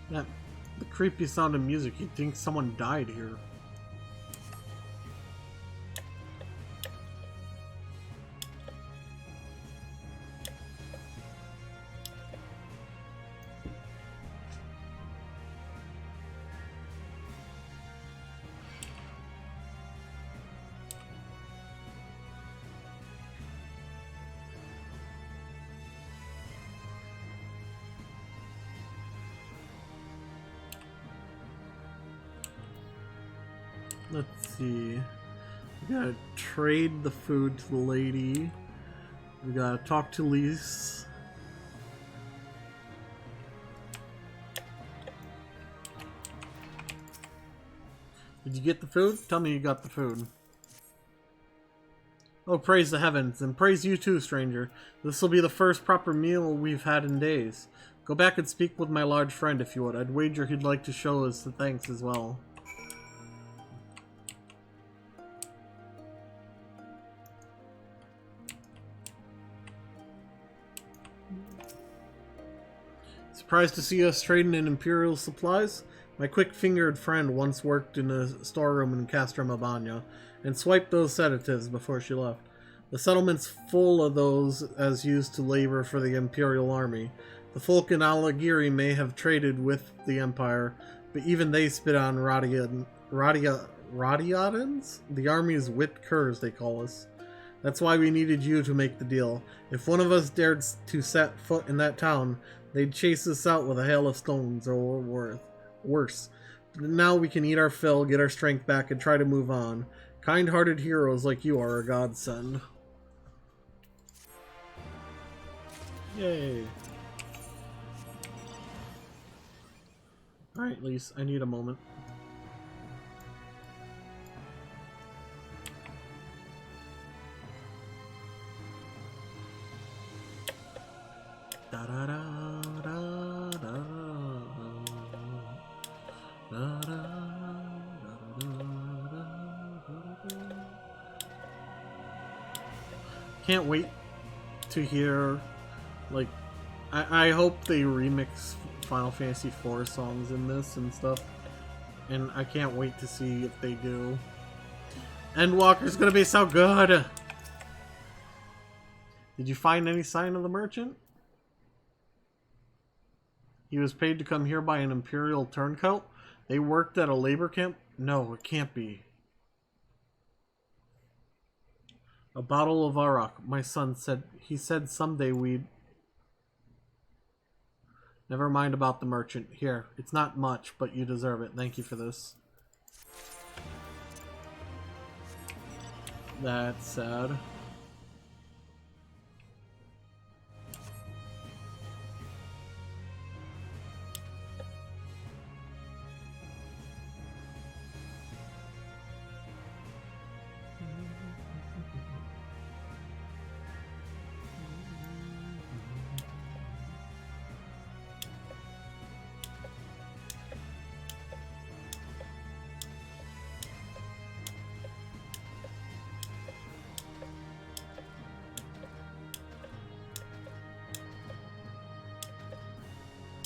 the creepy sound of music, you'd think someone died here. Let's see. We gotta trade the food to the lady. We gotta talk to Lise. Did you get the food? Tell me you got the food. Oh, praise the heavens, and praise you too, stranger. This will be the first proper meal we've had in days. Go back and speak with my large friend if you would. I'd wager he'd like to show us the thanks as well. Surprised to see us trading in Imperial supplies? My quick-fingered friend once worked in a storeroom in Castromabania and swiped those sedatives before she left. The settlement's full of those as used to labor for the Imperial army. The folk in Alagiri may have traded with the Empire, but even they spit on Radiadans? The army's wit curs, they call us. That's why we needed you to make the deal. If one of us dared to set foot in that town, they'd chase us out with a hail of stones or worse. But now we can eat our fill, get our strength back, and try to move on. Kind-hearted heroes like you are a godsend. Yay. Alright, Lise, I need a moment. Can't wait to hear, like, I hope they remix Final Fantasy IV songs in this and stuff, and I can't wait to see if they do. Endwalker's gonna be so good! Did you find any sign of the merchant? He was paid to come here by an Imperial turncoat? They worked at a labor camp? No, it can't be. A bottle of Arak. My son said, he said someday we'd... Never mind about the merchant. Here, it's not much, but you deserve it. Thank you for this. That's sad.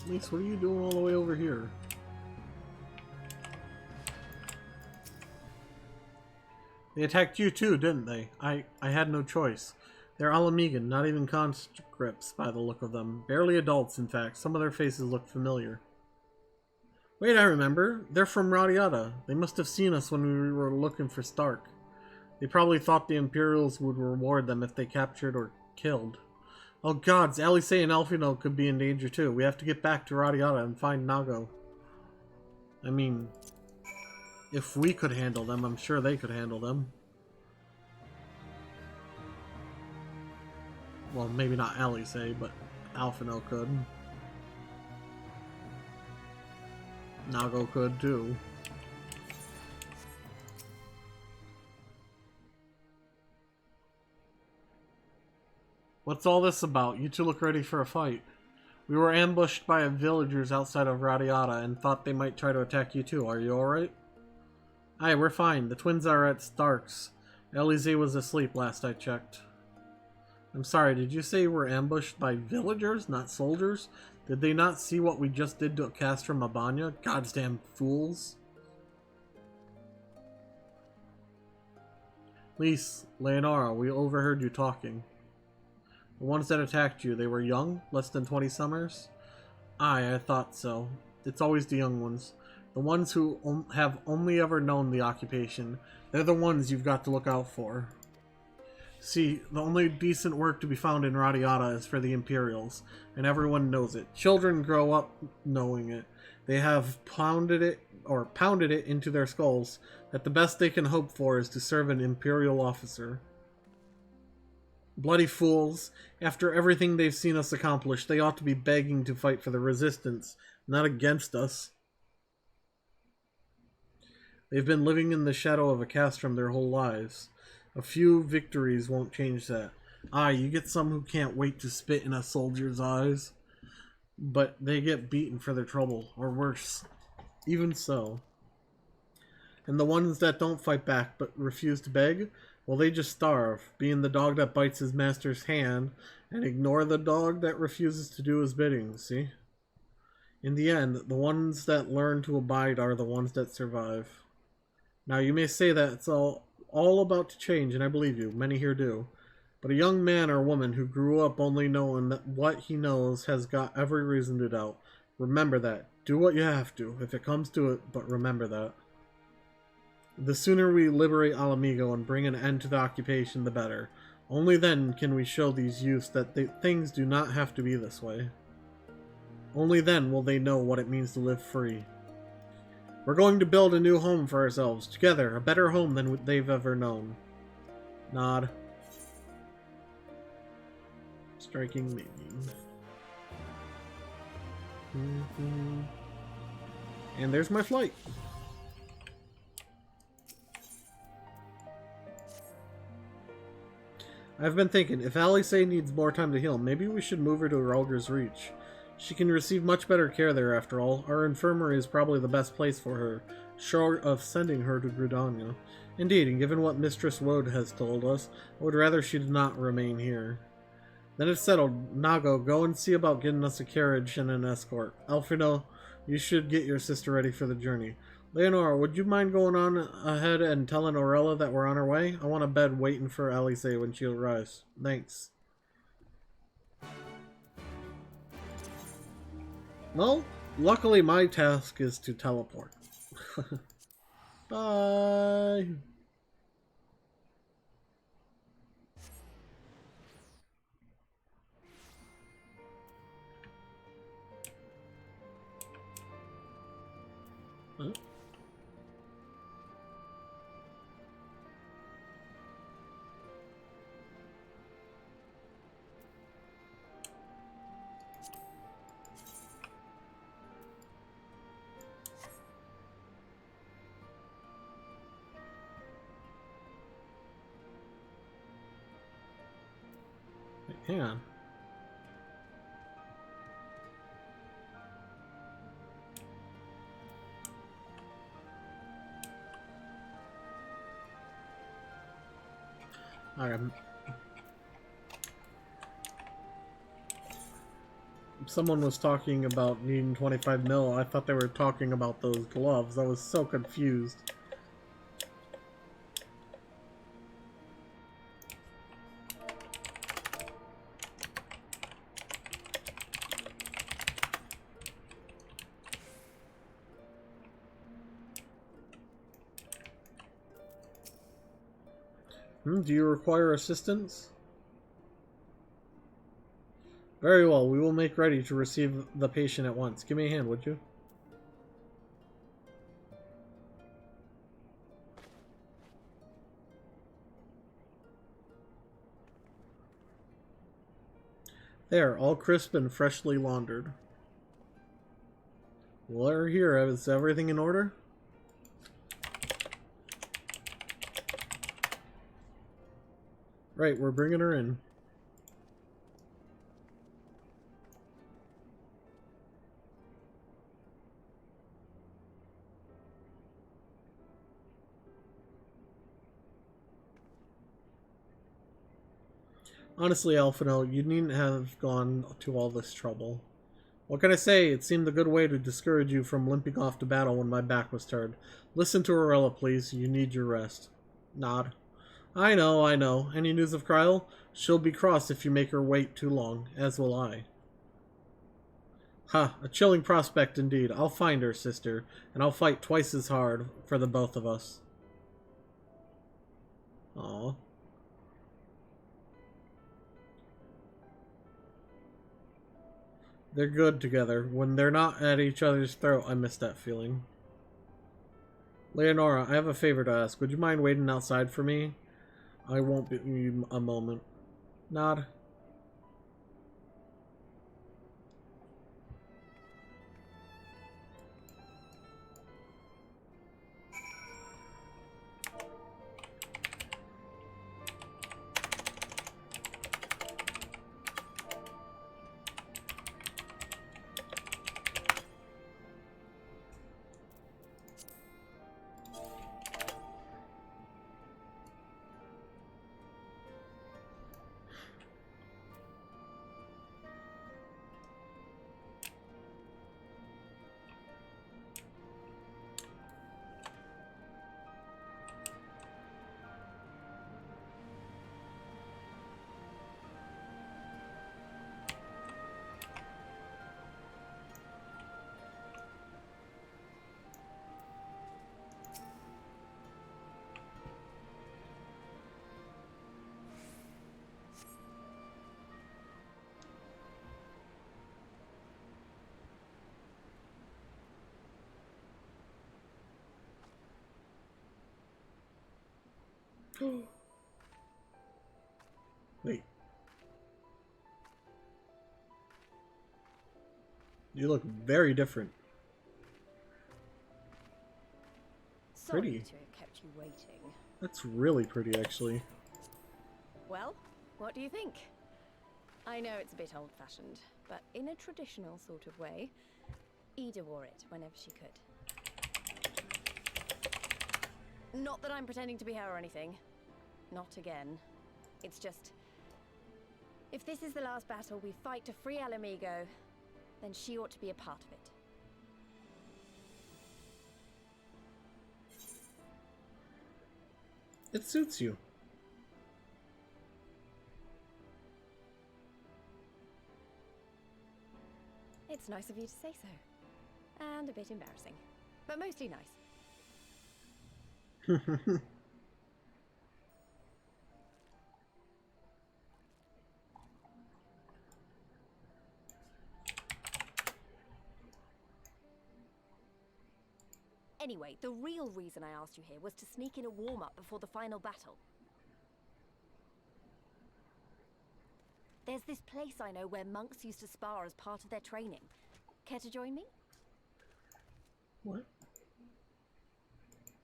Lise, what are you doing all the way over here? They attacked you too, didn't they? I had no choice. They're Alamigan, not even conscripts by the look of them. Barely adults, in fact. Some of their faces look familiar. Wait, I remember. They're from Radiata. They must have seen us when we were looking for Stark. They probably thought the Imperials would reward them if they captured or killed. Oh gods, Alice and Elfino could be in danger too. We have to get back to Radiata and find Nago. I mean, if we could handle them, I'm sure they could handle them. Well, maybe not Alice, but Alphino could. Nago could too. What's all this about? You two look ready for a fight. We were ambushed by villagers outside of Radiata and thought they might try to attack you too. Are you alright? Aye, we're fine. The twins are at Stark's. Elise was asleep last I checked. I'm sorry, did you say we're ambushed by villagers, not soldiers? Did they not see what we just did to Castrum Abanya? Goddamn fools. Lise, Leonora, we overheard you talking. The ones that attacked you, they were young? Less than 20 summers? Aye, I thought so. It's always the young ones. The ones who have only ever known the occupation. They're the ones you've got to look out for. See, the only decent work to be found in Radiata is for the Imperials, and everyone knows it. Children grow up knowing it. They have pounded it into their skulls that the best they can hope for is to serve an Imperial officer. Bloody fools. After everything they've seen us accomplish, they ought to be begging to fight for the Resistance, not against us. They've been living in the shadow of a castrum their whole lives. A few victories won't change that. Aye, you get some who can't wait to spit in a soldier's eyes, but they get beaten for their trouble, or worse. Even so. And the ones that don't fight back but refuse to beg, well, they just starve, being the dog that bites his master's hand, and ignore the dog that refuses to do his bidding, see? In the end, the ones that learn to abide are the ones that survive. Now, you may say that it's all about to change, and I believe you. Many here do. But a young man or woman who grew up only knowing that what he knows has got every reason to doubt. Remember that. Do what you have to, if it comes to it, but remember that. The sooner we liberate Alamigo and bring an end to the occupation, the better. Only then can we show these youths that things do not have to be this way. Only then will they know what it means to live free. We're going to build a new home for ourselves, together, a better home than they've ever known. Nod. Striking meaning. And there's my flight. I've been thinking, if Alice needs more time to heal, maybe we should move her to Ralger's Reach. She can receive much better care there, after all. Our infirmary is probably the best place for her, short of sending her to Grudania. Indeed, and given what Mistress Woad has told us, I would rather she did not remain here. Then it's settled. Nago, go and see about getting us a carriage and an escort. Alfredo, you should get your sister ready for the journey. Leonora, would you mind going on ahead and telling Aurella that we're on our way? I want a bed waiting for Alice when she arrives. Thanks. Well, luckily my task is to teleport. Bye. Huh? Hang on. Someone was talking about needing 25 mil. I thought they were talking about those gloves. I was so confused. Do you require assistance? Very well, we will make ready to receive the patient at once. Give me a hand, would you? There, all crisp and freshly laundered. We're here. Is everything in order? Right, we're bringing her in. Honestly, Alphino, you needn't have gone to all this trouble. What can I say? It seemed a good way to discourage you from limping off to battle when my back was turned. Listen to Arella, please. You need your rest. Nod. I know, I know. Any news of Kryl? She'll be cross if you make her wait too long, as will I. Ha, a chilling prospect indeed. I'll find her, sister, and I'll fight twice as hard for the both of us. Aww. They're good together. When they're not at each other's throat, I miss that feeling. Leonora, I have a favor to ask. Would you mind waiting outside for me? I won't be a moment. Nod. Wait. You look very different. Sorry Pretty. to have kept you waiting. That's really pretty, actually. Well, what do you think? I know it's a bit old-fashioned, but in a traditional sort of way, Ida wore it whenever she could. Not that I'm pretending to be her or anything. Not again. It's just, if this is the last battle we fight to free Alamigo, then she ought to be a part of it. It suits you. It's nice of you to say so. And a bit embarrassing. But mostly nice. Anyway, the real reason I asked you here was to sneak in a warm-up before the final battle. There's this place I know where monks used to spar as part of their training. Care to join me? What?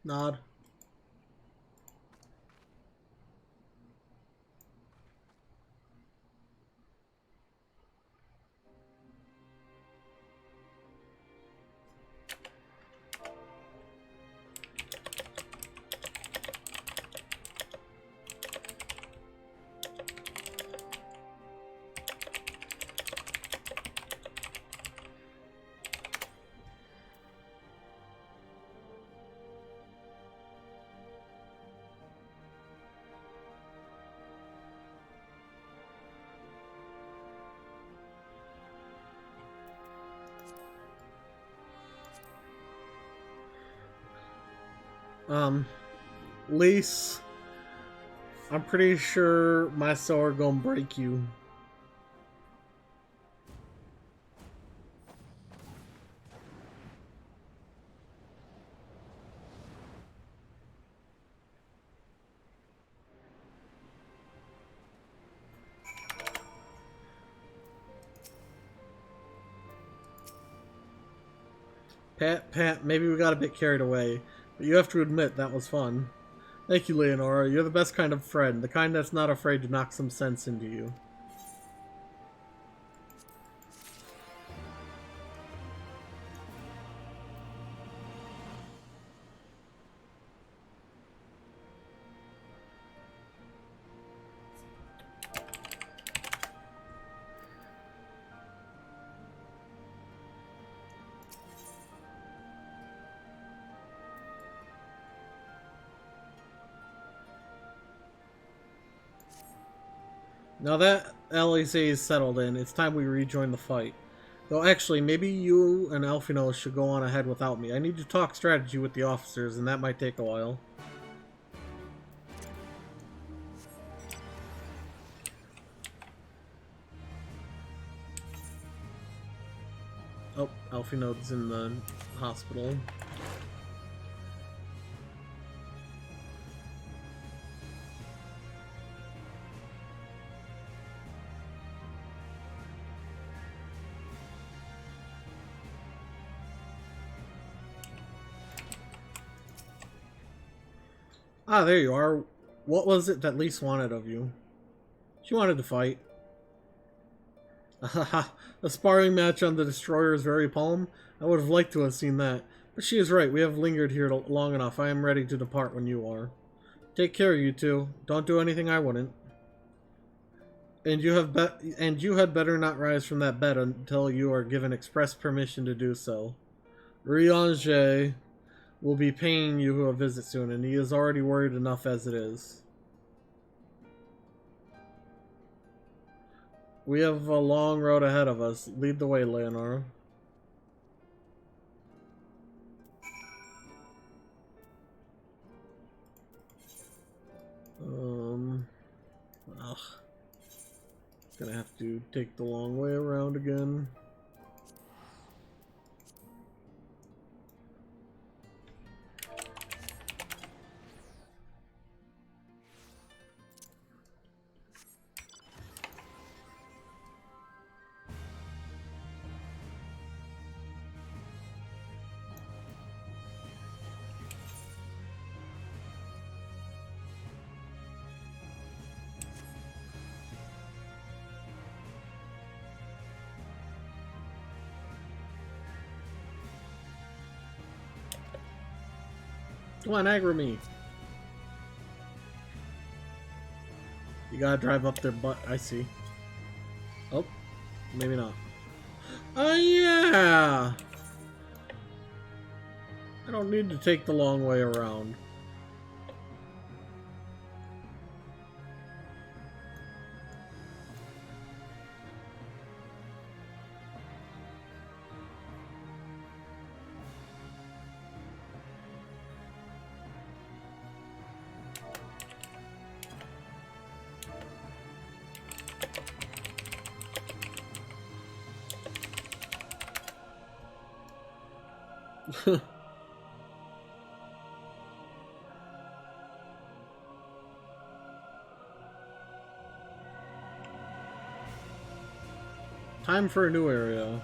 Nod. Lise, I'm pretty sure my sword gonna break you. Pat, maybe we got a bit carried away, but you have to admit that was fun. Thank you, Leonora. You're the best kind of friend, the kind that's not afraid to knock some sense into you. Now that LAC is settled in, it's time we rejoin the fight. Though actually, maybe you and Alfino should go on ahead without me. I need to talk strategy with the officers, and that might take a while. Oh, Alfino's in the hospital. Ah, there you are. What was it that Lise wanted of you? She wanted to fight. Haha, a sparring match on the Destroyer's very palm? I would have liked to have seen that. But she is right, we have lingered here long enough. I am ready to depart when you are. Take care, you two. Don't do anything I wouldn't. And you had better not rise from that bed until you are given express permission to do so. Riange will be paying you a visit soon, and he is already worried enough as it is. We have a long road ahead of us. Lead the way, Leonora. Ugh. Gonna have to take the long way around again. Come on, aggro me. You gotta drive up their butt. I see. Oh, maybe not. Oh, yeah! I don't need to take the long way around. Time for a new area.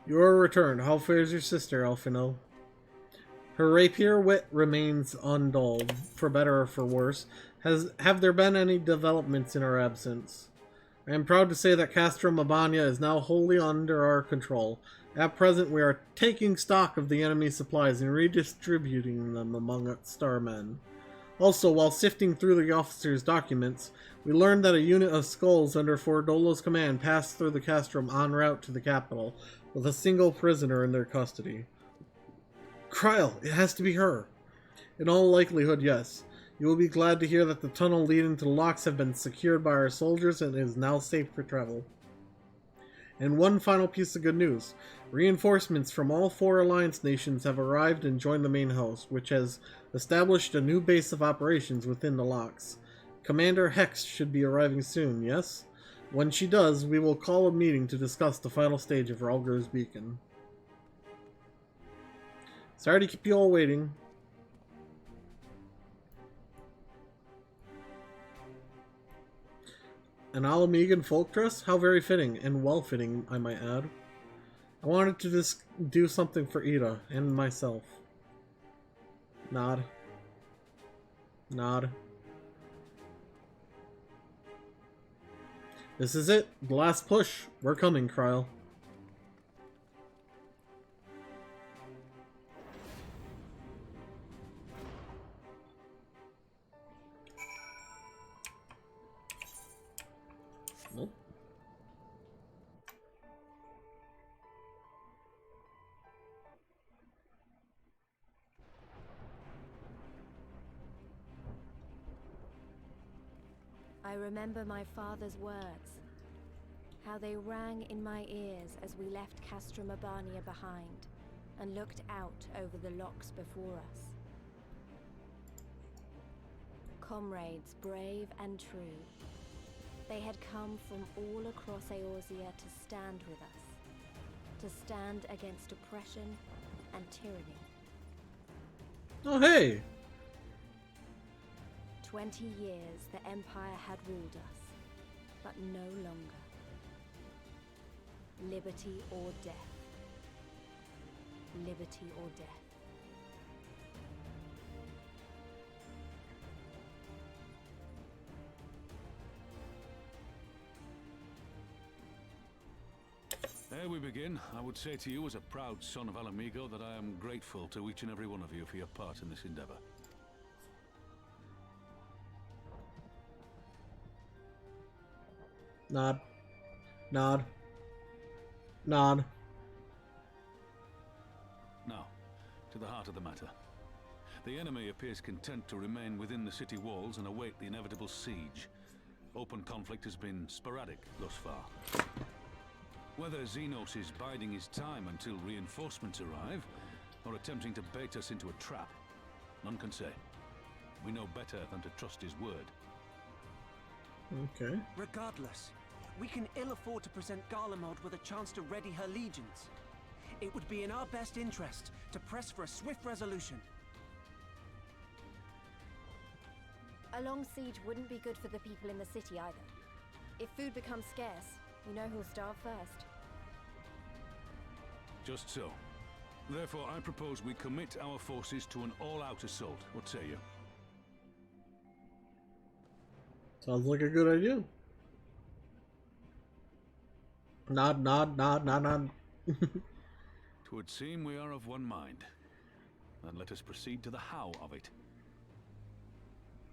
You are returned. How fares your sister, Alfino? Her rapier wit remains undulled, for better or for worse. Have there been any developments in her absence? I am proud to say that Castrum Abania is now wholly under our control. At present, we are taking stock of the enemy's supplies and redistributing them among starmen. Also, while sifting through the officer's documents, we learned that a unit of skulls under Fordolo's command passed through the Castrum en route to the capital, with a single prisoner in their custody. Kryl, it has to be her. In all likelihood, yes. You will be glad to hear that the tunnel leading to the locks have been secured by our soldiers and is now safe for travel. And one final piece of good news. Reinforcements from all 4 Alliance nations have arrived and joined the main host, which has established a new base of operations within the locks. Commander Hex should be arriving soon, yes? When she does, we will call a meeting to discuss the final stage of Ralger's Beacon. Sorry to keep you all waiting. An Alamegan folk dress? How very fitting, and well-fitting, I might add. I wanted to just do something for Ida, and myself. Nod. Nod. This is it. The last push. We're coming, Kryl. Nope. I remember my father's words, how they rang in my ears as we left Castrum Urbania behind and looked out over the locks before us. Comrades brave and true, they had come from all across Eorzea to stand with us, to stand against oppression and tyranny. Oh, hey! 20 years the Empire had ruled us, but no longer. Liberty or death. Liberty or death. Ere we begin, I would say to you as a proud son of Alamigo that I am grateful to each and every one of you for your part in this endeavor. Nod. Nod. Nod. Now, to the heart of the matter. The enemy appears content to remain within the city walls and await the inevitable siege. Open conflict has been sporadic thus far. Whether Xenos is biding his time until reinforcements arrive, or attempting to bait us into a trap, none can say. We know better than to trust his word. Okay. Regardless, we can ill afford to present Garlemald with a chance to ready her legions. It would be in our best interest to press for a swift resolution. A long siege wouldn't be good for the people in the city either. If food becomes scarce, we know who'll starve first. Just so. Therefore, I propose we commit our forces to an all-out assault. What say you? Sounds like a good idea. Nod, nod, nod, nod, nod. Twould seem we are of one mind. Then let us proceed to the how of it.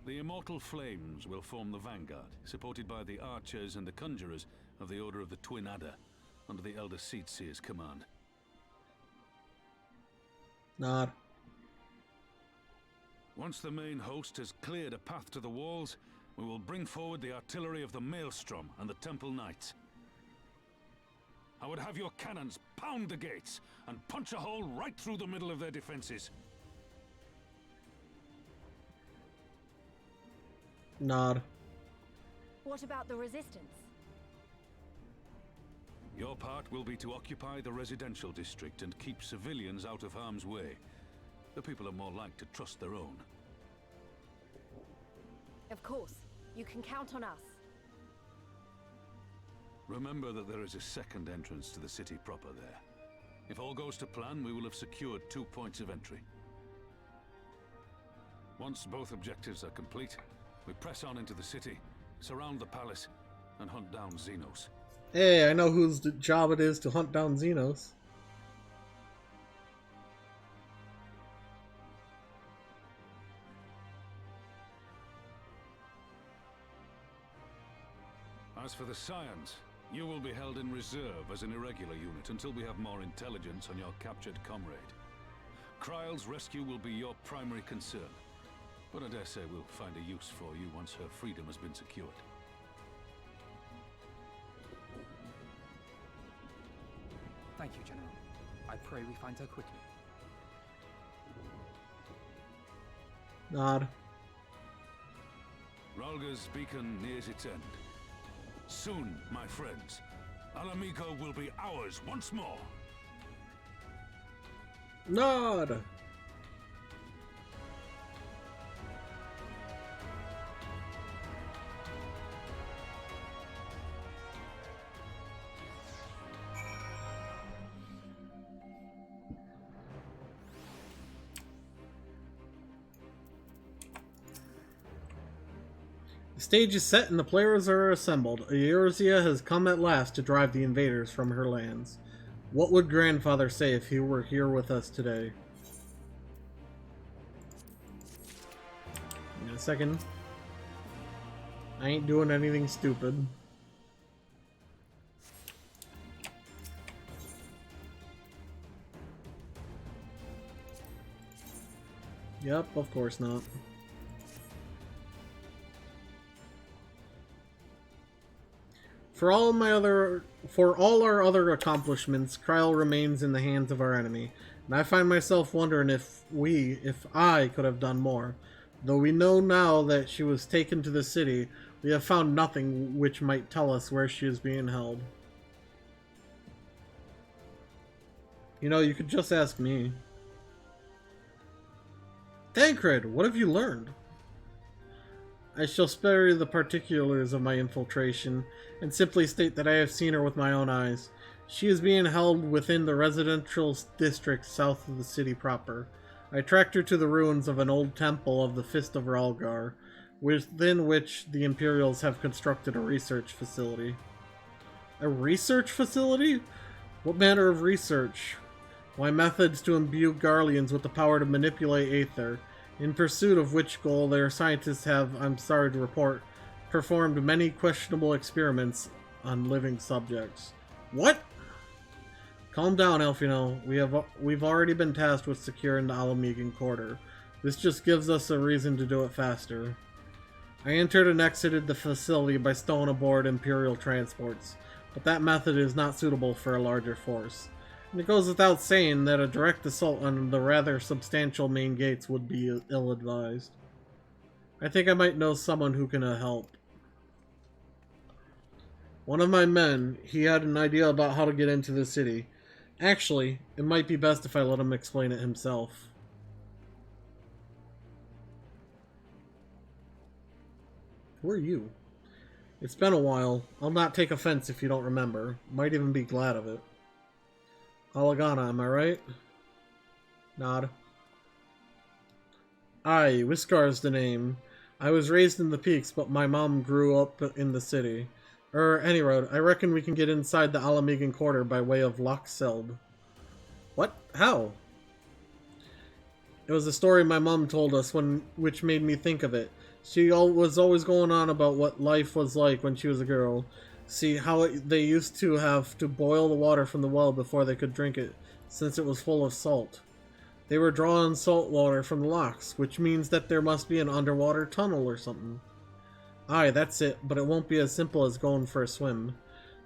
The Immortal Flames will form the vanguard, supported by the archers and the conjurers of the Order of the Twin Adder, under the Elder Seedseer's command. Nod. Once the main host has cleared a path to the walls, we will bring forward the artillery of the Maelstrom and the Temple Knights. I would have your cannons pound the gates and punch a hole right through the middle of their defenses. Nod. What about the resistance? Your part will be to occupy the residential district and keep civilians out of harm's way. The people are more like to trust their own. Of course. You can count on us. Remember that there is a second entrance to the city proper there. If all goes to plan, we will have secured 2 points of entry. Once both objectives are complete, we press on into the city, surround the palace, and hunt down Xenos. Hey, I know whose job it is to hunt down Xenos. As for the Scions, you will be held in reserve as an irregular unit until we have more intelligence on your captured comrade. Kryle's rescue will be your primary concern, but I dare say we'll find a use for you once her freedom has been secured. Thank you, General. I pray we find her quickly. Nod. Ralga's beacon nears its end. Soon, my friends, Alamigo will be ours once more. Nod. The stage is set and the players are assembled. Eorzea has come at last to drive the invaders from her lands. What would Grandfather say if he were here with us today? In a second. I ain't doing anything stupid. Yep, of course not. For all our other accomplishments, Kryl remains in the hands of our enemy, and I find myself wondering if I could have done more. Though we know now that she was taken to the city, we have found nothing which might tell us where she is being held. You know, you could just ask me. Tancred, what have you learned? I shall spare you the particulars of my infiltration, and simply state that I have seen her with my own eyes. She is being held within the residential district south of the city proper. I tracked her to the ruins of an old temple of the Fist of Ralgar, within which the Imperials have constructed a research facility. A research facility? What manner of research? Why, methods to imbue Garleans with the power to manipulate Aether, in pursuit of which goal their scientists have, I'm sorry to report, performed many questionable experiments on living subjects. What? Calm down, Elfino. We've already been tasked with securing the Alamegan Quarter. This just gives us a reason to do it faster. I entered and exited the facility by stowing aboard Imperial transports, but that method is not suitable for a larger force. And it goes without saying that a direct assault on the rather substantial main gates would be ill-advised. I think I might know someone who can help. One of my men, he had an idea about how to get into the city. Actually, it might be best if I let him explain it himself. Who are you? It's been a while. I'll not take offense if you don't remember. Might even be glad of it. Alagana, am I right? Nod. Aye, Whiskar's the name. I was raised in the peaks, but my mom grew up in the city. Any road, I reckon we can get inside the Alamegan Quarter by way of Loch Seld. What? How? It was a story my mom told us, which made me think of it. She was always going on about what life was like when she was a girl. See, how they used to have to boil the water from the well before they could drink it, since it was full of salt. They were drawing salt water from the lochs, which means that there must be an underwater tunnel or something. Aye, that's it, but it won't be as simple as going for a swim.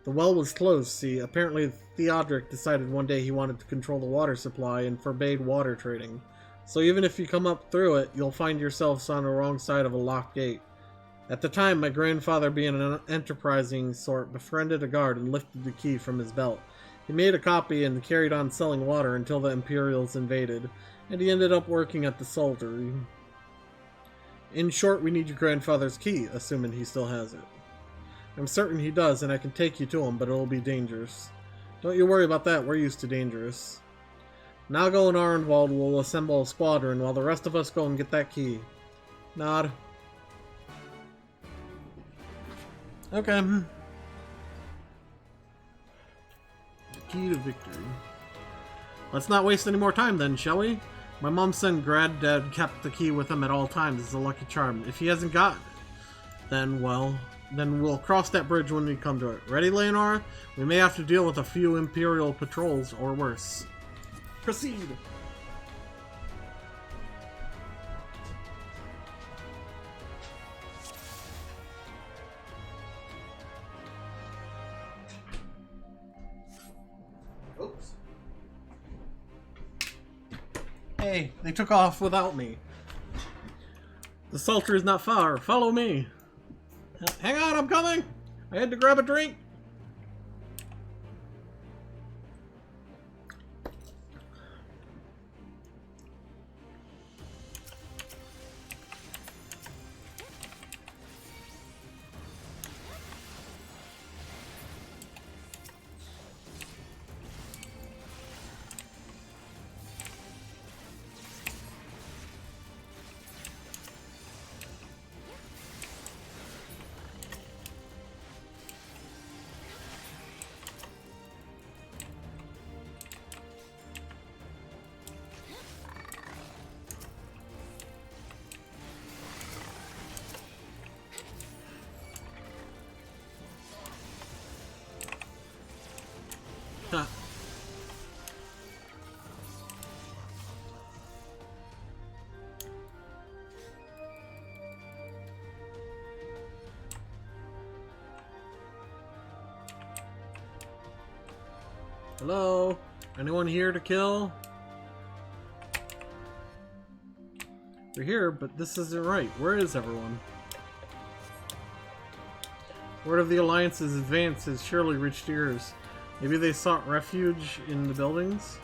The well was closed, see. Apparently Theodric decided one day he wanted to control the water supply and forbade water trading. So even if you come up through it, you'll find yourselves on the wrong side of a locked gate. At the time, my grandfather, being an enterprising sort, befriended a guard and lifted the key from his belt. He made a copy and carried on selling water until the Imperials invaded, and he ended up working at the saltery. In short, we need your grandfather's key, assuming he still has it. I'm certain he does, and I can take you to him, but it'll be dangerous. Don't you worry about that, we're used to dangerous. Nago and Arnwald will assemble a squadron while the rest of us go and get that key. Nod. Okay. Key to victory. Let's not waste any more time then, shall we? My mom's son Granddad kept the key with him at all times as a lucky charm. If he hasn't got it, then, well, then we'll cross that bridge when we come to it. Ready, Leonora? We may have to deal with a few Imperial patrols, or worse. Proceed! Oops. Hey, they took off without me. The Salter is not far. Follow me. Hang on, I'm coming. I had to grab a drink. Huh. Hello? Anyone here to kill? We're here, but this isn't right. Where is everyone? Word of the Alliance's advance has surely reached ears. Maybe they sought refuge in the buildings?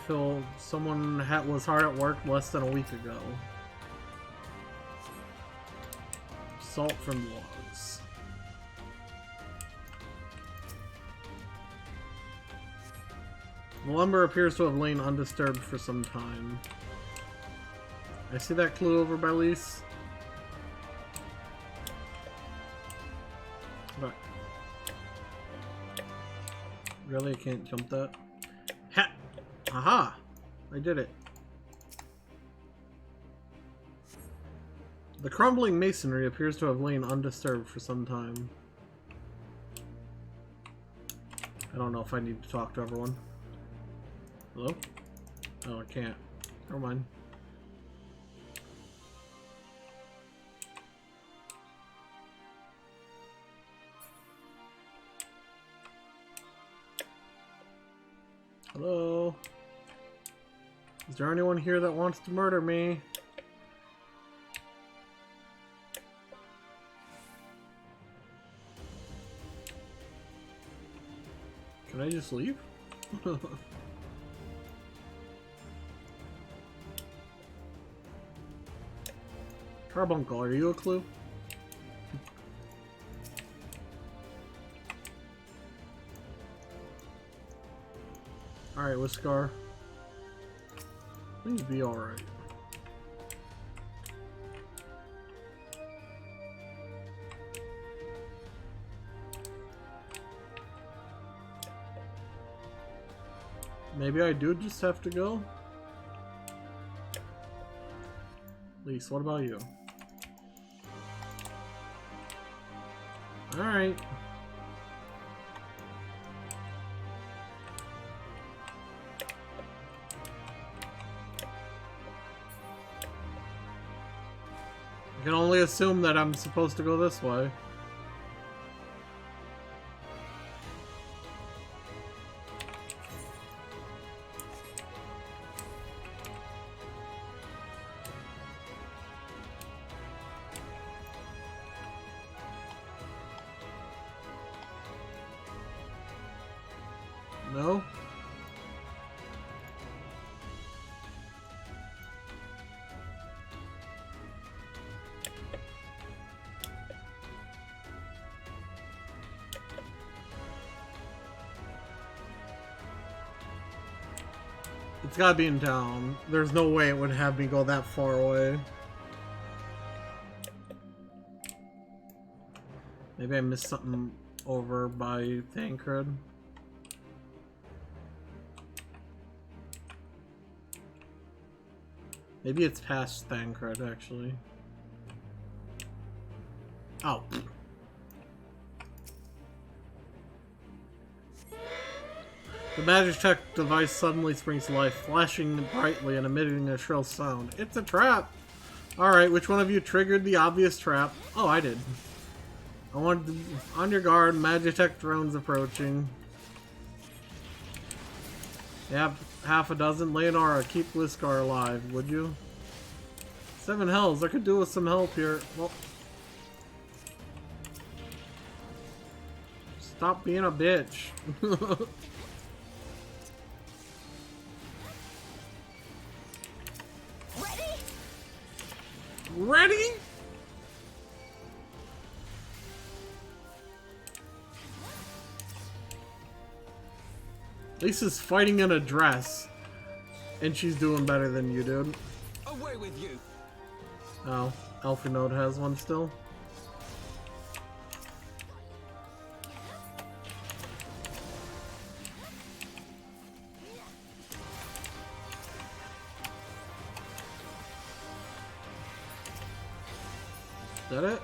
Phil, someone was hard at work less than a week ago. Salt from logs. The lumber appears to have lain undisturbed for some time. I see that clue over by Lise. But really, I can't jump that. Ha! Aha! I did it. The crumbling masonry appears to have lain undisturbed for some time. I don't know if I need to talk to everyone. Hello? Oh, I can't. Never mind. Hello? Is there anyone here that wants to murder me? Can I just leave? Carbuncle, are you a clue? Alright, Whiskar. Please be alright. Maybe I do just have to go? Lise, what about you? Alright. I can only assume that I'm supposed to go this way. No? It's gotta be in town. There's no way it would have me go that far away. Maybe I missed something over by Thancred. Maybe it's past Thancred, actually. Oh. The Magitech device suddenly springs to life, flashing brightly and emitting a shrill sound. It's a trap! Alright, which one of you triggered the obvious trap? Oh, I did. I want to, on your guard, Magitech drones approaching. Yep, half a dozen. Leonora, keep Whiskar alive, would you? 7 hells, I could do with some help here. Well, stop being a bitch. Ready? Lisa's fighting in a dress, and she's doing better than you, dude. Away with you. Oh, Alpha Node has one still. Is that it?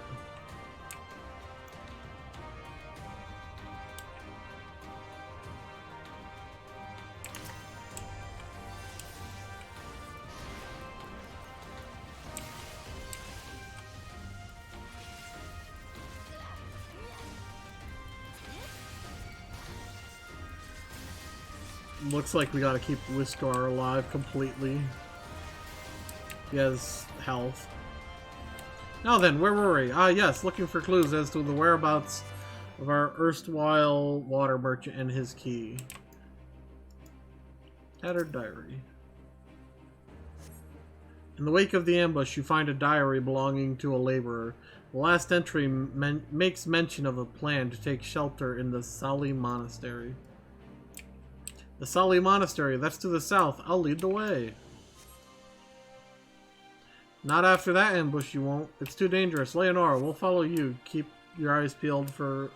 Looks like we gotta keep Whiskar alive completely. He has health. Now then, where were we? Ah, yes, looking for clues as to the whereabouts of our erstwhile water merchant and his key. Tattered diary. In the wake of the ambush, you find a diary belonging to a laborer. The last entry makes mention of a plan to take shelter in the Sali Monastery. The Sali Monastery, that's to the south. I'll lead the way. Not after that ambush, you won't. It's too dangerous. Leonora, we'll follow you. Keep your eyes peeled for...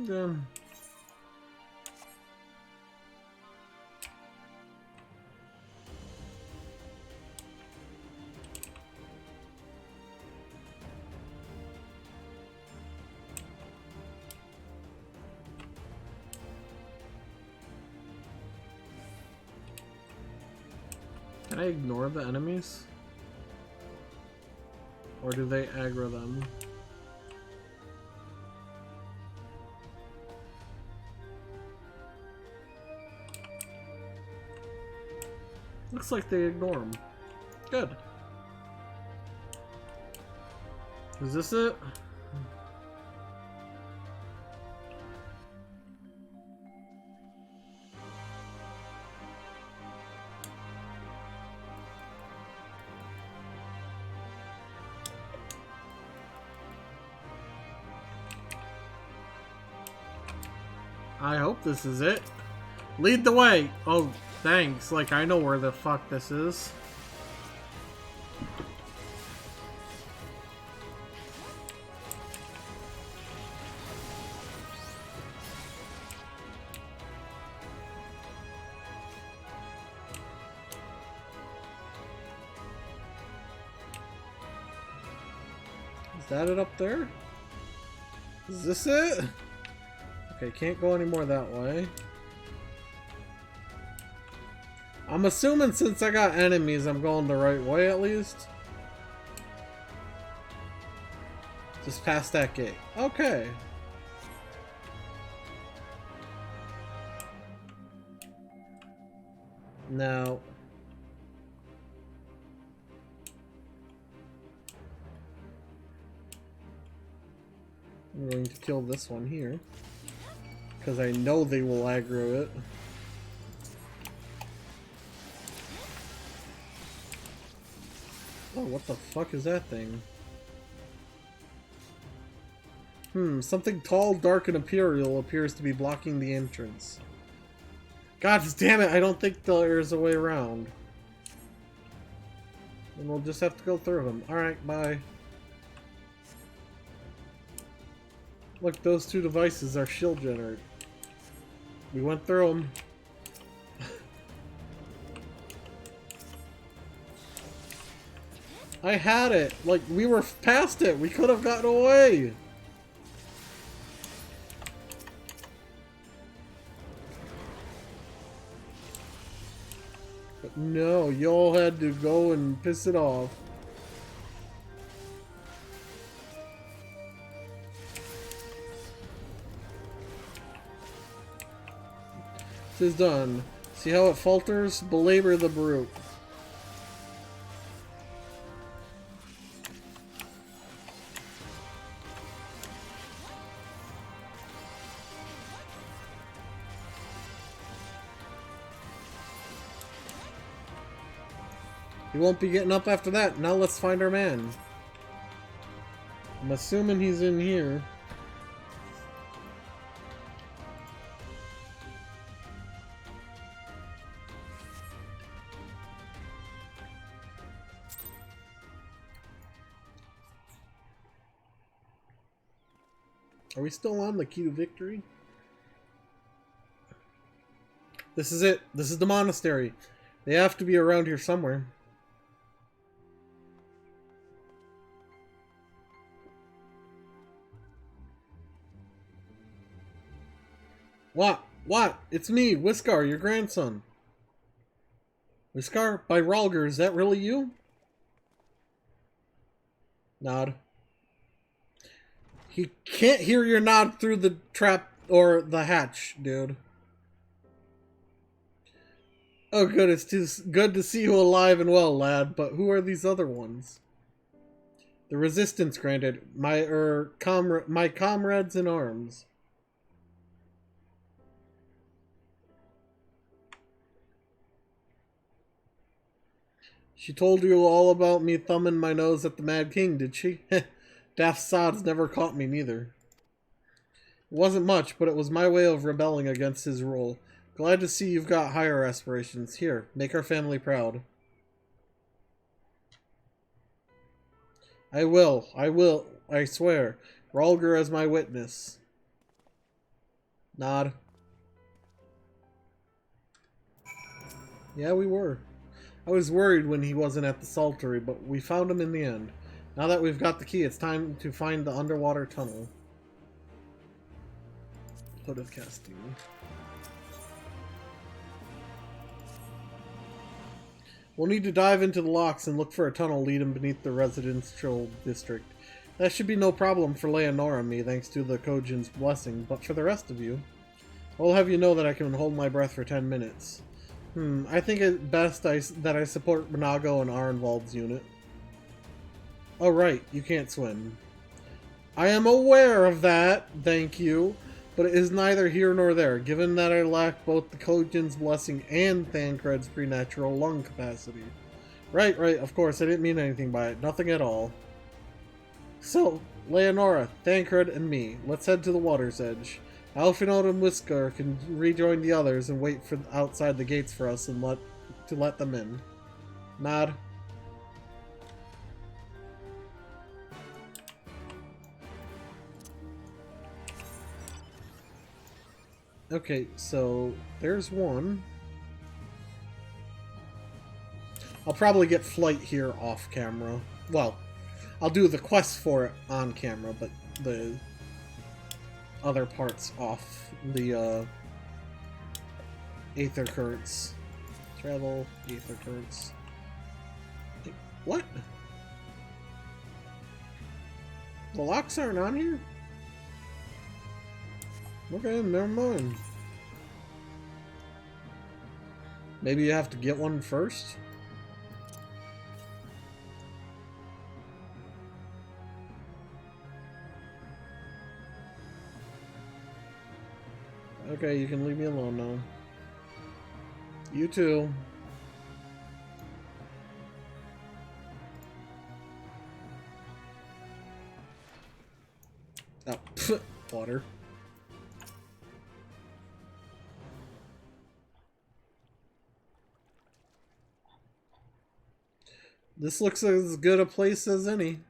Okay. Can I ignore the enemies? Or do they aggro them? Looks like they ignore them. Good. Is this it? I hope this is it. Lead the way! Oh, thanks. Like, I know where the fuck this is. Is that it up there? Is this it? Okay, can't go any more that way. I'm assuming since I got enemies, I'm going the right way at least. Just past that gate. Okay. Now... I'm going to kill this one here. Because I know they will aggro it. Oh, what the fuck is that thing? Something tall, dark, and imperial appears to be blocking the entrance. God damn it, I don't think there's a way around. And we'll just have to go through them. Alright, bye. Look, those two devices are shield generated. We went through them. I had it! Like, we were past it! We could have gotten away! But no, y'all had to go and piss it off. Tis done. See how it falters? Belabor the brute. He won't be getting up after that. Now let's find our man. I'm assuming he's in here. Are we still on the key to victory? This is it. This is the monastery. They have to be around here somewhere. What? What? It's me, Whiskar, your grandson. Whiskar, by Ralger, is that really you? Nod. He can't hear your nod through the trap or the hatch, dude. Oh, good. It's too good to see you alive and well, lad. But who are these other ones? The resistance granted. My comrades in arms. She told you all about me thumbing my nose at the Mad King, did she? Daft sods never caught me neither. It wasn't much, but it was my way of rebelling against his rule. Glad to see you've got higher aspirations. Here, make our family proud. I will, I swear. Ralger as my witness. Nod. Yeah, we were. I was worried when he wasn't at the Saltery, but we found him in the end. Now that we've got the key, it's time to find the underwater tunnel. Hood of casting. We'll need to dive into the locks and look for a tunnel leading beneath the residential district. That should be no problem for Leonora and me, thanks to the Kojin's blessing, but for the rest of you, I'll have you know that I can hold my breath for 10 minutes. I think it best that I support Monago and Arnwald's unit. Oh right, you can't swim. I am aware of that, thank you, but it is neither here nor there, given that I lack both the Kojin's blessing and Thancred's preternatural lung capacity. Right, of course, I didn't mean anything by it, nothing at all. So, Leonora, Thancred, and me, let's head to the water's edge. Alphinaud and Whisker can rejoin the others and wait for outside the gates for us and let them in. Nod. Okay, so there's one. I'll probably get flight here off camera. Well, I'll do the quest for it on camera, but the other parts off. The Aether Currents. Travel, Aether Currents. What? The locks aren't on here? Okay, never mind. Maybe you have to get one first? Okay, you can leave me alone now. You too. Oh, water. This looks as good a place as any.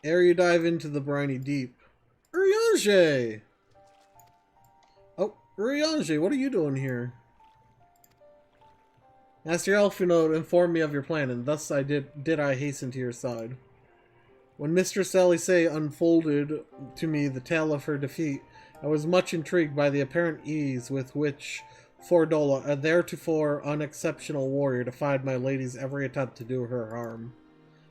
Ere you dive into the briny deep. Urianger! Oh, Urianger, what are you doing here? Master Alphinaud informed me of your plan, and thus I hasten to your side. When Mistress Alisaie unfolded to me the tale of her defeat, I was much intrigued by the apparent ease with which Fordola, a theretofore unexceptional warrior, defied my lady's every attempt to do her harm.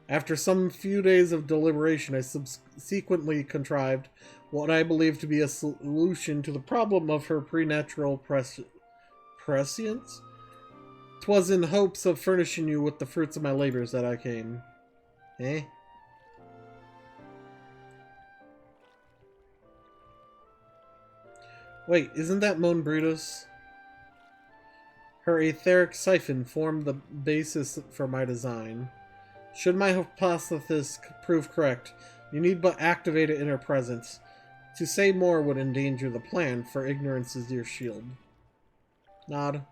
After some few days of deliberation, I subsequently contrived what I believe to be a solution to the problem of her preternatural prescience. 'Twas in hopes of furnishing you with the fruits of my labors that I came. Eh? Wait, isn't that Mon Brutus? Her etheric siphon formed the basis for my design. Should my hypothesis prove correct, you need but activate it in her presence. To say more would endanger the plan, for ignorance is your shield. Nod.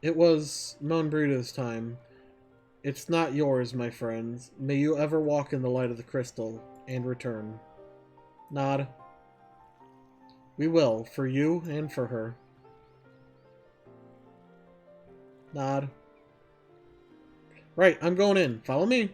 It was Mon Bruto's time. It's not yours, my friends. May you ever walk in the light of the crystal, and return. Nod. We will, for you and for her. Nod. Right, I'm going in. Follow me.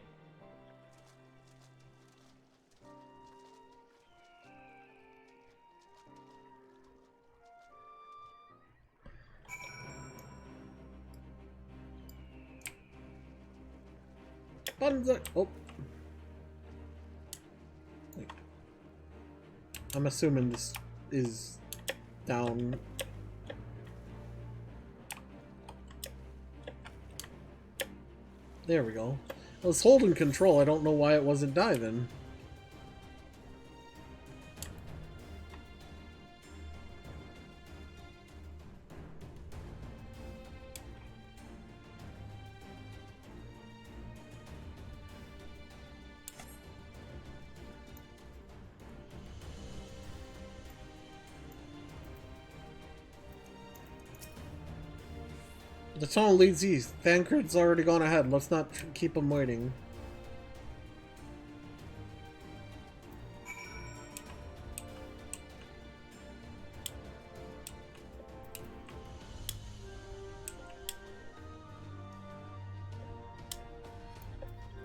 Banzai! Oh. Wait. I'm assuming this is down. There we go. I was holding control. I don't know why it wasn't diving. The tunnel leads east. Thancred's already gone ahead. Let's not keep him waiting.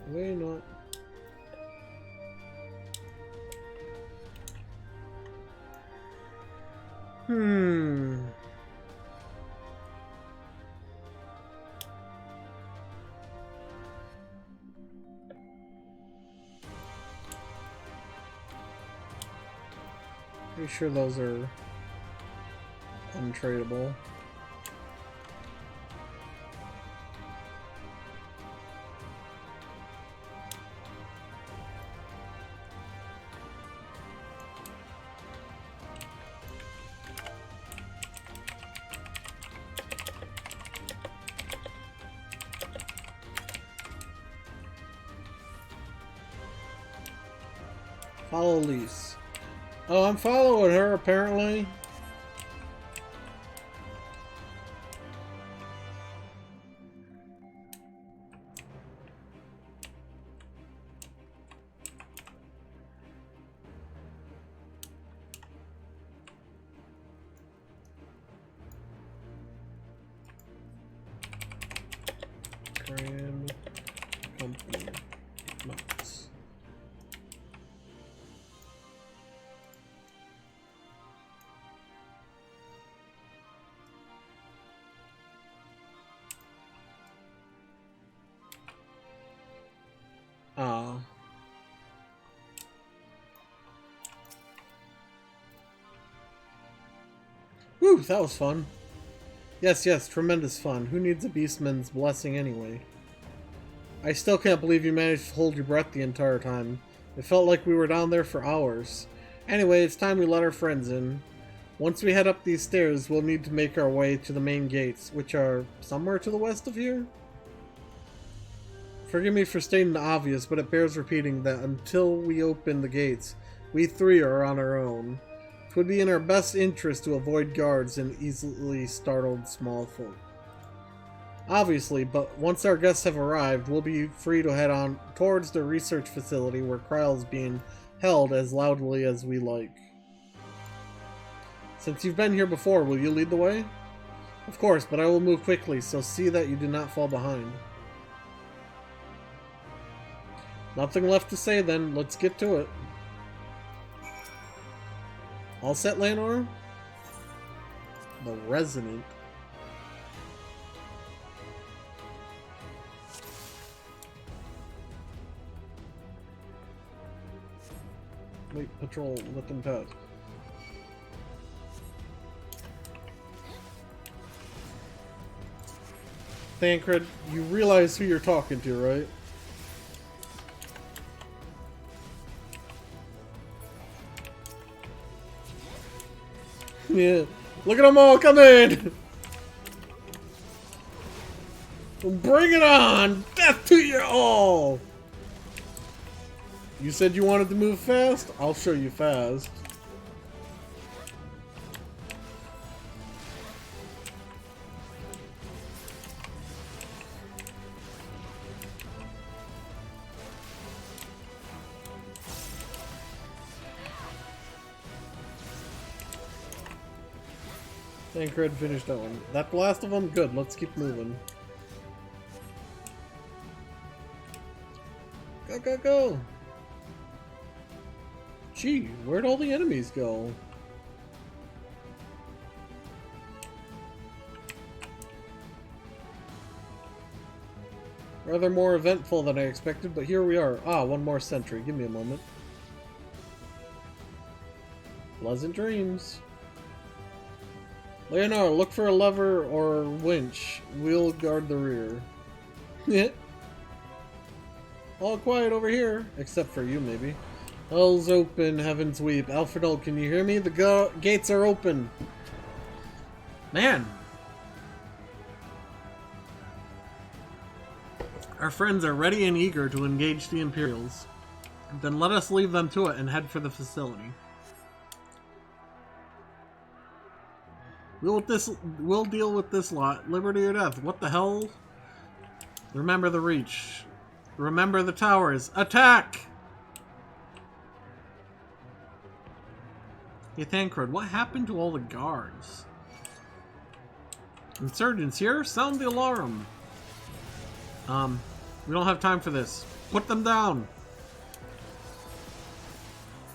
Why not? Pretty sure those are untradeable. Follow Lise. Oh, I'm following her, apparently. Grand Company Notes. Whew, that was fun. Yes, yes, tremendous fun. Who needs a beastman's blessing anyway? I still can't believe you managed to hold your breath the entire time. It felt like we were down there for hours. Anyway, it's time we let our friends in. Once we head up these stairs, we'll need to make our way to the main gates, which are somewhere to the west of here? Forgive me for stating the obvious, but it bears repeating that until we open the gates, we three are on our own. It would be in our best interest to avoid guards and easily startled small folk. Obviously, but once our guests have arrived, we'll be free to head on towards the research facility where trial is being held as loudly as we like. Since you've been here before, will you lead the way? Of course, but I will move quickly, so see that you do not fall behind. Nothing left to say then, let's get to it. All set, Lanor? The Resonant. Wait, patrol, let them pass. Thancred, you realize who you're talking to, right? Yeah, look at them all come in! Bring it on! Death to you all! You said you wanted to move fast? I'll show you fast. Thancred finished that one. That last of them? Good, let's keep moving. Go, go, go! Gee, where'd all the enemies go? Rather more eventful than I expected, but here we are. Ah, one more sentry. Give me a moment. Pleasant dreams. Leonor, look for a lever or winch. We'll guard the rear. All quiet over here. Except for you, maybe. Hell's open, heavens weep. Alfredo, can you hear me? The gates are open. Man. Our friends are ready and eager to engage the Imperials. Then let us leave them to it and head for the facility. We'll deal with this lot. Liberty or death. What the hell? Remember the reach. Remember the towers. Attack! Hey, Thancred, what happened to all the guards? Insurgents here? Sound the alarm. We don't have time for this. Put them down.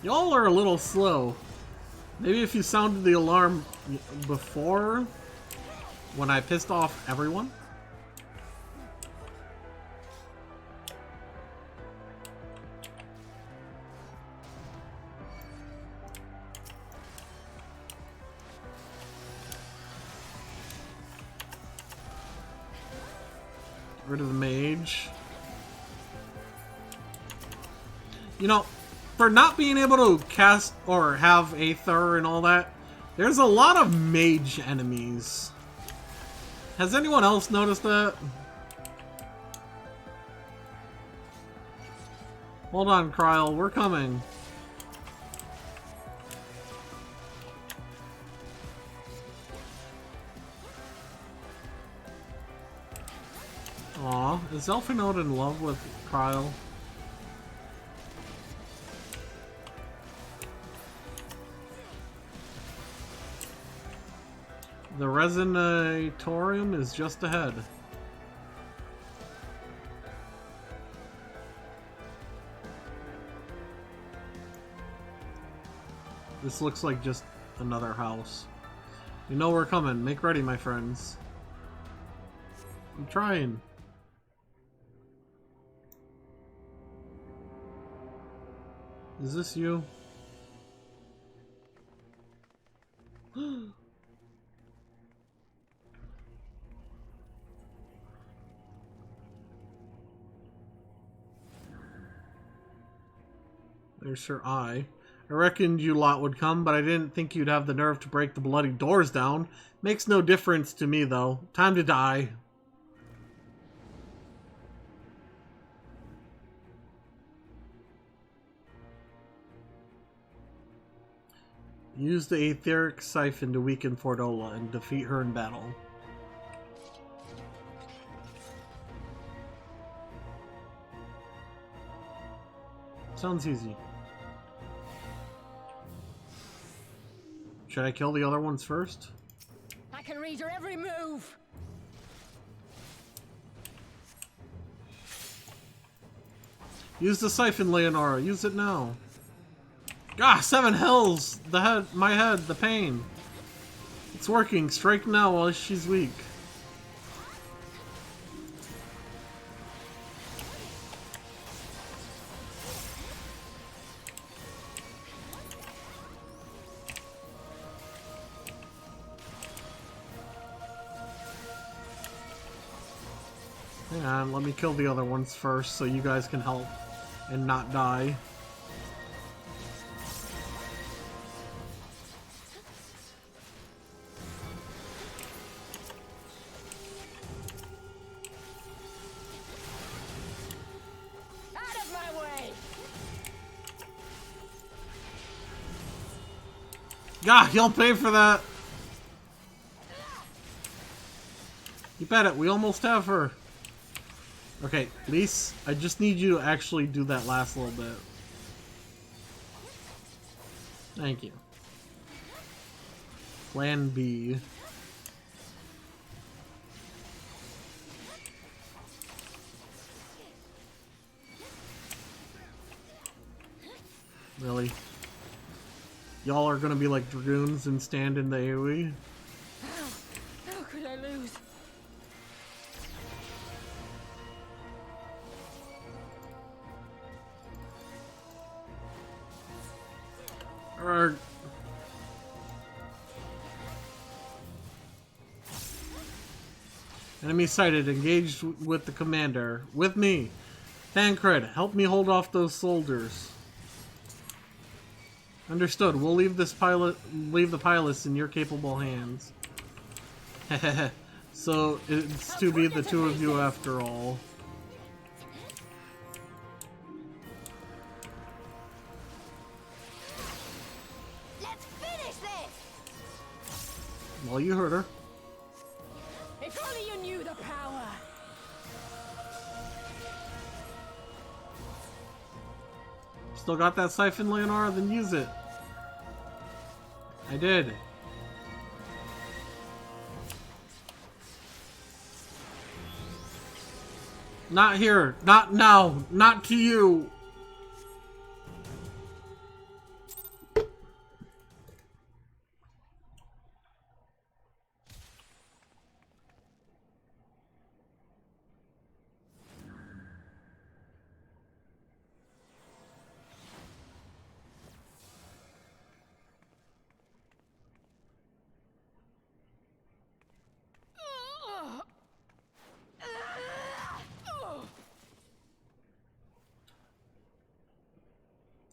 Y'all are a little slow. Maybe if you sounded the alarm before, when I pissed off everyone. Get rid of the mage. You know, for not being able to cast or have Aether and all that, there's a lot of mage enemies. Has anyone else noticed that? Hold on, Kryl, we're coming. Aw, is Elfinode in love with Kryl? The Resonatorium is just ahead. This looks like just another house. You know we're coming. Make ready, my friends. I'm trying. Is this you? There's her eye. I reckoned you lot would come, but I didn't think you'd have the nerve to break the bloody doors down. Makes no difference to me, though. Time to die. Use the etheric siphon to weaken Fordola and defeat her in battle. Sounds easy. Should I kill the other ones first? I can read your every move. Use the siphon, Leonora. Use it now. Ah, 7 hells! The head, my head, the pain. It's working. Strike now while she's weak. Hang on, let me kill the other ones first so you guys can help and not die. Out of my way! God, you'll pay for that! You bet it, we almost have her. Okay, Lise, I just need you to actually do that last little bit. Thank you. Plan B. Really? Y'all are gonna be like dragoons and stand in the AoE? How could I lose? Enemy sighted. Engaged with the commander. With me. Tancred, help me hold off those soldiers. Understood. We'll leave the pilots in your capable hands. So it's to be the two of you after all. Let's finish this! Well, you heard her. If only you knew the power! Still got that siphon, Leonora? Then use it. I did. Not here. Not now. Not to you.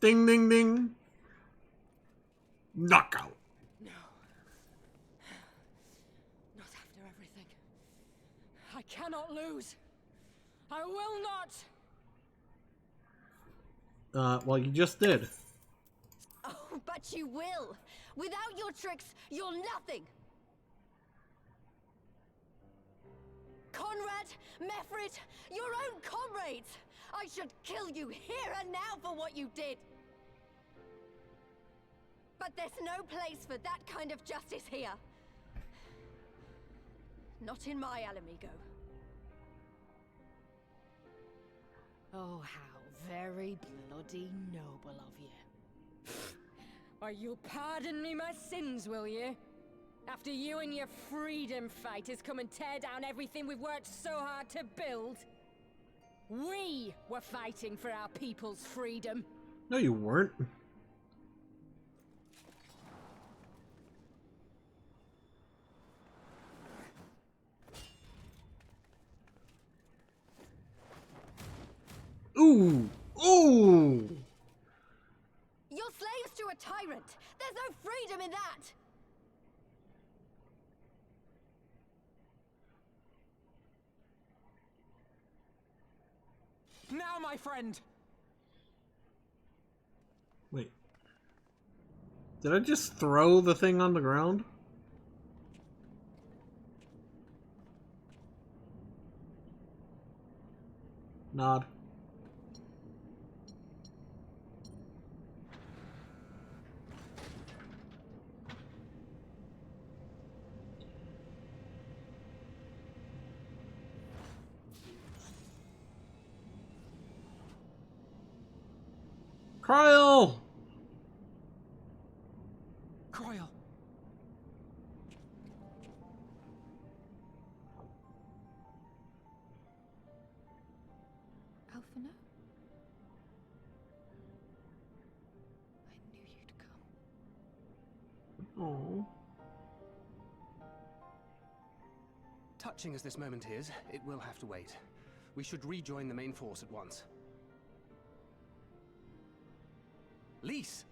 Ding, ding, ding. Knockout. No. Not after everything. I cannot lose. I will not. Well, you just did. Oh, but you will. Without your tricks, you're nothing. Conrad, Mefrit, your own comrades. I should kill you here and now for what you did. But there's no place for that kind of justice here. Not in my Alamigo. Oh, how very bloody noble of you. Or you'll pardon me my sins, will you? After you and your freedom fighters come and tear down everything we've worked so hard to build? We were fighting for our people's freedom. No, you weren't. Ooh! Ooh! You're slaves to a tyrant. There's no freedom in that. Now, my friend! Wait. Did I just throw the thing on the ground? Nod. Cryle! Cryle! Alphino? I knew you'd come. Oh. Touching as this moment is, it will have to wait. We should rejoin the main force at once. Lise!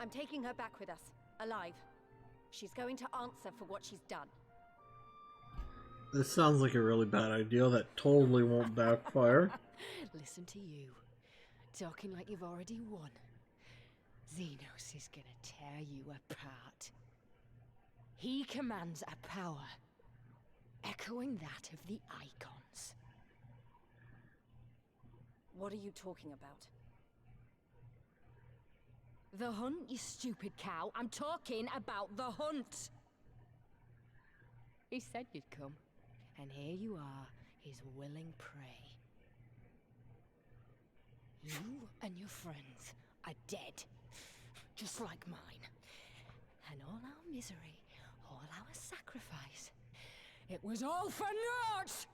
I'm taking her back with us, alive. She's going to answer for what she's done. This sounds like a really bad idea that totally won't backfire. Listen to you, talking like you've already won. Xenos is gonna tear you apart. He commands a power, echoing that of the Icons. What are you talking about? The hunt, you stupid cow. I'm talking about the hunt. He said you'd come, and here you are, his willing prey. You and your friends are dead, just like mine. And all our misery, all our sacrifice, it was all for naught!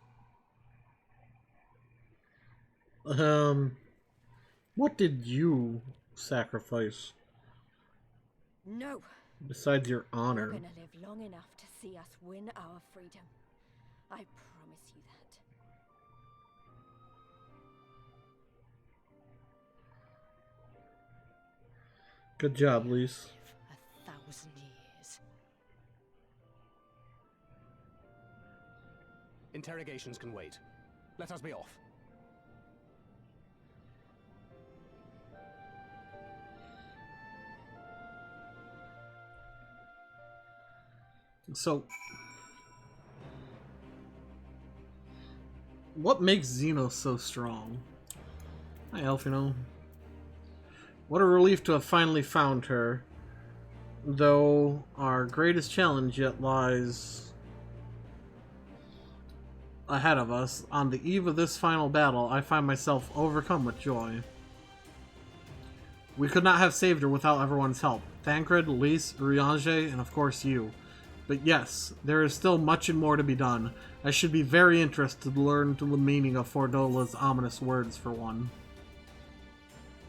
What did you sacrifice? No, Besides your You're honor. gonna live long enough to see us win our freedom. I promise you that. Good job, Lise. 1,000 years. Interrogations can wait. Let us be off. So, what makes Xenos so strong? Hi, Elfino. What a relief to have finally found her. Though our greatest challenge yet lies ahead of us, on the eve of this final battle, I find myself overcome with joy. We could not have saved her without everyone's help. Thancred, Lise, Urianger, and of course you. But yes, there is still much and more to be done. I should be very interested to learn the meaning of Fordola's ominous words, for one.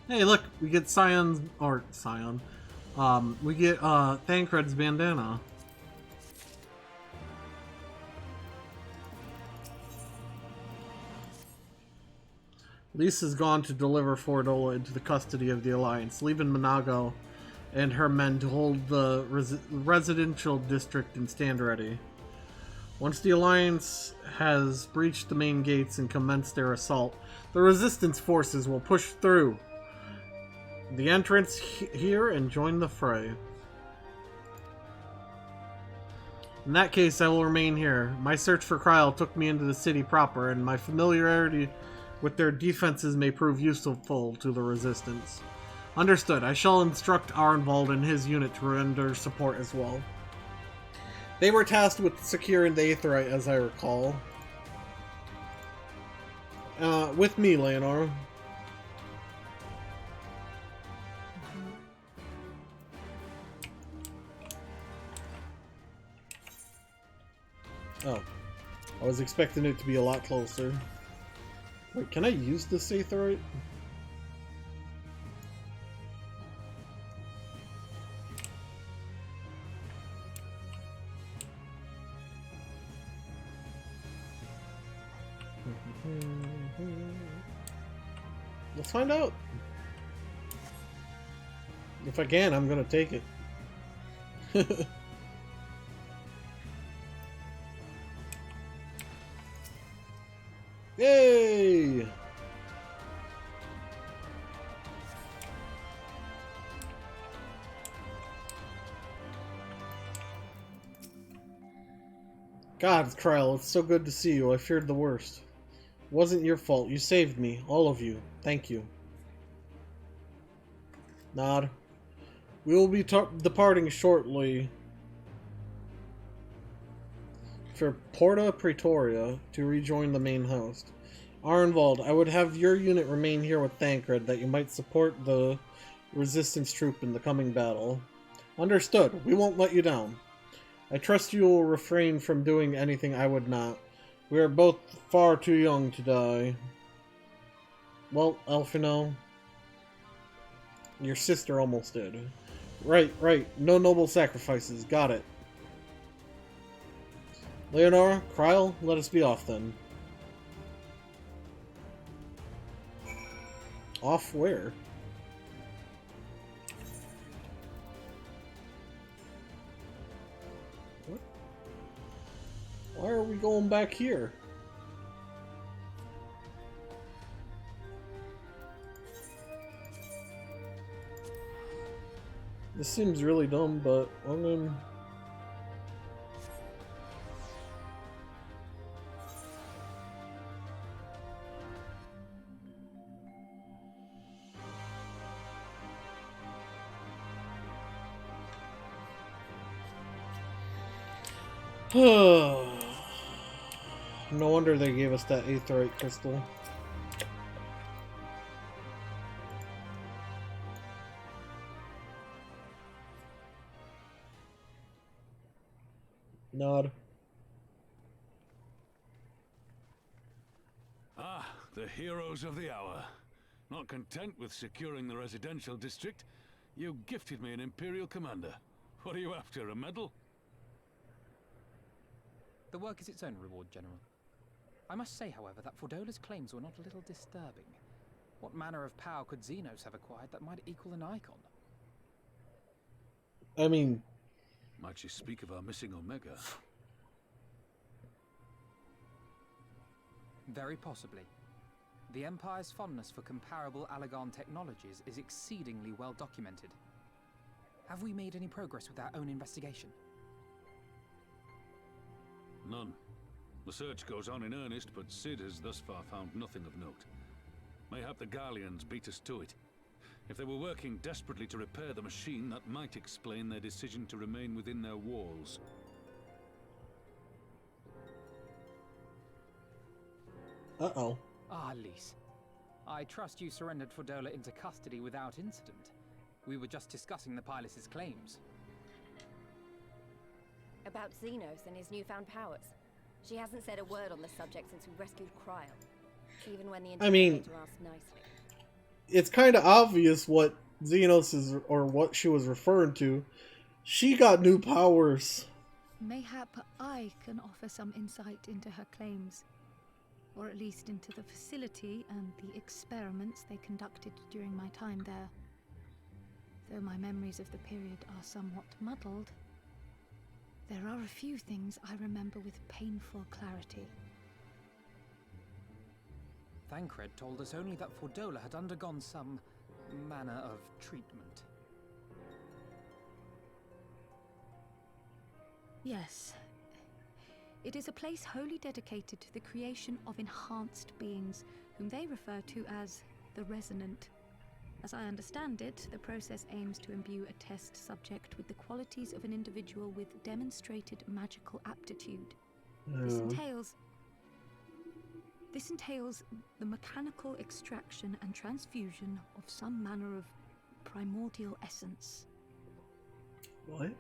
Hey, look, we get we get Thancred's bandana. Lise has gone to deliver Fordola into the custody of the Alliance, leaving Monago and her men to hold the residential district and stand ready. Once the Alliance has breached the main gates and commenced their assault, the Resistance forces will push through the entrance here and join the fray. In that case, I will remain here. My search for Kryl took me into the city proper, and my familiarity with their defenses may prove useful to the Resistance. Understood. I shall instruct Arnvald and his unit to render support as well. They were tasked with securing the Aetheryte, as I recall. With me, Leonora. Oh. I was expecting it to be a lot closer. Wait, can I use this Aetheryte? Let's find out. If I can, I'm gonna take it. Yay! God, Kryl, it's so good to see you. I feared the worst. It wasn't your fault. You saved me. All of you. Thank you. Nod. We will be departing shortly for Porta Praetoria to rejoin the main host. Arnvald, I would have your unit remain here with Thancred that you might support the Resistance troop in the coming battle. Understood. We won't let you down. I trust you will refrain from doing anything I would not. We are both far too young to die. Well, Elfino, your sister almost did. Right. No noble sacrifices. Got it. Leonora, Kryl, let us be off then. Off where? What? Why are we going back here? This seems really dumb, but I'm gonna... No wonder they gave us that Aetheryte crystal. Nod. Ah, the heroes of the hour. Not content with securing the residential district, you gifted me an Imperial commander. What are you after, a medal? The work is its own reward, General. I must say, however, that Fordola's claims were not a little disturbing. What manner of power could Xenos have acquired that might equal an icon? I mean... Might she speak of our missing Omega? Very possibly. The Empire's fondness for comparable Allagan technologies is exceedingly well documented. Have we made any progress with our own investigation? None. The search goes on in earnest, but Sid has thus far found nothing of note. Mayhap the Garleans beat us to it. If they were working desperately to repair the machine, that might explain their decision to remain within their walls. Uh-oh. Ah, Lise. I trust you surrendered Fordola into custody without incident. We were just discussing the pilot's claims. About Xenos and his newfound powers. She hasn't said a word on the subject since we rescued Cryle. Even when the interrogator asked nicely. It's kind of obvious what Xenos is, or what she was referring to. She got new powers. Mayhap I can offer some insight into her claims. Or at least into the facility and the experiments they conducted during my time there. Though my memories of the period are somewhat muddled, there are a few things I remember with painful clarity. Thancred told us only that Fordola had undergone some manner of treatment. Yes. It is a place wholly dedicated to the creation of enhanced beings, whom they refer to as the Resonant. As I understand it, the process aims to imbue a test subject with the qualities of an individual with demonstrated magical aptitude. This entails the mechanical extraction and transfusion of some manner of primordial essence. What?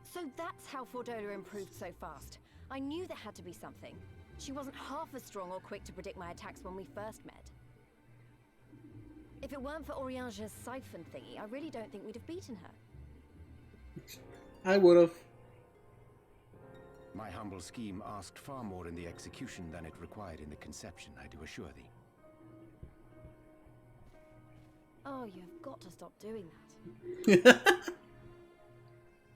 So that's how Fordola improved so fast. I knew there had to be something. She wasn't half as strong or quick to predict my attacks when we first met. If it weren't for Oriange's siphon thingy, I really don't think we'd have beaten her. I would have. My humble scheme asked far more in the execution than it required in the conception, I do assure thee. Oh, you've got to stop doing that.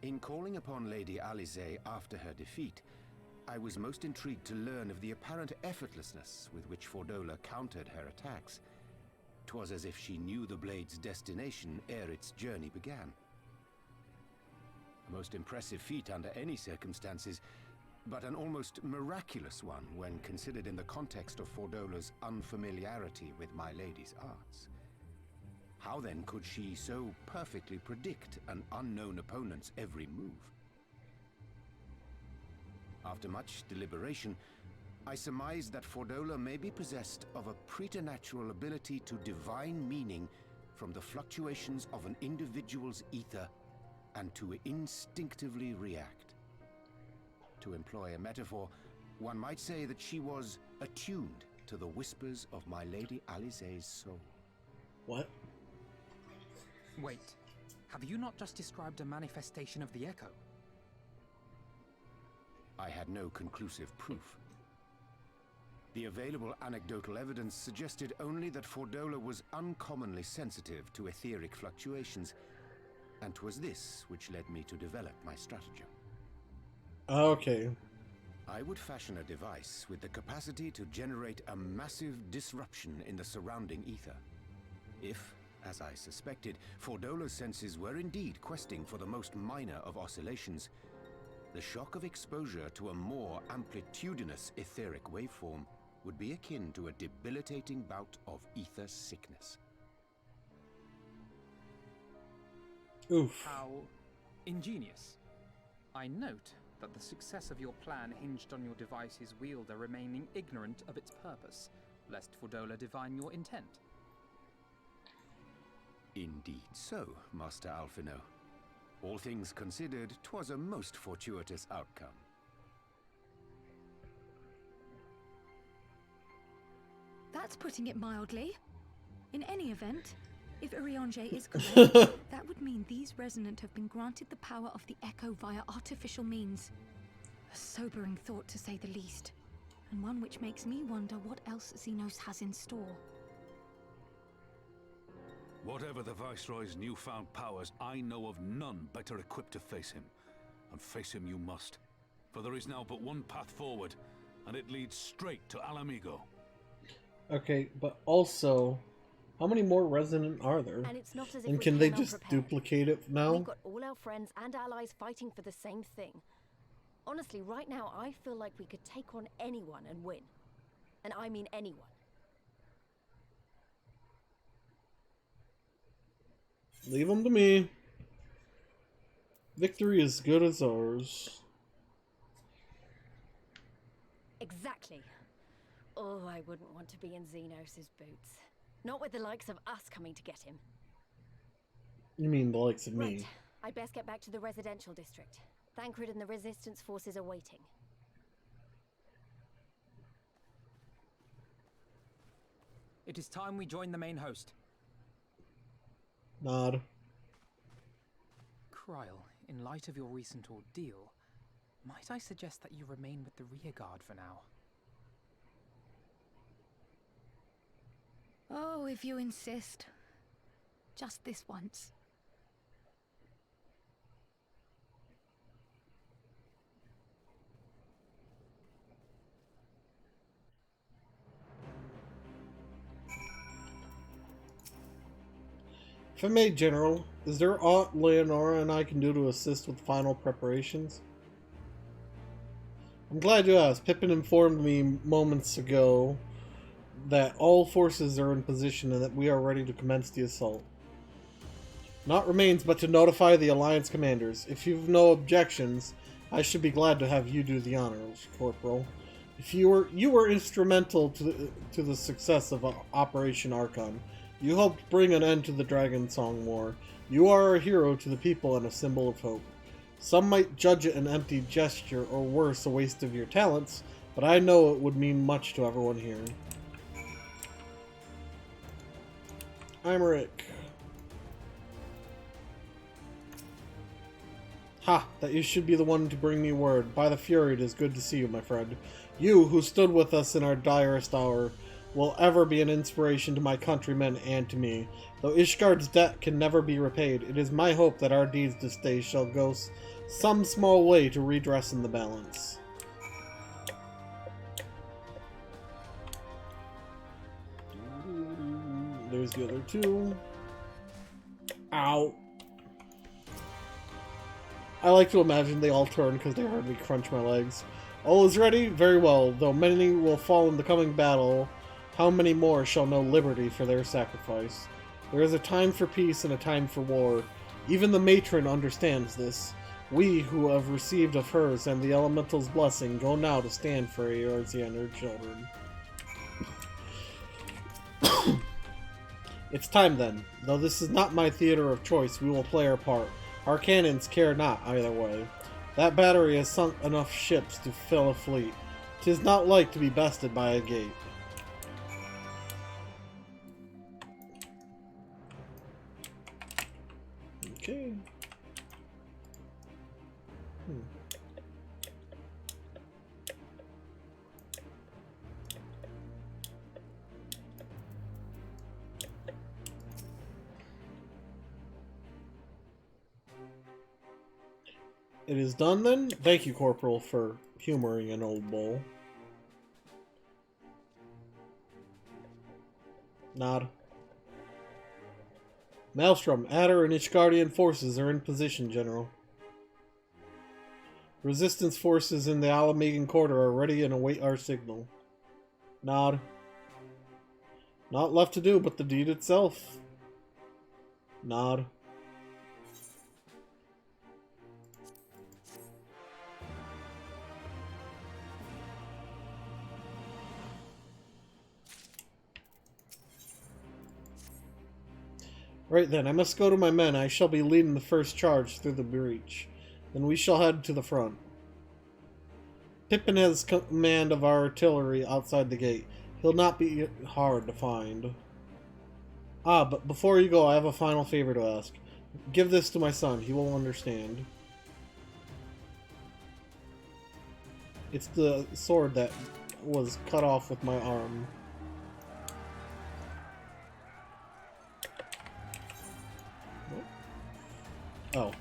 In calling upon Lady Alisaie after her defeat, I was most intrigued to learn of the apparent effortlessness with which Fordola countered her attacks. 'Twas as if she knew the blade's destination ere its journey began. A most impressive feat under any circumstances, but an almost miraculous one when considered in the context of Fordola's unfamiliarity with my lady's arts. How then could she so perfectly predict an unknown opponent's every move? After much deliberation, I surmised that Fordola may be possessed of a preternatural ability to divine meaning from the fluctuations of an individual's ether and to instinctively react. To employ a metaphor, one might say that she was attuned to the whispers of my Lady Alisaie's soul. What? Wait, have you not just described a manifestation of the Echo? I had no conclusive proof. The available anecdotal evidence suggested only that Fordola was uncommonly sensitive to etheric fluctuations, and 'twas this which led me to develop my stratagem. Okay. I would fashion a device with the capacity to generate a massive disruption in the surrounding ether. If, as I suspected, Fordola's senses were indeed questing for the most minor of oscillations, the shock of exposure to a more amplitudinous etheric waveform would be akin to a debilitating bout of ether sickness. Oof. How ingenious. I note that the success of your plan hinged on your device's wielder remaining ignorant of its purpose, lest Fordola divine your intent. Indeed so, Master Alphino. All things considered, 'twas a most fortuitous outcome. That's putting it mildly. In any event, if Oriange is correct, that would mean these resonant have been granted the power of the Echo via artificial means. A sobering thought, to say the least, and one which makes me wonder what else Xenos has in store. Whatever the Viceroy's newfound powers, I know of none better equipped to face him. And face him you must. For there is now but one path forward, and it leads straight to Alamigo. Okay, but also, how many more Resonant are there? And it's not as if And we can they came just unprepared. duplicate it now? We've got all our friends and allies fighting for the same thing. Honestly, right now, I feel like we could take on anyone and win. And I mean anyone. Leave them to me. Victory is good as ours. Exactly. Oh, I wouldn't want to be in Xenos' boots. Not with the likes of us coming to get him. You mean the likes of Right. me? I'd best get back to the residential district. Thancred and the resistance forces are waiting. It is time we join the main host. Nod. Kryl, in light of your recent ordeal, might I suggest that you remain with the rearguard for now? Oh, if you insist. Just this once. If I may, General, is there aught Leonora and I can do to assist with final preparations? I'm glad you asked. Pippin informed me moments ago that all forces are in position and that we are ready to commence the assault. Naught remains but to notify the Alliance commanders. If you've no objections, I should be glad to have you do the honors, Corporal. If you were instrumental to the success of Operation Archon. You helped bring an end to the Dragon Song War. You are a hero to the people and a symbol of hope. Some might judge it an empty gesture, or worse, a waste of your talents, but I know it would mean much to everyone here. I'm Rick. Ha! That you should be the one to bring me word. By the Fury, it is good to see you, my friend. You, who stood with us in our direst hour, will ever be an inspiration to my countrymen and to me. Though Ishgard's debt can never be repaid, it is my hope that our deeds this day shall go some small way to redressing the balance. There's the other two. Ow. I like to imagine they all turn because they heard me crunch my legs. All is ready? Very well. Though many will fall in the coming battle, how many more shall know liberty for their sacrifice? There is a time for peace and a time for war. Even the matron understands this. We, who have received of hers and the elemental's blessing, go now to stand for Eorzea and her children. It's time then. Though this is not my theater of choice, we will play our part. Our cannons care not either way. That battery has sunk enough ships to fill a fleet. 'Tis not like to be bested by a gate. Okay. It is done then? Thank you, Corporal, for humoring an old bull. Nod. Maelstrom, Adder, and Ishgardian forces are in position, General. Resistance forces in the Alamegan Quarter are ready and await our signal. Nod. Not left to do but the deed itself. Nod. Right then, I must go to my men. I shall be leading the first charge through the breach. Then we shall head to the front. Pippin has command of our artillery outside the gate. He'll not be hard to find. Ah, but before you go, I have a final favor to ask. Give this to my son. He will understand. It's the sword that was cut off with my arm. Oh.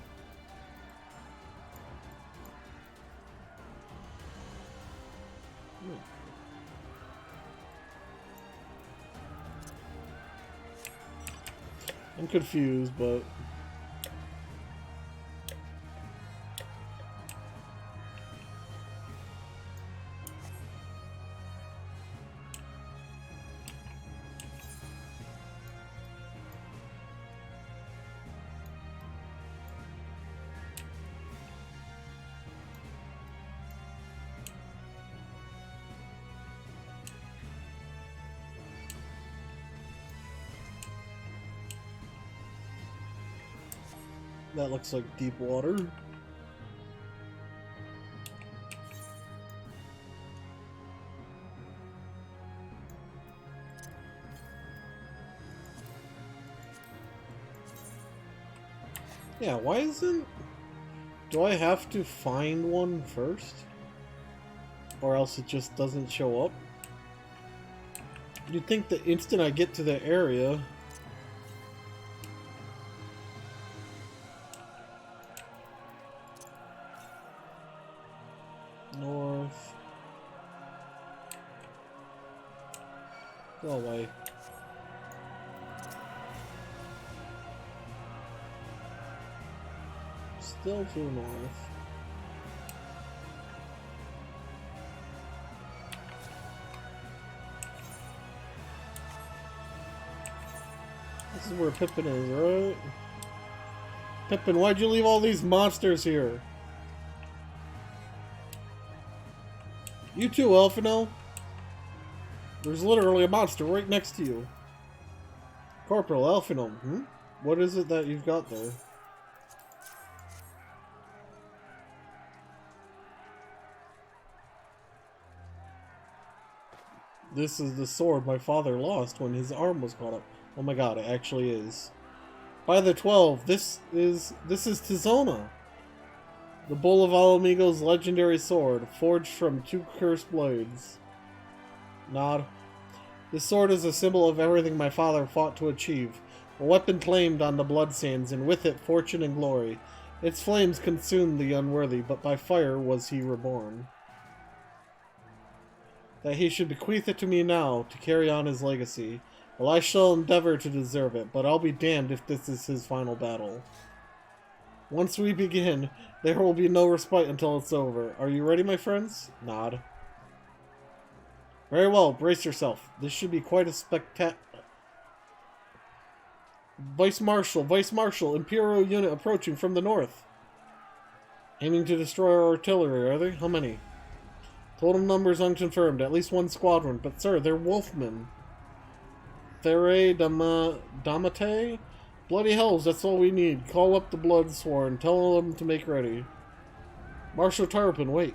I'm confused, but... That looks like deep water. Yeah, why isn't... Do I have to find one first? Or else it just doesn't show up? You'd think the instant I get to the area... North... Go away. Still to the north. This is where Pippin is, right? Pippin, why'd you leave all these monsters here? You too, Elfino. There's literally a monster right next to you. Corporal Elfino, What is it that you've got there? This is the sword my father lost when his arm was caught up. Oh my god, it actually is. By the 12, this is Tizona. The Bull of Alamigo's legendary sword, forged from 2 cursed blades. Nod. This sword is a symbol of everything my father fought to achieve. A weapon claimed on the bloodsands, and with it fortune and glory. Its flames consumed the unworthy, but by fire was he reborn. That he should bequeath it to me now, to carry on his legacy. Well, I shall endeavor to deserve it, but I'll be damned if this is his final battle. Once we begin, there will be no respite until it's over. Are you ready, my friends? Nod. Very well, brace yourself. This should be quite a spectacular... Vice Marshal, Imperial unit approaching from the north. Aiming to destroy our artillery, are they? How many? Total numbers unconfirmed, at least 1 squadron, but sir, they're wolfmen. Therae Damate? Bloody hells, that's all we need. Call up the Bloodsworn, tell them to make ready. Marshal Tarpon, wait.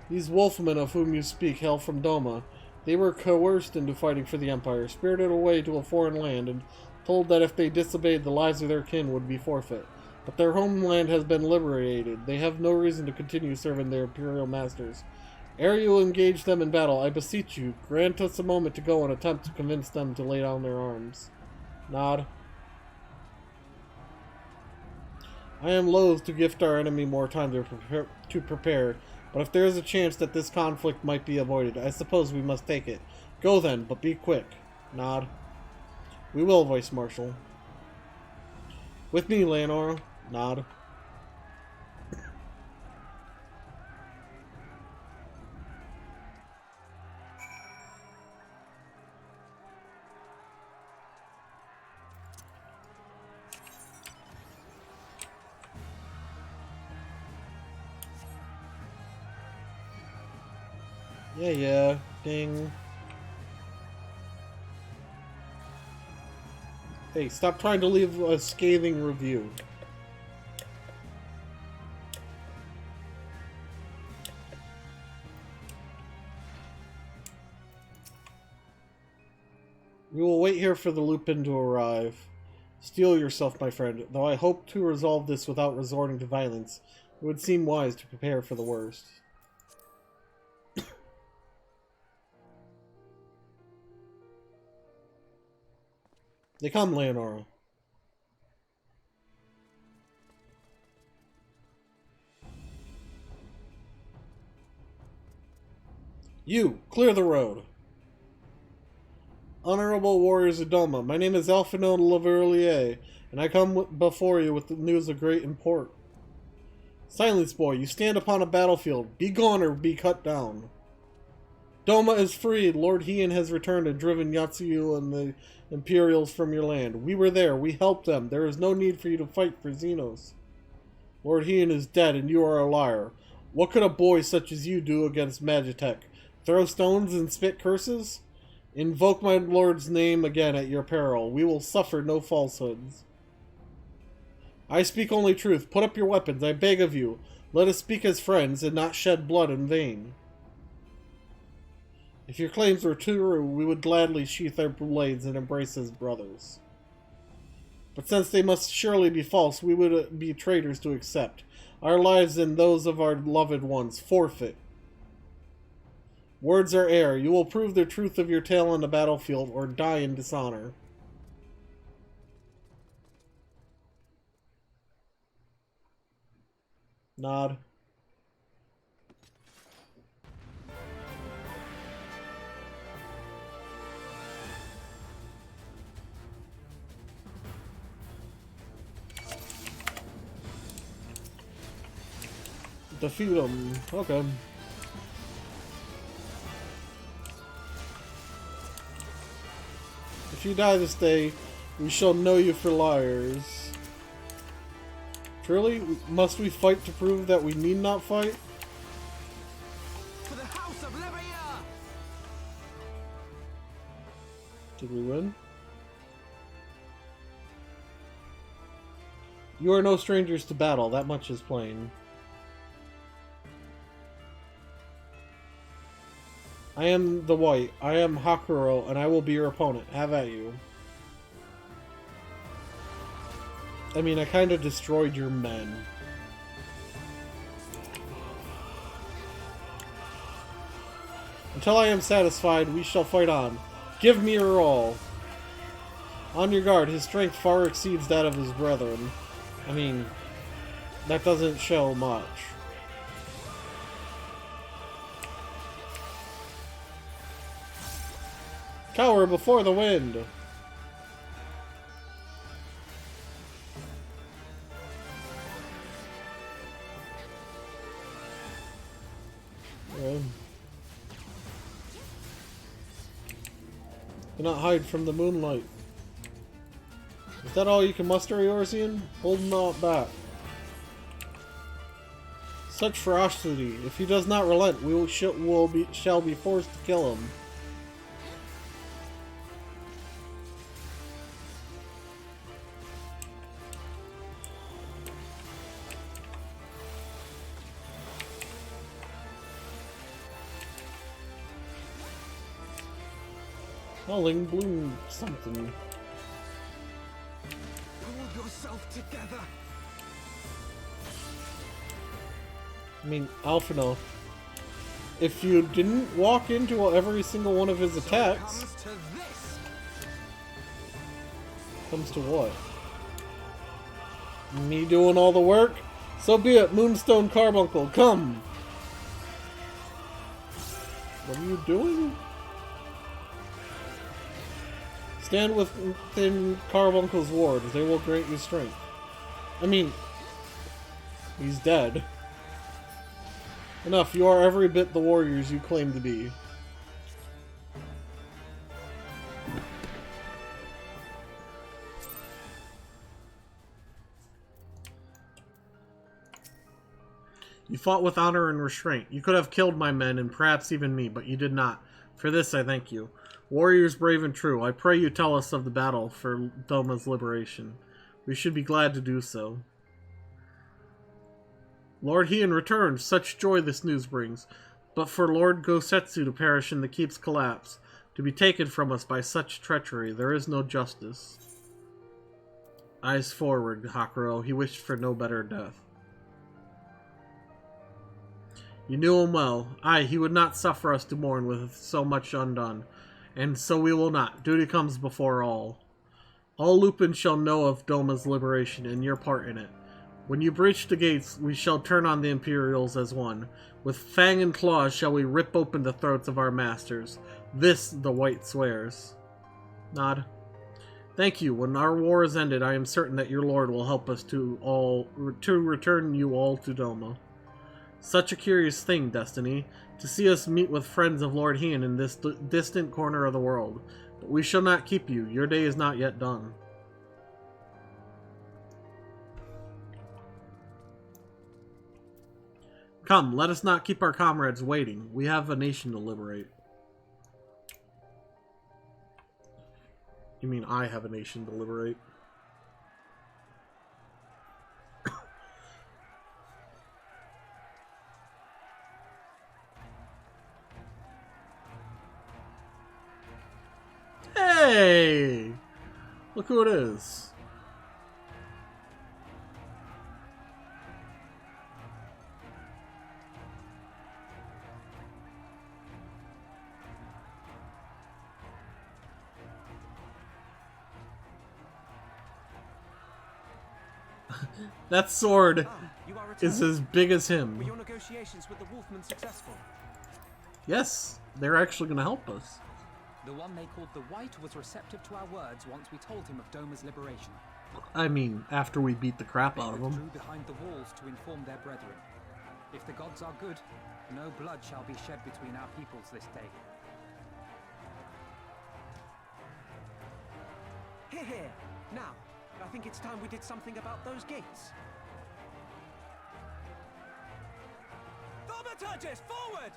These wolfmen of whom you speak hail from Doma. They were coerced into fighting for the Empire, spirited away to a foreign land, and told that if they disobeyed, the lives of their kin would be forfeit. But their homeland has been liberated. They have no reason to continue serving their imperial masters. Ere you engage them in battle, I beseech you, grant us a moment to go and attempt to convince them to lay down their arms. Nod. I am loath to gift our enemy more time to prepare, but if there is a chance that this conflict might be avoided, I suppose we must take it. Go then, but be quick. Nod. We will, Vice Marshal. With me, Leonora. Nod. Yeah. Ding. Hey, stop trying to leave a scathing review. We will wait here for the Lupin to arrive. Steel yourself, my friend. Though I hope to resolve this without resorting to violence, it would seem wise to prepare for the worst. They come, Leonora. You, clear the road. Honorable warriors of Doma, my name is Alphino Laverlier, and I come before you with the news of great import. Silence, boy, you stand upon a battlefield. Be gone or be cut down. Doma is free. Lord Heian has returned and driven Yatsuyu and the Imperials from your land. We were there. We helped them. There is no need for you to fight for Xenos. Lord Heian is dead, and you are a liar. What could a boy such as you do against Magitech? Throw stones and spit curses? Invoke my lord's name again at your peril. We will suffer no falsehoods. I speak only truth. Put up your weapons, I beg of you. Let us speak as friends and not shed blood in vain. If your claims were true, we would gladly sheath our blades and embrace as brothers. But since they must surely be false, we would be traitors to accept. Our lives and those of our loved ones forfeit. Words are air. You will prove the truth of your tale on the battlefield or die in dishonor. Nod. Defeat him. Okay. If you die this day, we shall know you for liars. Truly, must we fight to prove that we need not fight? For the House of Leveilleur! Did we win? You are no strangers to battle, that much is plain. I am the White. I am Hakuro, and I will be your opponent. Have at you. I mean, I kind of destroyed your men. Until I am satisfied, we shall fight on. Give me your all. On your guard, his strength far exceeds that of his brethren. I mean, that doesn't show much. Cower before the wind! Cannot hide from the moonlight. Is that all you can muster, Eorzean? Hold not back. Such ferocity. If he does not relent, we shall be forced to kill him. Howling bloom something. Pull yourself together. I mean, Alphino, if you didn't walk into every single one of his attacks... Comes to what? Me doing all the work? So be it, Moonstone Carbuncle, come! What are you doing? Stand within Carbuncle's ward. They will grant you strength. I mean, he's dead. Enough, you are every bit the warriors you claim to be. You fought with honor and restraint. You could have killed my men and perhaps even me, but you did not. For this I thank you. Warriors brave and true, I pray you tell us of the battle for Doma's liberation. We should be glad to do so. Lord Heian returned, such joy this news brings. But for Lord Gosetsu to perish in the keep's collapse, to be taken from us by such treachery, there is no justice. Eyes forward, Hakuro. He wished for no better death. You knew him well. Aye, he would not suffer us to mourn with so much undone. And so we will not. Duty comes before all. All Lupin shall know of Doma's liberation and your part in it. When you breach the gates, we shall turn on the Imperials as one. With fang and claws shall we rip open the throats of our masters. This the White swears. Nod. Thank you. When our war is ended, I am certain that your lord will help us to return you all to Doma. Such a curious thing, Destiny, to see us meet with friends of Lord Hien in this distant corner of the world. But we shall not keep you. Your day is not yet done. Come, let us not keep our comrades waiting. We have a nation to liberate. You mean I have a nation to liberate? Hey! Look who it is. That sword is as big as him. Were your negotiations with the Wolfmen successful? Yes, they're actually going to help us. The one they called the White was receptive to our words once we told him of Doma's liberation. I mean, after we beat the crap out of them. They withdrew behind the walls to inform their brethren. If the gods are good, no blood shall be shed between our peoples this day. Hear, hear. Now, I think it's time we did something about those gates. Thaumaturgis, forward!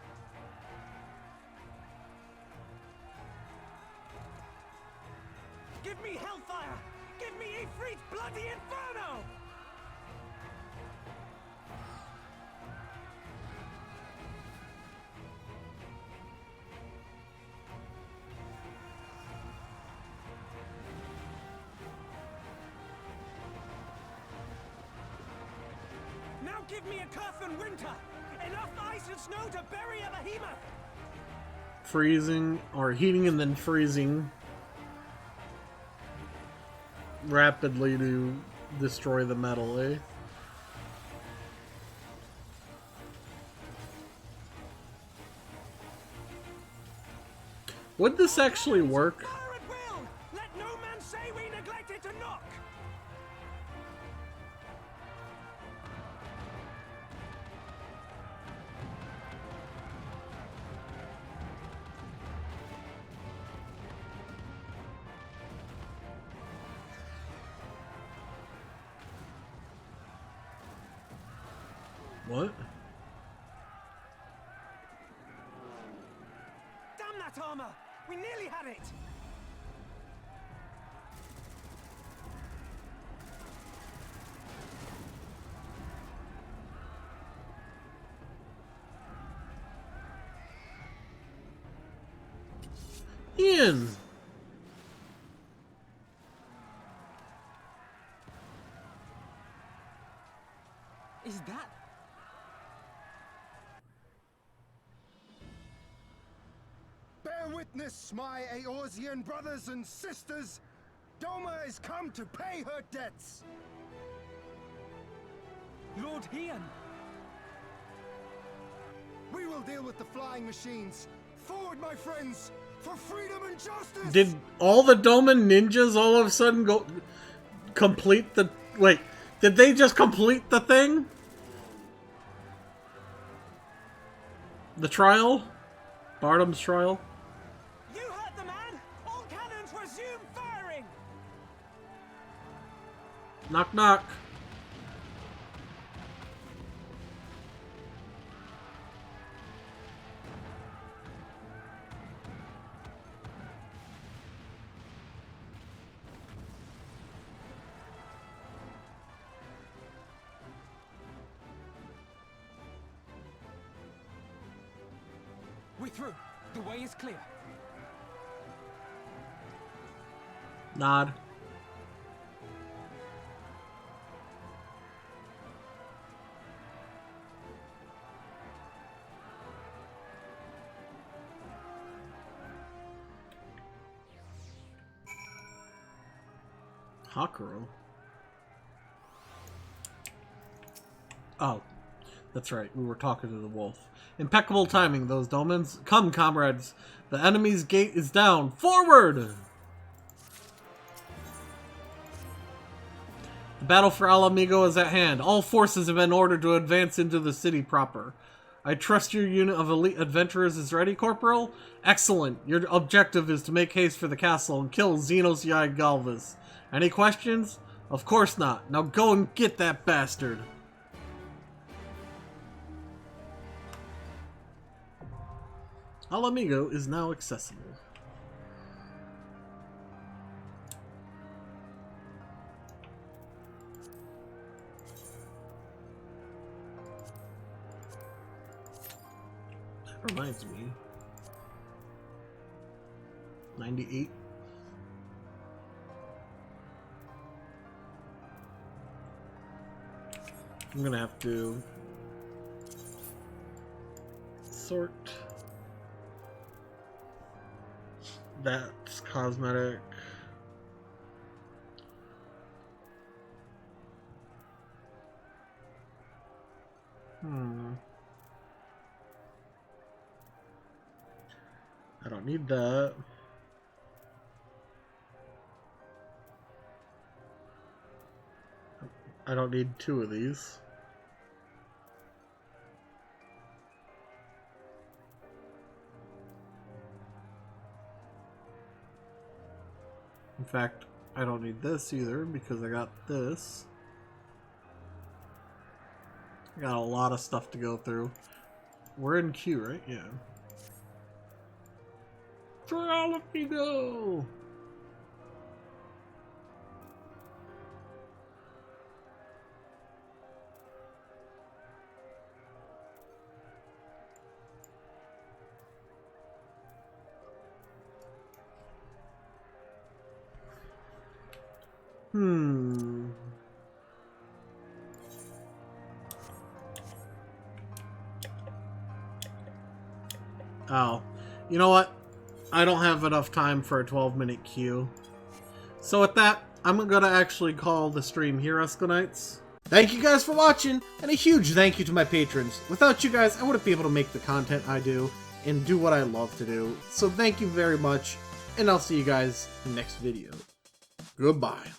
Give me hellfire! Give me Ifrit's bloody inferno! Now give me a cuff and winter! Enough ice and snow to bury a behemoth! Freezing, or heating and then freezing rapidly to destroy the metal, eh? Would this actually work? Let no man say we neglected to knock! What? Damn that armor! We nearly had it! Ian! Is that... Bear witness, my Eorzean brothers and sisters! Doma is come to pay her debts! Lord Hien! We will deal with the flying machines! Forward, my friends! For freedom and justice! Did all the Doma ninjas all of a sudden go... complete the... Wait, did they just complete the thing? The trial? Barnum's trial? You heard the man! All cannons resume firing! Knock knock. We're through. The way is clear. Nod. Hakuro? Oh, that's right. We were talking to the wolf. Impeccable timing, those Domans. Come, comrades. The enemy's gate is down. Forward! The battle for Alamigo is at hand. All forces have been ordered to advance into the city proper. I trust your unit of elite adventurers is ready, Corporal? Excellent. Your objective is to make haste for the castle and kill Xenos Yai Galvas. Any questions? Of course not. Now go and get that bastard. Alamigo is now accessible. That reminds me. 98. I'm gonna have to sort. That's cosmetic. I don't need that. I don't need 2 of these. In fact, I don't need this either because I got this. I got a lot of stuff to go through. We're in queue, right? Yeah. For Alamigo! Oh, you know what? I don't have enough time for a 12-minute queue. So with that, I'm gonna actually call the stream here, EscoNitz. Thank you guys for watching, and a huge thank you to my patrons. Without you guys, I wouldn't be able to make the content I do and do what I love to do. So thank you very much, and I'll see you guys in the next video. Goodbye.